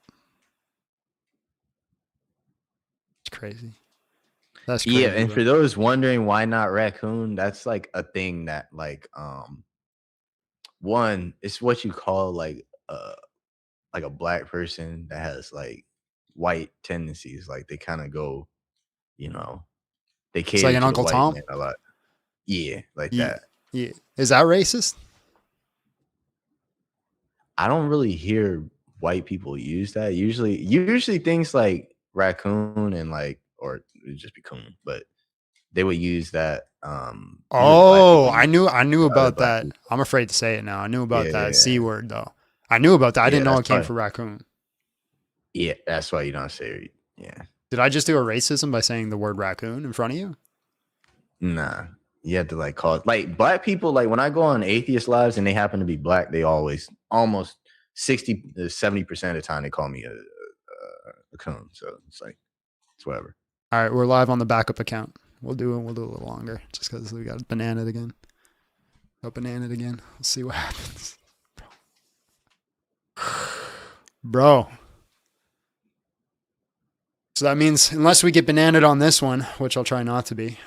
It's crazy. That's crazy. Yeah, and for those wondering why not raccoon, that's like a thing that like one, it's what you call like a black person that has like white tendencies. Like they kind of go, they It's cater like an to the Uncle white Tom? man a lot. Yeah, like Yeah. that. Yeah. Is that racist? I don't really hear white people use that. Usually things like raccoon and like, or it would just be coon, but they would use that. Oh, I knew about black that. I'm afraid to say it now. I knew about Yeah, that yeah. C word though. I knew about that. I Yeah, didn't know it that's came why- from raccoon. Yeah, that's why you don't say. Yeah, Did I just do a racism by saying the word raccoon in front of you? nah. You have to like call it like black people. Like when I go on atheist lives and they happen to be black, they always almost 60 to 70% of the time they call me a coon. So it's like it's whatever. All right, we're live on the backup account. We'll do a little longer just because we got bananaed again. Got bananaed again. Let's see what happens. Bro. So that means unless we get bananaed on this one, which I'll try not to be,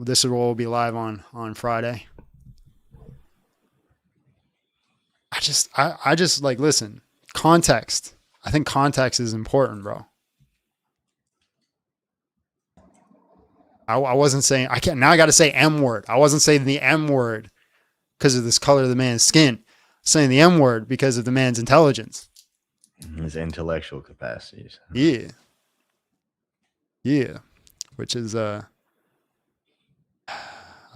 this is what will be live on Friday. I just like, listen, context. I think context is important, bro. I wasn't saying, now I got to say M word. I wasn't saying the M word because of this color of the man's skin. I'm saying the M word because of the man's intelligence. His intellectual capacities. Yeah. Yeah. Which is, I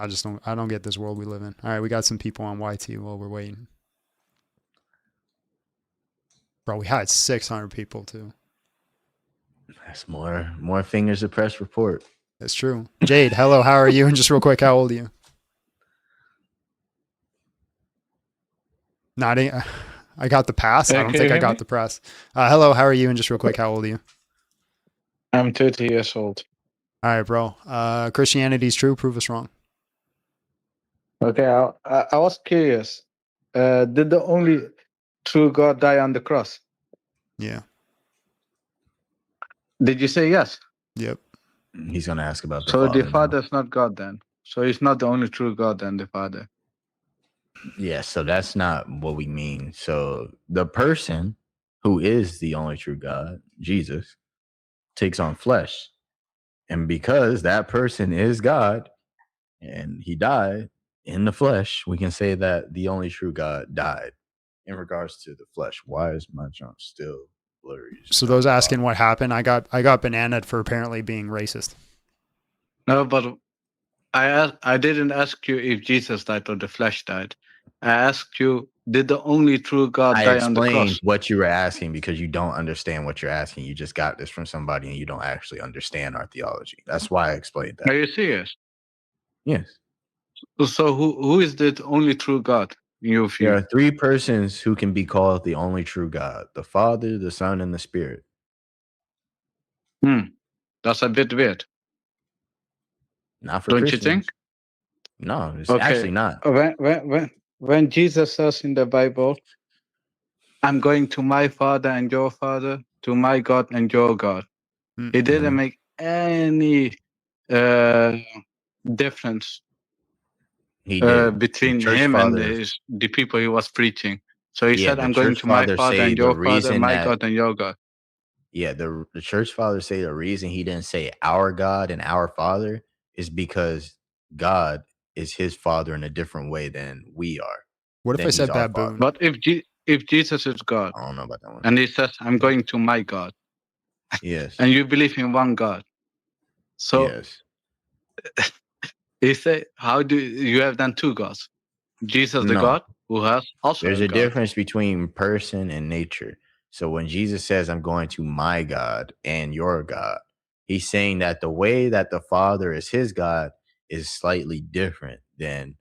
don't get this world we live in. All right. We got some people on YT while we're waiting. Bro, we had 600 people too. That's more fingers to press report. That's true. Jade, hello. How are you? And just real quick, how old are you? I got the pass. I don't think I got the press. Hello, how are you? And just real quick, how old are you? I'm 30 years old. All right, bro. Christianity is true. Prove us wrong. Okay, I was curious. Did the only true God die on the cross? Yeah. Did you say yes? Yep. He's going to ask about the So Father the Father is not God then. So he's not the only true God then, the Father. Yeah, so that's not what we mean. So the person who is the only true God, Jesus, takes on flesh. And because that person is God and he died in the flesh, we can say that the only true God died in regards to the flesh. Why is my jump still blurry? So those asking what happened, I got bananaed for apparently being racist. No, but I didn't ask you if Jesus died or the flesh died. I asked you, did the only true God I die on the explained cross? what you were asking because you don't understand what you're asking. You just got this from somebody and you don't actually understand our theology. That's why I explained that. Are you serious? Yes. So who is the only true God in your view? There are three persons who can be called the only true God: the Father, the Son, and the Spirit. That's a bit weird. Not for Don't Christians. you think? No, it's actually not. When Jesus says in the Bible, I'm going to my Father and your Father, to my God and your God. He didn't make any difference He did. between The church him and fathers- the people he was preaching. So he Yeah, said, the I'm going church to my fathers Father say and the your Father, reason my that- God and your God. Yeah, the church fathers say the reason he didn't say our God and our Father is because God is his Father in a different way than we are. What if Then I said he's our baboon? But if Jesus is God, I don't know about that one. and he says, I'm going to my God, Yes. and you believe in one God, So Yes. he say, how do you have then two gods? Jesus the No. God who has also There's a a God. difference between person and nature. So when Jesus says, I'm going to my God and your God, he's saying that the way that the Father is his God is slightly different than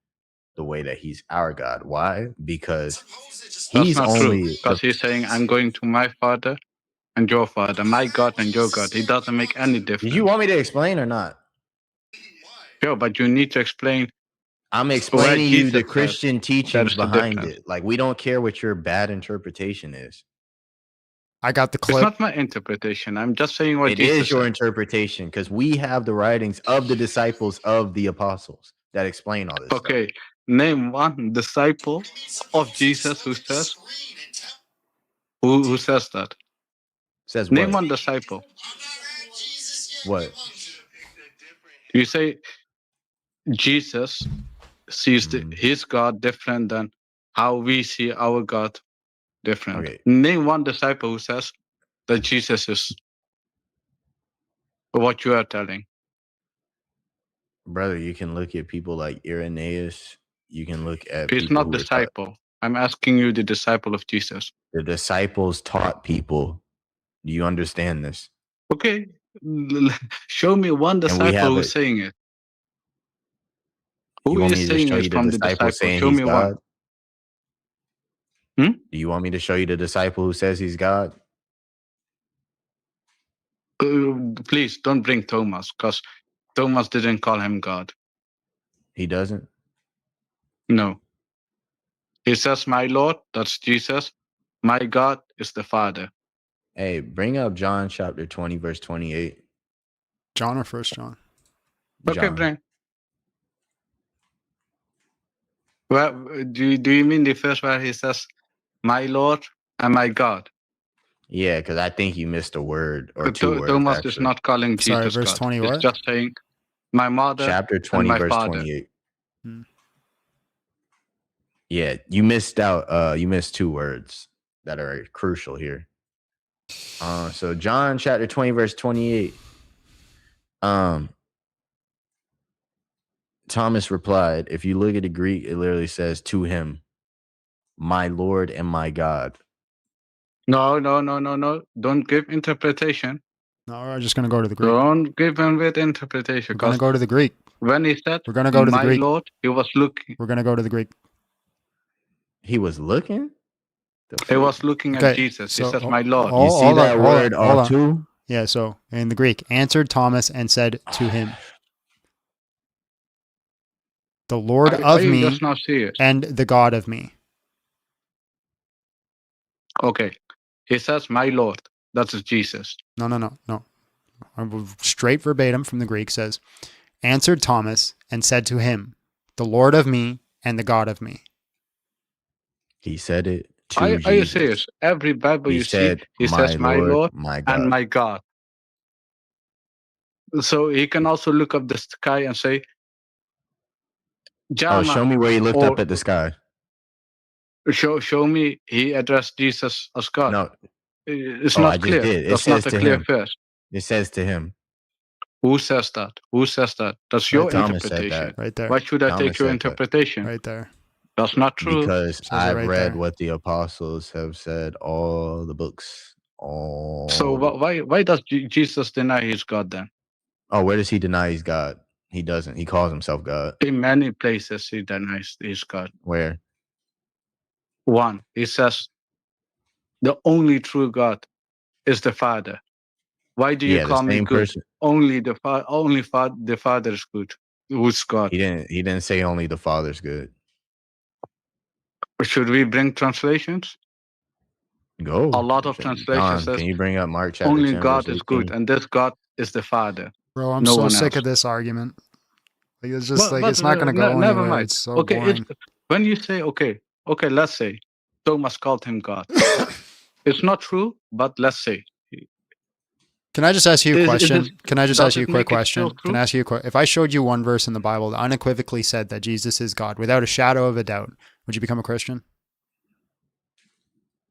the way that he's our God. Why? Because That's he's not true. only Because he's saying, I'm going to my Father and your Father, my God and your God. It doesn't make any difference. Did you want me to explain or not? Sure, but you need to explain. I'm explaining you Jesus the says Christian teachings there's a behind difference. it. Like, we don't care what your bad interpretation is. I got the It's clip. not my interpretation. I'm just saying what It Jesus is your said. interpretation because we have the writings of the disciples of the apostles that explain all this stuff. Okay, name one disciple of Jesus who says who says that. Says name what? one disciple. What? You say Jesus sees his God different than how we see our God different. Okay. Name one disciple who says that Jesus is what you are telling. Brother, you can look at people like Irenaeus. You can look at He's people not who were disciple. I'm asking you the disciple of Jesus. the disciples taught people. Do you understand this? Okay, show me one And we disciple have who's saying it. Who You want is me to saying show it you the from the disciple disciple? saying Show he's me one. God? Do you want me to show you the disciple who says he's God? Please don't bring Thomas, because Thomas didn't call him God. He doesn't? No. He says, my Lord, that's Jesus. My God is the Father. Hey, bring up John chapter 20, verse 28. John or First John? Okay, John. bring. Well, do you mean the first where he says, my Lord and my God? Yeah, because I think you missed a word or two words, Thomas is actually. not calling Sorry, Jesus verse God. 20 It's what? just saying, my mother Chapter and 20, my verse father. 28. Yeah, you missed out. You missed two words that are crucial here. So John chapter 20, verse 28. Thomas replied, if you look at the Greek, it literally says to him, my Lord and my God. No. Don't give interpretation. No, we're just going to go to the Greek. Don't give him with interpretation. We're going to go to the Greek. When he said, we're going to go to the my Greek. Lord, he was looking. We're going to go to the Greek. He was looking? He was looking at Jesus. He says, my Lord. You see that word too? Yeah, so in the Greek, answered Thomas and said to him, the Lord of you me just not see it? and the God of me. Okay. He says, my Lord. That's Jesus. No. Straight verbatim from the Greek says, answered Thomas and said to him, the Lord of me and the God of me. He said it to Are you Jesus. serious? Every Bible He you said, see, he my says, my Lord, Lord my God. and my God. So he can also look up the sky and say, Jama. Oh, show me where he looked up at the sky. Show me he addressed Jesus as God. No. It's I not just clear. did. It That's says not a to clear him. verse. It says to him. Who says that? Who says that? That's your Thomas said interpretation. that. Right there. Why should I Thomas take your said that. interpretation? Right there. That's not true. Because Says it I've right read there. what the apostles have said, all the books. So why does Jesus deny he's God then? Oh, where does he deny he's God? He doesn't. He calls himself God. In many places he denies he's God. Where? One, he says the only true God is the Father. Why do you call me good? Person. Only the Father is good. Who's God? He didn't say only the Father's good. Should we bring translations? Go. A lot of translations says can you bring up Mark chapter only 10, God verse is good, 18? and this God is the Father. Bro, I'm no so one sick else. of this argument. Like it's just But it's not going to go never anywhere. mind. It's so Okay, boring. when you say okay, let's say Thomas called him God. It's not true, but let's say. Can I just ask you a question? Can I just does ask you a it quick make it still question? Can I ask you a quick? If I showed you one verse in the Bible that unequivocally said that Jesus is God without a shadow of a doubt, would you become a Christian?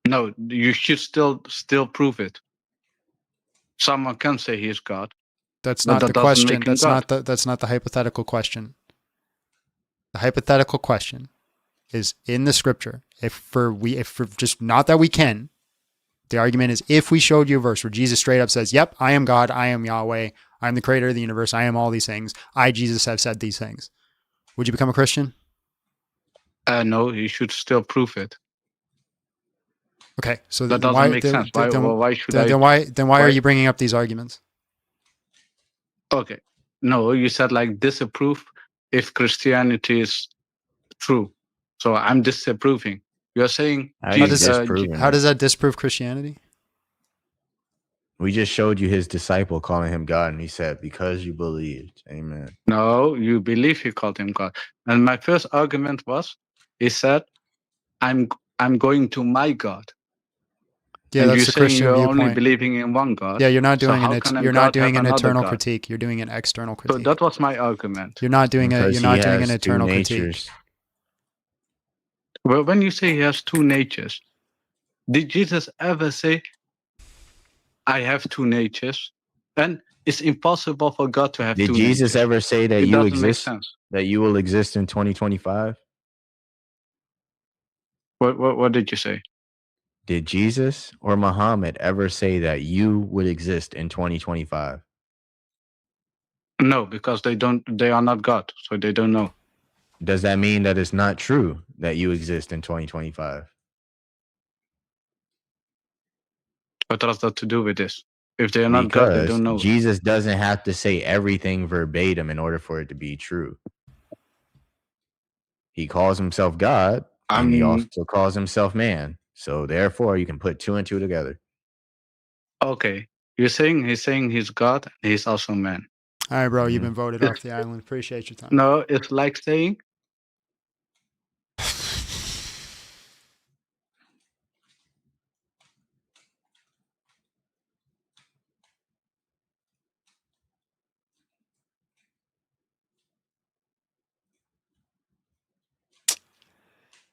No, you should still prove it. Someone can say he is God. That's But not that the doesn't question. make him God. That's not the hypothetical question. The hypothetical question is in the scripture. If for just not that we can, the argument is if we showed you a verse where Jesus straight up says, "Yep, I am God, I am Yahweh, I am the creator of the universe, I am all these things. I, Jesus, have said these things." Would you become a Christian? No, you should still prove it. Okay, so That then doesn't make sense. Why should I? Then why are you bringing up these arguments? Okay, no, you said like disapprove if Christianity is true. So I'm disapproving. You're saying How are you Jesus. disproving How it? does that disprove Christianity? We just showed you his disciple calling him God, and he said, "Because you believed." Amen. No, you believe he called him God. And my first argument was, he said, I'm going to my God. Yeah, And that's you're the saying Christian you're only viewpoint. believing in one God. Yeah, you're not So doing how an can a you're God not doing have an another internal God? critique. You're doing an external So critique. that was my argument. You're not doing Because an he has two internal critique. natures. Well, when you say he has two natures, did Jesus ever say, I have two natures? And it's impossible for God to have Did two Jesus natures. ever say that It you doesn't make exist? sense. That you will exist in 2025? What did you say? Did Jesus or Muhammad ever say that you would exist in 2025? No, because they are not God, so they don't know. Does that mean that it's not true that you exist in 2025? What does that to do with this? If they are not God, they Because don't know. Jesus doesn't have to say everything verbatim in order for it to be true. He calls himself God, and he also calls himself man. So therefore, you can put two and two together. Okay. He's saying he's God, he's also man. All right, bro, you've been voted off the island. Appreciate your time. No, it's like saying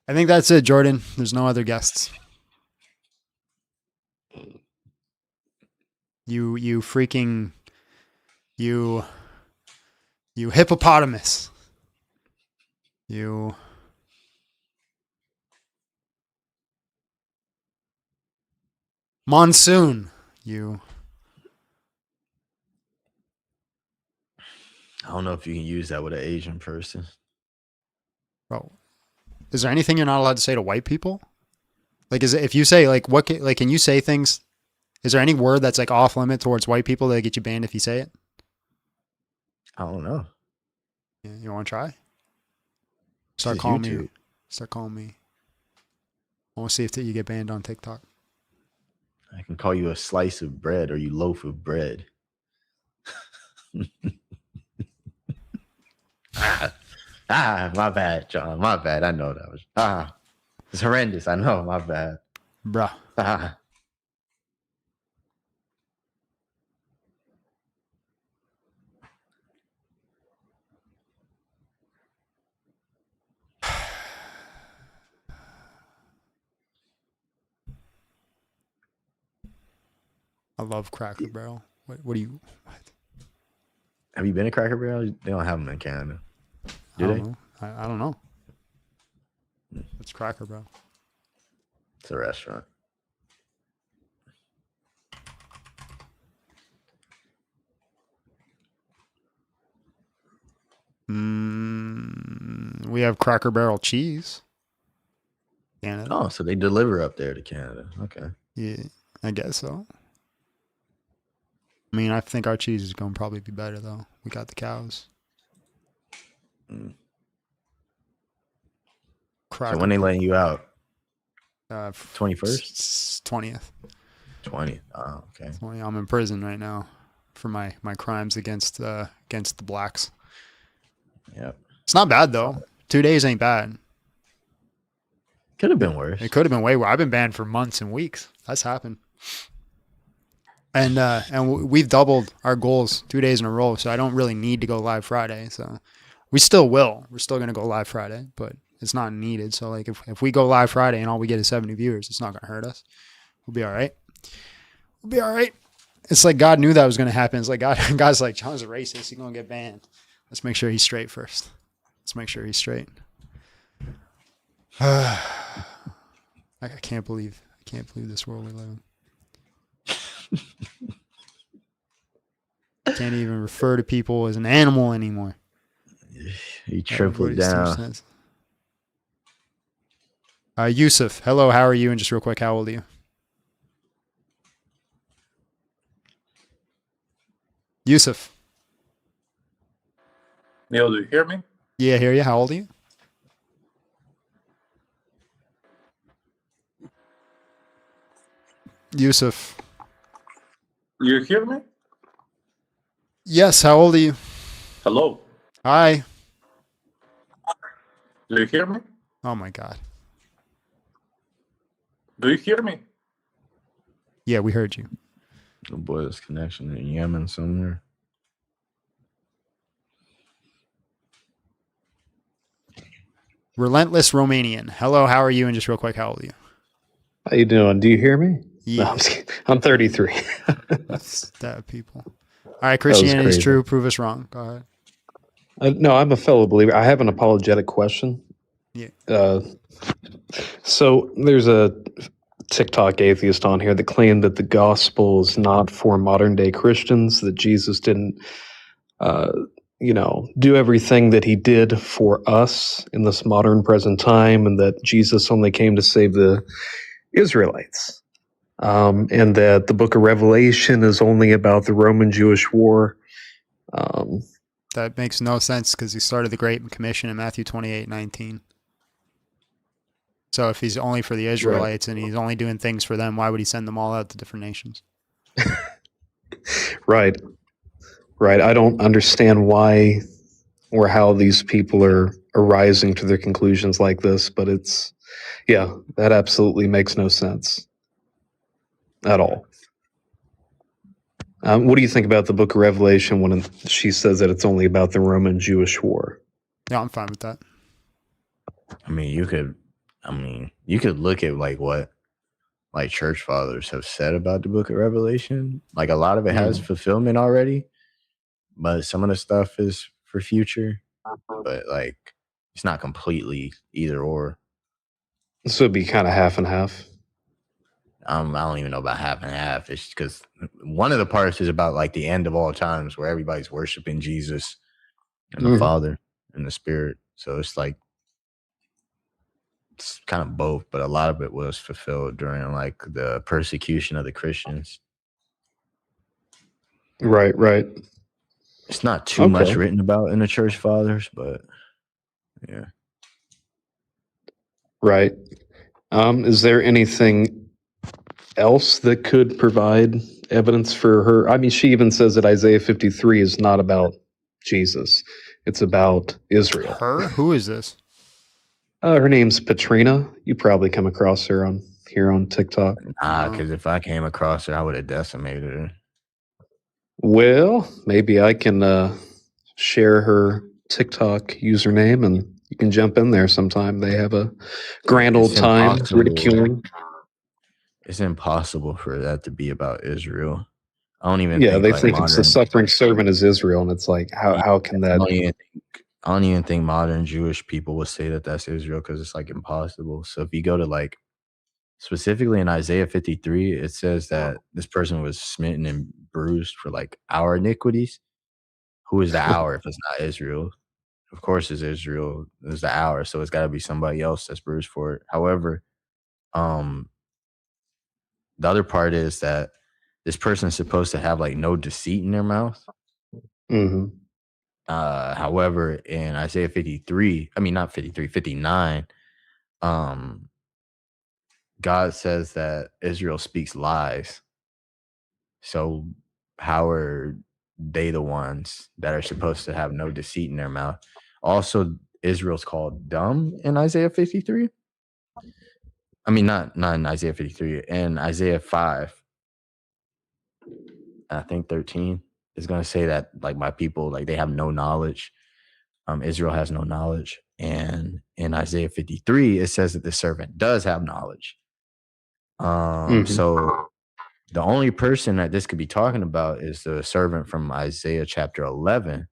I think that's it, Jordan. There's no other guests. You freaking you hippopotamus. You monsoon. You I don't know if you can use that with an Asian person. bro. Is there anything you're not allowed to say to white people? Like, is it, if you say like what can you say things? Is there any word that's like off limit towards white people that get you banned if you say it? I don't know. Yeah, you want to try? This Start is calling me. YouTube. Start calling me. I want to see if you get banned on TikTok. I can call you a slice of bread or you loaf of bread. My bad, John. My bad. I know that was it's horrendous. I know. My bad, bruh. I love Cracker Barrel. What do you? What? Have you been to Cracker Barrel? They don't have them in Canada. Do they? I don't know. It's Cracker Barrel. It's a restaurant. We have Cracker Barrel cheese. Canada. Oh, so they deliver up there to Canada. Okay. Yeah, I guess so. I mean, I think our cheese is going to probably be better, though. We got the cows. So when they letting you out? 21st? 20th. 20th. Oh, okay. 20. I'm in prison right now for my crimes against the blacks. Yep. It's not bad, though. 2 days ain't bad. Could have been worse. It could have been way worse. I've been banned for months and weeks. That's happened. And we've doubled our goals 2 days in a row, so I don't really need to go live Friday. So we still will. We're still going to go live Friday, but it's not needed. So like if we go live Friday and all we get is 70 viewers, it's not going to hurt us. We'll be all right. We'll be all right. it's like God knew that was going to happen. It's like God's like, John's a racist. He's going to get banned. Let's make sure he's straight first. Let's make sure he's straight. I can't believe this world we live in. Can't even refer to people as an animal anymore. He tripled down. Yusuf, hello, how are you? And just real quick, how old are you? Yusuf. Neil, do you hear me? Yeah, I hear you. How old are you? Yusuf. You hear me? Yes, how old are you? Hello. Hi. Do you hear me? Oh my God. Do you hear me? Yeah, we heard you. Oh boy, this connection in Yemen somewhere. Relentless Romanian. Hello, how are you? And just real quick, how old are you? How you doing? Do you hear me? Yeah. No, I'm 33. Stab people. All right, Christianity is true. Prove us wrong. Go ahead. No, I'm a fellow believer. I have an apologetic question. Yeah. So there's a TikTok atheist on here that claimed that the gospel is not for modern day Christians, that Jesus didn't, do everything that he did for us in this modern present time, and that Jesus only came to save the Israelites. And that the book of Revelation is only about the Roman-Jewish war. That makes no sense because he started the Great Commission in Matthew 28:19. So if he's only for the Israelites and he's only doing things for them, why would he send them all out to different nations? Right. I don't understand why or how these people are arising to their conclusions like this, but that absolutely makes no sense at all. What do you think about the book of Revelation when she says that it's only about the Roman-Jewish war? Yeah, I'm fine with that. I mean, you could look at what church fathers have said about the book of Revelation. Like a lot of it has fulfillment already, but some of the stuff is for future. But it's not completely either or. So it'd be kind of half and half. I don't even know about half and half. It's because one of the parts is about the end of all times, where everybody's worshiping Jesus and the Father and the Spirit. So it's it's kind of both, but a lot of it was fulfilled during the persecution of the Christians. Right. It's not too much written about in the church fathers, but yeah. Right. Is there anything else that could provide evidence for her? I mean, she even says that Isaiah 53 is not about Jesus. It's about Israel. Her? Who is this? Her name's Patrina. You probably come across her here on TikTok. Because if I came across her, I would have decimated her. Well, maybe I can share her TikTok username and you can jump in there sometime. They have a grand old time ridiculing. It's impossible for that to be about Israel. I don't even think they think it's the suffering servant is Israel, and it's like, how can that? I don't even think modern Jewish people would say that that's Israel, because it's impossible. So if you go to specifically in Isaiah 53, it says that this person was smitten and bruised for our iniquities. Who is the hour if it's not Israel? Of course it's Israel. It's the hour, so it's got to be somebody else that's bruised for it. However, the other part is that this person is supposed to have no deceit in their mouth. However, in Isaiah 59, God says that Israel speaks lies. So how are they the ones that are supposed to have no deceit in their mouth? Also, Israel's called dumb in Isaiah 53. I mean, not in Isaiah 53. In Isaiah 5, I think 13 is going to say that my people, they have no knowledge. Israel has no knowledge. And in Isaiah 53, it says that the servant does have knowledge. So The only person that this could be talking about is the servant from Isaiah chapter 11,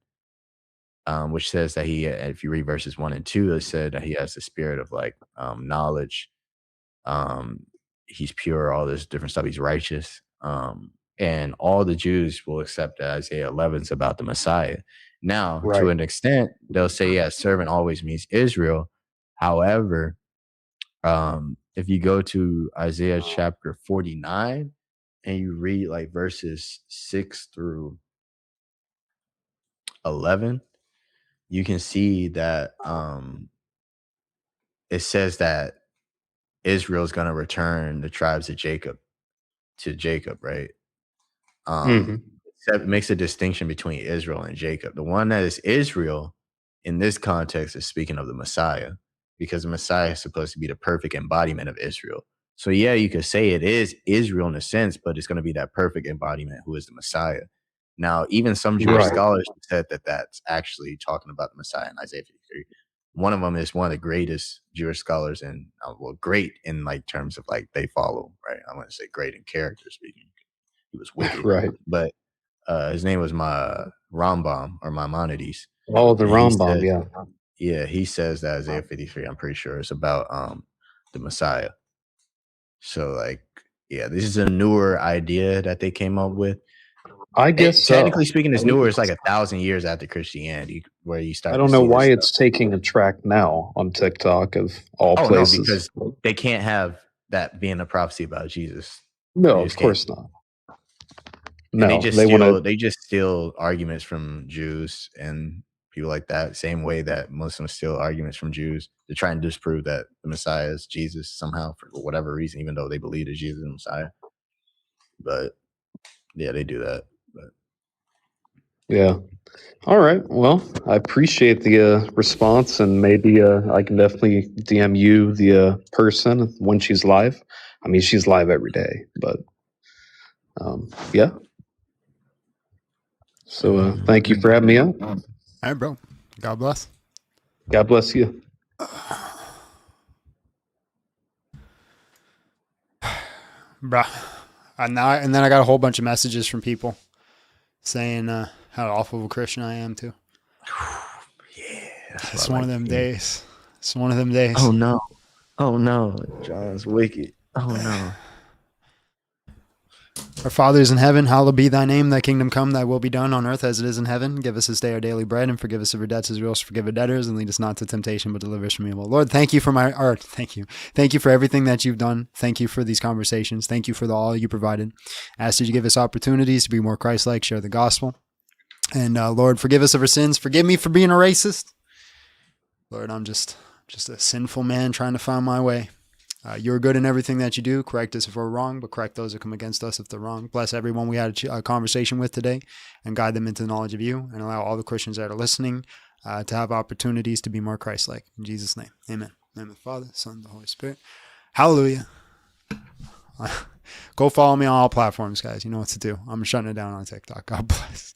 which says that he, if you read verses 1 and 2, it said that he has the spirit of like knowledge. He's pure, all this different stuff. He's righteous. And all the Jews will accept that Isaiah 11 is about the Messiah. Now, to Right. an extent, they'll say, yeah, servant always means Israel. However, if you go to Isaiah chapter 49 and you read like verses 6 through 11, you can see that it says that Israel is going to return the tribes of Jacob to Jacob, right? It makes a distinction between Israel and Jacob. The one that is Israel in this context is speaking of the Messiah, because the Messiah is supposed to be the perfect embodiment of Israel. So yeah, you could say it is Israel in a sense, but it's going to be that perfect embodiment who is the Messiah. Now, even some Jewish Right. scholars have said that that's actually talking about the Messiah in Isaiah 53. One of them is one of the greatest Jewish scholars, and well, great in like terms of like they follow, right? I'm going to say great in character speaking. He was wicked, Right. but his name was Rambam or Maimonides. Oh, the And he Rambam, says, yeah. yeah, he says that Isaiah 53, I'm pretty sure, it's about the Messiah. So like, yeah, this is a newer idea that they came up with. I guess so. Technically speaking, it's I mean, newer. It's like 1,000 years after Christianity, where you I start to don't know see why this it's stuff. taking a track now on TikTok of all Oh no, places. because they can't have that being a prophecy about Jesus. No, They of just can't. course not. And No, they want to. they just steal arguments from Jews and people like that, same way that Muslims steal arguments from Jews to try and disprove that the Messiah is Jesus somehow for whatever reason, even though they believe that Jesus is the Messiah. But yeah, they do that. But Yeah. All right. Well, I appreciate the response, and maybe I can definitely DM you the person when she's live. I mean, she's live every day, but yeah. So thank you for having me on. All right, bro. God bless. God bless you. Bruh. And then I got a whole bunch of messages from people saying how awful of a Christian I am too. It's one of them days. It's one of them days. oh no, John's wicked. Oh no. Our Father is in heaven, hallowed be thy name, thy kingdom come, thy will be done on earth as it is in heaven. Give us this day our daily bread, and forgive us of our debts as we also forgive our debtors, and lead us not to temptation, but deliver us from evil. Lord, thank you for thank you. Thank you for everything that you've done. Thank you for these conversations. Thank you for all you provided. I ask that you give us opportunities to be more Christ-like, share the gospel. And Lord, forgive us of our sins. Forgive me for being a racist. Lord, I'm just a sinful man trying to find my way. You're good in everything that you do. Correct us if we're wrong, but correct those that come against us if they're wrong. Bless everyone we had a conversation with today and guide them into the knowledge of you, and allow all the Christians that are listening to have opportunities to be more Christ-like. In Jesus' name, amen. In the name of the Father, Son, and the Holy Spirit. Hallelujah. Go follow me on all platforms, guys. You know what to do. I'm shutting it down on TikTok. God bless.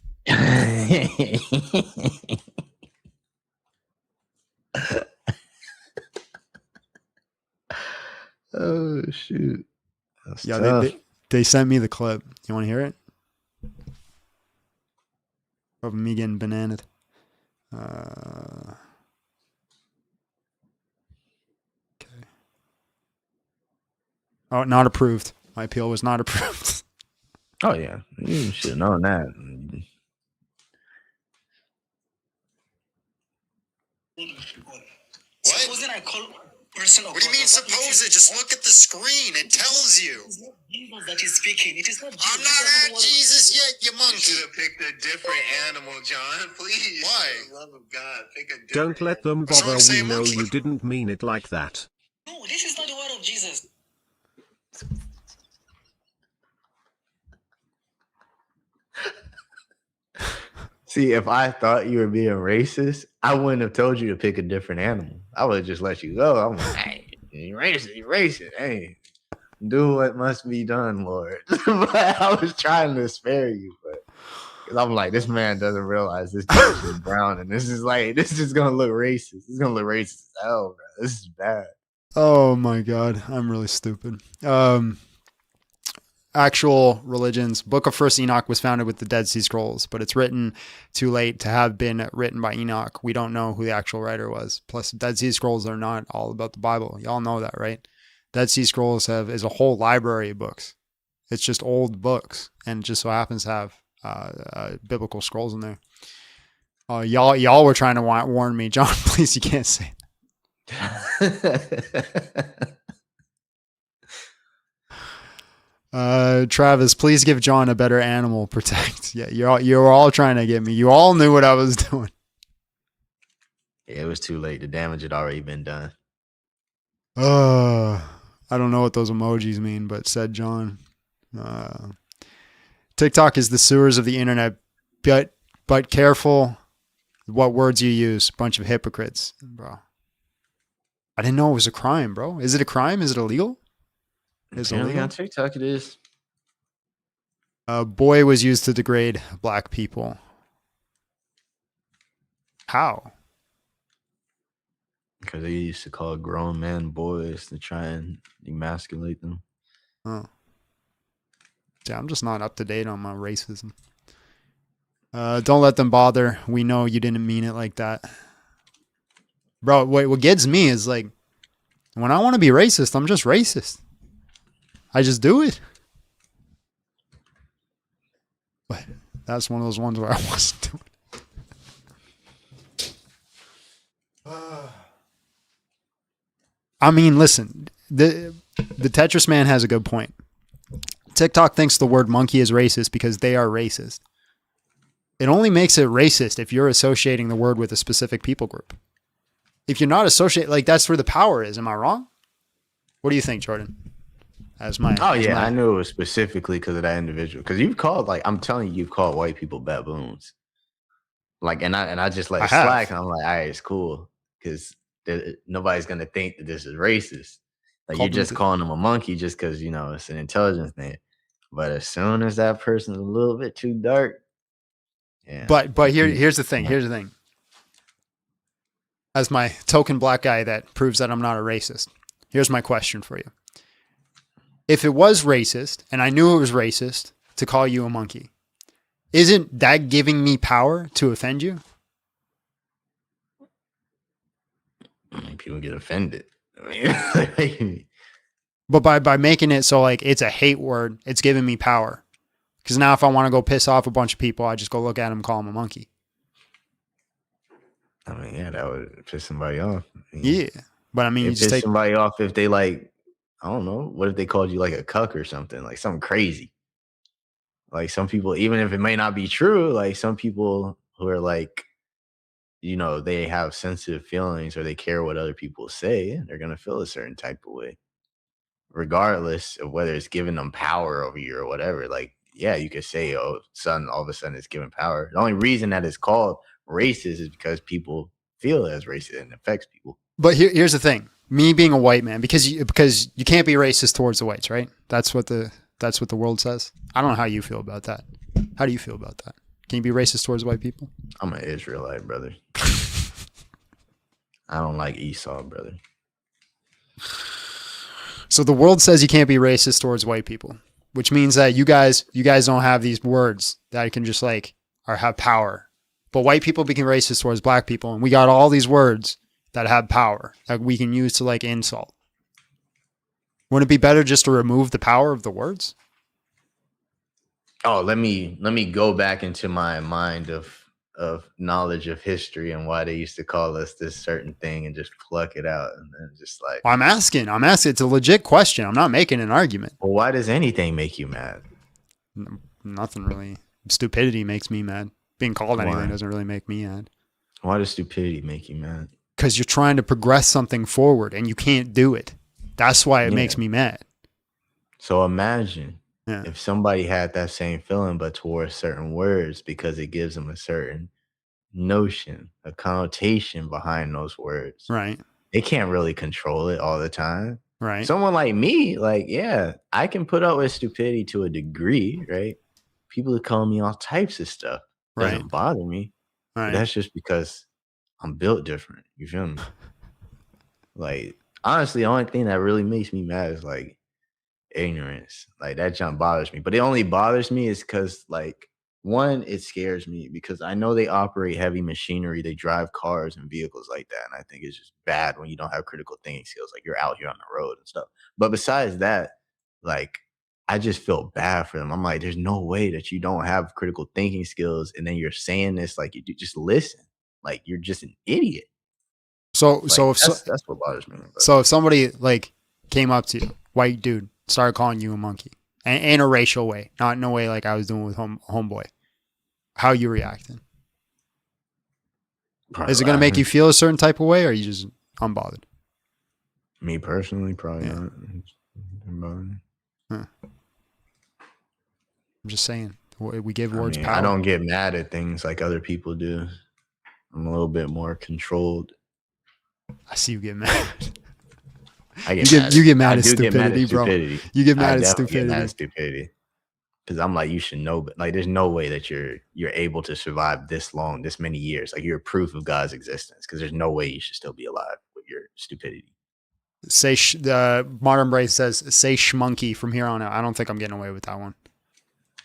Oh shoot. That's Yeah, tough. they sent me the clip. You want to hear it? Of me getting bananaed. Okay. Oh, not approved. My appeal was not approved. Oh yeah, you should have known that. Supposing I call person of what do you mean suppose it? Just look at the screen. It tells you. It's not Jesus that is speaking. It is not Jesus. I'm not at Jesus yet, you monkey. You should have picked a different animal, John. Please. Why? For the love of God, pick a different Don't let them What's wrong bother. to say We a know monkey? you didn't mean it like that. No, this is not the word of Jesus. See, if I thought you were being racist, I wouldn't have told you to pick a different animal. I would have just let you go. I'm like, hey, you're racist, you're racist. Hey, do what must be done, Lord. But I was trying to spare you, but because I'm like, this man doesn't realize this dude is brown, and this is gonna look racist. This is gonna look racist as hell, bro. This is bad. Oh my God, I'm really stupid. actual religions. Book of First Enoch was founded with the Dead Sea Scrolls, but it's written too late to have been written by Enoch. We don't know who the actual writer was. Plus, Dead Sea Scrolls are not all about the Bible. Y'all know that, right? Dead Sea Scrolls is a whole library of books. It's just old books, and it just so happens to have biblical scrolls in there. Y'all were trying to warn me, John. Please, you can't say that. Travis, please give John a better animal protect. Yeah, you're all trying to get me. You all knew what I was doing. Yeah, it was too late. The damage had already been done. I don't know what those emojis mean, but said John. TikTok is the sewers of the internet, but careful what words you use. Bunch of hypocrites, bro. I didn't know it was a crime, bro. Is it a crime? Is it illegal? Is it illegal? On TikTok it is. Boy was used to degrade black people. How? Because they used to call grown men boys to try and emasculate them. Oh. Yeah, I'm just not up to date on my racism. Don't let them bother. We know you didn't mean it like that. Bro, what gets me is like, when I want to be racist, I'm just racist. I just do it. But that's one of those ones where I wasn't doing it. I mean, listen, the Tetris man has a good point. TikTok thinks the word monkey is racist because they are racist. It only makes it racist if you're associating the word with a specific people group. If you're not associated, like that's where the power is. Am I wrong? What do you think, Jordan? I knew it was specifically because of that individual. Because you've called, like, I'm telling you, you've called white people baboons. Like, and I just let it slack, and I'm like, all right, it's cool, because nobody's gonna think that this is racist. Like, you're just calling them a monkey just because it's an intelligence thing. But as soon as that person's a little bit too dark, yeah. But here's the thing. Here's the thing. As my token black guy that proves that I'm not a racist, here's my question for you. If it was racist, and I knew it was racist to call you a monkey, isn't that giving me power to offend you? I mean, people get offended. I mean, but by making it so like it's a hate word, it's giving me power. Because now if I want to go piss off a bunch of people, I just go look at them and call them a monkey. I mean, yeah, that would piss somebody off. Yeah. But I mean, you just piss somebody off if they like, I don't know, what if they called you like a cuck or something, like something crazy? Like some people, even if it may not be true, like some people who are like, they have sensitive feelings or they care what other people say, they're going to feel a certain type of way, regardless of whether it's giving them power over you or whatever. Like, yeah, you could say, oh, all of a sudden it's given power. The only reason that it's called racist is because people feel it as racist and it affects people. But here's the thing. Me being a white man, because you can't be racist towards the whites, right? That's what the world says. I don't know how you feel about that. How do you feel about that? Can you be racist towards white people? I'm an Israelite, brother. I don't like Esau, brother. So the world says you can't be racist towards white people, which means that you guys don't have these words that can just like or have power. But white people become racist towards black people, and we got all these words that have power that we can use to like insult. Wouldn't it be better just to remove the power of the words? Oh, let me go back into my mind of knowledge of history and why they used to call us this certain thing and just pluck it out and then just like. I'm asking. It's a legit question. I'm not making an argument. Well, why does anything make you mad? Nothing really. Stupidity makes me mad. Being called anything doesn't really make me mad. Why does stupidity make you mad? Because you're trying to progress something forward and you can't do it. That's why it makes me mad. So imagine if somebody had that same feeling, but towards certain words, because it gives them a certain notion, a connotation behind those words. Right. They can't really control it all the time. Right. Someone like me, like, yeah, I can put up with stupidity to a degree, right? People are calling me all types of stuff. Doesn't bother me. Right. That's just because I'm built different. You feel me? Like, honestly, the only thing that really makes me mad is like ignorance. Like that jump bothers me. But it only bothers me is because like one, it scares me because I know they operate heavy machinery. They drive cars and vehicles like that. And I think it's just bad when you don't have critical thinking skills. Like you're out here on the road and stuff. But besides that, like I just feel bad for them. I'm like, there's no way that you don't have critical thinking skills. And then you're saying this, like you just listen. Like you're just an idiot. So Like, so if that's what bothers me. But so if somebody like came up to you, white dude, started calling you a monkey, and in a racial way, not in a way like I was doing with homeboy, how you reacting? probably Is it gonna make laughing. you feel a certain type of way, or are you just unbothered? Me personally, probably Yeah. not. Doesn't bother me. Huh. I'm just saying, we give I words mean, power. I don't get mad at things like other people do. I'm a little bit more controlled. I see you get mad. I You get get mad. you get mad I at do get mad stupidity, at bro. stupidity. You get mad I at definitely get mad at stupidity. stupidity. Because I'm like, you should know, but like, there's no way that you're able to survive this long, this many years. Like, you're proof of God's existence. Because there's no way you should still be alive with your stupidity. Say the modern brain says say schmunky from here on out. I don't think I'm getting away with that one.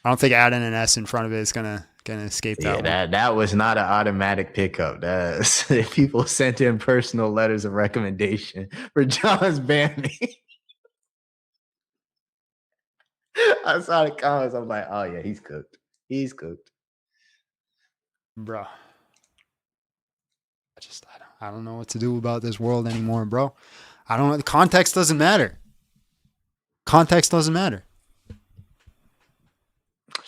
I don't think adding an S in front of it is gonna escape that Yeah, one. that was not an automatic pickup. That's people sent in personal letters of recommendation for John's banning. I saw the comments. I'm like, oh yeah, he's cooked. He's cooked. Bro. I don't know what to do about this world anymore, bro. I don't know. The context doesn't matter. Context doesn't matter.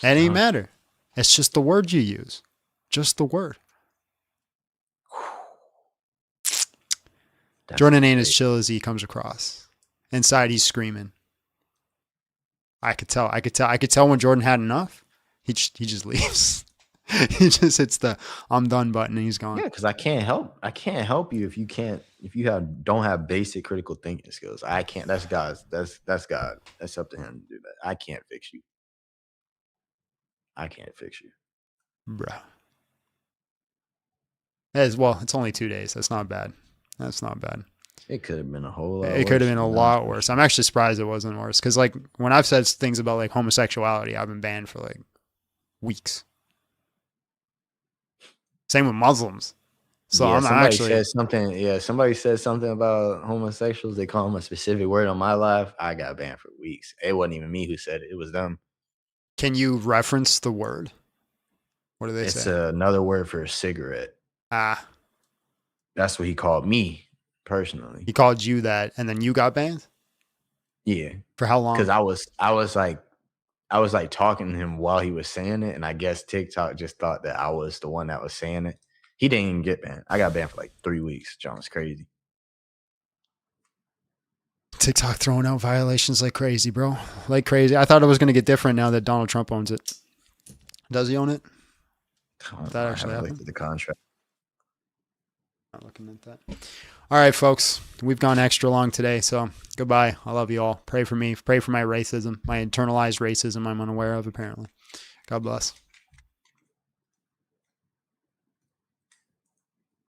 It ain't matter. It's just the word you use. Just the word. Jordan ain't as chill as he comes across. Inside, he's screaming. I could tell. I could tell when Jordan had enough. He just leaves. He just hits the "I'm done" button and he's gone. Yeah, because I can't help you if you don't have basic critical thinking skills. I can't. That's God's. That's God. That's up to him to do that. I can't fix you. I can't fix you, Bruh. Well, it's only 2 days. That's not bad. That's not bad. It could have been a whole lot. It could have been a lot worse. I'm actually surprised it wasn't worse because, like, when I've said things about like homosexuality, I've been banned for like weeks. Same with Muslims. So yeah, I'm somebody actually said something. Yeah, somebody said something about homosexuals. They call them a specific word on my live. I got banned for weeks. It wasn't even me who said it. It was them. Can you reference the word? What do they It's say? another word for a cigarette. Ah, That's what he called me personally. he called you that, and then you got banned Yeah, for how long? because I was like talking to him while he was saying it, and I guess TikTok just thought that I was the one that was saying it. He didn't even get banned. I got banned for like 3 weeks. John was crazy. TikTok throwing out violations like crazy, bro. Like crazy. I thought it was going to get different now that Donald Trump owns it. Does he own it? That actually I happened. looked at the contract. Not looking at that. All right, folks. We've gone extra long today, so goodbye. I love you all. Pray for me. Pray for my racism, my internalized racism I'm unaware of, apparently. God bless.